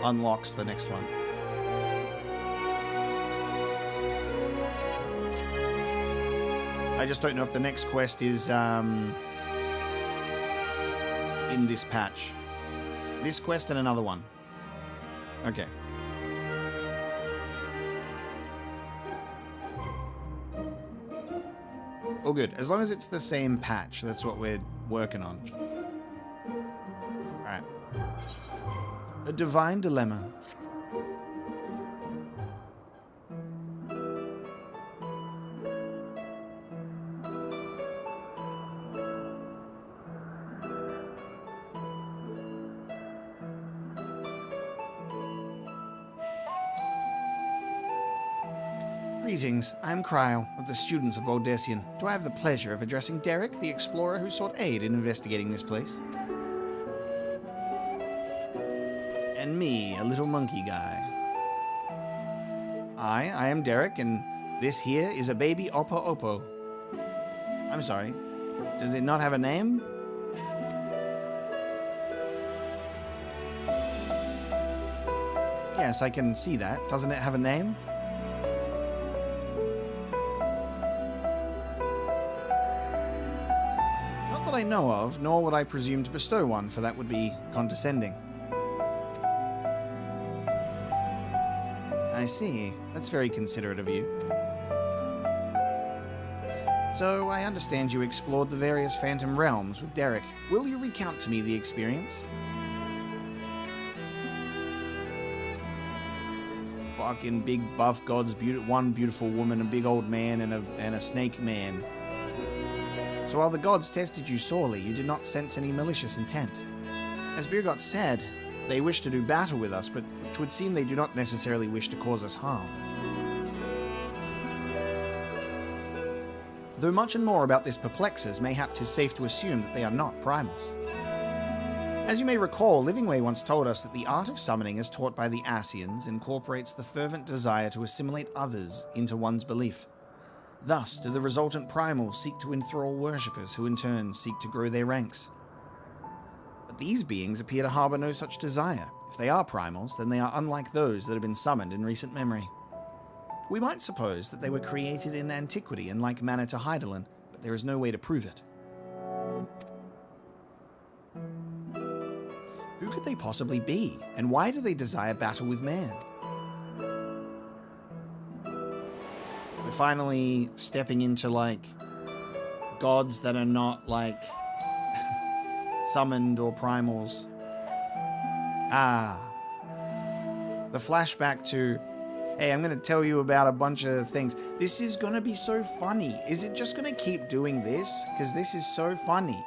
unlocks the next one? I just don't know if the next quest is in this patch. This quest and another one. Okay. Oh, good. As long as it's the same patch, that's what we're working on. Alright. A divine dilemma. Greetings, I'm Cryle, of the Students of Baldessian. Do I have the pleasure of addressing Derek, the explorer who sought aid in investigating this place? And me, a little monkey guy. I am Derek, and this here is a baby Oppo Oppo. I'm sorry, does it not have a name? Yes, I can see that. Doesn't it have a name? I know of, nor would I presume to bestow one, for that would be condescending. I see. That's very considerate of you. So, I understand you explored the various Phantom Realms with Derek. Will you recount to me the experience? Fucking big buff gods, one beautiful woman, a big old man, and a snake man. So while the gods tested you sorely, you did not sense any malicious intent. As Birgot said, they wish to do battle with us, but it would seem they do not necessarily wish to cause us harm. Though much and more about this perplexes, mayhap 'tis safe to assume that they are not primals. As you may recall, Livingway once told us that the art of summoning as taught by the Asians incorporates the fervent desire to assimilate others into one's belief. Thus do the resultant primals seek to enthrall worshippers who in turn seek to grow their ranks. But these beings appear to harbor no such desire. If they are primals, then they are unlike those that have been summoned in recent memory. We might suppose that they were created in antiquity in like manner to Hydaelyn, but there is no way to prove it. Who could they possibly be, and why do they desire battle with man? We're finally stepping into, like, gods that are not, like, summoned or primals. The flashback to Hey, I'm going to tell you about a bunch of things. This is going to be so funny. Is it just going to keep doing this? Because this is so funny.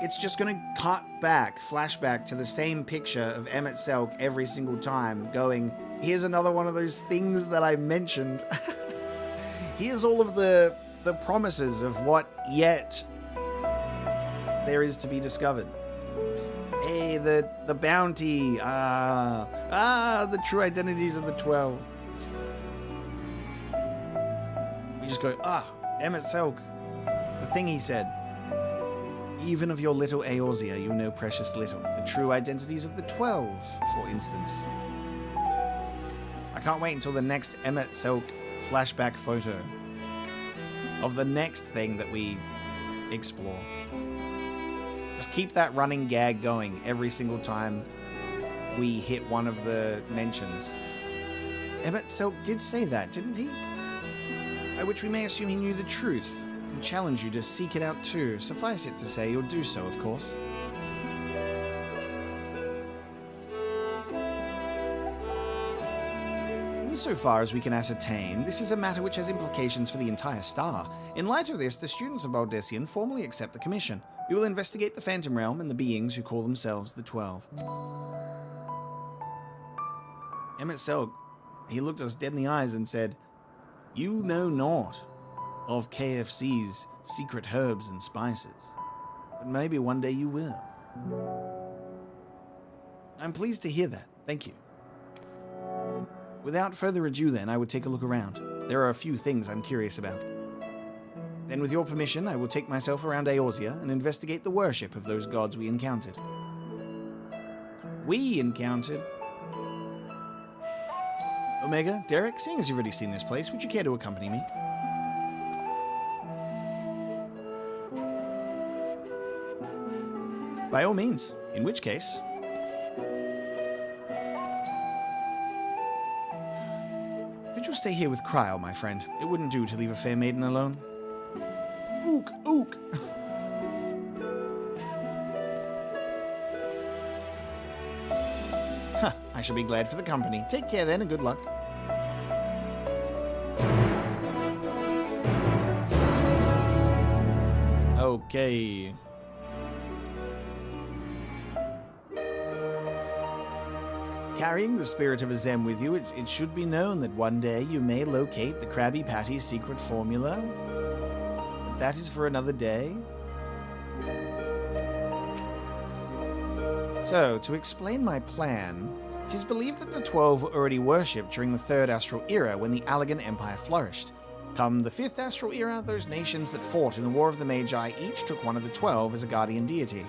It's just going to cut back, flashback to the same picture of Emmett Selk every single time, going, here's another one of those things that I mentioned. Here's all of the promises of what yet there is to be discovered. Hey, the bounty. The true identities of the 12. We just go, Emmett Selk. The thing he said. Even of your little Eorzea, you know precious little. The true identities of the 12, for instance. I can't wait until the next Emmett Selk flashback photo of the next thing that we explore. Just keep that running gag going every single time we hit one of the mentions. Emmett Selk did say that, didn't he? By which we may assume he knew the truth and challenge you to seek it out too. Suffice it to say, you'll do so, of course. Insofar as we can ascertain, this is a matter which has implications for the entire star. In light of this, the students of Baldessian formally accept the commission. We will investigate the Phantom Realm and the beings who call themselves the 12. Emmett Selk, he looked us dead in the eyes and said, "You know naught of KFC's secret herbs and spices, but maybe one day you will." I'm pleased to hear that. Thank you. Without further ado then, I would take a look around. There are a few things I'm curious about. Then with your permission, I will take myself around Eorzea and investigate the worship of those gods we encountered. We encountered? Omega, Derek, seeing as you've already seen this place, would you care to accompany me? By all means, in which case... Could you stay here with Cryle, my friend? It wouldn't do to leave a fair maiden alone. Ook, ook. Huh, I shall be glad for the company. Take care then, and good luck. Okay. Carrying the spirit of Azem with you, it should be known that one day you may locate the Krabby Patty's secret formula. But that is for another day. So, to explain my plan, it is believed that the 12 were already worshipped during the Third Astral Era when the Allagan Empire flourished. Come the Fifth Astral Era, those nations that fought in the War of the Magi each took one of the 12 as a guardian deity.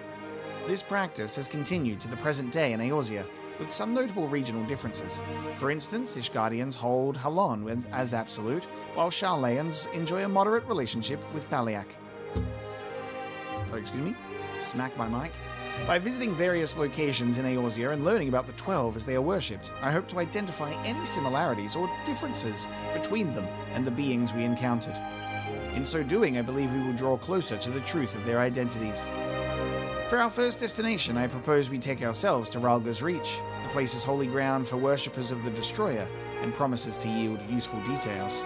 This practice has continued to the present day in Eorzea, with some notable regional differences. For instance, Ishgardians hold Halon as absolute, while Sharlayans enjoy a moderate relationship with Thaliak. Excuse me? Smack my mic. By visiting various locations in Eorzea and learning about the 12 as they are worshipped, I hope to identify any similarities or differences between them and the beings we encountered. In so doing, I believe we will draw closer to the truth of their identities. For our first destination, I propose we take ourselves to Ralga's Reach. The place is holy ground for worshippers of the Destroyer and promises to yield useful details.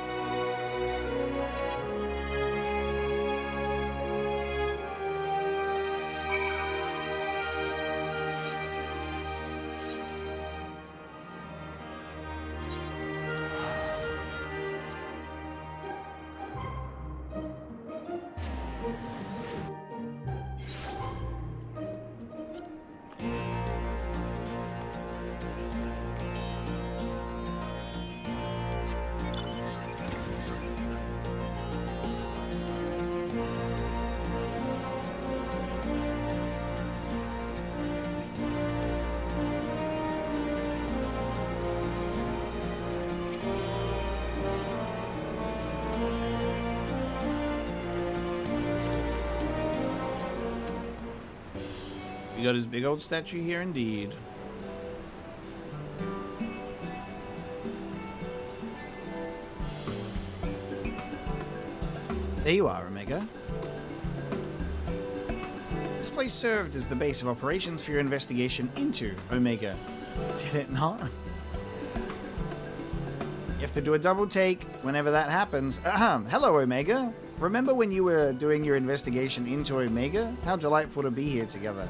We got his big old statue here indeed. There you are, Omega. This place served as the base of operations for your investigation into Omega. Did it not? You have to do a double take whenever that happens. Hello, Omega. Remember when you were doing your investigation into Omega? How delightful to be here together.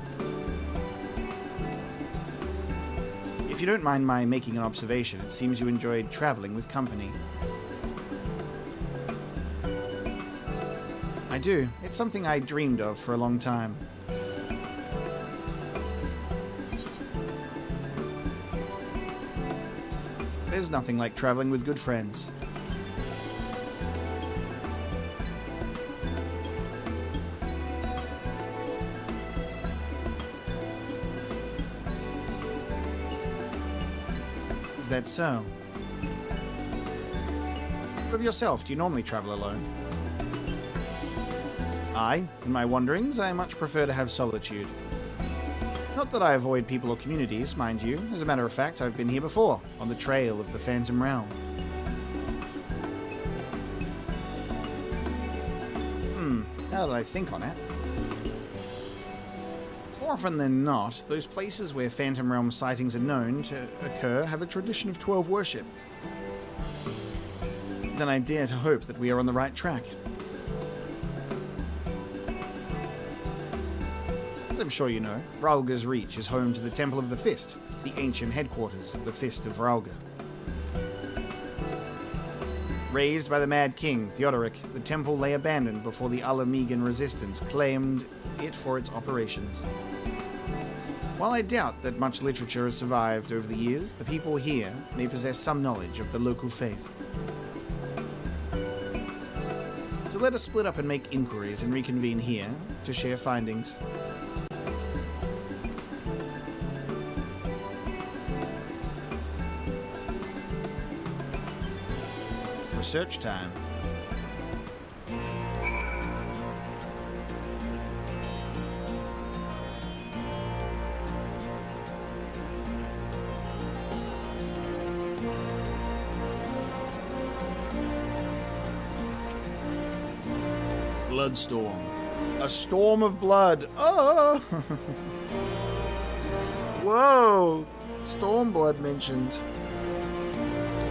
If you don't mind my making an observation, it seems you enjoyed traveling with company. I do. It's something I dreamed of for a long time. There's nothing like traveling with good friends. Is that so? What of yourself? Do you normally travel alone? In my wanderings, I much prefer to have solitude. Not that I avoid people or communities, mind you. As a matter of fact, I've been here before, on the trail of the Phantom Realm. Now that I think on it. More often than not, those places where Phantom Realm sightings are known to occur have a tradition of 12 worship. Then I dare to hope that we are on the right track. As I'm sure you know, Vralga's Reach is home to the Temple of the Fist, the ancient headquarters of the Fist of Vralga. Raised by the Mad King, Theodoric, the temple lay abandoned before the Alamegan resistance claimed it for its operations. While I doubt that much literature has survived over the years, the people here may possess some knowledge of the local faith. So let us split up and make inquiries and reconvene here to share findings. Research time. Bloodstorm. A storm of blood. Oh! Whoa! Stormblood mentioned.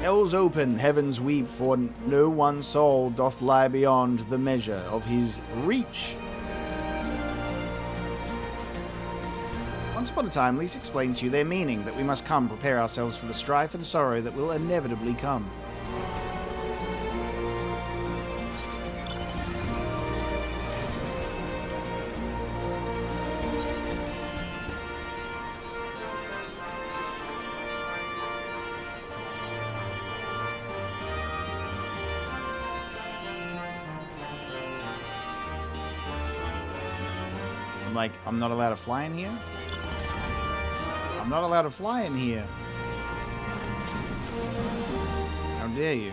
Hells open, heavens weep, for no one soul doth lie beyond the measure of his reach. Once upon a time, Lys explained to you their meaning, that we must come prepare ourselves for the strife and sorrow that will inevitably come. Like, I'm not allowed to fly in here? I'm not allowed to fly in here. How dare you?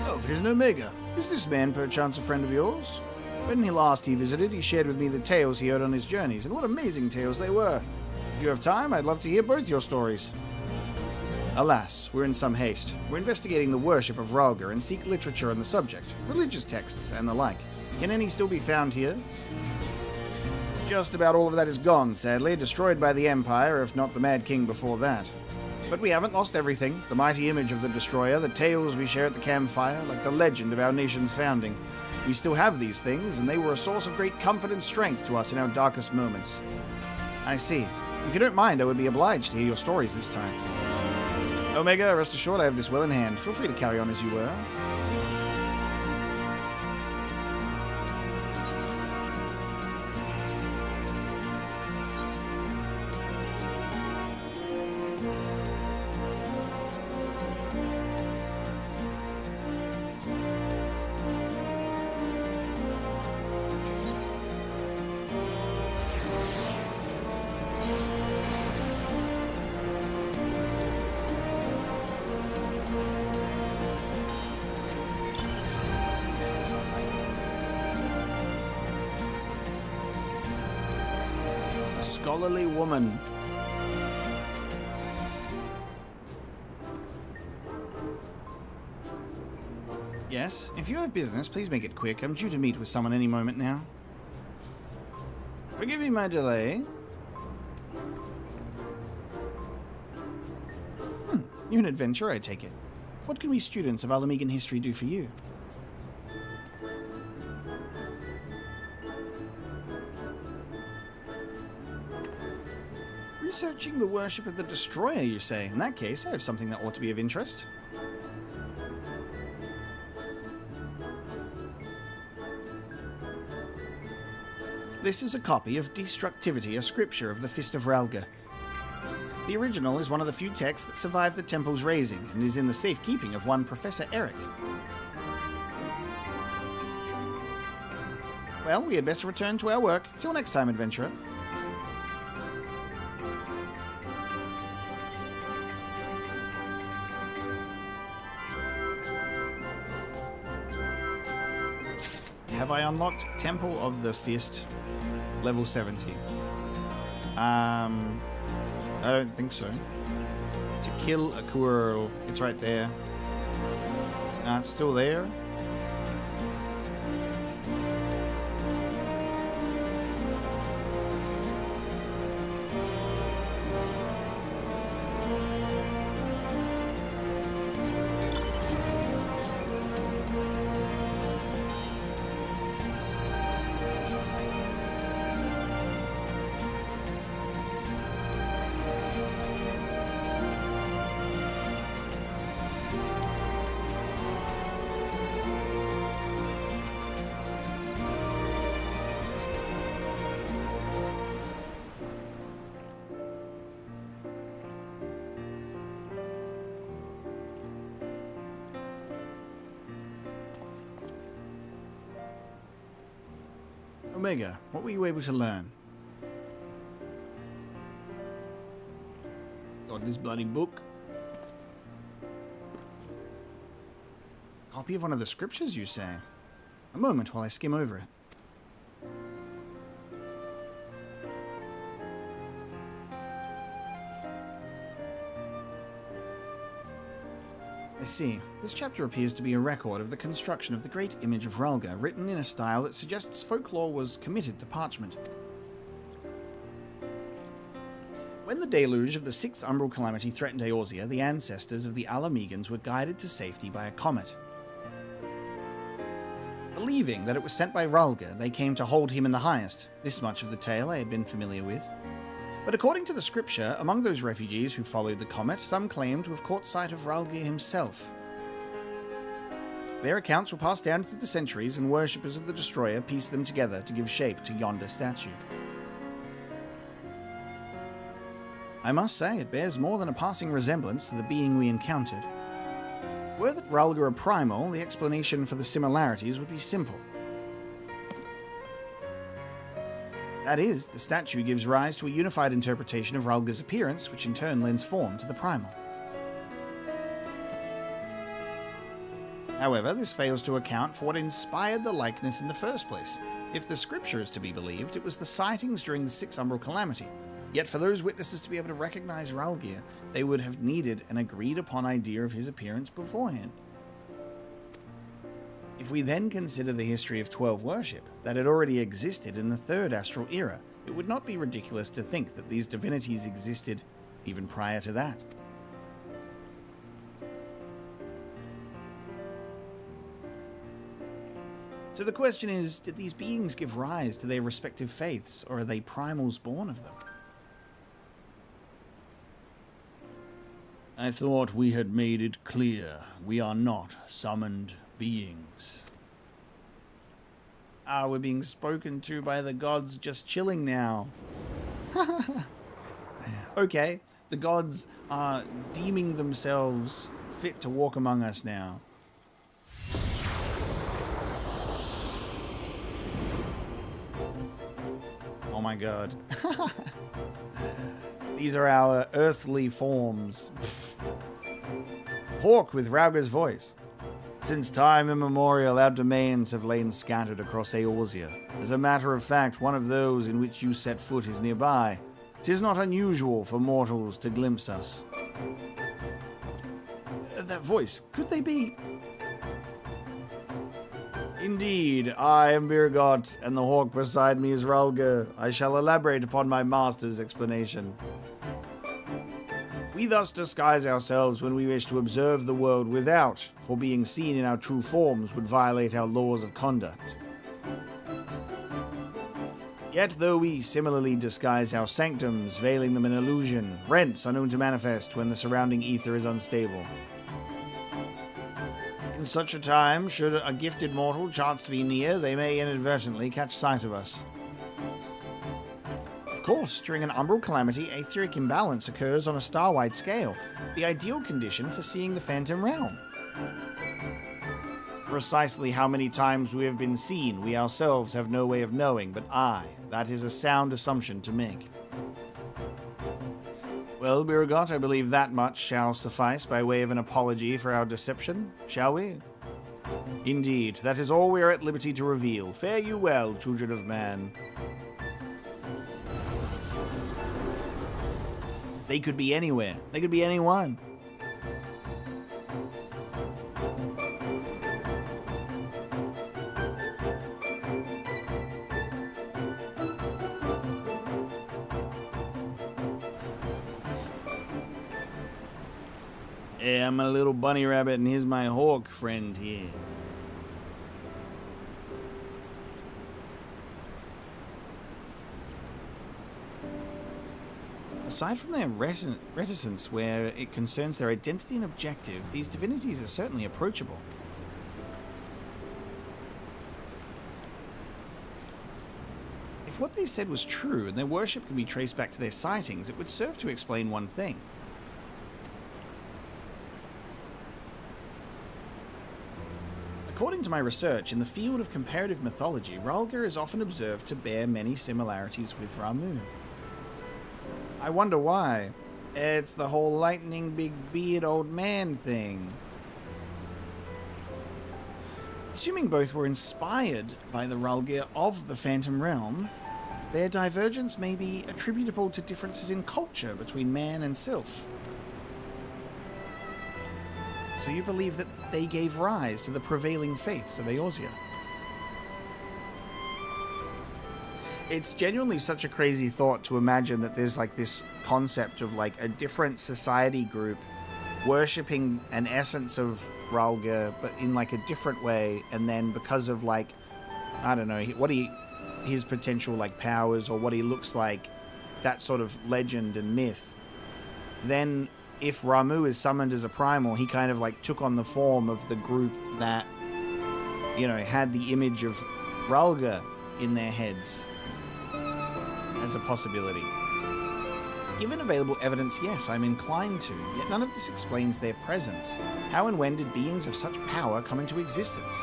Oh, here's an Omega. Is this man perchance a friend of yours? When last he visited, he shared with me the tales he heard on his journeys, and what amazing tales they were. If you have time, I'd love to hear both your stories. Alas, we're in some haste. We're investigating the worship of Vralga and seek literature on the subject, religious texts and the like. Can any still be found here? Just about all of that is gone, sadly, destroyed by the Empire, if not the Mad King before that. But we haven't lost everything. The mighty image of the Destroyer, the tales we share at the campfire, like the legend of our nation's founding. We still have these things, and they were a source of great comfort and strength to us in our darkest moments. I see. If you don't mind, I would be obliged to hear your stories this time. Omega, rest assured I have this well in hand. Feel free to carry on as you were. Scholarly woman. Yes, if you have business, please make it quick. I'm due to meet with someone any moment now. Forgive me my delay. You're an adventurer, I take it. What can we students of Alamegan history do for you? Researching the worship of the Destroyer, you say? In that case, I have something that ought to be of interest. This is a copy of Destructivity, a scripture of the Fist of Ralga. The original is one of the few texts that survived the temple's razing, and is in the safekeeping of one Professor Eric. Well, we had best return to our work. Till next time, adventurer. Have I unlocked Temple of the Fist, level 70? I don't think so. To kill a Kurl, it's right there. No, it's still there. Omega, what were you able to learn? Got this bloody book. Copy of one of the scriptures, you say? A moment while I skim over it. I see. This chapter appears to be a record of the construction of the great image of Ralga, written in a style that suggests folklore was committed to parchment. When the deluge of the Sixth Umbral Calamity threatened Eorzea, the ancestors of the Alamegans were guided to safety by a comet. Believing that it was sent by Ralga, they came to hold him in the highest. This much of the tale I had been familiar with. But according to the scripture, among those refugees who followed the comet, some claimed to have caught sight of Ralga himself. Their accounts were passed down through the centuries, and worshippers of the Destroyer pieced them together to give shape to yonder statue. I must say, it bears more than a passing resemblance to the being we encountered. Were that Ralga a primal, the explanation for the similarities would be simple. That is, the statue gives rise to a unified interpretation of Ralga's appearance, which in turn lends form to the primal. However, this fails to account for what inspired the likeness in the first place. If the scripture is to be believed, it was the sightings during the Sixth Umbral Calamity. Yet for those witnesses to be able to recognize Ralga, they would have needed an agreed-upon idea of his appearance beforehand. If we then consider the history of 12 worship, that it already existed in the Third Astral Era, it would not be ridiculous to think that these divinities existed even prior to that. So the question is, did these beings give rise to their respective faiths, or are they primals born of them? I thought we had made it clear. We are not summoned beings. Ah, we're being spoken to by the gods just chilling now. Okay, the gods are deeming themselves fit to walk among us now. Oh my god. These are our earthly forms. Hawk with Rauga's voice. Since time immemorial, our domains have lain scattered across Eorzea. As a matter of fact, one of those in which you set foot is nearby. 'Tis not unusual for mortals to glimpse us. That voice, could they be... Indeed, I am Birgot, and the hawk beside me is Rulger. I shall elaborate upon my master's explanation. We thus disguise ourselves when we wish to observe the world without, for being seen in our true forms would violate our laws of conduct. Yet though we similarly disguise our sanctums, veiling them in illusion, rents are known to manifest when the surrounding ether is unstable. In such a time, should a gifted mortal chance to be near, they may inadvertently catch sight of us. Of course, during an umbral calamity, aetheric imbalance occurs on a star-wide scale, the ideal condition for seeing the Phantom Realm. Precisely how many times we have been seen, we ourselves have no way of knowing, but that is a sound assumption to make. Well, Birgot, I believe that much shall suffice by way of an apology for our deception, shall we? Indeed, that is all we are at liberty to reveal. Fare you well, children of man. They could be anywhere. They could be anyone. Yeah, I'm a little bunny rabbit, and here's my hawk friend here. Aside from their reticence where it concerns their identity and objective, these divinities are certainly approachable. If what they said was true, and their worship can be traced back to their sightings, it would serve to explain one thing. According to my research, in the field of comparative mythology, Rulger is often observed to bear many similarities with Ramu. I wonder why. It's the whole lightning big beard old man thing. Assuming both were inspired by the Rulger of the Phantom Realm, their divergence may be attributable to differences in culture between man and sylph. So you believe that they gave rise to the prevailing faiths of Eorzea? It's genuinely such a crazy thought to imagine that there's like this concept of like a different society group worshipping an essence of Rulger, but in like a different way, and then because of like, I don't know, his potential like powers or what he looks like, that sort of legend and myth, then if Ramu is summoned as a primal, he kind of like took on the form of the group that, you know, had the image of Rulger in their heads as a possibility. Given available evidence, yes, I'm inclined to, yet none of this explains their presence. How and when did beings of such power come into existence?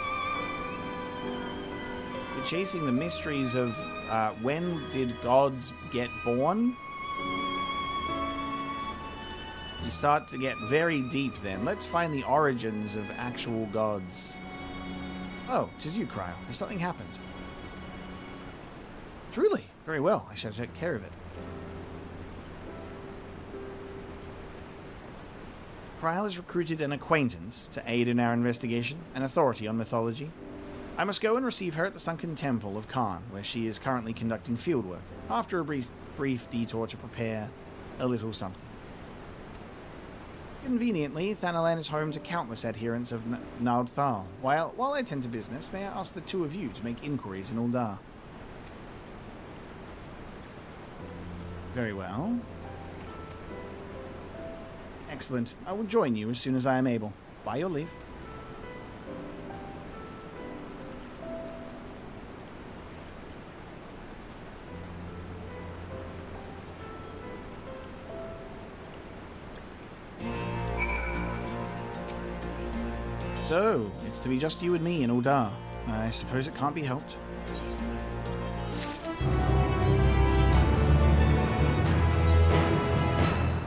We're chasing the mysteries of when did gods get born? We start to get very deep then. Let's find the origins of actual gods. Oh, 'tis you, Cryo. Has something happened? Truly. Very well. I shall take care of it. Cryle has recruited an acquaintance to aid in our investigation, an authority on mythology. I must go and receive her at the sunken temple of Khan, where she is currently conducting fieldwork, after a brief detour to prepare a little something. Conveniently, Thanalan is home to countless adherents of Naudthal. While I tend to business, may I ask the two of you to make inquiries in Uldar? Very well. Excellent. I will join you as soon as I am able. By your leave. So, it's to be just you and me in Uldar. I suppose it can't be helped.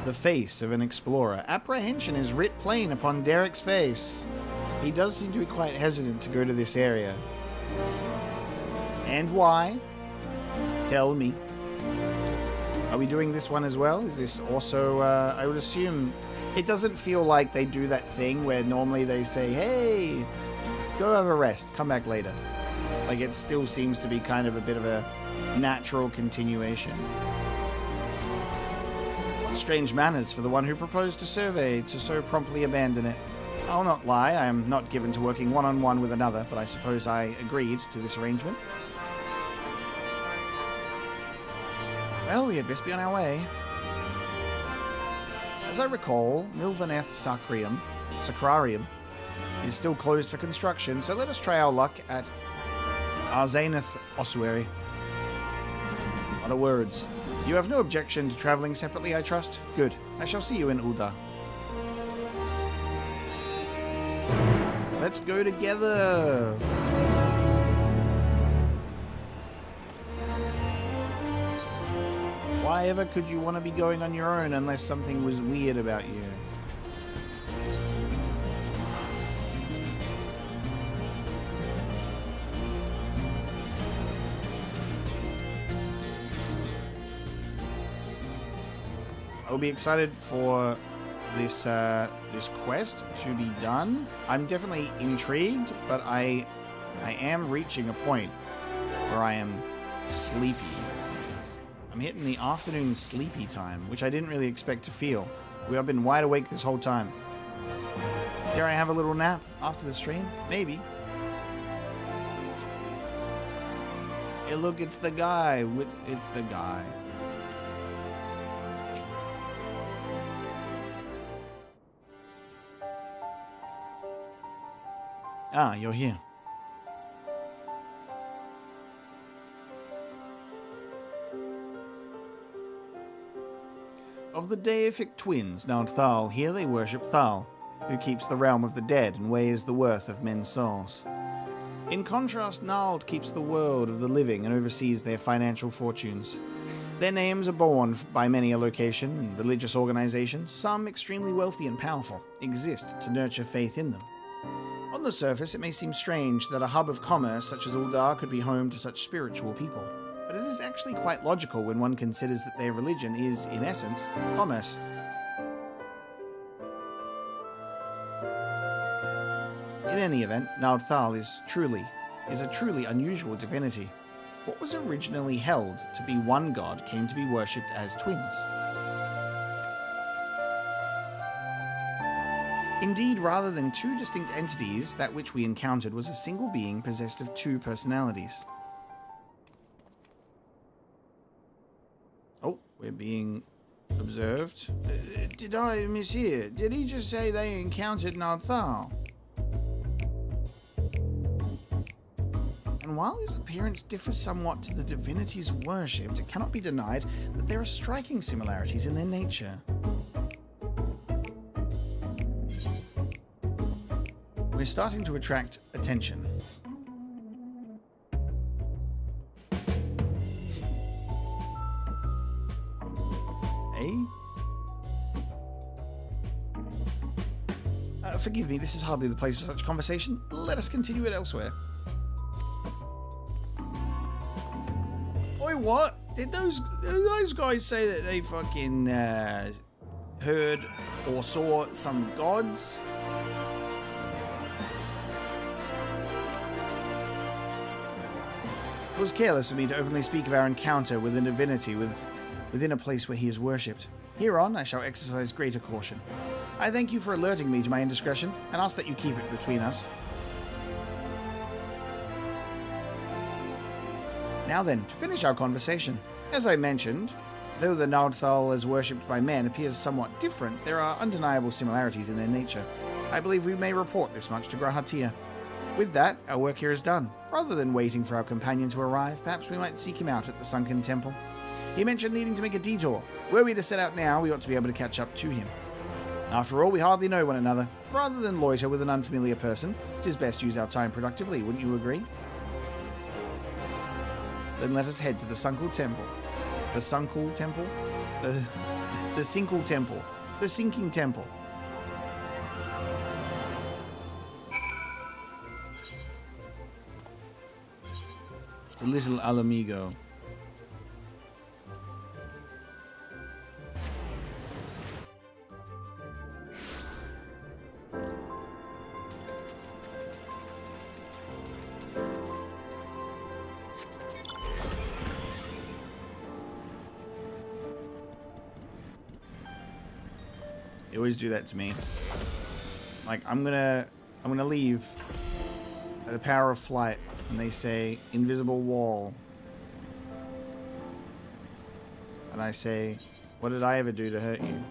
The face of an explorer. Apprehension is writ plain upon Derek's face. He does seem to be quite hesitant to go to this area. And why? Tell me. Are we doing this one as well? Is this also, I would assume... It doesn't feel like they do that thing where normally they say, hey, Go have a rest. Come back later. Like, it still seems to be kind of a bit of a natural continuation. What strange manners for the one who proposed a survey to so promptly abandon it. I'll not lie, I am not given to working one-on-one with another, but I suppose I agreed to this arrangement. Well, we had best be on our way. As I recall, Milvaneth Sacrarium is still closed for construction, so let us try our luck at Arzaneth Ossuary. A lot of words. You have no objection to travelling separately, I trust? Good. I shall see you in Ulda. Let's go together! Why ever could you want to be going on your own unless something was weird about you? I'll be excited for this this quest to be done. I'm definitely intrigued, but I am reaching a point where I am sleepy. I'm hitting the afternoon sleepy time, which I didn't really expect to feel. We have been wide awake this whole time. Dare I have a little nap after the stream? Maybe. Hey, look, it's the guy. It's the guy. Ah, you're here. Of the deific twins, now Thal, here they worship Thal, who keeps the realm of the dead and weighs the worth of men's souls. In contrast, Nald keeps the world of the living and oversees their financial fortunes. Their names are borne by many a location and religious organizations, some extremely wealthy and powerful, exist to nurture faith in them. On the surface, it may seem strange that a hub of commerce such as Uldar could be home to such spiritual people, but it is actually quite logical when one considers that their religion is, in essence, commerce. In any event, Naudthal is a truly unusual divinity. What was originally held to be one god came to be worshipped as twins. Indeed, rather than two distinct entities, that which we encountered was a single being possessed of two personalities. Oh, we're being observed. Did I mishear? Did he just say they encountered Naudthal? And while his appearance differs somewhat to the divinities worshipped, it cannot be denied that there are striking similarities in their nature. We're starting to attract attention. Hey? Forgive me, this is hardly the place for such conversation. Let us continue it elsewhere. Oi, what? Did those guys say that they fucking heard or saw some gods? It was careless of me to openly speak of our encounter with a divinity within a place where he is worshipped. Hereon, I shall exercise greater caution. I thank you for alerting me to my indiscretion, and ask that you keep it between us. Now then, to finish our conversation. As I mentioned, though the Naudthal as worshipped by men appears somewhat different, there are undeniable similarities in their nature. I believe we may report this much to Grahatia. With that, our work here is done. Rather than waiting for our companion to arrive, perhaps we might seek him out at the sunken temple. He mentioned needing to make a detour. Were we to set out now, we ought to be able to catch up to him. After all, we hardly know one another. Rather than loiter with an unfamiliar person, it is best to use our time productively, wouldn't you agree? Then let us head to the Sunkle Temple. The Sunkle Temple? The Sinkle Temple. The Sinking Temple. The Little Alamigo. always do that to me. Like, I'm gonna leave by the power of flight, and they say invisible wall. And I say, what did I ever do to hurt you?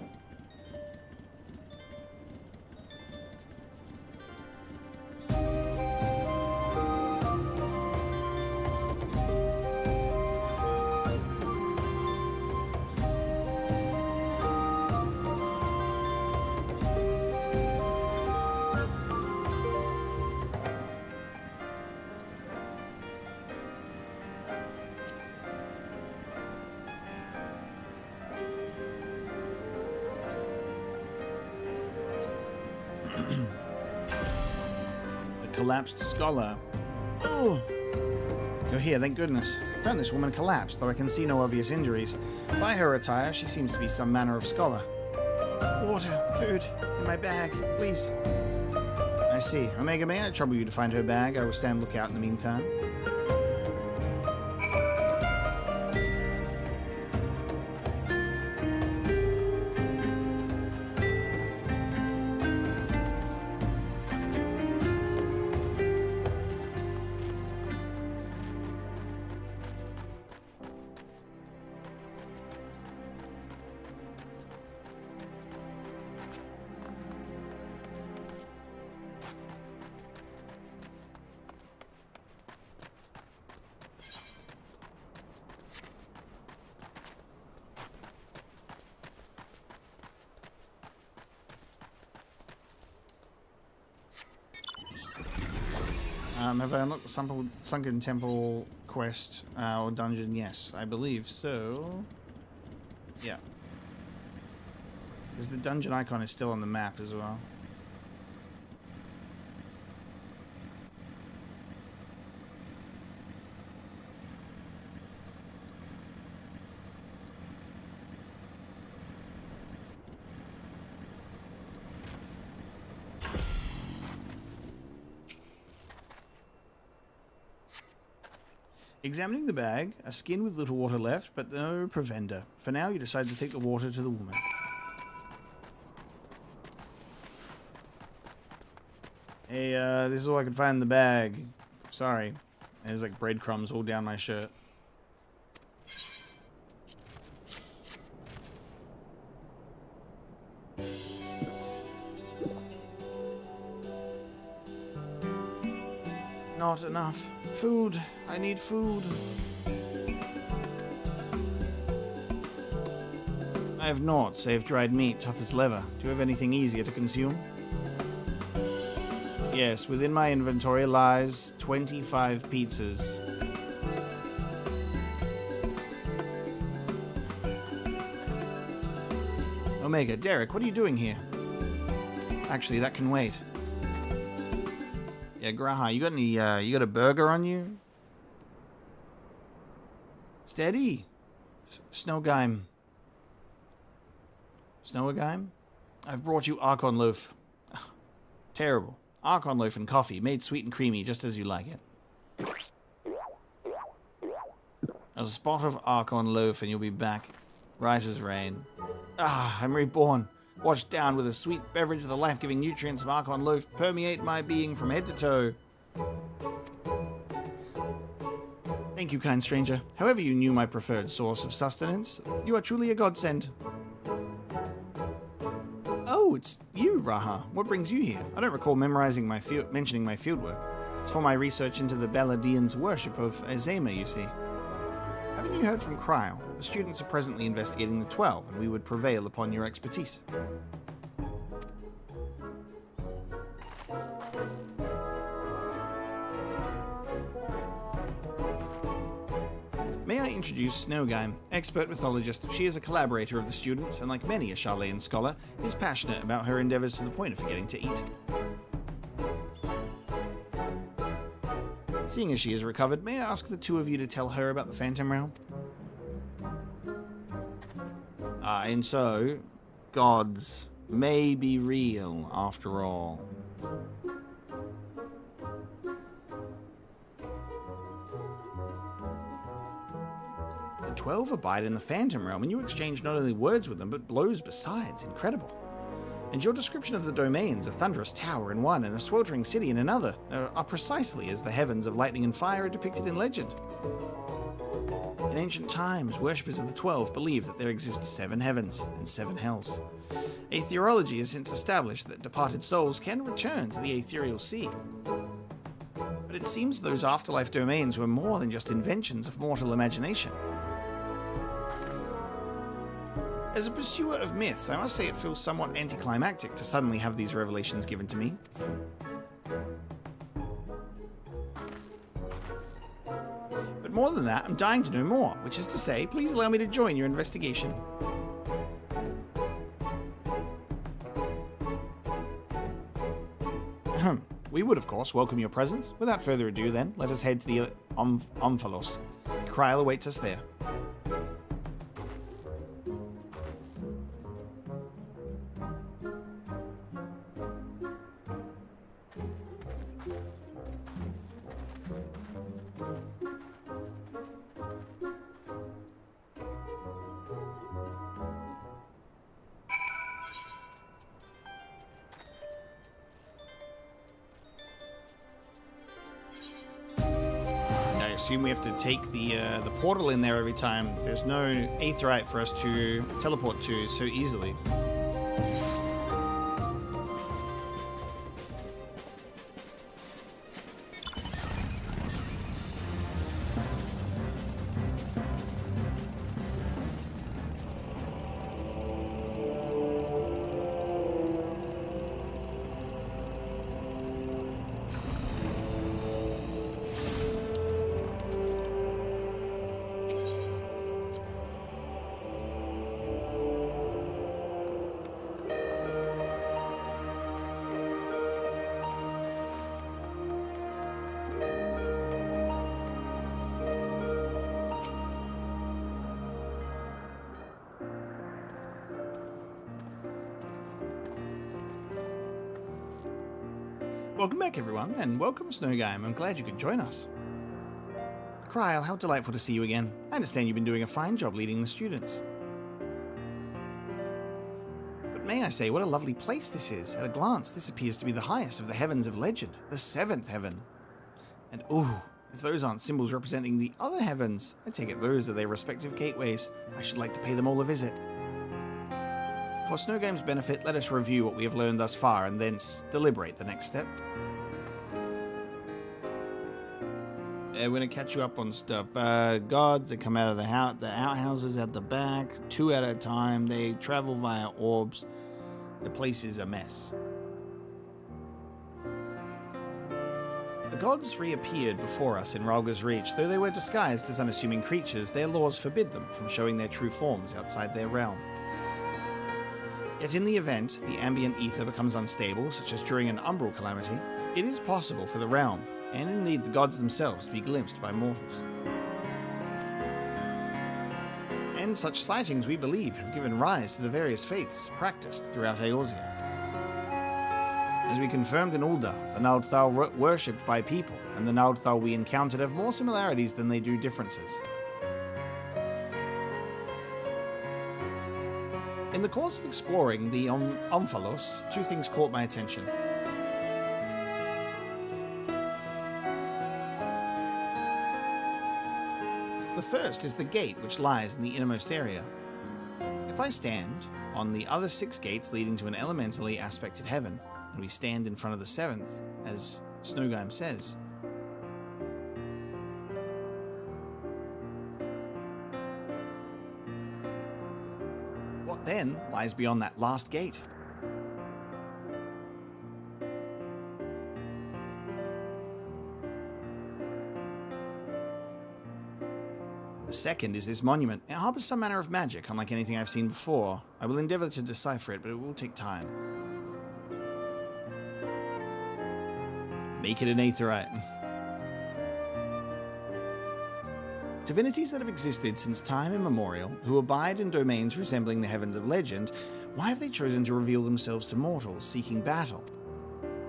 Collapsed scholar. Oh, you're here, thank goodness. I found this woman collapsed, though I can see no obvious injuries. By her attire, she seems to be some manner of scholar. Water, food, in my bag, please. I see. Omega, may I trouble you to find her bag? I will stand lookout in the meantime. Have I unlocked the Sunken Temple quest or dungeon? Yes, I believe so. Yeah. Because the dungeon icon is still on the map as well. Examining the bag, a skin with little water left, but no provender. For now, you decide to take the water to the woman. Hey, this is all I could find in the bag. Sorry. There's like breadcrumbs all down my shirt. Not enough. Food. I need food. I have naught save dried meat, tough as leather. Do you have anything easier to consume? Yes, within my inventory lies 25 pizzas. Omega, Derek, what are you doing here? Actually, that can wait. Yeah, Graha, you got any, you got a burger on you? Steady. Snowgime. Snowagime? I've brought you Archon loaf. Terrible. Archon loaf and coffee, made sweet and creamy, just as you like it. A spot of Archon loaf and you'll be back. Right as rain. I'm reborn. Washed down with a sweet beverage, the life-giving nutrients of Archon loaf permeate my being from head to toe. Thank you, kind stranger. However you knew my preferred source of sustenance, you are truly a godsend. Oh, it's you, Raha. What brings you here? I don't recall mentioning my fieldwork. It's for my research into the Balladians' worship of Azema, you see. Haven't you heard from Cryle? The students are presently investigating the 12, and we would prevail upon your expertise. May I introduce Snowgime, expert mythologist. She is a collaborator of the students, and like many a Charlayan scholar, is passionate about her endeavors to the point of forgetting to eat. Seeing as she is recovered, may I ask the two of you to tell her about the Phantom Realm? And so, gods may be real after all. The 12 abide in the Phantom Realm, and you exchange not only words with them, but blows besides. Incredible. And your description of the domains, a thunderous tower in one and a sweltering city in another, are precisely as the heavens of lightning and fire are depicted in legend. In ancient times, worshippers of the 12 believed that there exist 7 heavens and 7 hells. Aetherology has since established that departed souls can return to the ethereal sea. But it seems those afterlife domains were more than just inventions of mortal imagination. As a pursuer of myths, I must say it feels somewhat anticlimactic to suddenly have these revelations given to me. But more than that, I'm dying to know more, which is to say, please allow me to join your investigation. We would, of course, welcome your presence. Without further ado, then, let us head to the Omphalos. Kryl awaits us there. I assume we have to take the portal in there every time. There's no aetheryte for us to teleport to so easily. Welcome back, everyone, and welcome, Snowgame. I'm glad you could join us. Kryl, how delightful to see you again. I understand you've been doing a fine job leading the students. But may I say, what a lovely place this is. At a glance, this appears to be the highest of the heavens of legend, the 7th heaven. And ooh, if those aren't symbols representing the other heavens, I take it those are their respective gateways. I should like to pay them all a visit. For Snowgame's benefit, let us review what we have learned thus far and thence deliberate the next step. We're going to catch you up on stuff. Gods, they come out of the outhouses at the back, 2 at a time. They travel via orbs. The place is a mess. The gods reappeared before us in Rhalga's Reach. Though they were disguised as unassuming creatures, their laws forbid them from showing their true forms outside their realm. Yet in the event the ambient ether becomes unstable, such as during an umbral calamity, it is possible for the realm, and indeed the gods themselves, to be glimpsed by mortals. And such sightings, we believe, have given rise to the various faiths practiced throughout Eorzea. As we confirmed in Ul'dah, the Nald'thal worshipped by people, and the Nald'thal we encountered have more similarities than they do differences. In the course of exploring the Omphalos, 2 things caught my attention. The first is the gate which lies in the innermost area. If I stand on the other 6 gates leading to an elementally aspected heaven, and we stand in front of the 7th, as Snowgame says, what then lies beyond that last gate? The second is this monument. It harbors some manner of magic, unlike anything I've seen before. I will endeavor to decipher it, but it will take time. Make it an aetheryte. Divinities that have existed since time immemorial, who abide in domains resembling the heavens of legend, why have they chosen to reveal themselves to mortals seeking battle?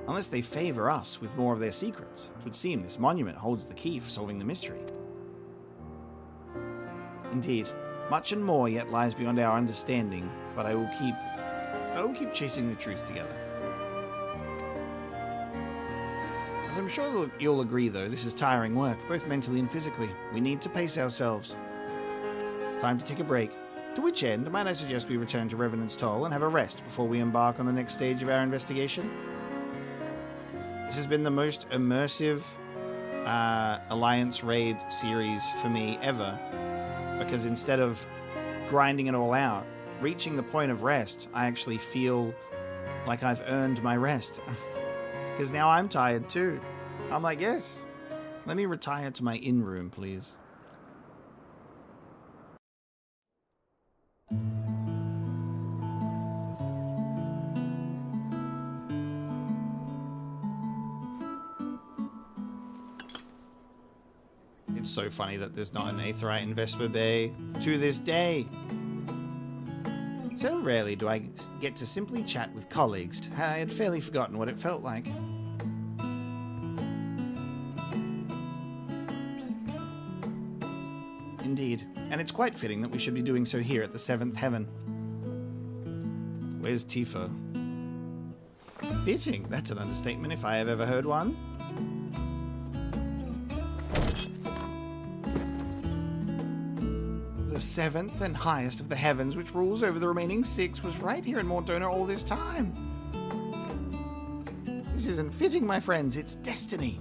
Unless they favor us with more of their secrets, it would seem this monument holds the key for solving the mystery. Indeed, much and more yet lies beyond our understanding, but I will keep I will keep chasing the truth together. As I'm sure you'll agree, though, this is tiring work, both mentally and physically. We need to pace ourselves. It's time to take a break. To which end, might I suggest we return to Revenant's Toll and have a rest before we embark on the next stage of our investigation? This has been the most immersive Alliance raid series for me ever, because instead of grinding it all out, reaching the point of rest, I actually feel like I've earned my rest. Because now I'm tired too. I'm like, yes, let me retire to my inn room, please. It's so funny that there's not an Aetheryte in Vesper Bay to this day. So rarely do I get to simply chat with colleagues. I had fairly forgotten what it felt like. Indeed, and it's quite fitting that we should be doing so here at the 7th Heaven. Where's Tifa? Fitting, that's an understatement if I have ever heard one. The 7th and highest of the heavens, which rules over the remaining 6, was right here in Mordona all this time. This isn't fitting, my friends, it's destiny.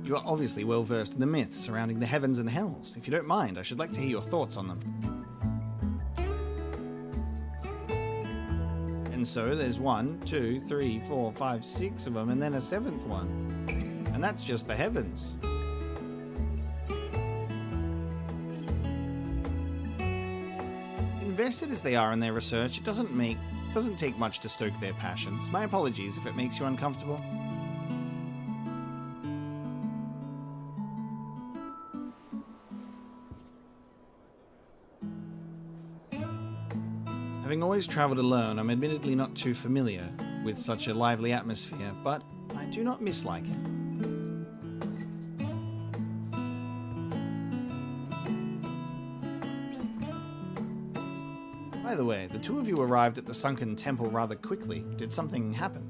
You are obviously well versed in the myths surrounding the heavens and hells. If you don't mind, I should like to hear your thoughts on them. And so there's 1, 2, 3, 4, 5, 6 of them, and then a 7th one. And that's just the heavens. Invested as they are in their research, it doesn't take much to stoke their passions. My apologies if it makes you uncomfortable. Having always travelled alone, I'm admittedly not too familiar with such a lively atmosphere, but I do not mislike it. By the way, the two of you arrived at the sunken temple rather quickly. Did something happen?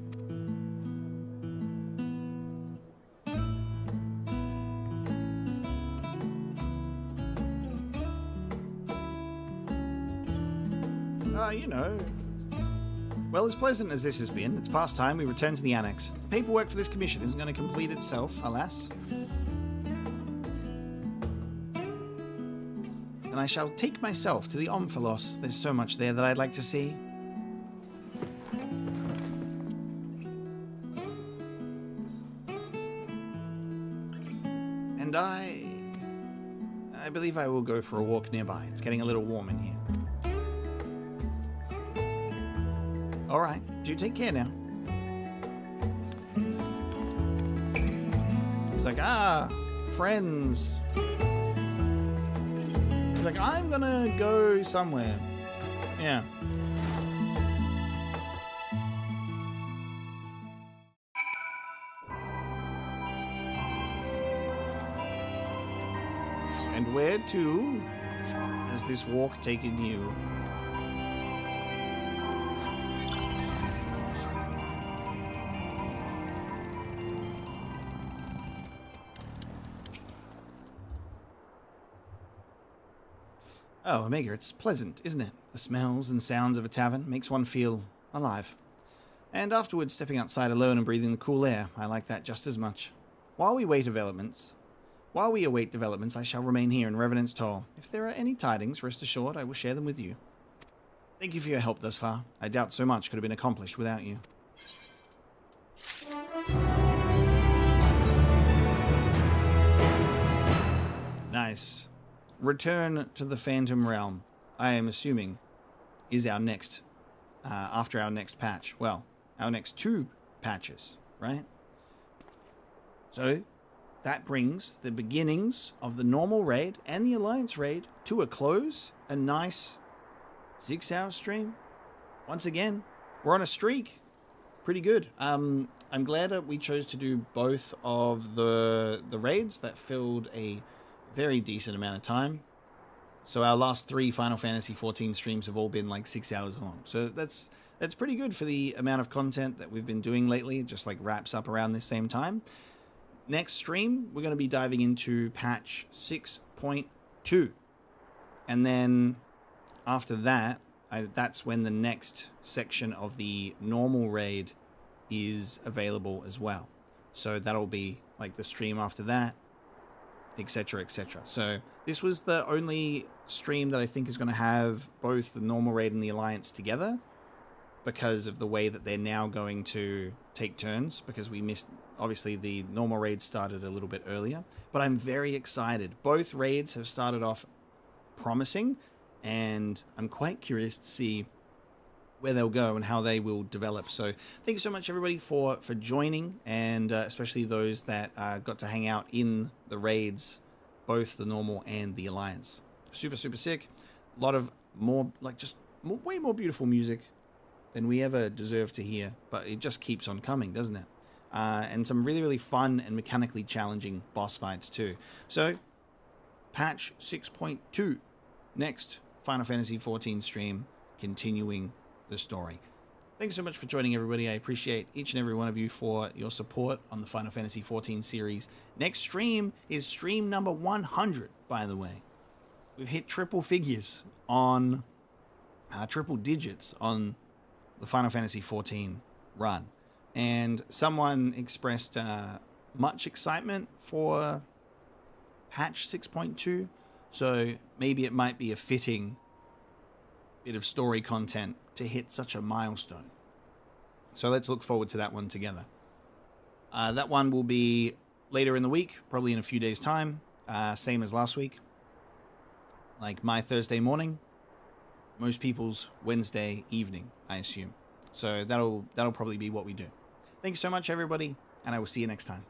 You know. Well, as pleasant as this has been, it's past time we return to the Annex. The paperwork for this commission isn't going to complete itself, alas. Then I shall take myself to the Omphalos. There's so much there that I'd like to see. And I believe I will go for a walk nearby. It's getting a little warm in here. Alright, do take care now. He's like, friends. He's like, I'm gonna go somewhere. Yeah. And where to has this walk taken you? Oh, Omega, it's pleasant, isn't it? The smells and sounds of a tavern makes one feel alive. And afterwards, stepping outside alone and breathing the cool air, I like that just as much. While we await developments, I shall remain here in Revenant's Toll. If there are any tidings, rest assured, I will share them with you. Thank you for your help thus far. I doubt so much could have been accomplished without you. Nice. Return to the Phantom Realm, I am assuming, is our next, after our next patch. Well, our next 2 patches, right? So, that brings the beginnings of the normal raid and the Alliance raid to a close. A nice 6-hour stream. Once again, we're on a streak. pretty good. I'm glad that we chose to do both of the raids. That filled a very decent amount of time. So our last 3 Final Fantasy XIV streams have all been like 6 hours long. So that's pretty good for the amount of content that we've been doing lately. It just like wraps up around this same time. Next stream, we're going to be diving into patch 6.2. And then after that, that's when the next section of the normal raid is available as well. So that'll be like the stream after that, etc, etc. So this was the only stream that I think is going to have both the normal raid and the alliance together, because of the way that they're now going to take turns, because we missed, obviously the normal raid started a little bit earlier. But I'm very excited. Both raids have started off promising, and I'm quite curious to see where they'll go and how they will develop. So thank you so much, everybody, for joining, and especially those that got to hang out in the raids, both the normal and the alliance. Super sick. A lot of more, like, just way more beautiful music than we ever deserve to hear, but it just keeps on coming, doesn't it? And some really fun and mechanically challenging boss fights too. So patch 6.2, next Final Fantasy XIV stream, continuing the story. Thanks so much for joining, everybody. I appreciate each and every one of you for your support on the Final Fantasy XIV series. Next stream is stream number 100, by the way. We've hit triple figures on triple digits on the Final Fantasy XIV run, and someone expressed much excitement for patch 6.2, so maybe it might be a fitting bit of story content to hit such a milestone. So let's look forward to that one together. That one will be later in the week, probably in a few days' time, same as last week, like my Thursday morning, most people's Wednesday evening, I assume. So that'll probably be what we do. Thanks so much, everybody, and I will see you next time.